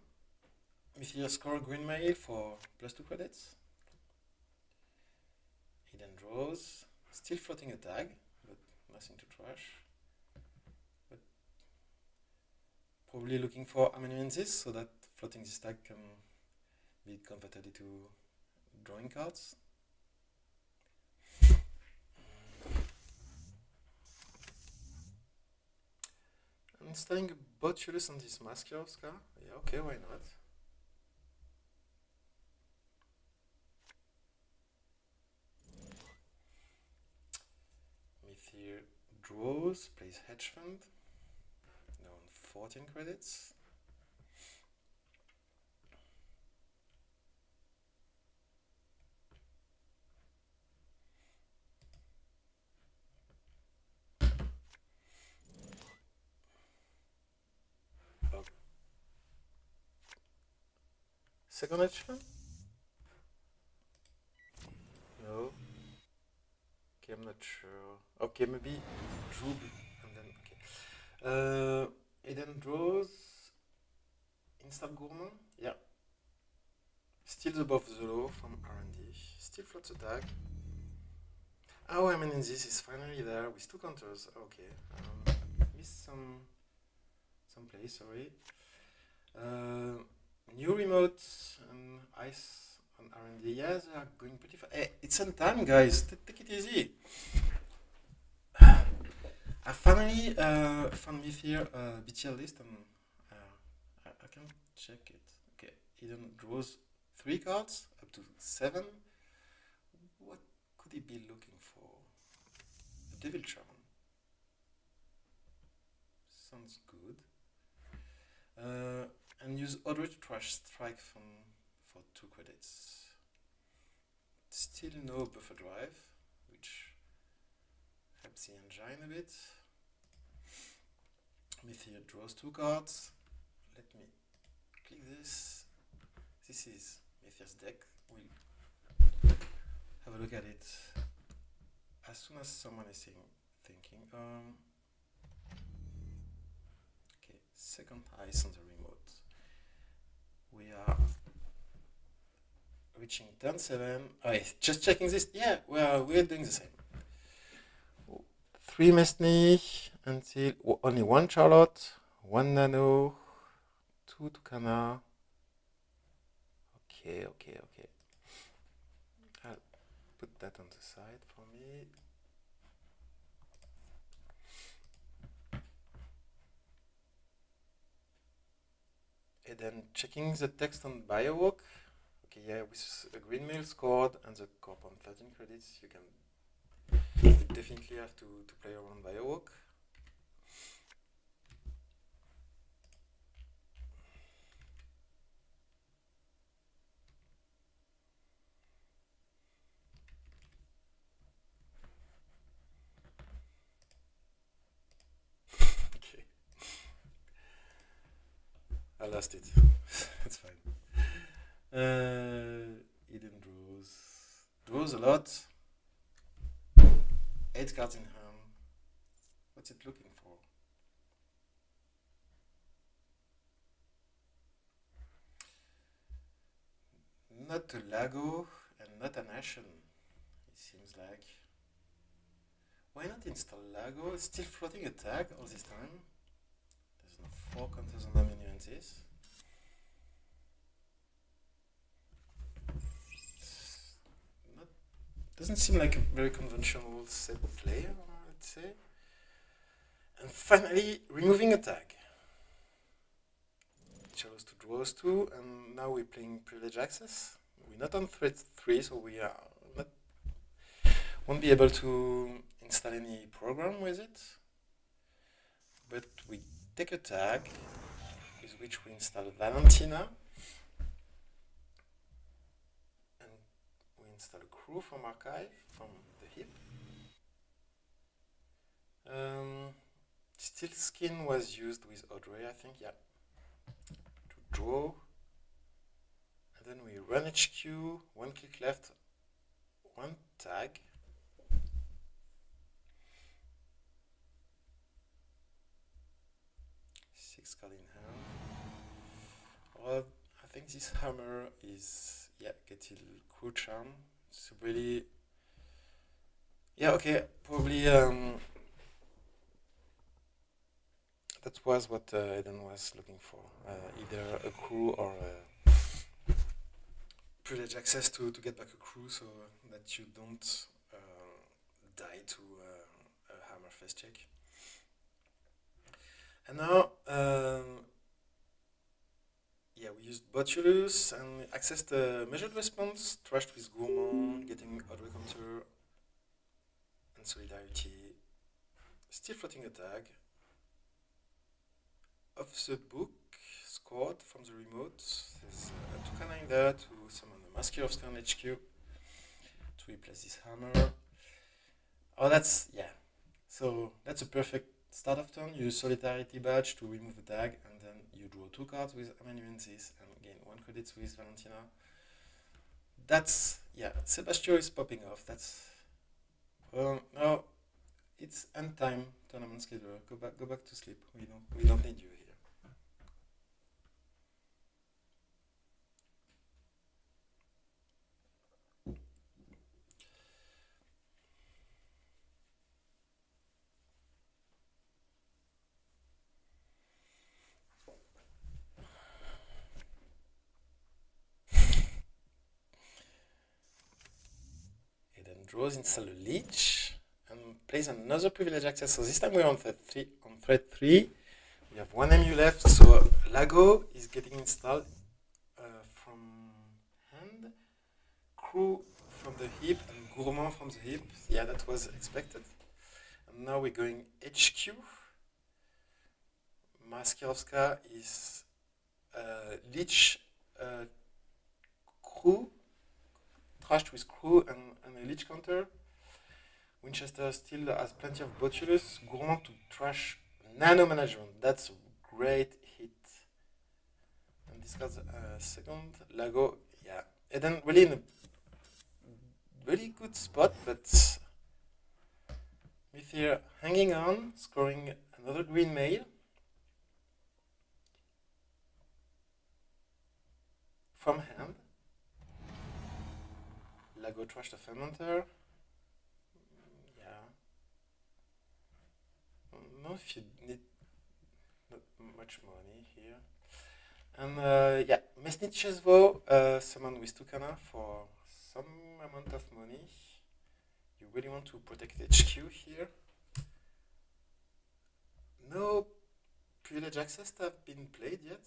Mythir score green mail for +2 credits. He then draws, still floating a tag, but nothing to trash. But probably looking for amanuensis so that floating this tag can be converted into drawing cards. I'm installing a Botulus on this Maskioska. Yeah, okay, why not? Mythir draws, plays hedge fund. Now on 14 credits. Second hedge fund? No. Okay, I'm not sure. Okay, maybe Drew and then okay. Eden draws. Instant Gourmand? Yeah. Still above the low from R&D. Still floats a tag. Oh, I mean, this is finally there with 2 counters. Okay. Missed some play, sorry. New remote and ice on R&D. Yeah, they are going pretty fast. Hey, it's on time, guys. Take it easy. I finally found Mythir BTL list and I can check it. Okay, Eden draws 3 cards up to 7. What could he be looking for? A Devil Charm. Sounds good. And use Order to Trash Strike for 2 credits. Still no buffer drive, which helps the engine a bit. Mythir draws 2 cards. Let me click this. This is Mythir's deck. We'll have a look at it as soon as someone is thinking. Okay, second ice on the remote. We are reaching turn 7. Oh, just checking this. Yeah, we're doing the same. 3 Mesnich until only 1 Charlotte, 1 Nano, 2 Tucana. Okay. I'll put that on the side for me. And then checking the text on Biowalk. Okay, yeah, with a green mail scored and the corp on 13 credits, you definitely you have to play around by a walk. Okay. I lost it. It's fine. Hidden draws. Draws a lot. 8 cards in hand. What's it looking for? Not a Lago and not an Ashen, it seems like. Why not install Lago? It's still floating a tag all this time. There's no 4 counters on amanuensis. Doesn't seem like a very conventional set player, I'd say. And finally, removing a tag. Chose to draws 2, and now we're playing privilege access. We're not on threat 3, so we are not won't be able to install any program with it. But we take a tag with which we install Valentina. Install a crew from archive, from the heap. Still skin was used with Audrey, I think, yeah. To draw. And then we run HQ, 1 click left, 1 tag. Six card in hand. Well, I think this hammer is, yeah, get it crew charm. So really, yeah, okay, probably that was what Eden was looking for, either a crew or privilege access to get back a crew so that you don't die to a hammer face check. And now, yeah, we used Botulus and accessed the measured response, trashed with Gourmand, getting Audrey counter and Solidarity. Still floating a tag. Off the book, scored from the remote. There's a Tukana in there to summon the Masker of Stern HQ to replace this hammer. Oh, that's, yeah. So that's a perfect start of turn. You use Solidarity badge to remove the tag, and then you draw 2 cards with amanuensis and gain 1 credit with Valentina. That's, yeah, Sebastio is popping off. That's, no, it's end time tournament scheduler. Go back to sleep. We don't need you here. Draws, install a leech, and plays another privilege access. So this time we're on thread 3. We have 1 MU left, so Lago is getting installed from hand, crew from the heap, and Gourmand from the heap. Yeah, that was expected. And now we're going HQ. Maskirovska is leech, crew, trashed with crew and a leech counter. Winchester still has plenty of Botulus. Gourmand to trash nano management. That's a great hit. And discards a second. Lago, yeah. Eden really in a really good spot, but with here hanging on, scoring another green mail. From hand. Lago trash the fermenter. Yeah. No, if you need not much money here. And yeah, Mesnichesvo, someone with Tukana for some amount of money. You really want to protect HQ here. No privilege access have been played yet.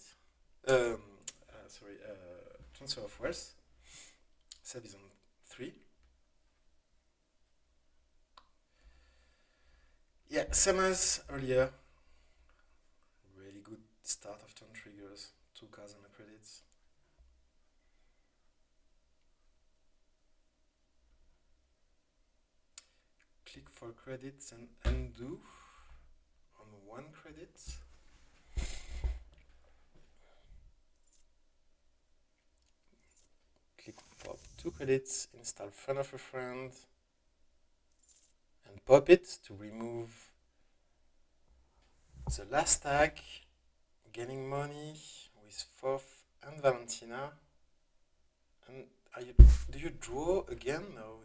Sorry, transfer of wealth. Seb is on 3. Yeah, same as earlier. Really good start of turn triggers. 2 cards and the credits. Click for credits and undo on 1 credit. Click for 2 credits, install friend of a friend, and pop it to remove the last tag, gaining money with Fourth and Valentina. And do you draw again? No,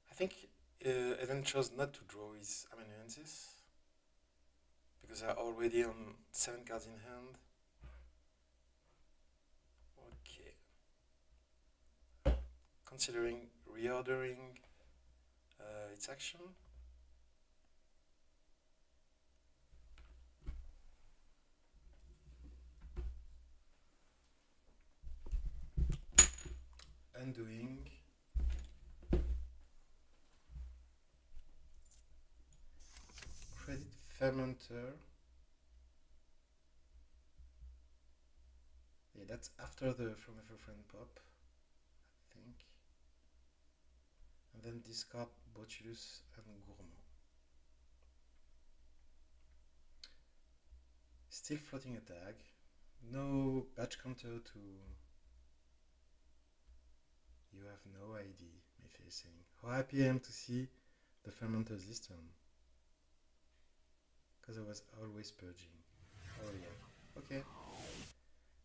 I think Eden chose not to draw his amanuensis because they're already on 7 cards in hand. Okay. Considering reordering its action. Undoing. Credit fermenter. Yeah, that's after the from a friend pop, I think. And then discard Botulus and Gourmand. Still floating a tag. No badge counter to. You have no ID, Mayfair is saying. How happy I am to see the fermenters this turn. Because I was always purging. Oh yeah, okay.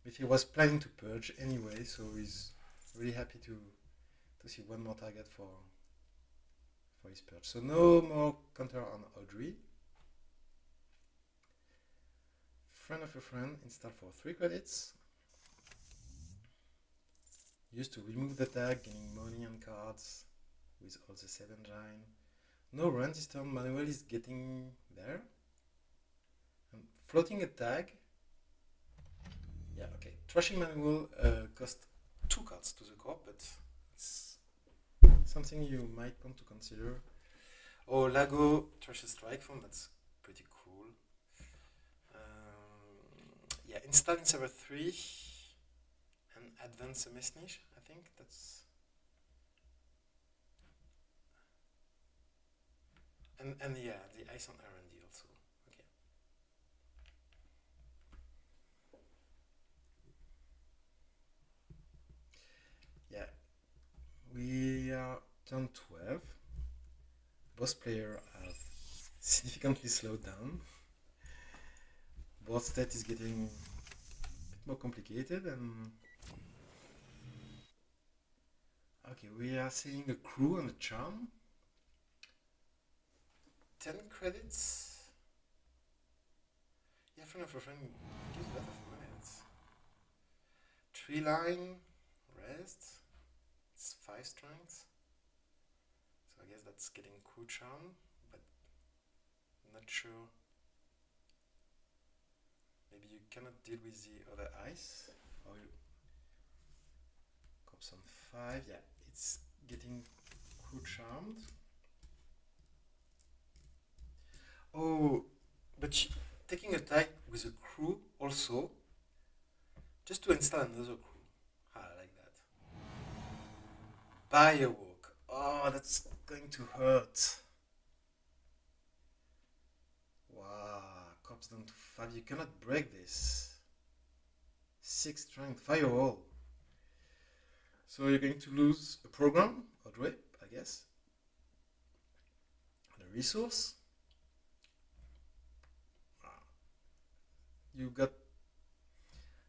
But he was planning to purge anyway, so he's really happy to see one more target for his purge. So no more counter on Audrey. Friend of a friend, install for 3 credits. Used to remove the tag, gaining money and cards with all the 7 giant. No run this turn, Manuel is getting there. And floating a tag. Yeah, okay. Trashing Manuel cost 2 cards to the corp, but it's something you might want to consider. Oh, Lago Trashes Strike Form, that's pretty cool. Yeah, install in server 3 and advance a Mesnish, I think that's. And yeah, the Ice on R&D also. Okay. Yeah, we are turn 12. Both players have significantly slowed down. Board state is getting a bit more complicated and. Okay, we are seeing a crew and a charm. 10 credits. Yeah, friend of a friend gives a lot of minutes. Tree line, rest. It's 5 strengths. So I guess that's getting crew charm, but I'm not sure. Maybe you cannot deal with the other ice. Or you cops on 5. Yeah, it's getting crew charmed. Oh, but taking a tag with a crew also, just to install another crew. I like that. Firewalk. Oh, that's going to hurt. Wow, cops down to 5. You cannot break this. 6 strength, firewall. So you're going to lose a program, or drape, I guess. And a resource. You got,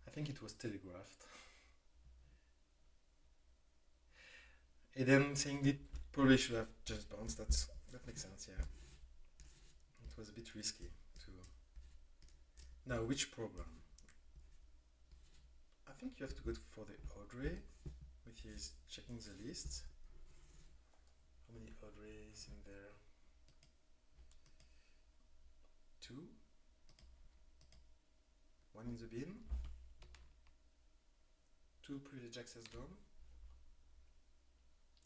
I think it was telegraphed. Eden saying it probably should have just bounced. That makes sense, yeah. It was a bit risky to. Now, which program? I think you have to go for the Audrey, which is checking the list. How many Audreys in there? 2. 1 in the bin. 2 privilege access gone.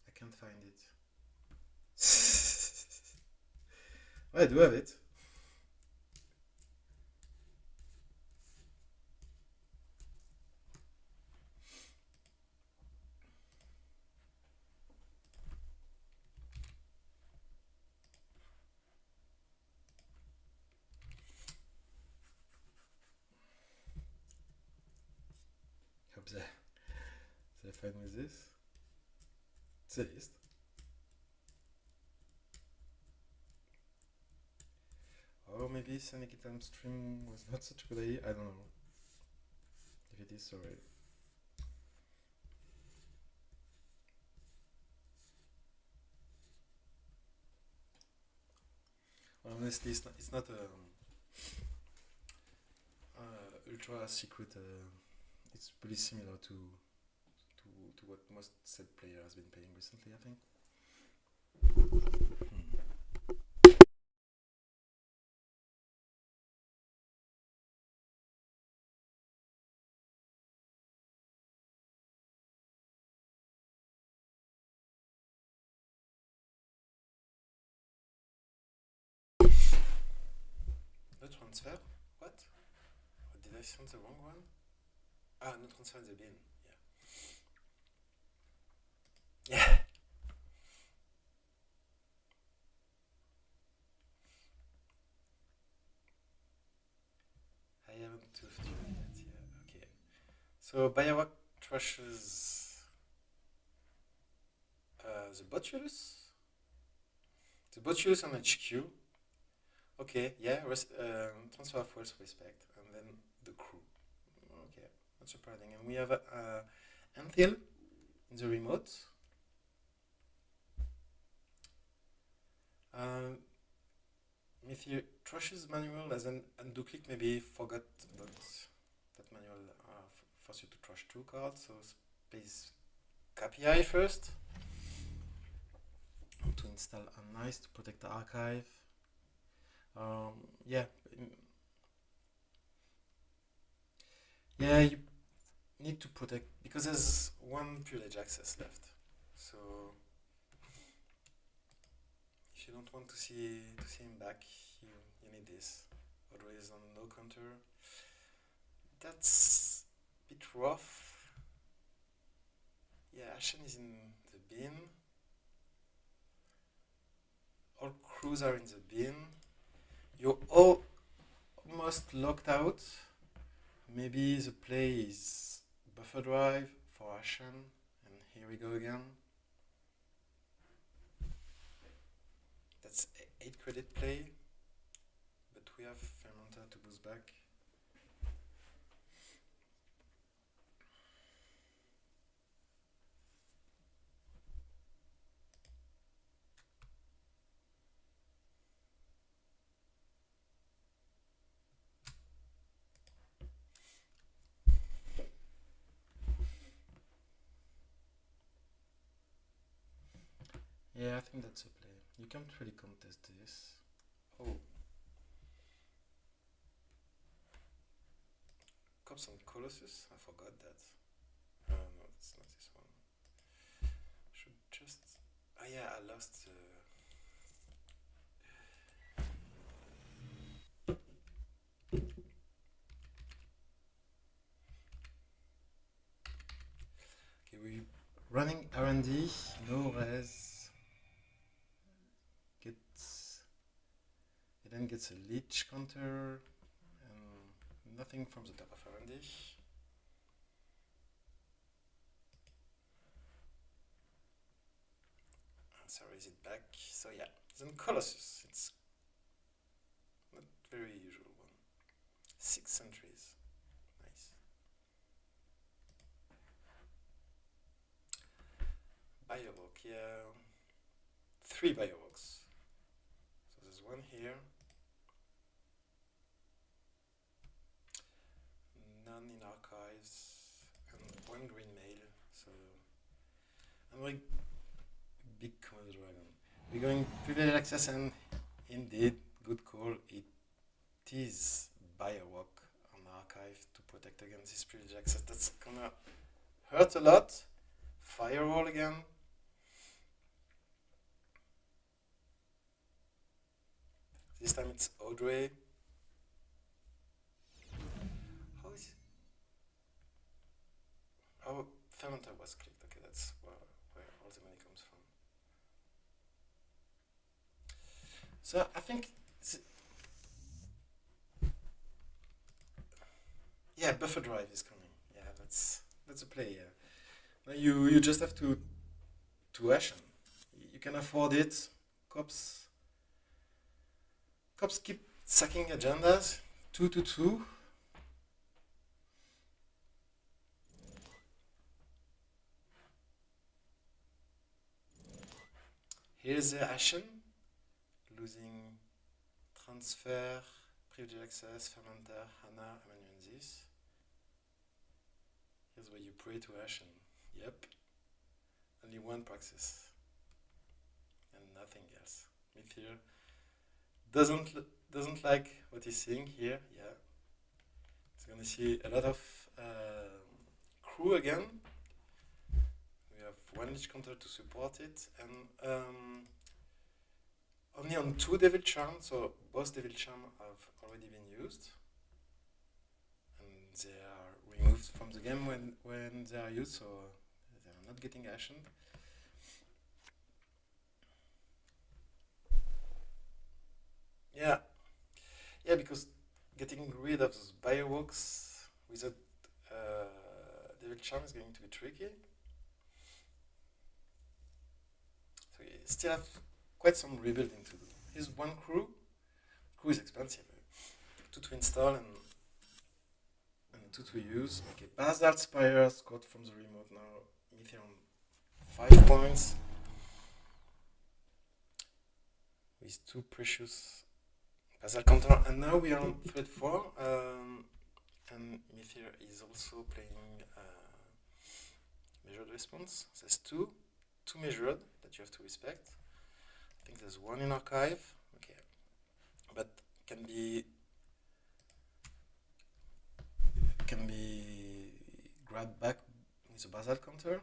I can't find it. I do have it. Hope they're fine with this. It's a list. Or maybe sending it on stream was not such a good idea. I don't know. If it is, sorry. Well, honestly, it's not a ultra secret. It's pretty similar to what most set player has been playing recently, I think. No transfer? What? Or did I send the wrong one? Ah, no transfer in the bin. Yeah. Yeah. I haven't toothed you yet. Yeah. Okay. So Biowak trashes the Botulus. The Botulus on HQ. Okay, yeah, transfer of force respect, and then the crew. Okay, not surprising. And we have Anthil in the remote. If trashes manual as an undo click, maybe forgot that manual force you to trash 2 cards, so space KPI first. To install a nice to protect the archive. Yeah, you need to protect because there's one privilege access left. So if you don't want to see him back, you need this. Always on no counter. That's a bit rough. Yeah, Ashen is in the bin. All crews are in the bin. You're all almost locked out. Maybe the play is buffer drive for Ashen, and here we go again. That's 8 credit play, but we have Fermenter to boost back. Yeah, I think that's a play. You can't really contest this. Oh. Cops on Colossus? I forgot that. No, it's not this one. Should just... Ah yeah, I lost the... Okay, we running R&D, no res. It then gets a leech counter, and nothing from the top of R&D. Sorry, is it back? So yeah, then Colossus. It's not very usual one. 6 centuries. Nice. Biowalk, yeah. 3 Biowalks. So there's one here. None in archives. And 1 green mail. So I'm like big Komodo dragon. We're going privilege access, and indeed, good call. It is Biowalk on archive to protect against this privilege access. That's gonna hurt a lot. Firewall again. This time it's Audrey. How is it? Oh, fermenter was clicked. Okay, that's where all the money comes from. So I think, yeah, buffer drive is coming. Yeah, that's a play. Yeah, now you just have to hash them. You can afford it. Cops keep sucking agendas. 2 to 2. Here's the Ashen, losing transfer, privilege access, fermenter, Hana, amanuensis. Here's where you pray to Ashen. Yep. Only one praxis. And nothing else. Mythir doesn't like what he's seeing here. Yeah. He's gonna see a lot of crew again. We have one lich counter to support it, and only on 2 devil charm, so both devil charm have already been used, and they are removed from the game when they are used, so they are not getting ashened. Yeah, because getting rid of those bioworks without devil charm is going to be tricky. So you still have quite some rebuilding to do. Here's one crew. Crew is expensive. 2 to install and 2 to use. Okay, Basalt Spire scored from the remote now. Mythir on 5 points. With 2 precious Basalt counter. And now we are on thread 4. And Mythir is also playing measured response. There's 2 measured that you have to respect. I think there's 1 in archive. Okay, but can be grabbed back with a basalt counter.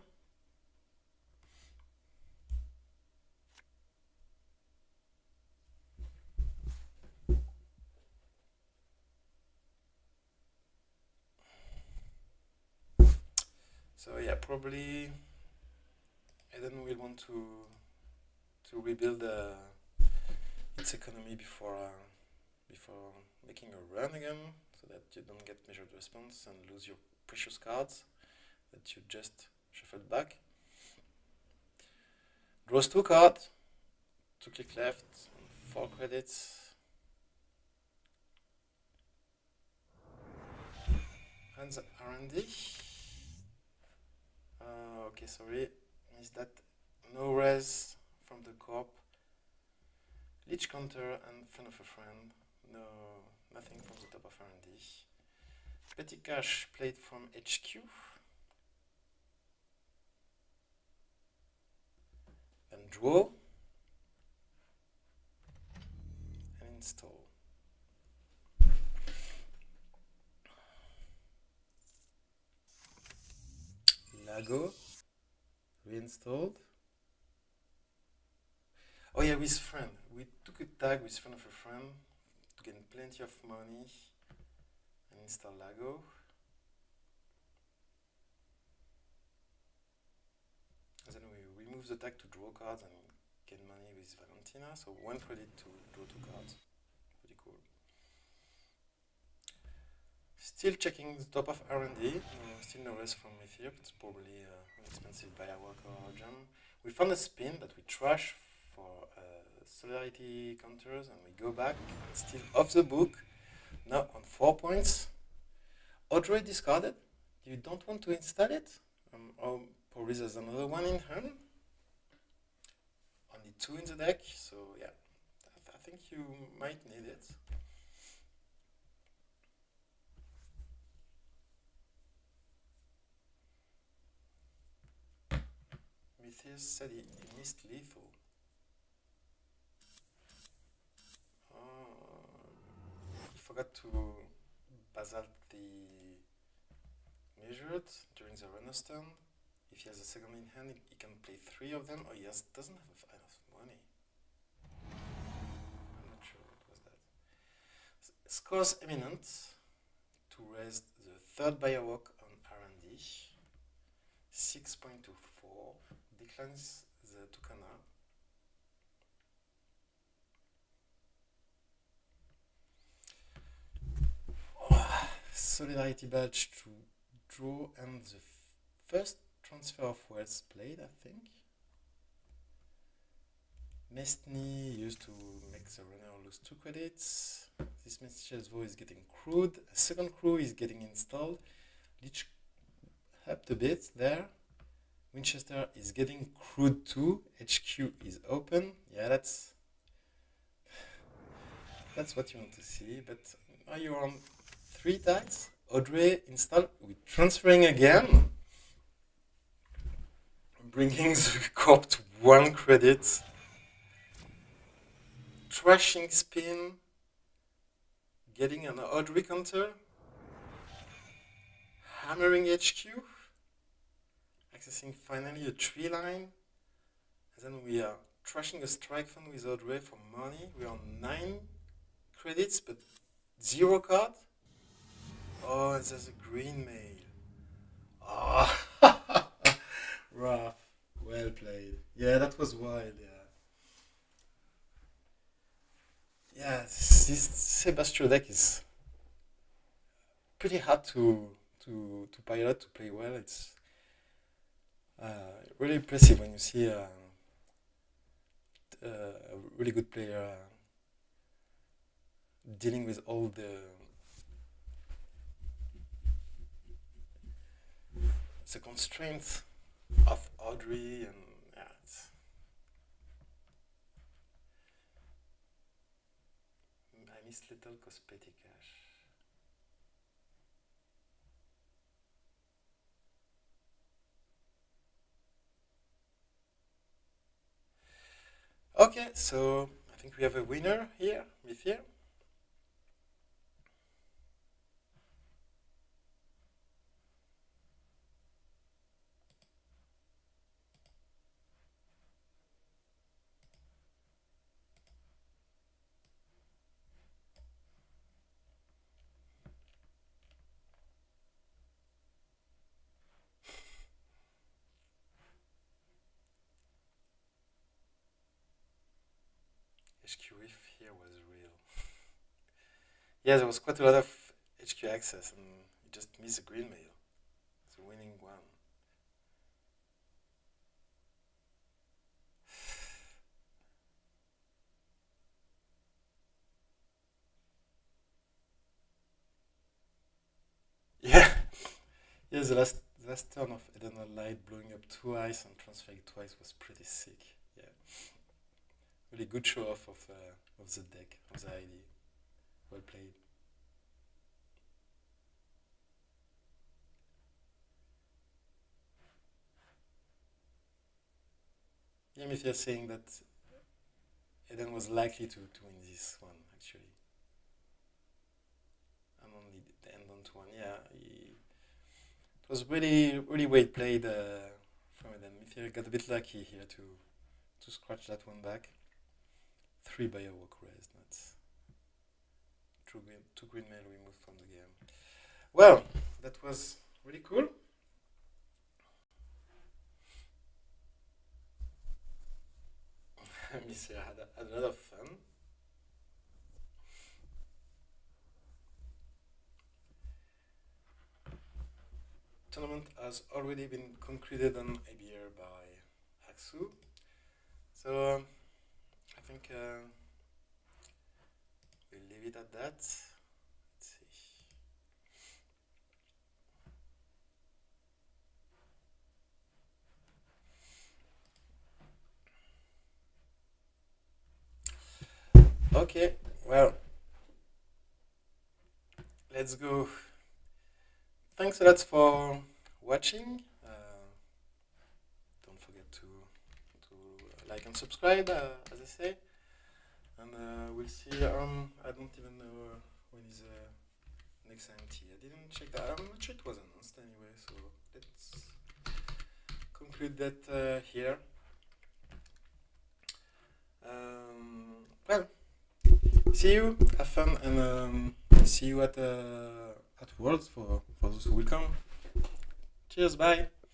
So yeah, probably Eden will want to rebuild its economy before making a run again, so that you don't get measured response and lose your precious cards that you just shuffled back. Draws 2 cards, 2 click left, 4 credits. Runs R&D. Okay, sorry, missed that. No res from the corp. Lich counter and friend of a friend. No, nothing from the top of R&D. Petty cash played from HQ. Then draw. And install. Lago. Reinstalled. Oh yeah, with friend. We took a tag with friend of a friend to gain plenty of money and install Lago. And then we remove the tag to draw cards and gain money with Valentina. So 1 credit to draw 2 cards. Pretty cool. Still checking the top of R&D. Still no rest from Mythir. It's probably an expensive Biowork or gem. We found a spin that we trash for Solidarity counters, and we go back. It's still off the book. Now on 4 points. Audrey discarded. You don't want to install it? Or probably there's another one in hand. Only 2 in the deck, so yeah. I think you might need it. Mythir said he missed lethal. He forgot to basalt the measured during the runner's turn. If he has a second in hand, he can play 3 of them. Oh, he doesn't have enough money. I'm not sure what was that. scores eminent to raise the third buyer walk on R&D. 6.24 declines the Tucana. Solidarity badge to draw, and the first transfer of wealth played, I think. Mestny used to make the runner lose 2 credits. This message's voice is getting crewed. A second crew is getting installed. Leech helped a bit there. Winchester is getting crewed too. HQ is open. Yeah, that's what you want to see. But now you're on 3 dice. Audrey installed. We're transferring again, bringing the corp to 1 credit. Trashing spin, getting an Audrey counter, hammering HQ, accessing finally a tree line, and then we are trashing a strike fund with Audrey for money. We are on 9 credits, but 0 card. Oh, and there's a green mail. Oh, rough. Well played. Yeah, that was wild, yeah. Yeah, this Sebastio deck is pretty hard to pilot, to play well. It's really impressive when you see a really good player dealing with all the constraints of Audrey, and yeah, I miss little cosmetic cash. Okay, so I think we have a winner here with here. HQ if here was real. Yeah, there was quite a lot of HQ access, and you just missed the green mail. It's a winning one. Yeah, yeah. The last turn of Eternal Light blowing up twice and transferring twice was pretty sick. Yeah, really good show off of the deck, of the ID. Well played. Yeah, if you're saying that Eden was likely to win this one, actually. And only the end on to one. Yeah, it was really well played from Eden. If you got a bit lucky here to scratch that one back. 3 by a walk raised. That's two green mail removed from the game. Well, that was really cool. Miss had a lot of fun. Tournament has already been concluded on ABR by Aksu. So I think we'll leave it at that. Let's see. Okay, well, let's go. Thanks a lot for watching. Don't forget to like and subscribe, as I say. And we'll see. I don't even know when is next AMT. I didn't check that. I'm not sure it was announced anyway. So let's conclude that here. Well, see you. Have fun, and see you at Worlds for those who will come. Cheers, bye.